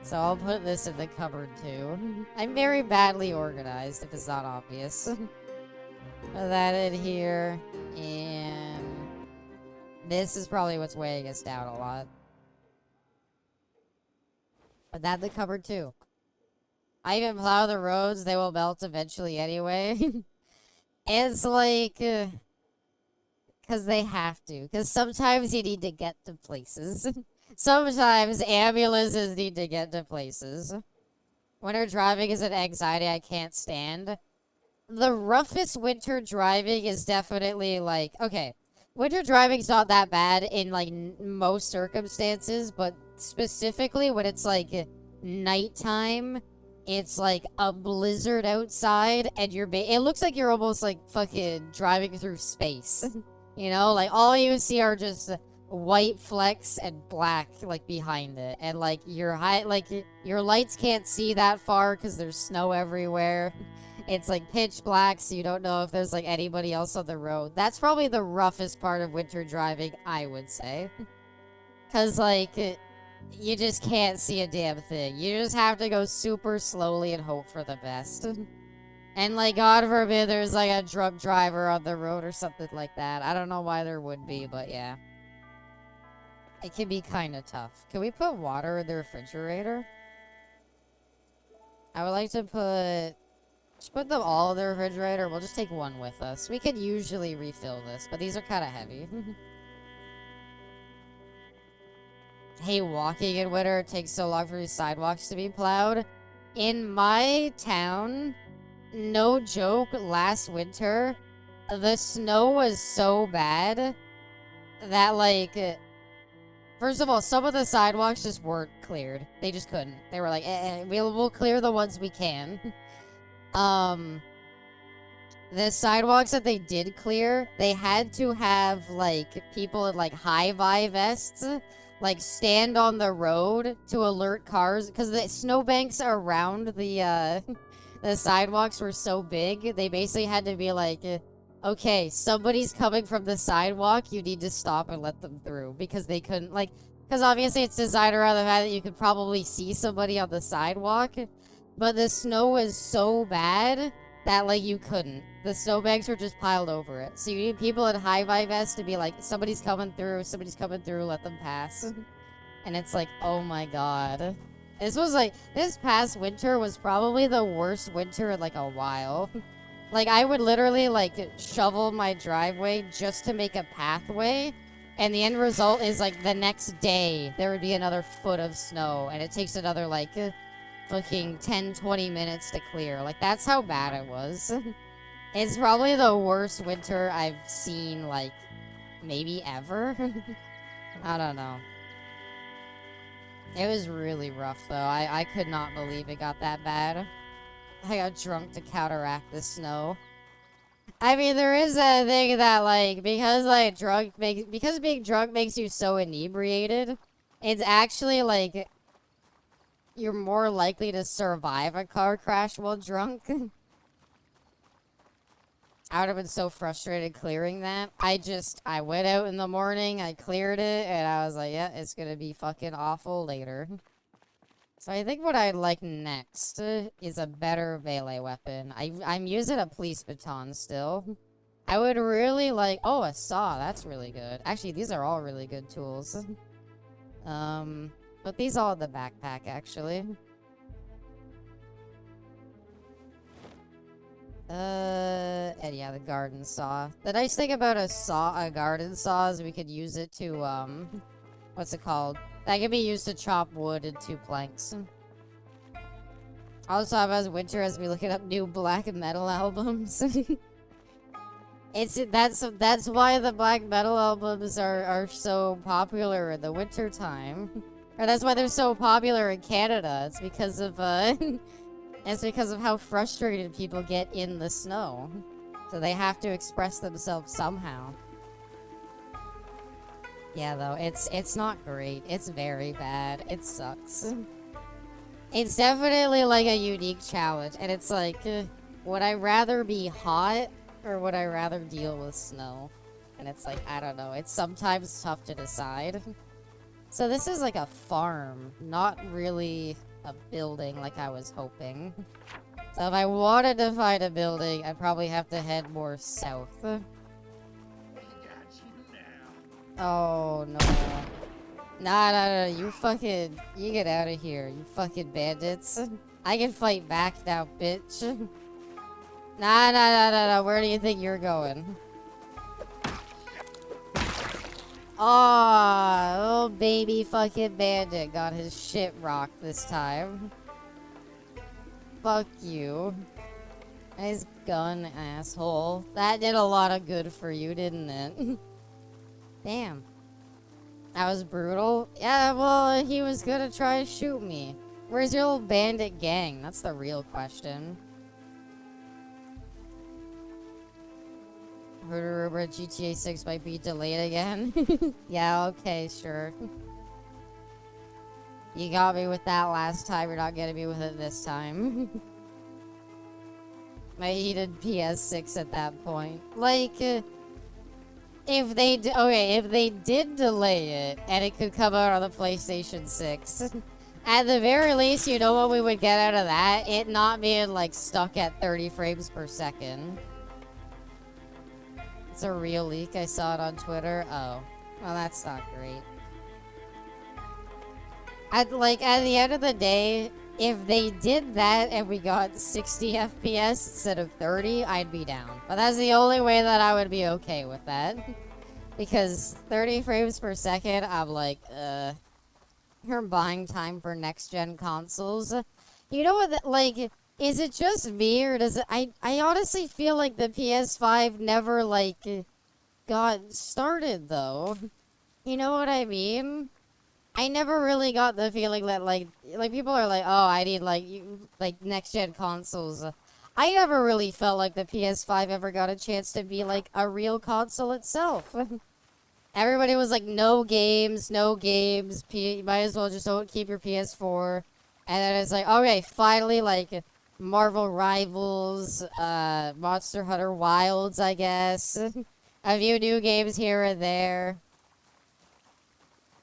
So I'll put this in the cupboard too. I'm very badly organized, if it's not obvious. Put that in here. And this is probably what's weighing us down a lot. Put that in the cupboard too. I even plow the roads, they will melt eventually anyway. It's like, because they have to. Because sometimes you need to get to places. Sometimes ambulances need to get to places. Winter driving is an anxiety I can't stand. The roughest winter driving is definitely like, okay, winter driving's not that bad in like most circumstances, but specifically when it's like nighttime, it's like a blizzard outside and it looks like you're almost like fucking driving through space. You know, like all you see are just white flecks and black like behind it, and like your lights can't see that far because there's snow everywhere. It's like pitch black, so you don't know if there's like anybody else on the road. That's probably the roughest part of winter driving, I would say. Cause like you just can't see a damn thing. You just have to go super slowly and hope for the best. And like God forbid there's like a drunk driver on the road or something like that. I don't know why there would be, but yeah. It can be kind of tough. Can we put water in the refrigerator? I would like to just put them all in the refrigerator. We'll just take one with us. We could usually refill this, but these are kind of heavy. Hey, walking in winter takes so long for these sidewalks to be plowed. In my town, no joke, last winter, the snow was so bad that like... First of all, some of the sidewalks just weren't cleared. They just couldn't. They were like, we'll clear the ones we can. The sidewalks that they did clear, they had to have, like, people in, like, high-vi vests, like, stand on the road to alert cars. Because the snowbanks around the, the sidewalks were so big, they basically had to be like... okay, somebody's coming from the sidewalk, you need to stop and let them through. Because they couldn't, like... Because obviously it's designed around the fact that you could probably see somebody on the sidewalk. But the snow was so bad that, like, you couldn't. The snowbanks were just piled over it. So you need people in high-vi vests to be like, somebody's coming through, let them pass. And it's like, oh my god. This past winter was probably the worst winter in, like, a while. Like, I would literally, like, shovel my driveway just to make a pathway, and the end result is, like, the next day, there would be another foot of snow, and it takes another, like, fucking 10-20 minutes to clear. Like, that's how bad it was. It's probably the worst winter I've seen, like, maybe ever? I don't know. It was really rough, though. I could not believe it got that bad. I got drunk to counteract the snow. I mean, there is a thing that, like, because being drunk makes you so inebriated, it's actually, like, you're more likely to survive a car crash while drunk. I would have been so frustrated clearing that. I went out in the morning, I cleared it, and I was like, yeah, it's gonna be fucking awful later. So I think what I'd like next is a better melee weapon. I'm using a police baton still. I would really like... Oh, a saw. That's really good. Actually, these are all really good tools. Put these all in the backpack, actually. And yeah, the garden saw. The nice thing about a garden saw is we could use it to, what's it called? That can be used to chop wood into planks. Also, as winter as we looking up new black metal albums. That's why the black metal albums are so popular in the winter time. Or that's why they're so popular in Canada. It's because of it's because of how frustrated people get in the snow. So they have to express themselves somehow. Yeah, though, it's not great. It's very bad. It sucks. It's definitely, like, a unique challenge. And it's like, would I rather be hot, or would I rather deal with snow? And it's like, I don't know. It's sometimes tough to decide. So this is like a farm, not really a building like I was hoping. So if I wanted to find a building, I'd probably have to head more south. We got you now. Oh, no. Nah, you get out of here, you fucking bandits. I can fight back now, bitch. Nah. Where do you think you're going? Aw, little baby fucking bandit got his shit rocked this time. Fuck you. Nice gun, asshole. That did a lot of good for you, didn't it? Damn. That was brutal. Yeah, well, he was gonna try to shoot me. Where's your little bandit gang? That's the real question. Heard a rumor GTA 6 might be delayed again. Yeah, okay, sure. You got me with that last time, you're not getting me with it this time. I needed PS6 at that point. Like, if they did delay it, and it could come out on the PlayStation 6, at the very least, you know what we would get out of that? It not being, like, stuck at 30 frames per second. It's a real leak. I saw it on Twitter. Oh. Well, that's not great. At the end of the day, if they did that and we got 60 FPS instead of 30, I'd be down. But that's the only way that I would be okay with that. Because 30 frames per second, I'm like, you're buying time for next-gen consoles. You know what, like... Is it just me, or does it... I honestly feel like the PS5 never, like, got started, though. You know what I mean? I never really got the feeling that, like people are like, oh, I need, like next-gen consoles. I never really felt like the PS5 ever got a chance to be, like, a real console itself. Everybody was like, no games, you might as well just don't keep your PS4. And then it's like, okay, finally, like... Marvel Rivals, Monster Hunter Wilds, I guess. A few new games here and there.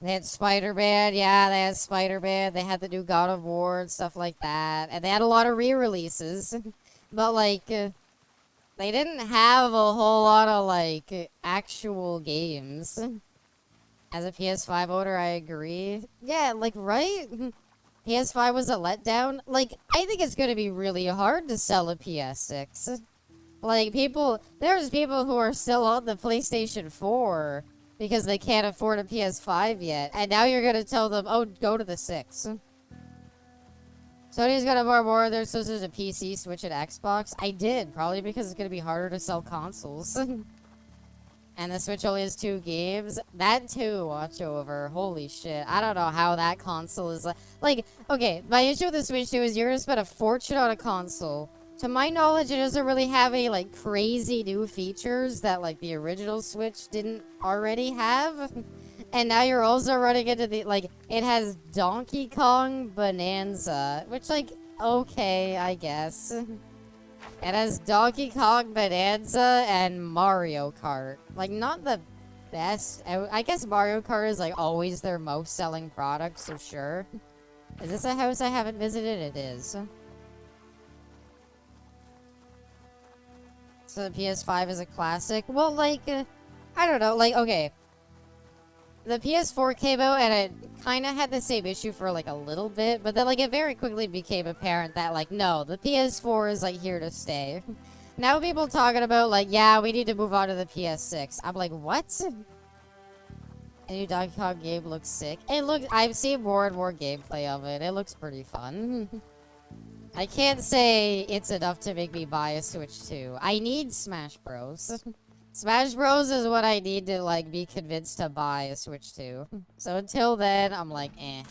They had Spider-Man, yeah, they had Spider-Man. They had the new God of War and stuff like that. And they had a lot of re-releases. But, like, they didn't have a whole lot of, like, actual games. As a PS5 owner, I agree. Yeah, like, right? PS5 was a letdown. Like, I think it's gonna be really hard to sell a PS6. Like, there's people who are still on the PlayStation 4 because they can't afford a PS5 yet. And now you're gonna tell them, oh, go to the 6. Sony's gonna buy more of their sisters a PC, Switch, and Xbox. I did, probably because it's gonna be harder to sell consoles. And the Switch only has 2 games. That too, watch over. Holy shit. I don't know how that console is like, okay, my issue with the Switch 2 is you're gonna spend a fortune on a console. To my knowledge, it doesn't really have any, like, crazy new features that, like, the original Switch didn't already have. And now you're also running into the, like, it has Donkey Kong Bonanza, which, like, okay, I guess. It has Donkey Kong Bonanza and Mario Kart. Like, not the best. I guess Mario Kart is, like, always their most selling product, so sure. Is this a house I haven't visited? It is. So the PS5 is a classic. Well, like, I don't know. Like, okay. The PS4 came out and it kind of had the same issue for like a little bit, but then like it very quickly became apparent that like, no, the PS4 is like here to stay. Now people talking about like, yeah, we need to move on to the PS6. I'm like, what? A new Donkey Kong game looks sick. I've seen more and more gameplay of it. It looks pretty fun. I can't say it's enough to make me buy a Switch 2. I need Smash Bros. Smash Bros is what I need to, like, be convinced to buy a Switch 2. So until then, I'm like, eh.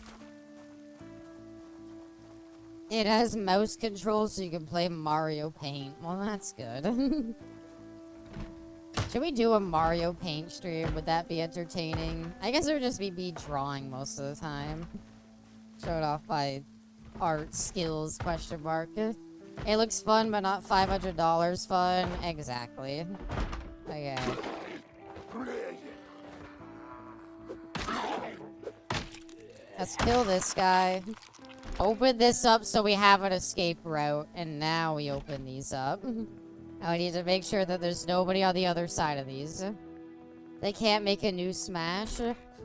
It has mouse controls so you can play Mario Paint. Well, that's good. Should we do a Mario Paint stream? Would that be entertaining? I guess it would just be me drawing most of the time. Showed off by art skills, question mark. It looks fun, but not $500 fun. Exactly. Okay. Let's kill this guy. Open this up so we have an escape route. And now we open these up. Now we need to make sure that there's nobody on the other side of these. They can't make a new smash.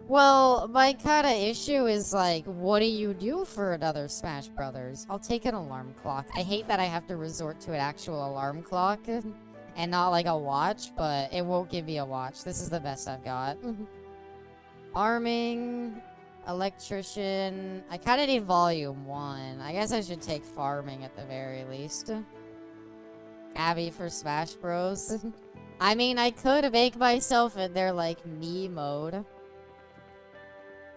Well, my kind of issue is like, what do you do for another Smash Brothers? I'll take an alarm clock. I hate that I have to resort to an actual alarm clock and not like a watch, but it won't give me a watch. This is the best I've got. Farming, electrician. I kind of need volume 1. I guess I should take farming at the very least. Abby for Smash Bros. I mean, I could make myself in their like me mode.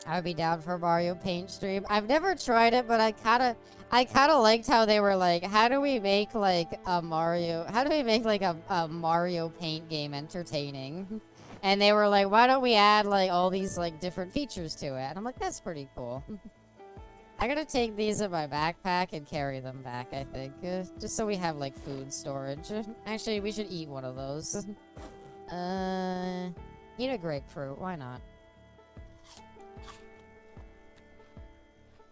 I would be down for Mario Paint stream. I've never tried it, but I kind of liked how they were like, how do we make like a Mario Paint game entertaining? And they were like, why don't we add like all these like different features to it? And I'm like, that's pretty cool. I gotta take these in my backpack and carry them back, I think. Just so we have like food storage. Actually, we should eat one of those. Eat a grapefruit, why not?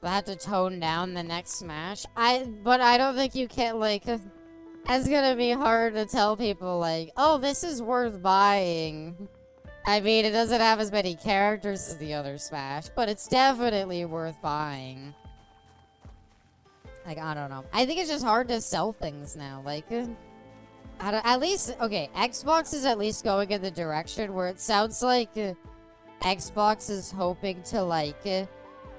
I have to tone down the next Smash. But I don't think you can, like... It's gonna be hard to tell people, like, oh, this is worth buying. I mean, it doesn't have as many characters as the other Smash, but it's definitely worth buying. Like, I don't know. I think it's just hard to sell things now. Like, at least, okay, Xbox is at least going in the direction where it sounds like Xbox is hoping to, like...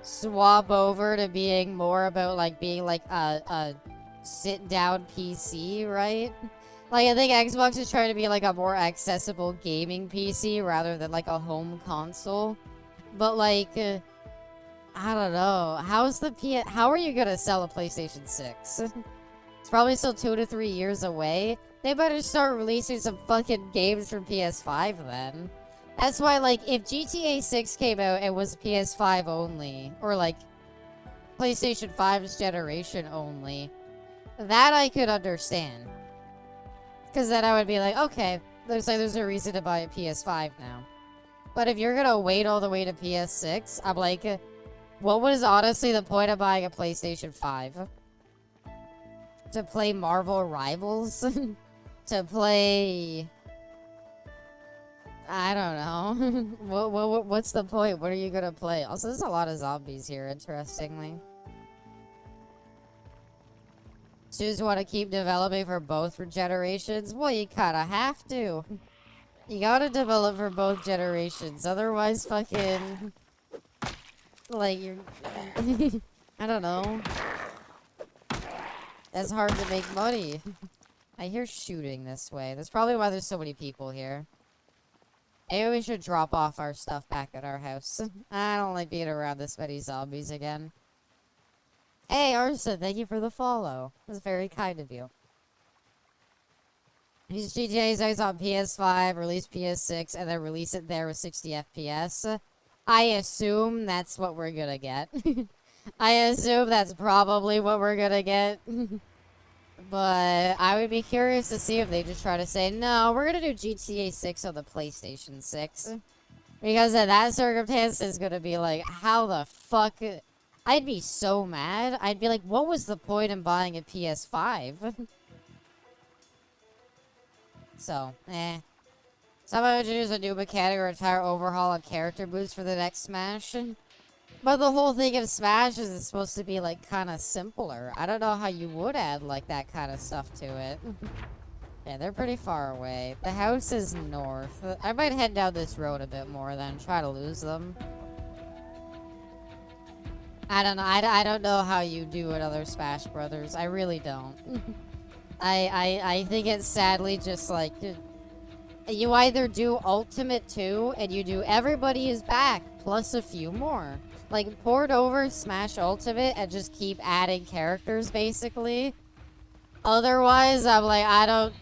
swap over to being more about like being like a sit down PC, right? Like I think Xbox is trying to be like a more accessible gaming PC rather than like a home console. But like I don't know. How are you gonna sell a PlayStation 6? It's probably still 2 to 3 years away. They better start releasing some fucking games for PS5 then. That's why, like, if GTA 6 came out and was PS5 only, or, like, PlayStation 5's generation only, that I could understand. Because then I would be like, okay, there's a reason to buy a PS5 now. But if you're gonna wait all the way to PS6, I'm like, what was honestly the point of buying a PlayStation 5? To play Marvel Rivals? To play... I don't know. What's the point? What are you gonna play? Also, there's a lot of zombies here, interestingly. So you just want to keep developing for both generations? Well, you kinda have to. You gotta develop for both generations. Otherwise, fucking... Like, you're... I don't know. That's hard to make money. I hear shooting this way. That's probably why there's so many people here. Maybe we should drop off our stuff back at our house. I don't like being around this many zombies again. Hey, Arson, thank you for the follow. That's very kind of you. Use GTA 6 on PS5, release PS6, and then release it there with 60 FPS. I assume that's what we're gonna get. I assume that's probably what we're gonna get. But I would be curious to see if they just try to say, no, we're going to do GTA 6 on the PlayStation 6. Because in that circumstance, it's going to be like, how the fuck... I'd be so mad. I'd be like, what was the point in buying a PS5? So, Someone introduce a new mechanic or entire overhaul on character boosts for the next Smash. But the whole thing of Smash is it's supposed to be, like, kind of simpler. I don't know how you would add, like, that kind of stuff to it. Yeah, they're pretty far away. The house is north. I might head down this road a bit more then, try to lose them. I don't know. I don't know how you do another Smash Brothers. I really don't. I think it's sadly just, like... You either do Ultimate 2, and you do Everybody is Back, plus a few more. Like, port over Smash Ultimate and just keep adding characters, basically. Otherwise, I'm like, I don't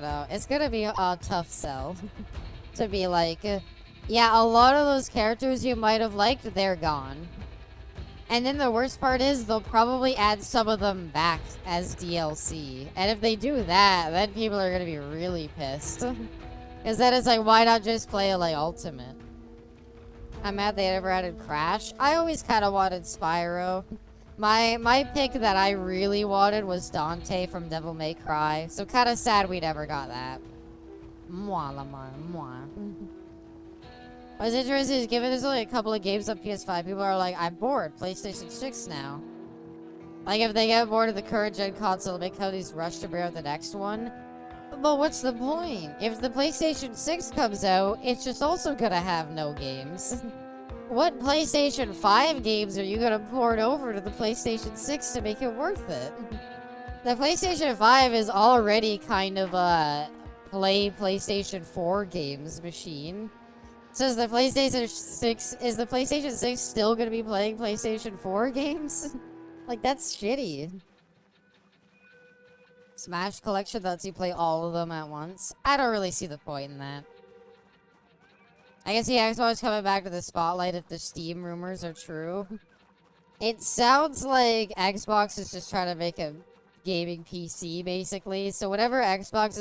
know. It's gonna be a tough sell. To be like, yeah, a lot of those characters you might have liked, they're gone. And then the worst part is, they'll probably add some of them back as DLC. And if they do that, then people are gonna be really pissed. Because then it's like, why not just play it like Ultimate? I'm mad they never added Crash. I always kind of wanted Spyro. My pick that I really wanted was Dante from Devil May Cry. So kind of sad we never got that. Mwah la mwah. What's interesting is given there's only a couple of games on PS5, people are like, I'm bored. PlayStation 6 now. Like, if they get bored of the current gen console, make companies rush to bring out the next one. But what's the point? If the PlayStation 6 comes out, it's just also gonna have no games. What PlayStation 5 games are you gonna port over to the PlayStation 6 to make it worth it? The PlayStation 5 is already kind of a play PlayStation 4 games machine. So is the PlayStation 6 still gonna be playing PlayStation 4 games? Like, that's shitty. Smash Collection lets you play all of them at once. I don't really see the point in that. I guess the Xbox is coming back to the spotlight if the Steam rumors are true. It sounds like Xbox is just trying to make a gaming PC, basically. So whatever Xbox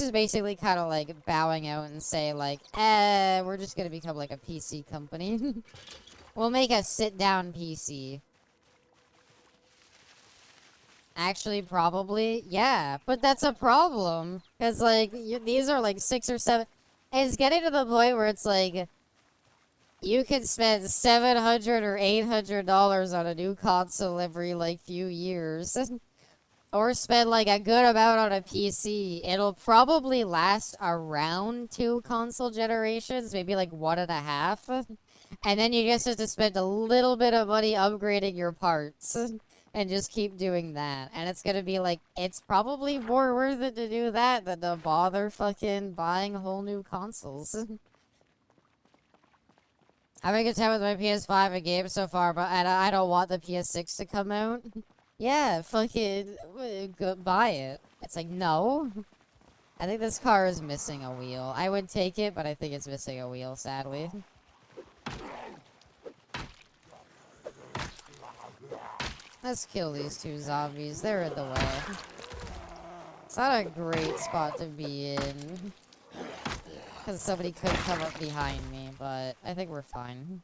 is basically kind of like bowing out and say like, we're just gonna become like a PC company. We'll make a sit-down PC. Actually, probably, yeah. But that's a problem. Because, like, these are, like, 6 or 7... It's getting to the point where it's, like... You can spend $700 or $800 on a new console every, like, few years. Or spend, like, a good amount on a PC. It'll probably last around 2 console generations. Maybe, like, 1.5. And then you just have to spend a little bit of money upgrading your parts. And just keep doing that. And it's gonna be like, it's probably more worth it to do that than to bother fucking buying whole new consoles. Having a good time with my PS5 and games so far, but I don't want the PS6 to come out. Yeah, fucking go buy it. It's like, no. I think this car is missing a wheel. I would take it, but I think it's missing a wheel, sadly. Let's kill these 2 zombies. They're in the way. It's not a great spot to be in. Because somebody could come up behind me, but I think we're fine.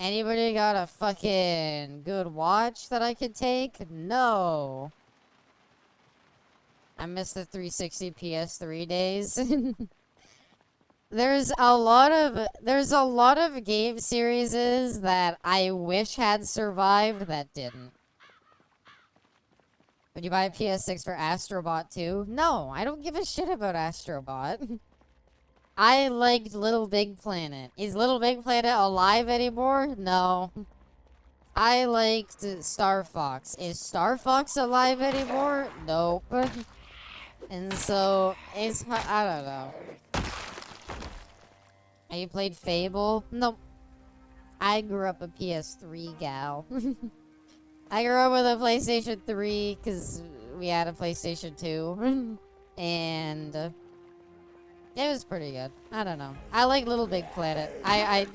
Anybody got a fucking good watch that I could take? No. I miss the 360 PS3 days. There's a lot of game series that I wish had survived that didn't. Would you buy a PS6 for Astrobot 2? No, I don't give a shit about Astrobot. I liked Little Big Planet. Is Little Big Planet alive anymore? No. I liked Star Fox. Is Star Fox alive anymore? Nope. And so, I don't know. Have you played Fable? Nope. I grew up a PS3 gal. I grew up with a PlayStation 3 because we had a PlayStation 2. And it was pretty good. I don't know. I like Little Big Planet. I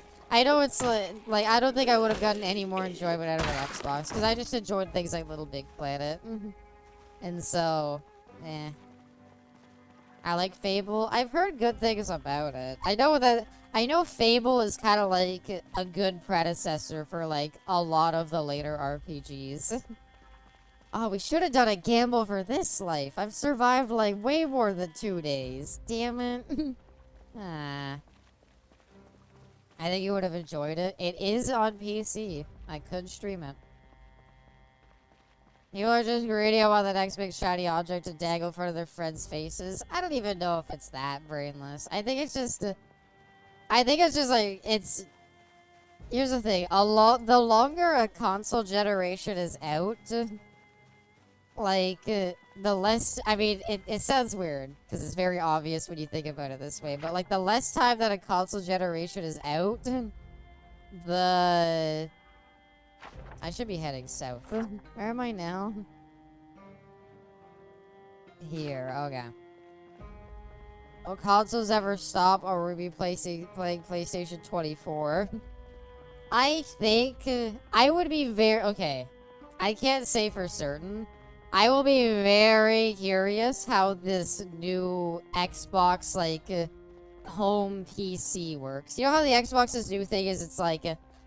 know it's like I don't think I would have gotten any more enjoyment out of an Xbox because I just enjoyed things like Little Big Planet. And so, I like Fable. I've heard good things about it. I know Fable is kind of like a good predecessor for like a lot of the later RPGs. Oh, we should have done a gamble for this life. I've survived like way more than 2 days. Damn it. Ah. I think you would have enjoyed it. It is on PC. I could stream it. People are just greedy about the next big shiny object to dangle in front of their friends' faces. I don't even know if it's that brainless. I think it's just like, here's the thing. The longer a console generation is out, like, the less, I mean, it sounds weird, because it's very obvious when you think about it this way, but, like, the less time that a console generation is out, I should be heading south. Where am I now? Here, okay. Will consoles ever stop, or will we be playing PlayStation 24? I think I would be okay. I can't say for certain. I will be very curious how this new Xbox, like, home PC works. You know how the Xbox's new thing is, it's like,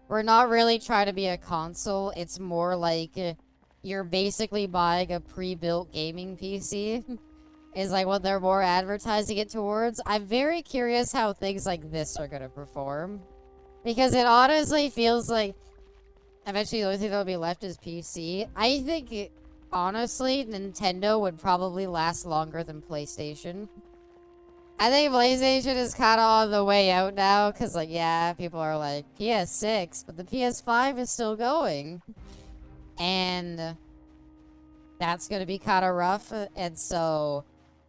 we're not really trying to be a console. It's more like you're basically buying a pre-built gaming PC. is like what they're more advertising it towards. I'm very curious how things like this are gonna perform. Because it honestly feels like eventually the only thing that'll be left is PC. I think, honestly, Nintendo would probably last longer than PlayStation. I think PlayStation is kind of on the way out now, because, like, yeah, people are like, PS6, but the PS5 is still going. And that's going to be kind of rough, and so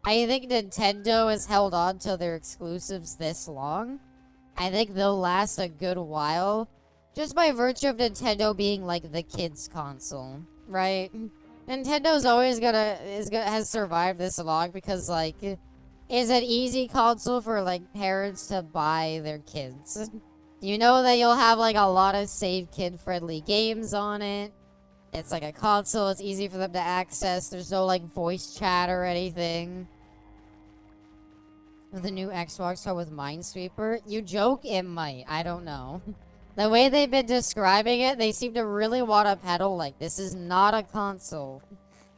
I think Nintendo has held on to their exclusives this long. I think they'll last a good while, just by virtue of Nintendo being, like, the kids' console, right? Nintendo's always has survived this long because, like, it's an easy console for, like, parents to buy their kids. You know that you'll have, like, a lot of safe kid-friendly games on it. It's like a console, it's easy for them to access, there's no, like, voice chat or anything. With the new Xbox or with Minesweeper? You joke, it might, I don't know. The way they've been describing it, they seem to really want to peddle, like, this is not a console.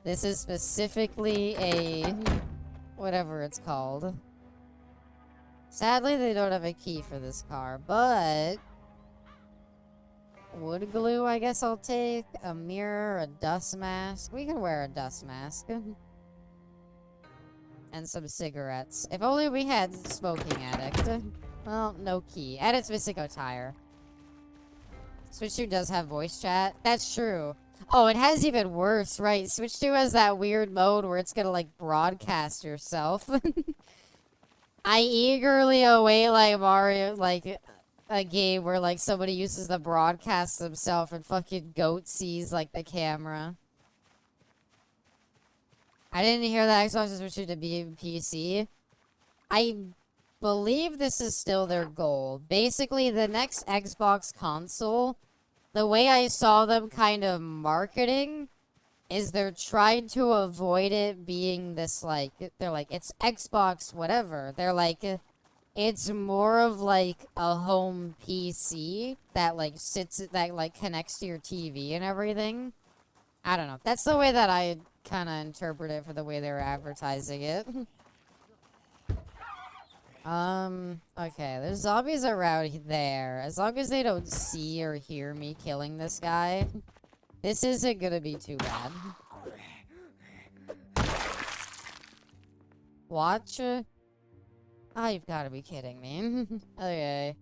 This is specifically a... whatever it's called. Sadly, they don't have a key for this car, but... wood glue, I guess I'll take. A mirror, a dust mask. We can wear a dust mask. And some cigarettes. If only we had smoking addict. Well, no key. And it's missing a tire. Switch 2 does have voice chat. That's true. Oh, it has even worse, right? Switch 2 has that weird mode where it's gonna, like, broadcast yourself. I eagerly await, like, Mario, like, a game where, like, somebody uses the broadcast themselves and fucking goat sees, like, the camera. I didn't hear that Xbox is switching to be PC. I believe this is still their goal. Basically, the next Xbox console, the way I saw them kind of marketing is they're trying to avoid it being this, like, they're like, it's Xbox whatever. They're like, it's more of like a home PC that, like, that, like, connects to your TV and everything. I don't know. That's the way that I kind of interpret it for the way they're advertising it. Okay, there's zombies around there. As long as they don't see or hear me killing this guy, this isn't gonna be too bad. Watch. Oh, you've got to be kidding me. Okay.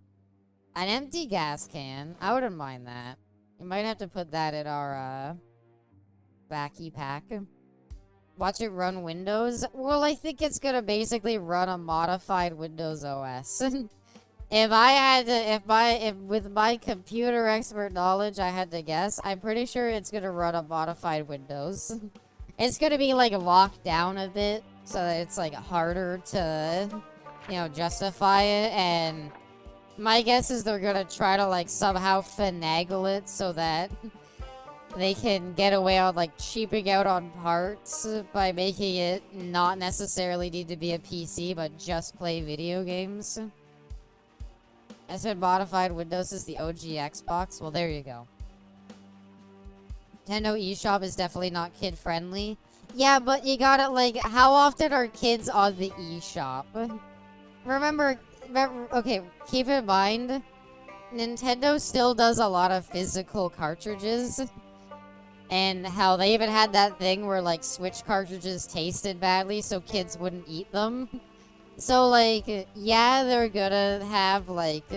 An empty gas can. I wouldn't mind that. You might have to put that in our, backy pack. Watch it run Windows. Well, I think it's gonna basically run a modified Windows OS. If I had to, with my computer expert knowledge, I had to guess, I'm pretty sure it's gonna run a modified Windows. It's gonna be, like, locked down a bit, so that it's, like, harder to, you know, justify it, and my guess is they're gonna try to, like, somehow finagle it so that they can get away on, like, cheaping out on parts by making it not necessarily need to be a PC, but just play video games. I said modified Windows is the OG Xbox. Well, there you go. Nintendo eShop is definitely not kid-friendly. Yeah, but you gotta, like, how often are kids on the eShop? Remember, okay, keep in mind, Nintendo still does a lot of physical cartridges. And how they even had that thing where, like, Switch cartridges tasted badly so kids wouldn't eat them. So, like, yeah, they're gonna have, like,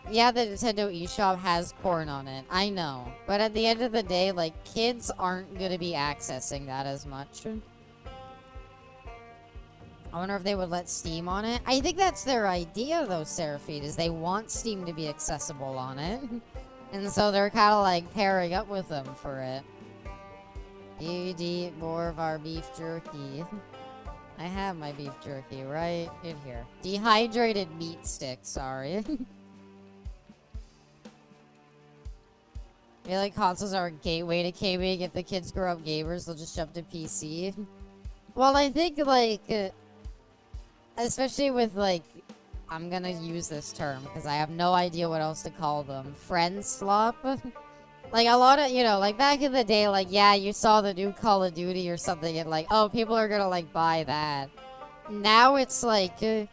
yeah, the Nintendo eShop has porn on it. I know. But at the end of the day, like, kids aren't gonna be accessing that as much. I wonder if they would let Steam on it. I think that's their idea, though, Seraphine, is they want Steam to be accessible on it. And so they're kind of, like, pairing up with them for it. You'd eat more of our beef jerky. I have my beef jerky right in here. Dehydrated meat sticks, sorry. I feel like consoles are a gateway to gaming. If the kids grow up gamers, they'll just jump to PC. Well, I think, like, especially with, like, I'm gonna use this term because I have no idea what else to call them. Friend slop? Like, a lot of, you know, like, back in the day, like, yeah, you saw the new Call of Duty or something, and, like, oh, people are gonna, like, buy that. Now it's, like, the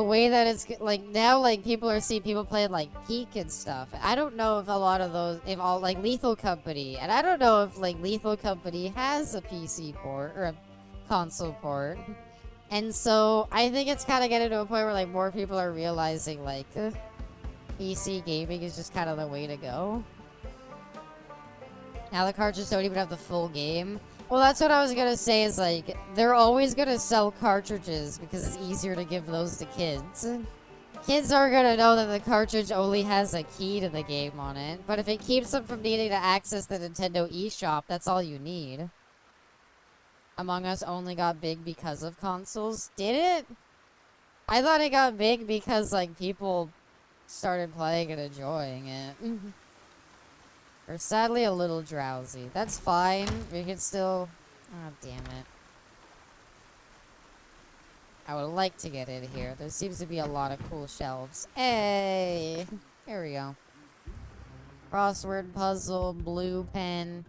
way that it's, like, now, like, people are seeing people playing, like, Peak and stuff. I don't know if a lot of those, if all, like, Lethal Company, and I don't know if, like, Lethal Company has a PC port, or a console port. And so, I think it's kind of getting to a point where, like, more people are realizing, like, PC gaming is just kind of the way to go. Now the cartridges don't even have the full game. Well, that's what I was gonna say is, like, they're always gonna sell cartridges because it's easier to give those to kids. Kids are gonna know that the cartridge only has a key to the game on it, but if it keeps them from needing to access the Nintendo eShop, that's all you need. Among Us only got big because of consoles. Did it? I thought it got big because, like, people started playing and enjoying it. We're sadly a little drowsy. That's fine. We can still... Oh, damn it. I would like to get in here. There seems to be a lot of cool shelves. Hey! Here we go. Crossword puzzle, blue pen.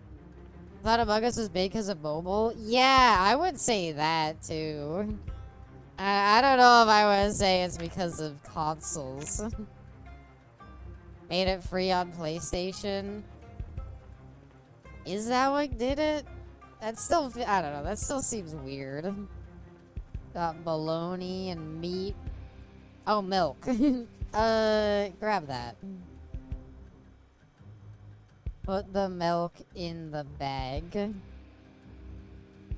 I thought Among Us was big because of mobile. Yeah, I would say that too. I don't know if I would say it's because of consoles. Made it free on PlayStation. Is that what did it? That still, I don't know, that still seems weird. Got bologna and meat. Oh, milk. Grab that. Put the milk in the bag.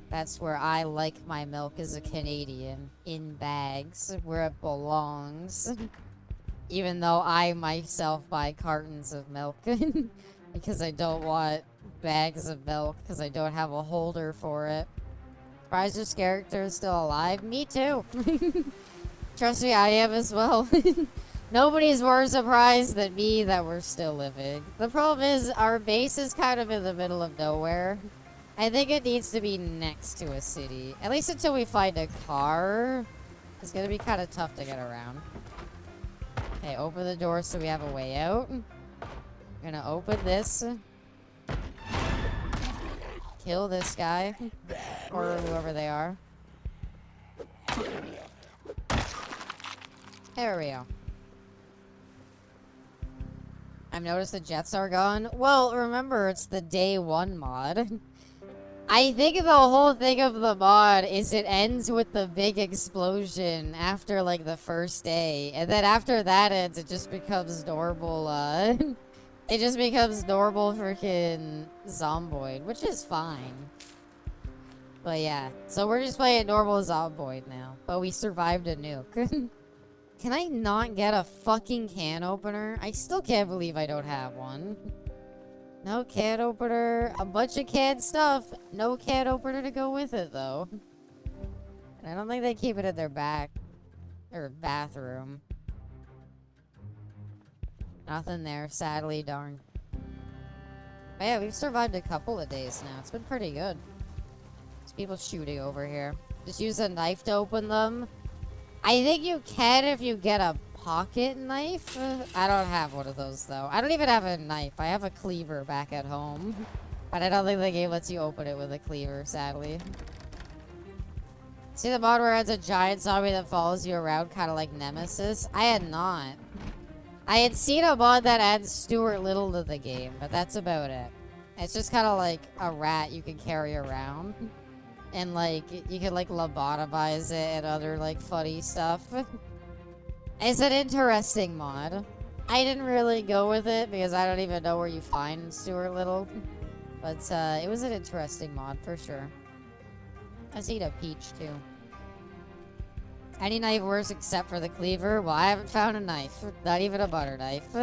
That's where I like my milk as a Canadian. In bags, where it belongs. Even though I myself buy cartons of milk. Because I don't want bags of milk. Because I don't have a holder for it. Surprised this character is still alive? Me too. Trust me, I am as well. Nobody's more surprised than me that we're still living. The problem is, our base is kind of in the middle of nowhere. I think it needs to be next to a city. At least until we find a car. It's gonna be kind of tough to get around. Okay, open the door so we have a way out. We're gonna open this. Kill this guy. Or whoever they are. There we go. I've noticed the jets are gone. Well, remember, it's the day 1 mod. I think the whole thing of the mod is it ends with the big explosion after, like, the first day. And then after that ends, it just becomes normal, it just becomes normal freaking Zomboid, which is fine. But yeah, so we're just playing normal Zomboid now. But we survived a nuke. Can I not get a fucking can opener? I still can't believe I don't have one. No can opener. A bunch of canned stuff. No can opener to go with it, though. And I don't think they keep it in their bathroom. Nothing there, sadly, darn. But yeah, we've survived a couple of days now. It's been pretty good. There's people shooting over here. Just use a knife to open them. I think you can if you get a pocket knife. I don't have one of those, though. I don't even have a knife. I have a cleaver back at home. But I don't think the game lets you open it with a cleaver, sadly. See the mod where it has a giant zombie that follows you around, kind of like Nemesis? I had not. I had seen a mod that adds Stuart Little to the game, but that's about it. It's just kind of like a rat you can carry around. And, like, you can, like, lobotomize it and other, like, funny stuff. It's an interesting mod. I didn't really go with it because I don't even know where you find Stuart Little. But, it was an interesting mod for sure. Let's eat a peach, too. Any knife works except for the cleaver? Well, I haven't found a knife. Not even a butter knife.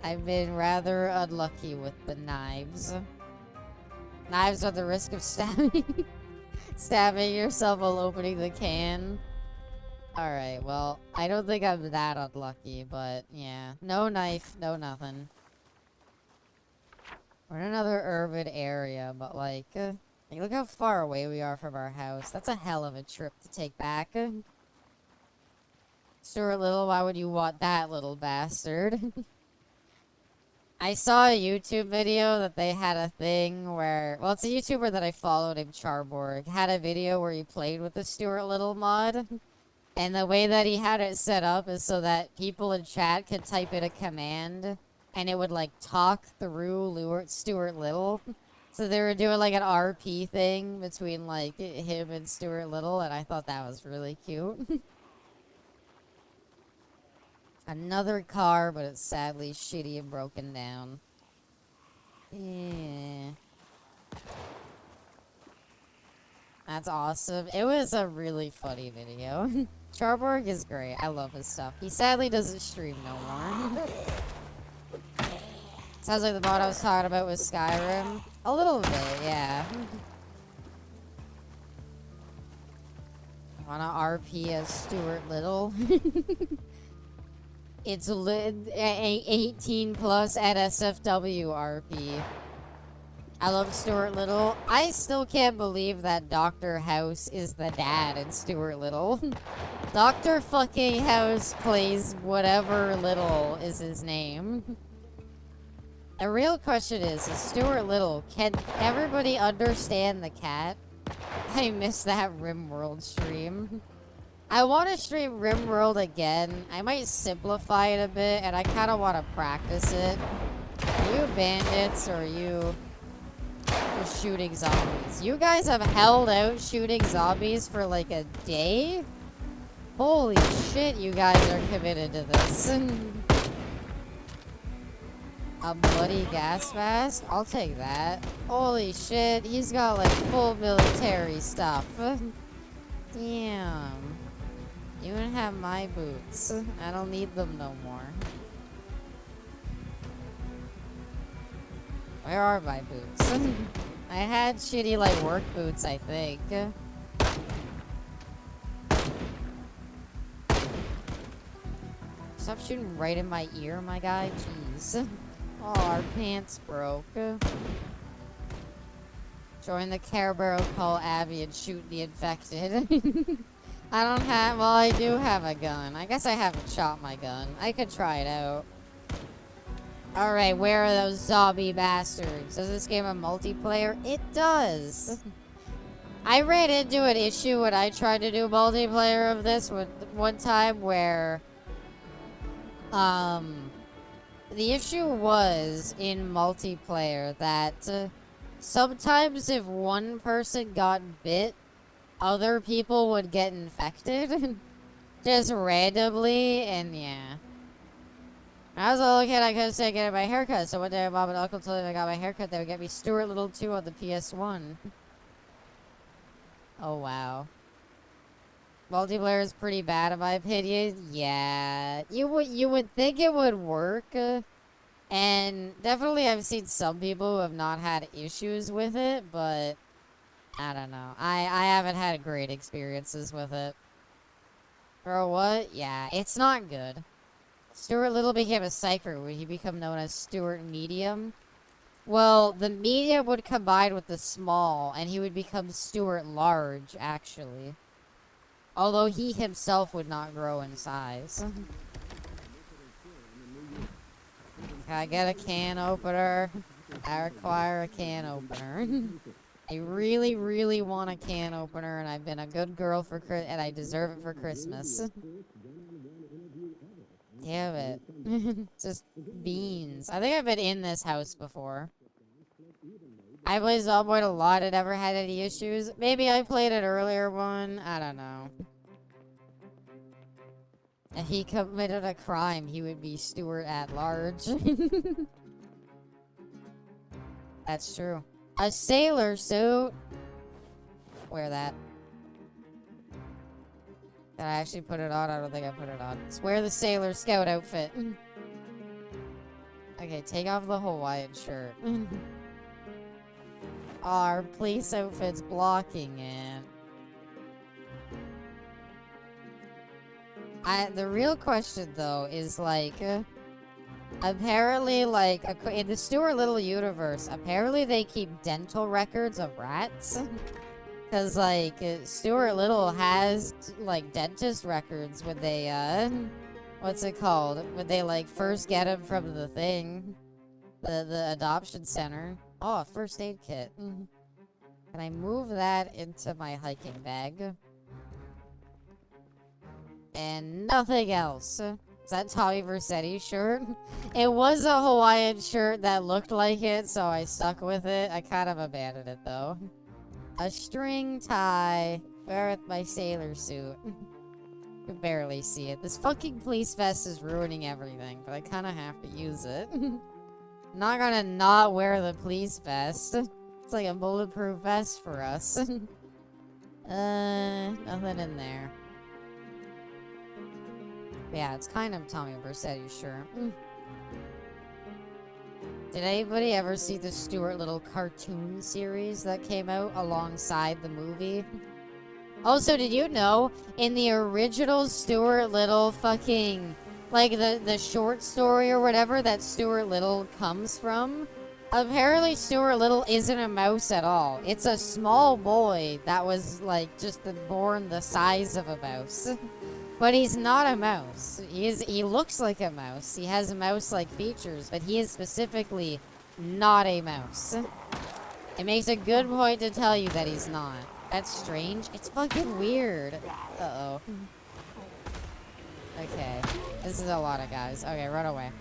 I've been rather unlucky with the knives. Knives are the risk of stabbing yourself while opening the can. Alright, well, I don't think I'm that unlucky, but yeah. No knife, no nothing. We're in another urban area, but like look how far away we are from our house. That's a hell of a trip to take back. Stuart Little, why would you want that little bastard? I saw a YouTube video that they had a thing where, well, it's a YouTuber that I followed named Charborg, had a video where he played with the Stuart Little mod. And the way that he had it set up is so that people in chat could type in a command and it would like talk through Stuart Little. So they were doing like an RP thing between like him and Stuart Little, and I thought that was really cute. Another car, but it's sadly shitty and broken down. Yeah. That's awesome. It was a really funny video. Charborg is great. I love his stuff. He sadly doesn't stream no more. Sounds like the mod I was talking about was Skyrim. A little bit, yeah. Wanna RP as Stuart Little? It's 18 plus at SFW RP. I love Stuart Little. I still can't believe that Dr. House is the dad in Stuart Little. Dr. fucking House plays whatever Little is his name. The real question is Stuart Little, can everybody understand the cat? I miss that RimWorld stream. I want to stream RimWorld again. I might simplify it a bit, and I kind of want to practice it. Are you bandits, or are you just shooting zombies? You guys have held out shooting zombies for like a day? Holy shit, you guys are committed to this. A bloody gas mask? I'll take that. Holy shit, he's got like full military stuff. Damn. You can have my boots. I don't need them no more. Where are my boots? I had shitty like work boots, I think. Stop shooting right in my ear, my guy. Jeez. Oh, our pants broke. Join the Care Barrel, call Abby, and shoot the infected. I don't have... Well, I do have a gun. I guess I haven't shot my gun. I could try it out. Alright, where are those zombie bastards? Does this game have multiplayer? It does! I ran into an issue when I tried to do multiplayer of this one time where... The issue was in multiplayer that sometimes if one person got bit, other people would get infected. Just randomly, and yeah. When I was a little kid, I couldn't stay getting my haircut, so one day my mom and uncle told me if I got my haircut, they would get me Stuart Little 2 on the PS1. Oh, wow. Multiplayer is pretty bad in my opinion. Yeah, you would think it would work, and definitely I've seen some people who have not had issues with it, but I don't know. I haven't had great experiences with it. For what? Yeah, it's not good. Stuart Little became a cypher when he became known as Stuart Medium. Well, the medium would combine with the small, and he would become Stuart Large, actually. Although he himself would not grow in size. Can I get a can opener? I require a can opener. I really, really want a can opener, and I've been a good girl for and I deserve it for Christmas. Damn it. Just beans. I think I've been in this house before. I played Zomboid a lot and never had any issues. Maybe I played an earlier one. I don't know. If he committed a crime, he would be Stuart at large. That's true. A sailor suit. Wear that. Did I actually put it on? I don't think I put it on. Just wear the Sailor Scout outfit. Okay, take off the Hawaiian shirt. Our police outfit's blocking it. The real question, though, is, like... apparently, like, in the Stuart Little universe, apparently they keep dental records of rats. Because, like, Stuart Little has, like, dentist records when they, what's it called? When they, like, first get him from the thing. The adoption center. Oh, a first aid kit. Can I move that into my hiking bag? And nothing else. Is that Tommy Vercetti's shirt? It was a Hawaiian shirt that looked like it, so I stuck with it. I kind of abandoned it, though. A string tie. Wear with my sailor suit. You can barely see it. This fucking police vest is ruining everything, but I kind of have to use it. Not gonna not wear the police vest. It's like a bulletproof vest for us. Nothing in there. Yeah, it's kind of Tommy Vercetti's shirt. Did anybody ever see the Stuart Little cartoon series that came out alongside the movie? Also, did you know, in the original Stuart Little fucking, like, the short story or whatever that Stuart Little comes from, apparently Stuart Little isn't a mouse at all. It's a small boy that was, like, just born the size of a mouse. But he's not a mouse. He looks like a mouse. He has mouse-like features, but he is specifically not a mouse. It makes a good point to tell you that he's not. That's strange. It's fucking weird. Uh-oh. Okay. This is a lot of guys. Okay, run away.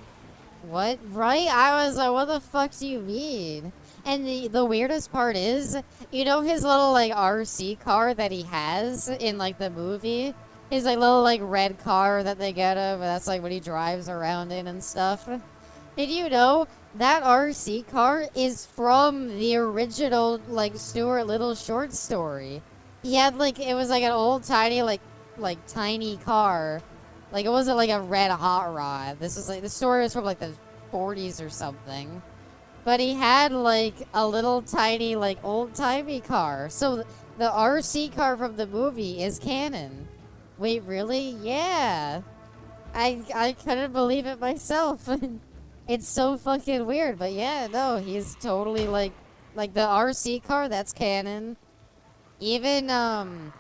What? Right? I was like, what the fuck do you mean? And the weirdest part is, you know his little, like, RC car that he has in, like, the movie? His, like, little, like, red car that they get him, and that's, like, what he drives around in and stuff. Did you know that RC car is from the original, like, Stuart Little short story? He had, like, it was, like, an old, tiny, like, tiny car. Like, it wasn't, like, a red hot rod. This was, like, the story was from, like, the 40s or something. But he had, like, a little, tiny, like, old-timey car. So, the RC car from the movie is canon. Wait, really? Yeah. I couldn't believe it myself. It's so fucking weird, but yeah, no, he's totally like the RC car, that's canon. Even, I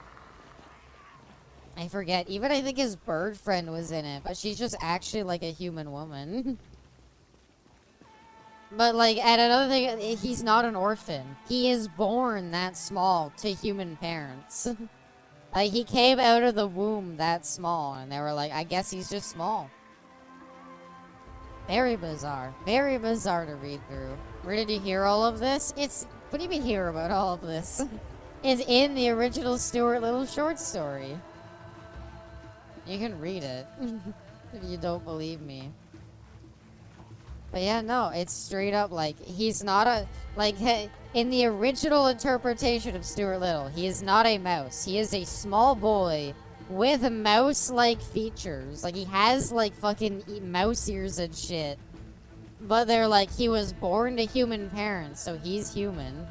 forget, even I think his bird friend was in it, but she's just actually like a human woman. But like, and another thing, he's not an orphan. He is born that small to human parents. Like, he came out of the womb that small, and they were like, I guess he's just small. Very bizarre. Very bizarre to read through. Where did you hear all of this? What do you mean hear about all of this? It's in the original Stuart Little short story. You can read it, if you don't believe me. But yeah, no, it's straight up like, he's not a, like, in the original interpretation of Stuart Little, he is not a mouse. He is a small boy with mouse-like features. Like, he has, like, fucking mouse ears and shit. But they're like, he was born to human parents, so he's human.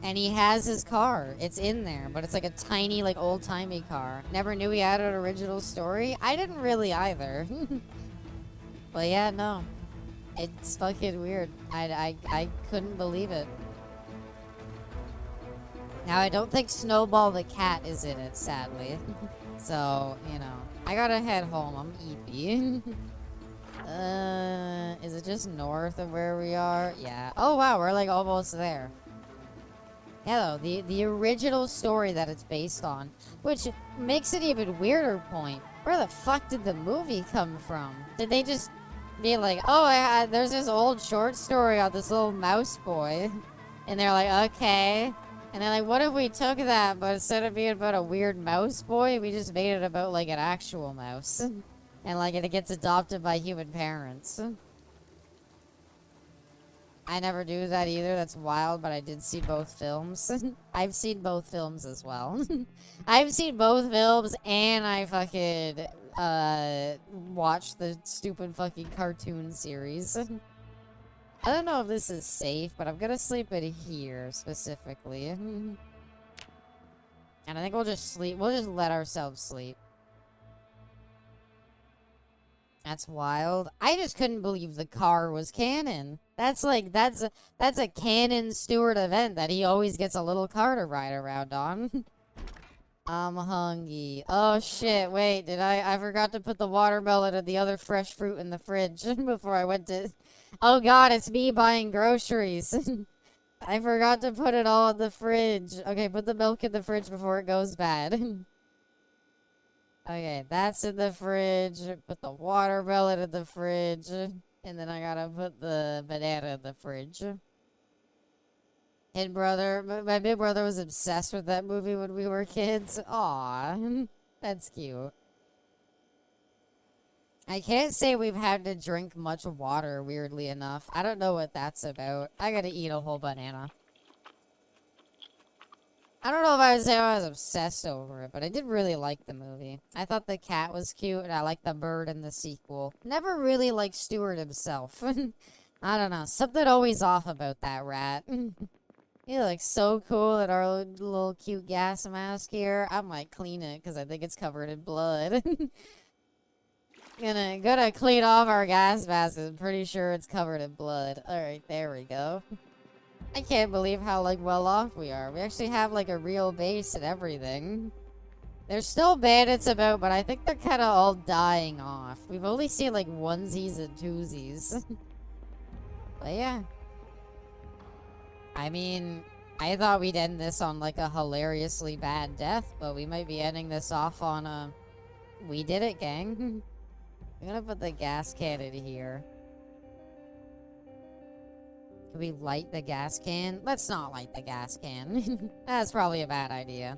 And he has his car. It's in there, but it's like a tiny, like, old-timey car. Never knew he had an original story. I didn't really either. But yeah, no. It's fucking weird. I couldn't believe it. Now, I don't think Snowball the cat is in it, sadly. So, you know. I gotta head home. I'm eepy. Is it just north of where we are? Yeah. Oh, wow. We're, like, almost there. Yeah, though, the original story that it's based on, which makes it even weirder point. Where the fuck did the movie come from? Did they just be like, oh, there's this old short story on this little mouse boy, and they're like, okay. And they're like, what if we took that, but instead of being about a weird mouse boy, we just made it about, like, an actual mouse. And, like, it gets adopted by human parents. I never do that either. That's wild, but I did see both films. I've seen both films as well. I've seen both films, and I fucking watched the stupid fucking cartoon series. I don't know if this is safe, but I'm gonna sleep in here specifically. And I think we'll just sleep. We'll just let ourselves sleep. That's wild. I just couldn't believe the car was canon. That's like, that's a canon Stuart event that he always gets a little car to ride around on. I'm hungry. Oh shit, wait, I forgot to put the watermelon and the other fresh fruit in the fridge before I went to... Oh god, it's me buying groceries. I forgot to put it all in the fridge. Okay, put the milk in the fridge before it goes bad. Okay, that's in the fridge. Put the watermelon in the fridge. And then I gotta put the banana in the fridge. Kid brother, my big brother was obsessed with that movie when we were kids. Aw, that's cute. I can't say we've had to drink much water, weirdly enough. I don't know what that's about. I gotta eat a whole banana. I don't know if I would say I was obsessed over it, but I did really like the movie. I thought the cat was cute, and I liked the bird in the sequel. Never really liked Stewart himself. I don't know, something always off about that rat. He looks so cool in our little cute gas mask here. I might clean it because I think it's covered in blood. Gonna clean off our gas mask. I'm pretty sure it's covered in blood. Alright, there we go. I can't believe how, like, well off we are. We actually have, like, a real base and everything. There's still bandits about, but I think they're kind of all dying off. We've only seen, like, onesies and twosies. But yeah. I mean, I thought we'd end this on, like, a hilariously bad death, but we might be ending this off on a... We did it, gang. I'm gonna put the gas can in here. Can we light the gas can? Let's not light the gas can. That's probably a bad idea.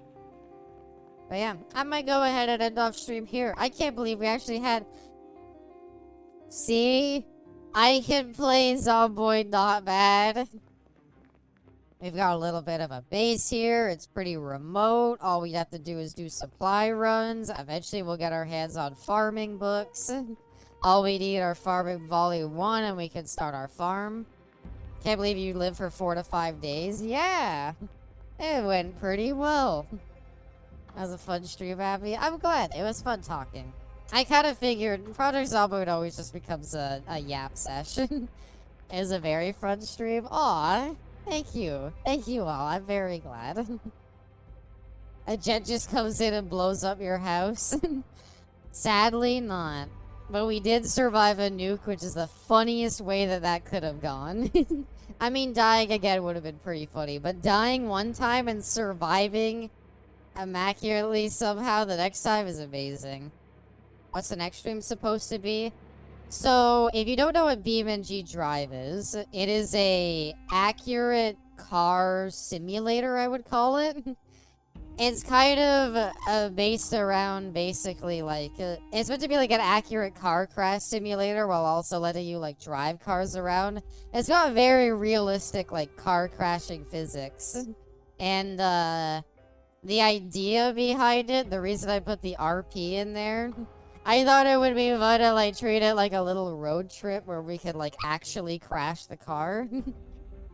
But yeah, I might go ahead and end off stream here. I can't believe we actually had... See? I can play Zomboid not bad. We've got a little bit of a base here. It's pretty remote. All we have to do is do supply runs. Eventually, we'll get our hands on farming books. All we need are farming volume 1, and we can start our farm. Can't believe you lived for 4 to 5 days. Yeah. It went pretty well. That was a fun stream, Abby. I'm glad. It was fun talking. I kind of figured Project Zomboid always just becomes a yap session. It was a very fun stream. Aw. Thank you. Thank you all. I'm very glad. A jet just comes in and blows up your house. Sadly, not. But we did survive a nuke, which is the funniest way that that could have gone. I mean, dying again would have been pretty funny, but dying one time and surviving immaculately somehow the next time is amazing. What's the next stream supposed to be? So, if you don't know what BeamNG Drive is, it is a accurate car simulator, I would call it. It's kind of based around basically like, it's meant to be like an accurate car crash simulator while also letting you like drive cars around. It's got very realistic like car crashing physics. And the idea behind it, the reason I put the RP in there, I thought it would be fun to like treat it like a little road trip where we could like actually crash the car.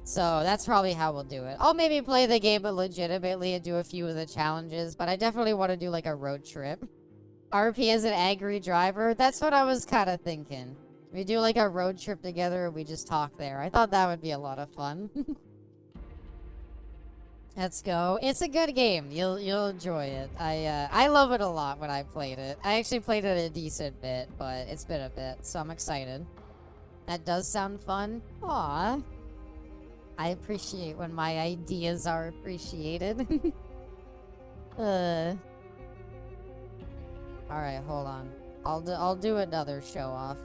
So that's probably how we'll do it. I'll maybe play the game legitimately and do a few of the challenges, but I definitely want to do like a road trip. RP as an angry driver, that's what I was kind of thinking. We do like a road trip together and we just talk there. I thought that would be a lot of fun. Let's go. It's a good game. You'll enjoy it. I love it a lot when I played it. I actually played it a decent bit, but it's been a bit, so I'm excited. That does sound fun. Aw. I appreciate when my ideas are appreciated. Alright, hold on. I'll do another show off.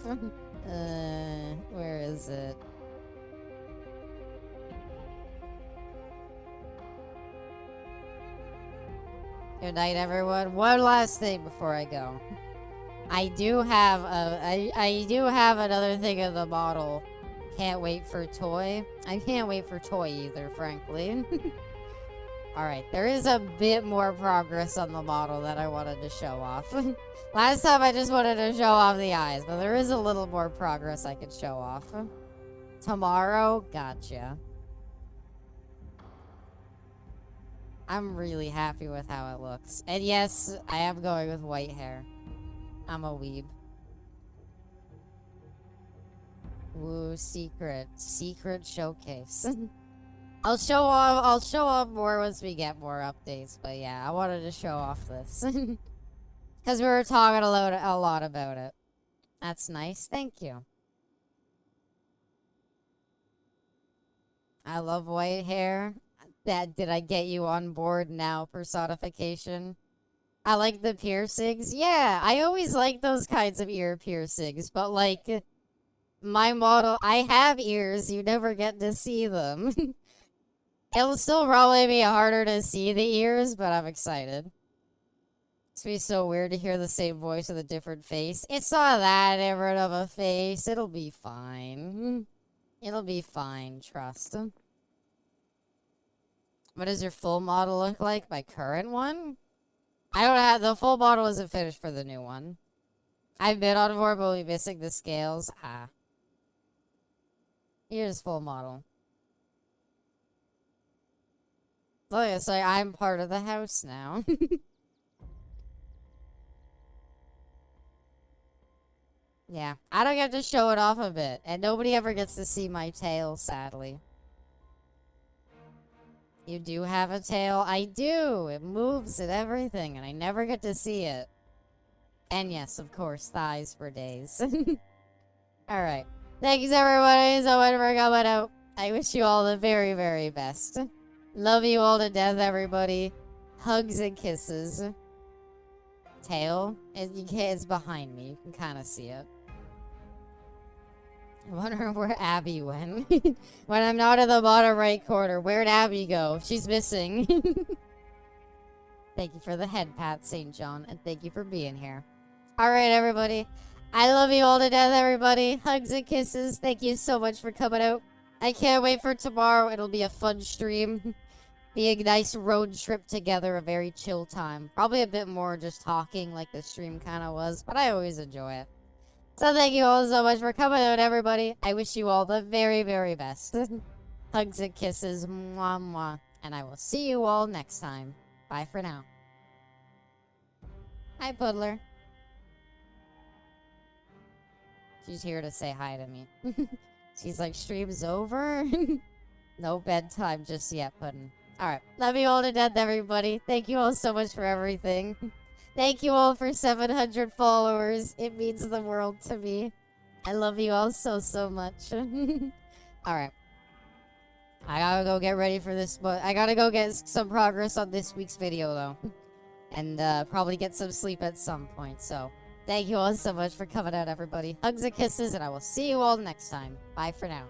Where is it? Good night, everyone. One last thing before I go. I do have another thing in the bottle. Can't wait for toy. I can't wait for toy either, frankly. Alright, there is a bit more progress on the model that I wanted to show off. Last time I just wanted to show off the eyes, but there is a little more progress I could show off. Tomorrow? Gotcha. I'm really happy with how it looks. And yes, I am going with white hair. I'm a weeb. Ooh, secret. Secret showcase. I'll show off more once we get more updates, but yeah, I wanted to show off this. Because we were talking a lot about it. That's nice, thank you. I love white hair. Did I get you on board now, personification? I like the piercings. Yeah, I always like those kinds of ear piercings, but like, my model, I have ears, you never get to see them. It'll still probably be harder to see the ears, but I'm excited. It's gonna be so weird to hear the same voice with a different face. It's not that different of a face. It'll be fine. It'll be fine, trust. What does your full model look like? My current one? I don't have, the full model isn't finished for the new one. I've been on board, but we'll be missing the scales. Ah. Here's full model. Look, it's like I'm part of the house now. Yeah, I don't get to show it off a bit, and nobody ever gets to see my tail, sadly. You do have a tail? I do! It moves and everything, and I never get to see it. And yes, of course, thighs for days. Alright. Thanks everybody so much for coming out. I wish you all the very, very best. Love you all to death, everybody. Hugs and kisses. Tail? It's behind me. You can kind of see it. I wonder where Abby went. When I'm not in the bottom right corner, where'd Abby go? She's missing. Thank you for the head pat, St. John, and thank you for being here. Alright, everybody. I love you all to death, everybody. Hugs and kisses. Thank you so much for coming out. I can't wait for tomorrow. It'll be a fun stream. Be a nice road trip together, a very chill time. Probably a bit more just talking like the stream kind of was, but I always enjoy it. So thank you all so much for coming out, everybody. I wish you all the very, very best. Hugs and kisses. Mwah, mwah. And I will see you all next time. Bye for now. Hi, Puddler. She's here to say hi to me. She's like, stream's over? No bedtime just yet, Puddin'. Alright. Love you all to death, everybody. Thank you all so much for everything. Thank you all for 700 followers. It means the world to me. I love you all so, so much. Alright. I gotta go get ready for this, but I gotta go get some progress on this week's video, though. And probably get some sleep at some point, so... Thank you all so much for coming out, everybody. Hugs and kisses, and I will see you all next time. Bye for now.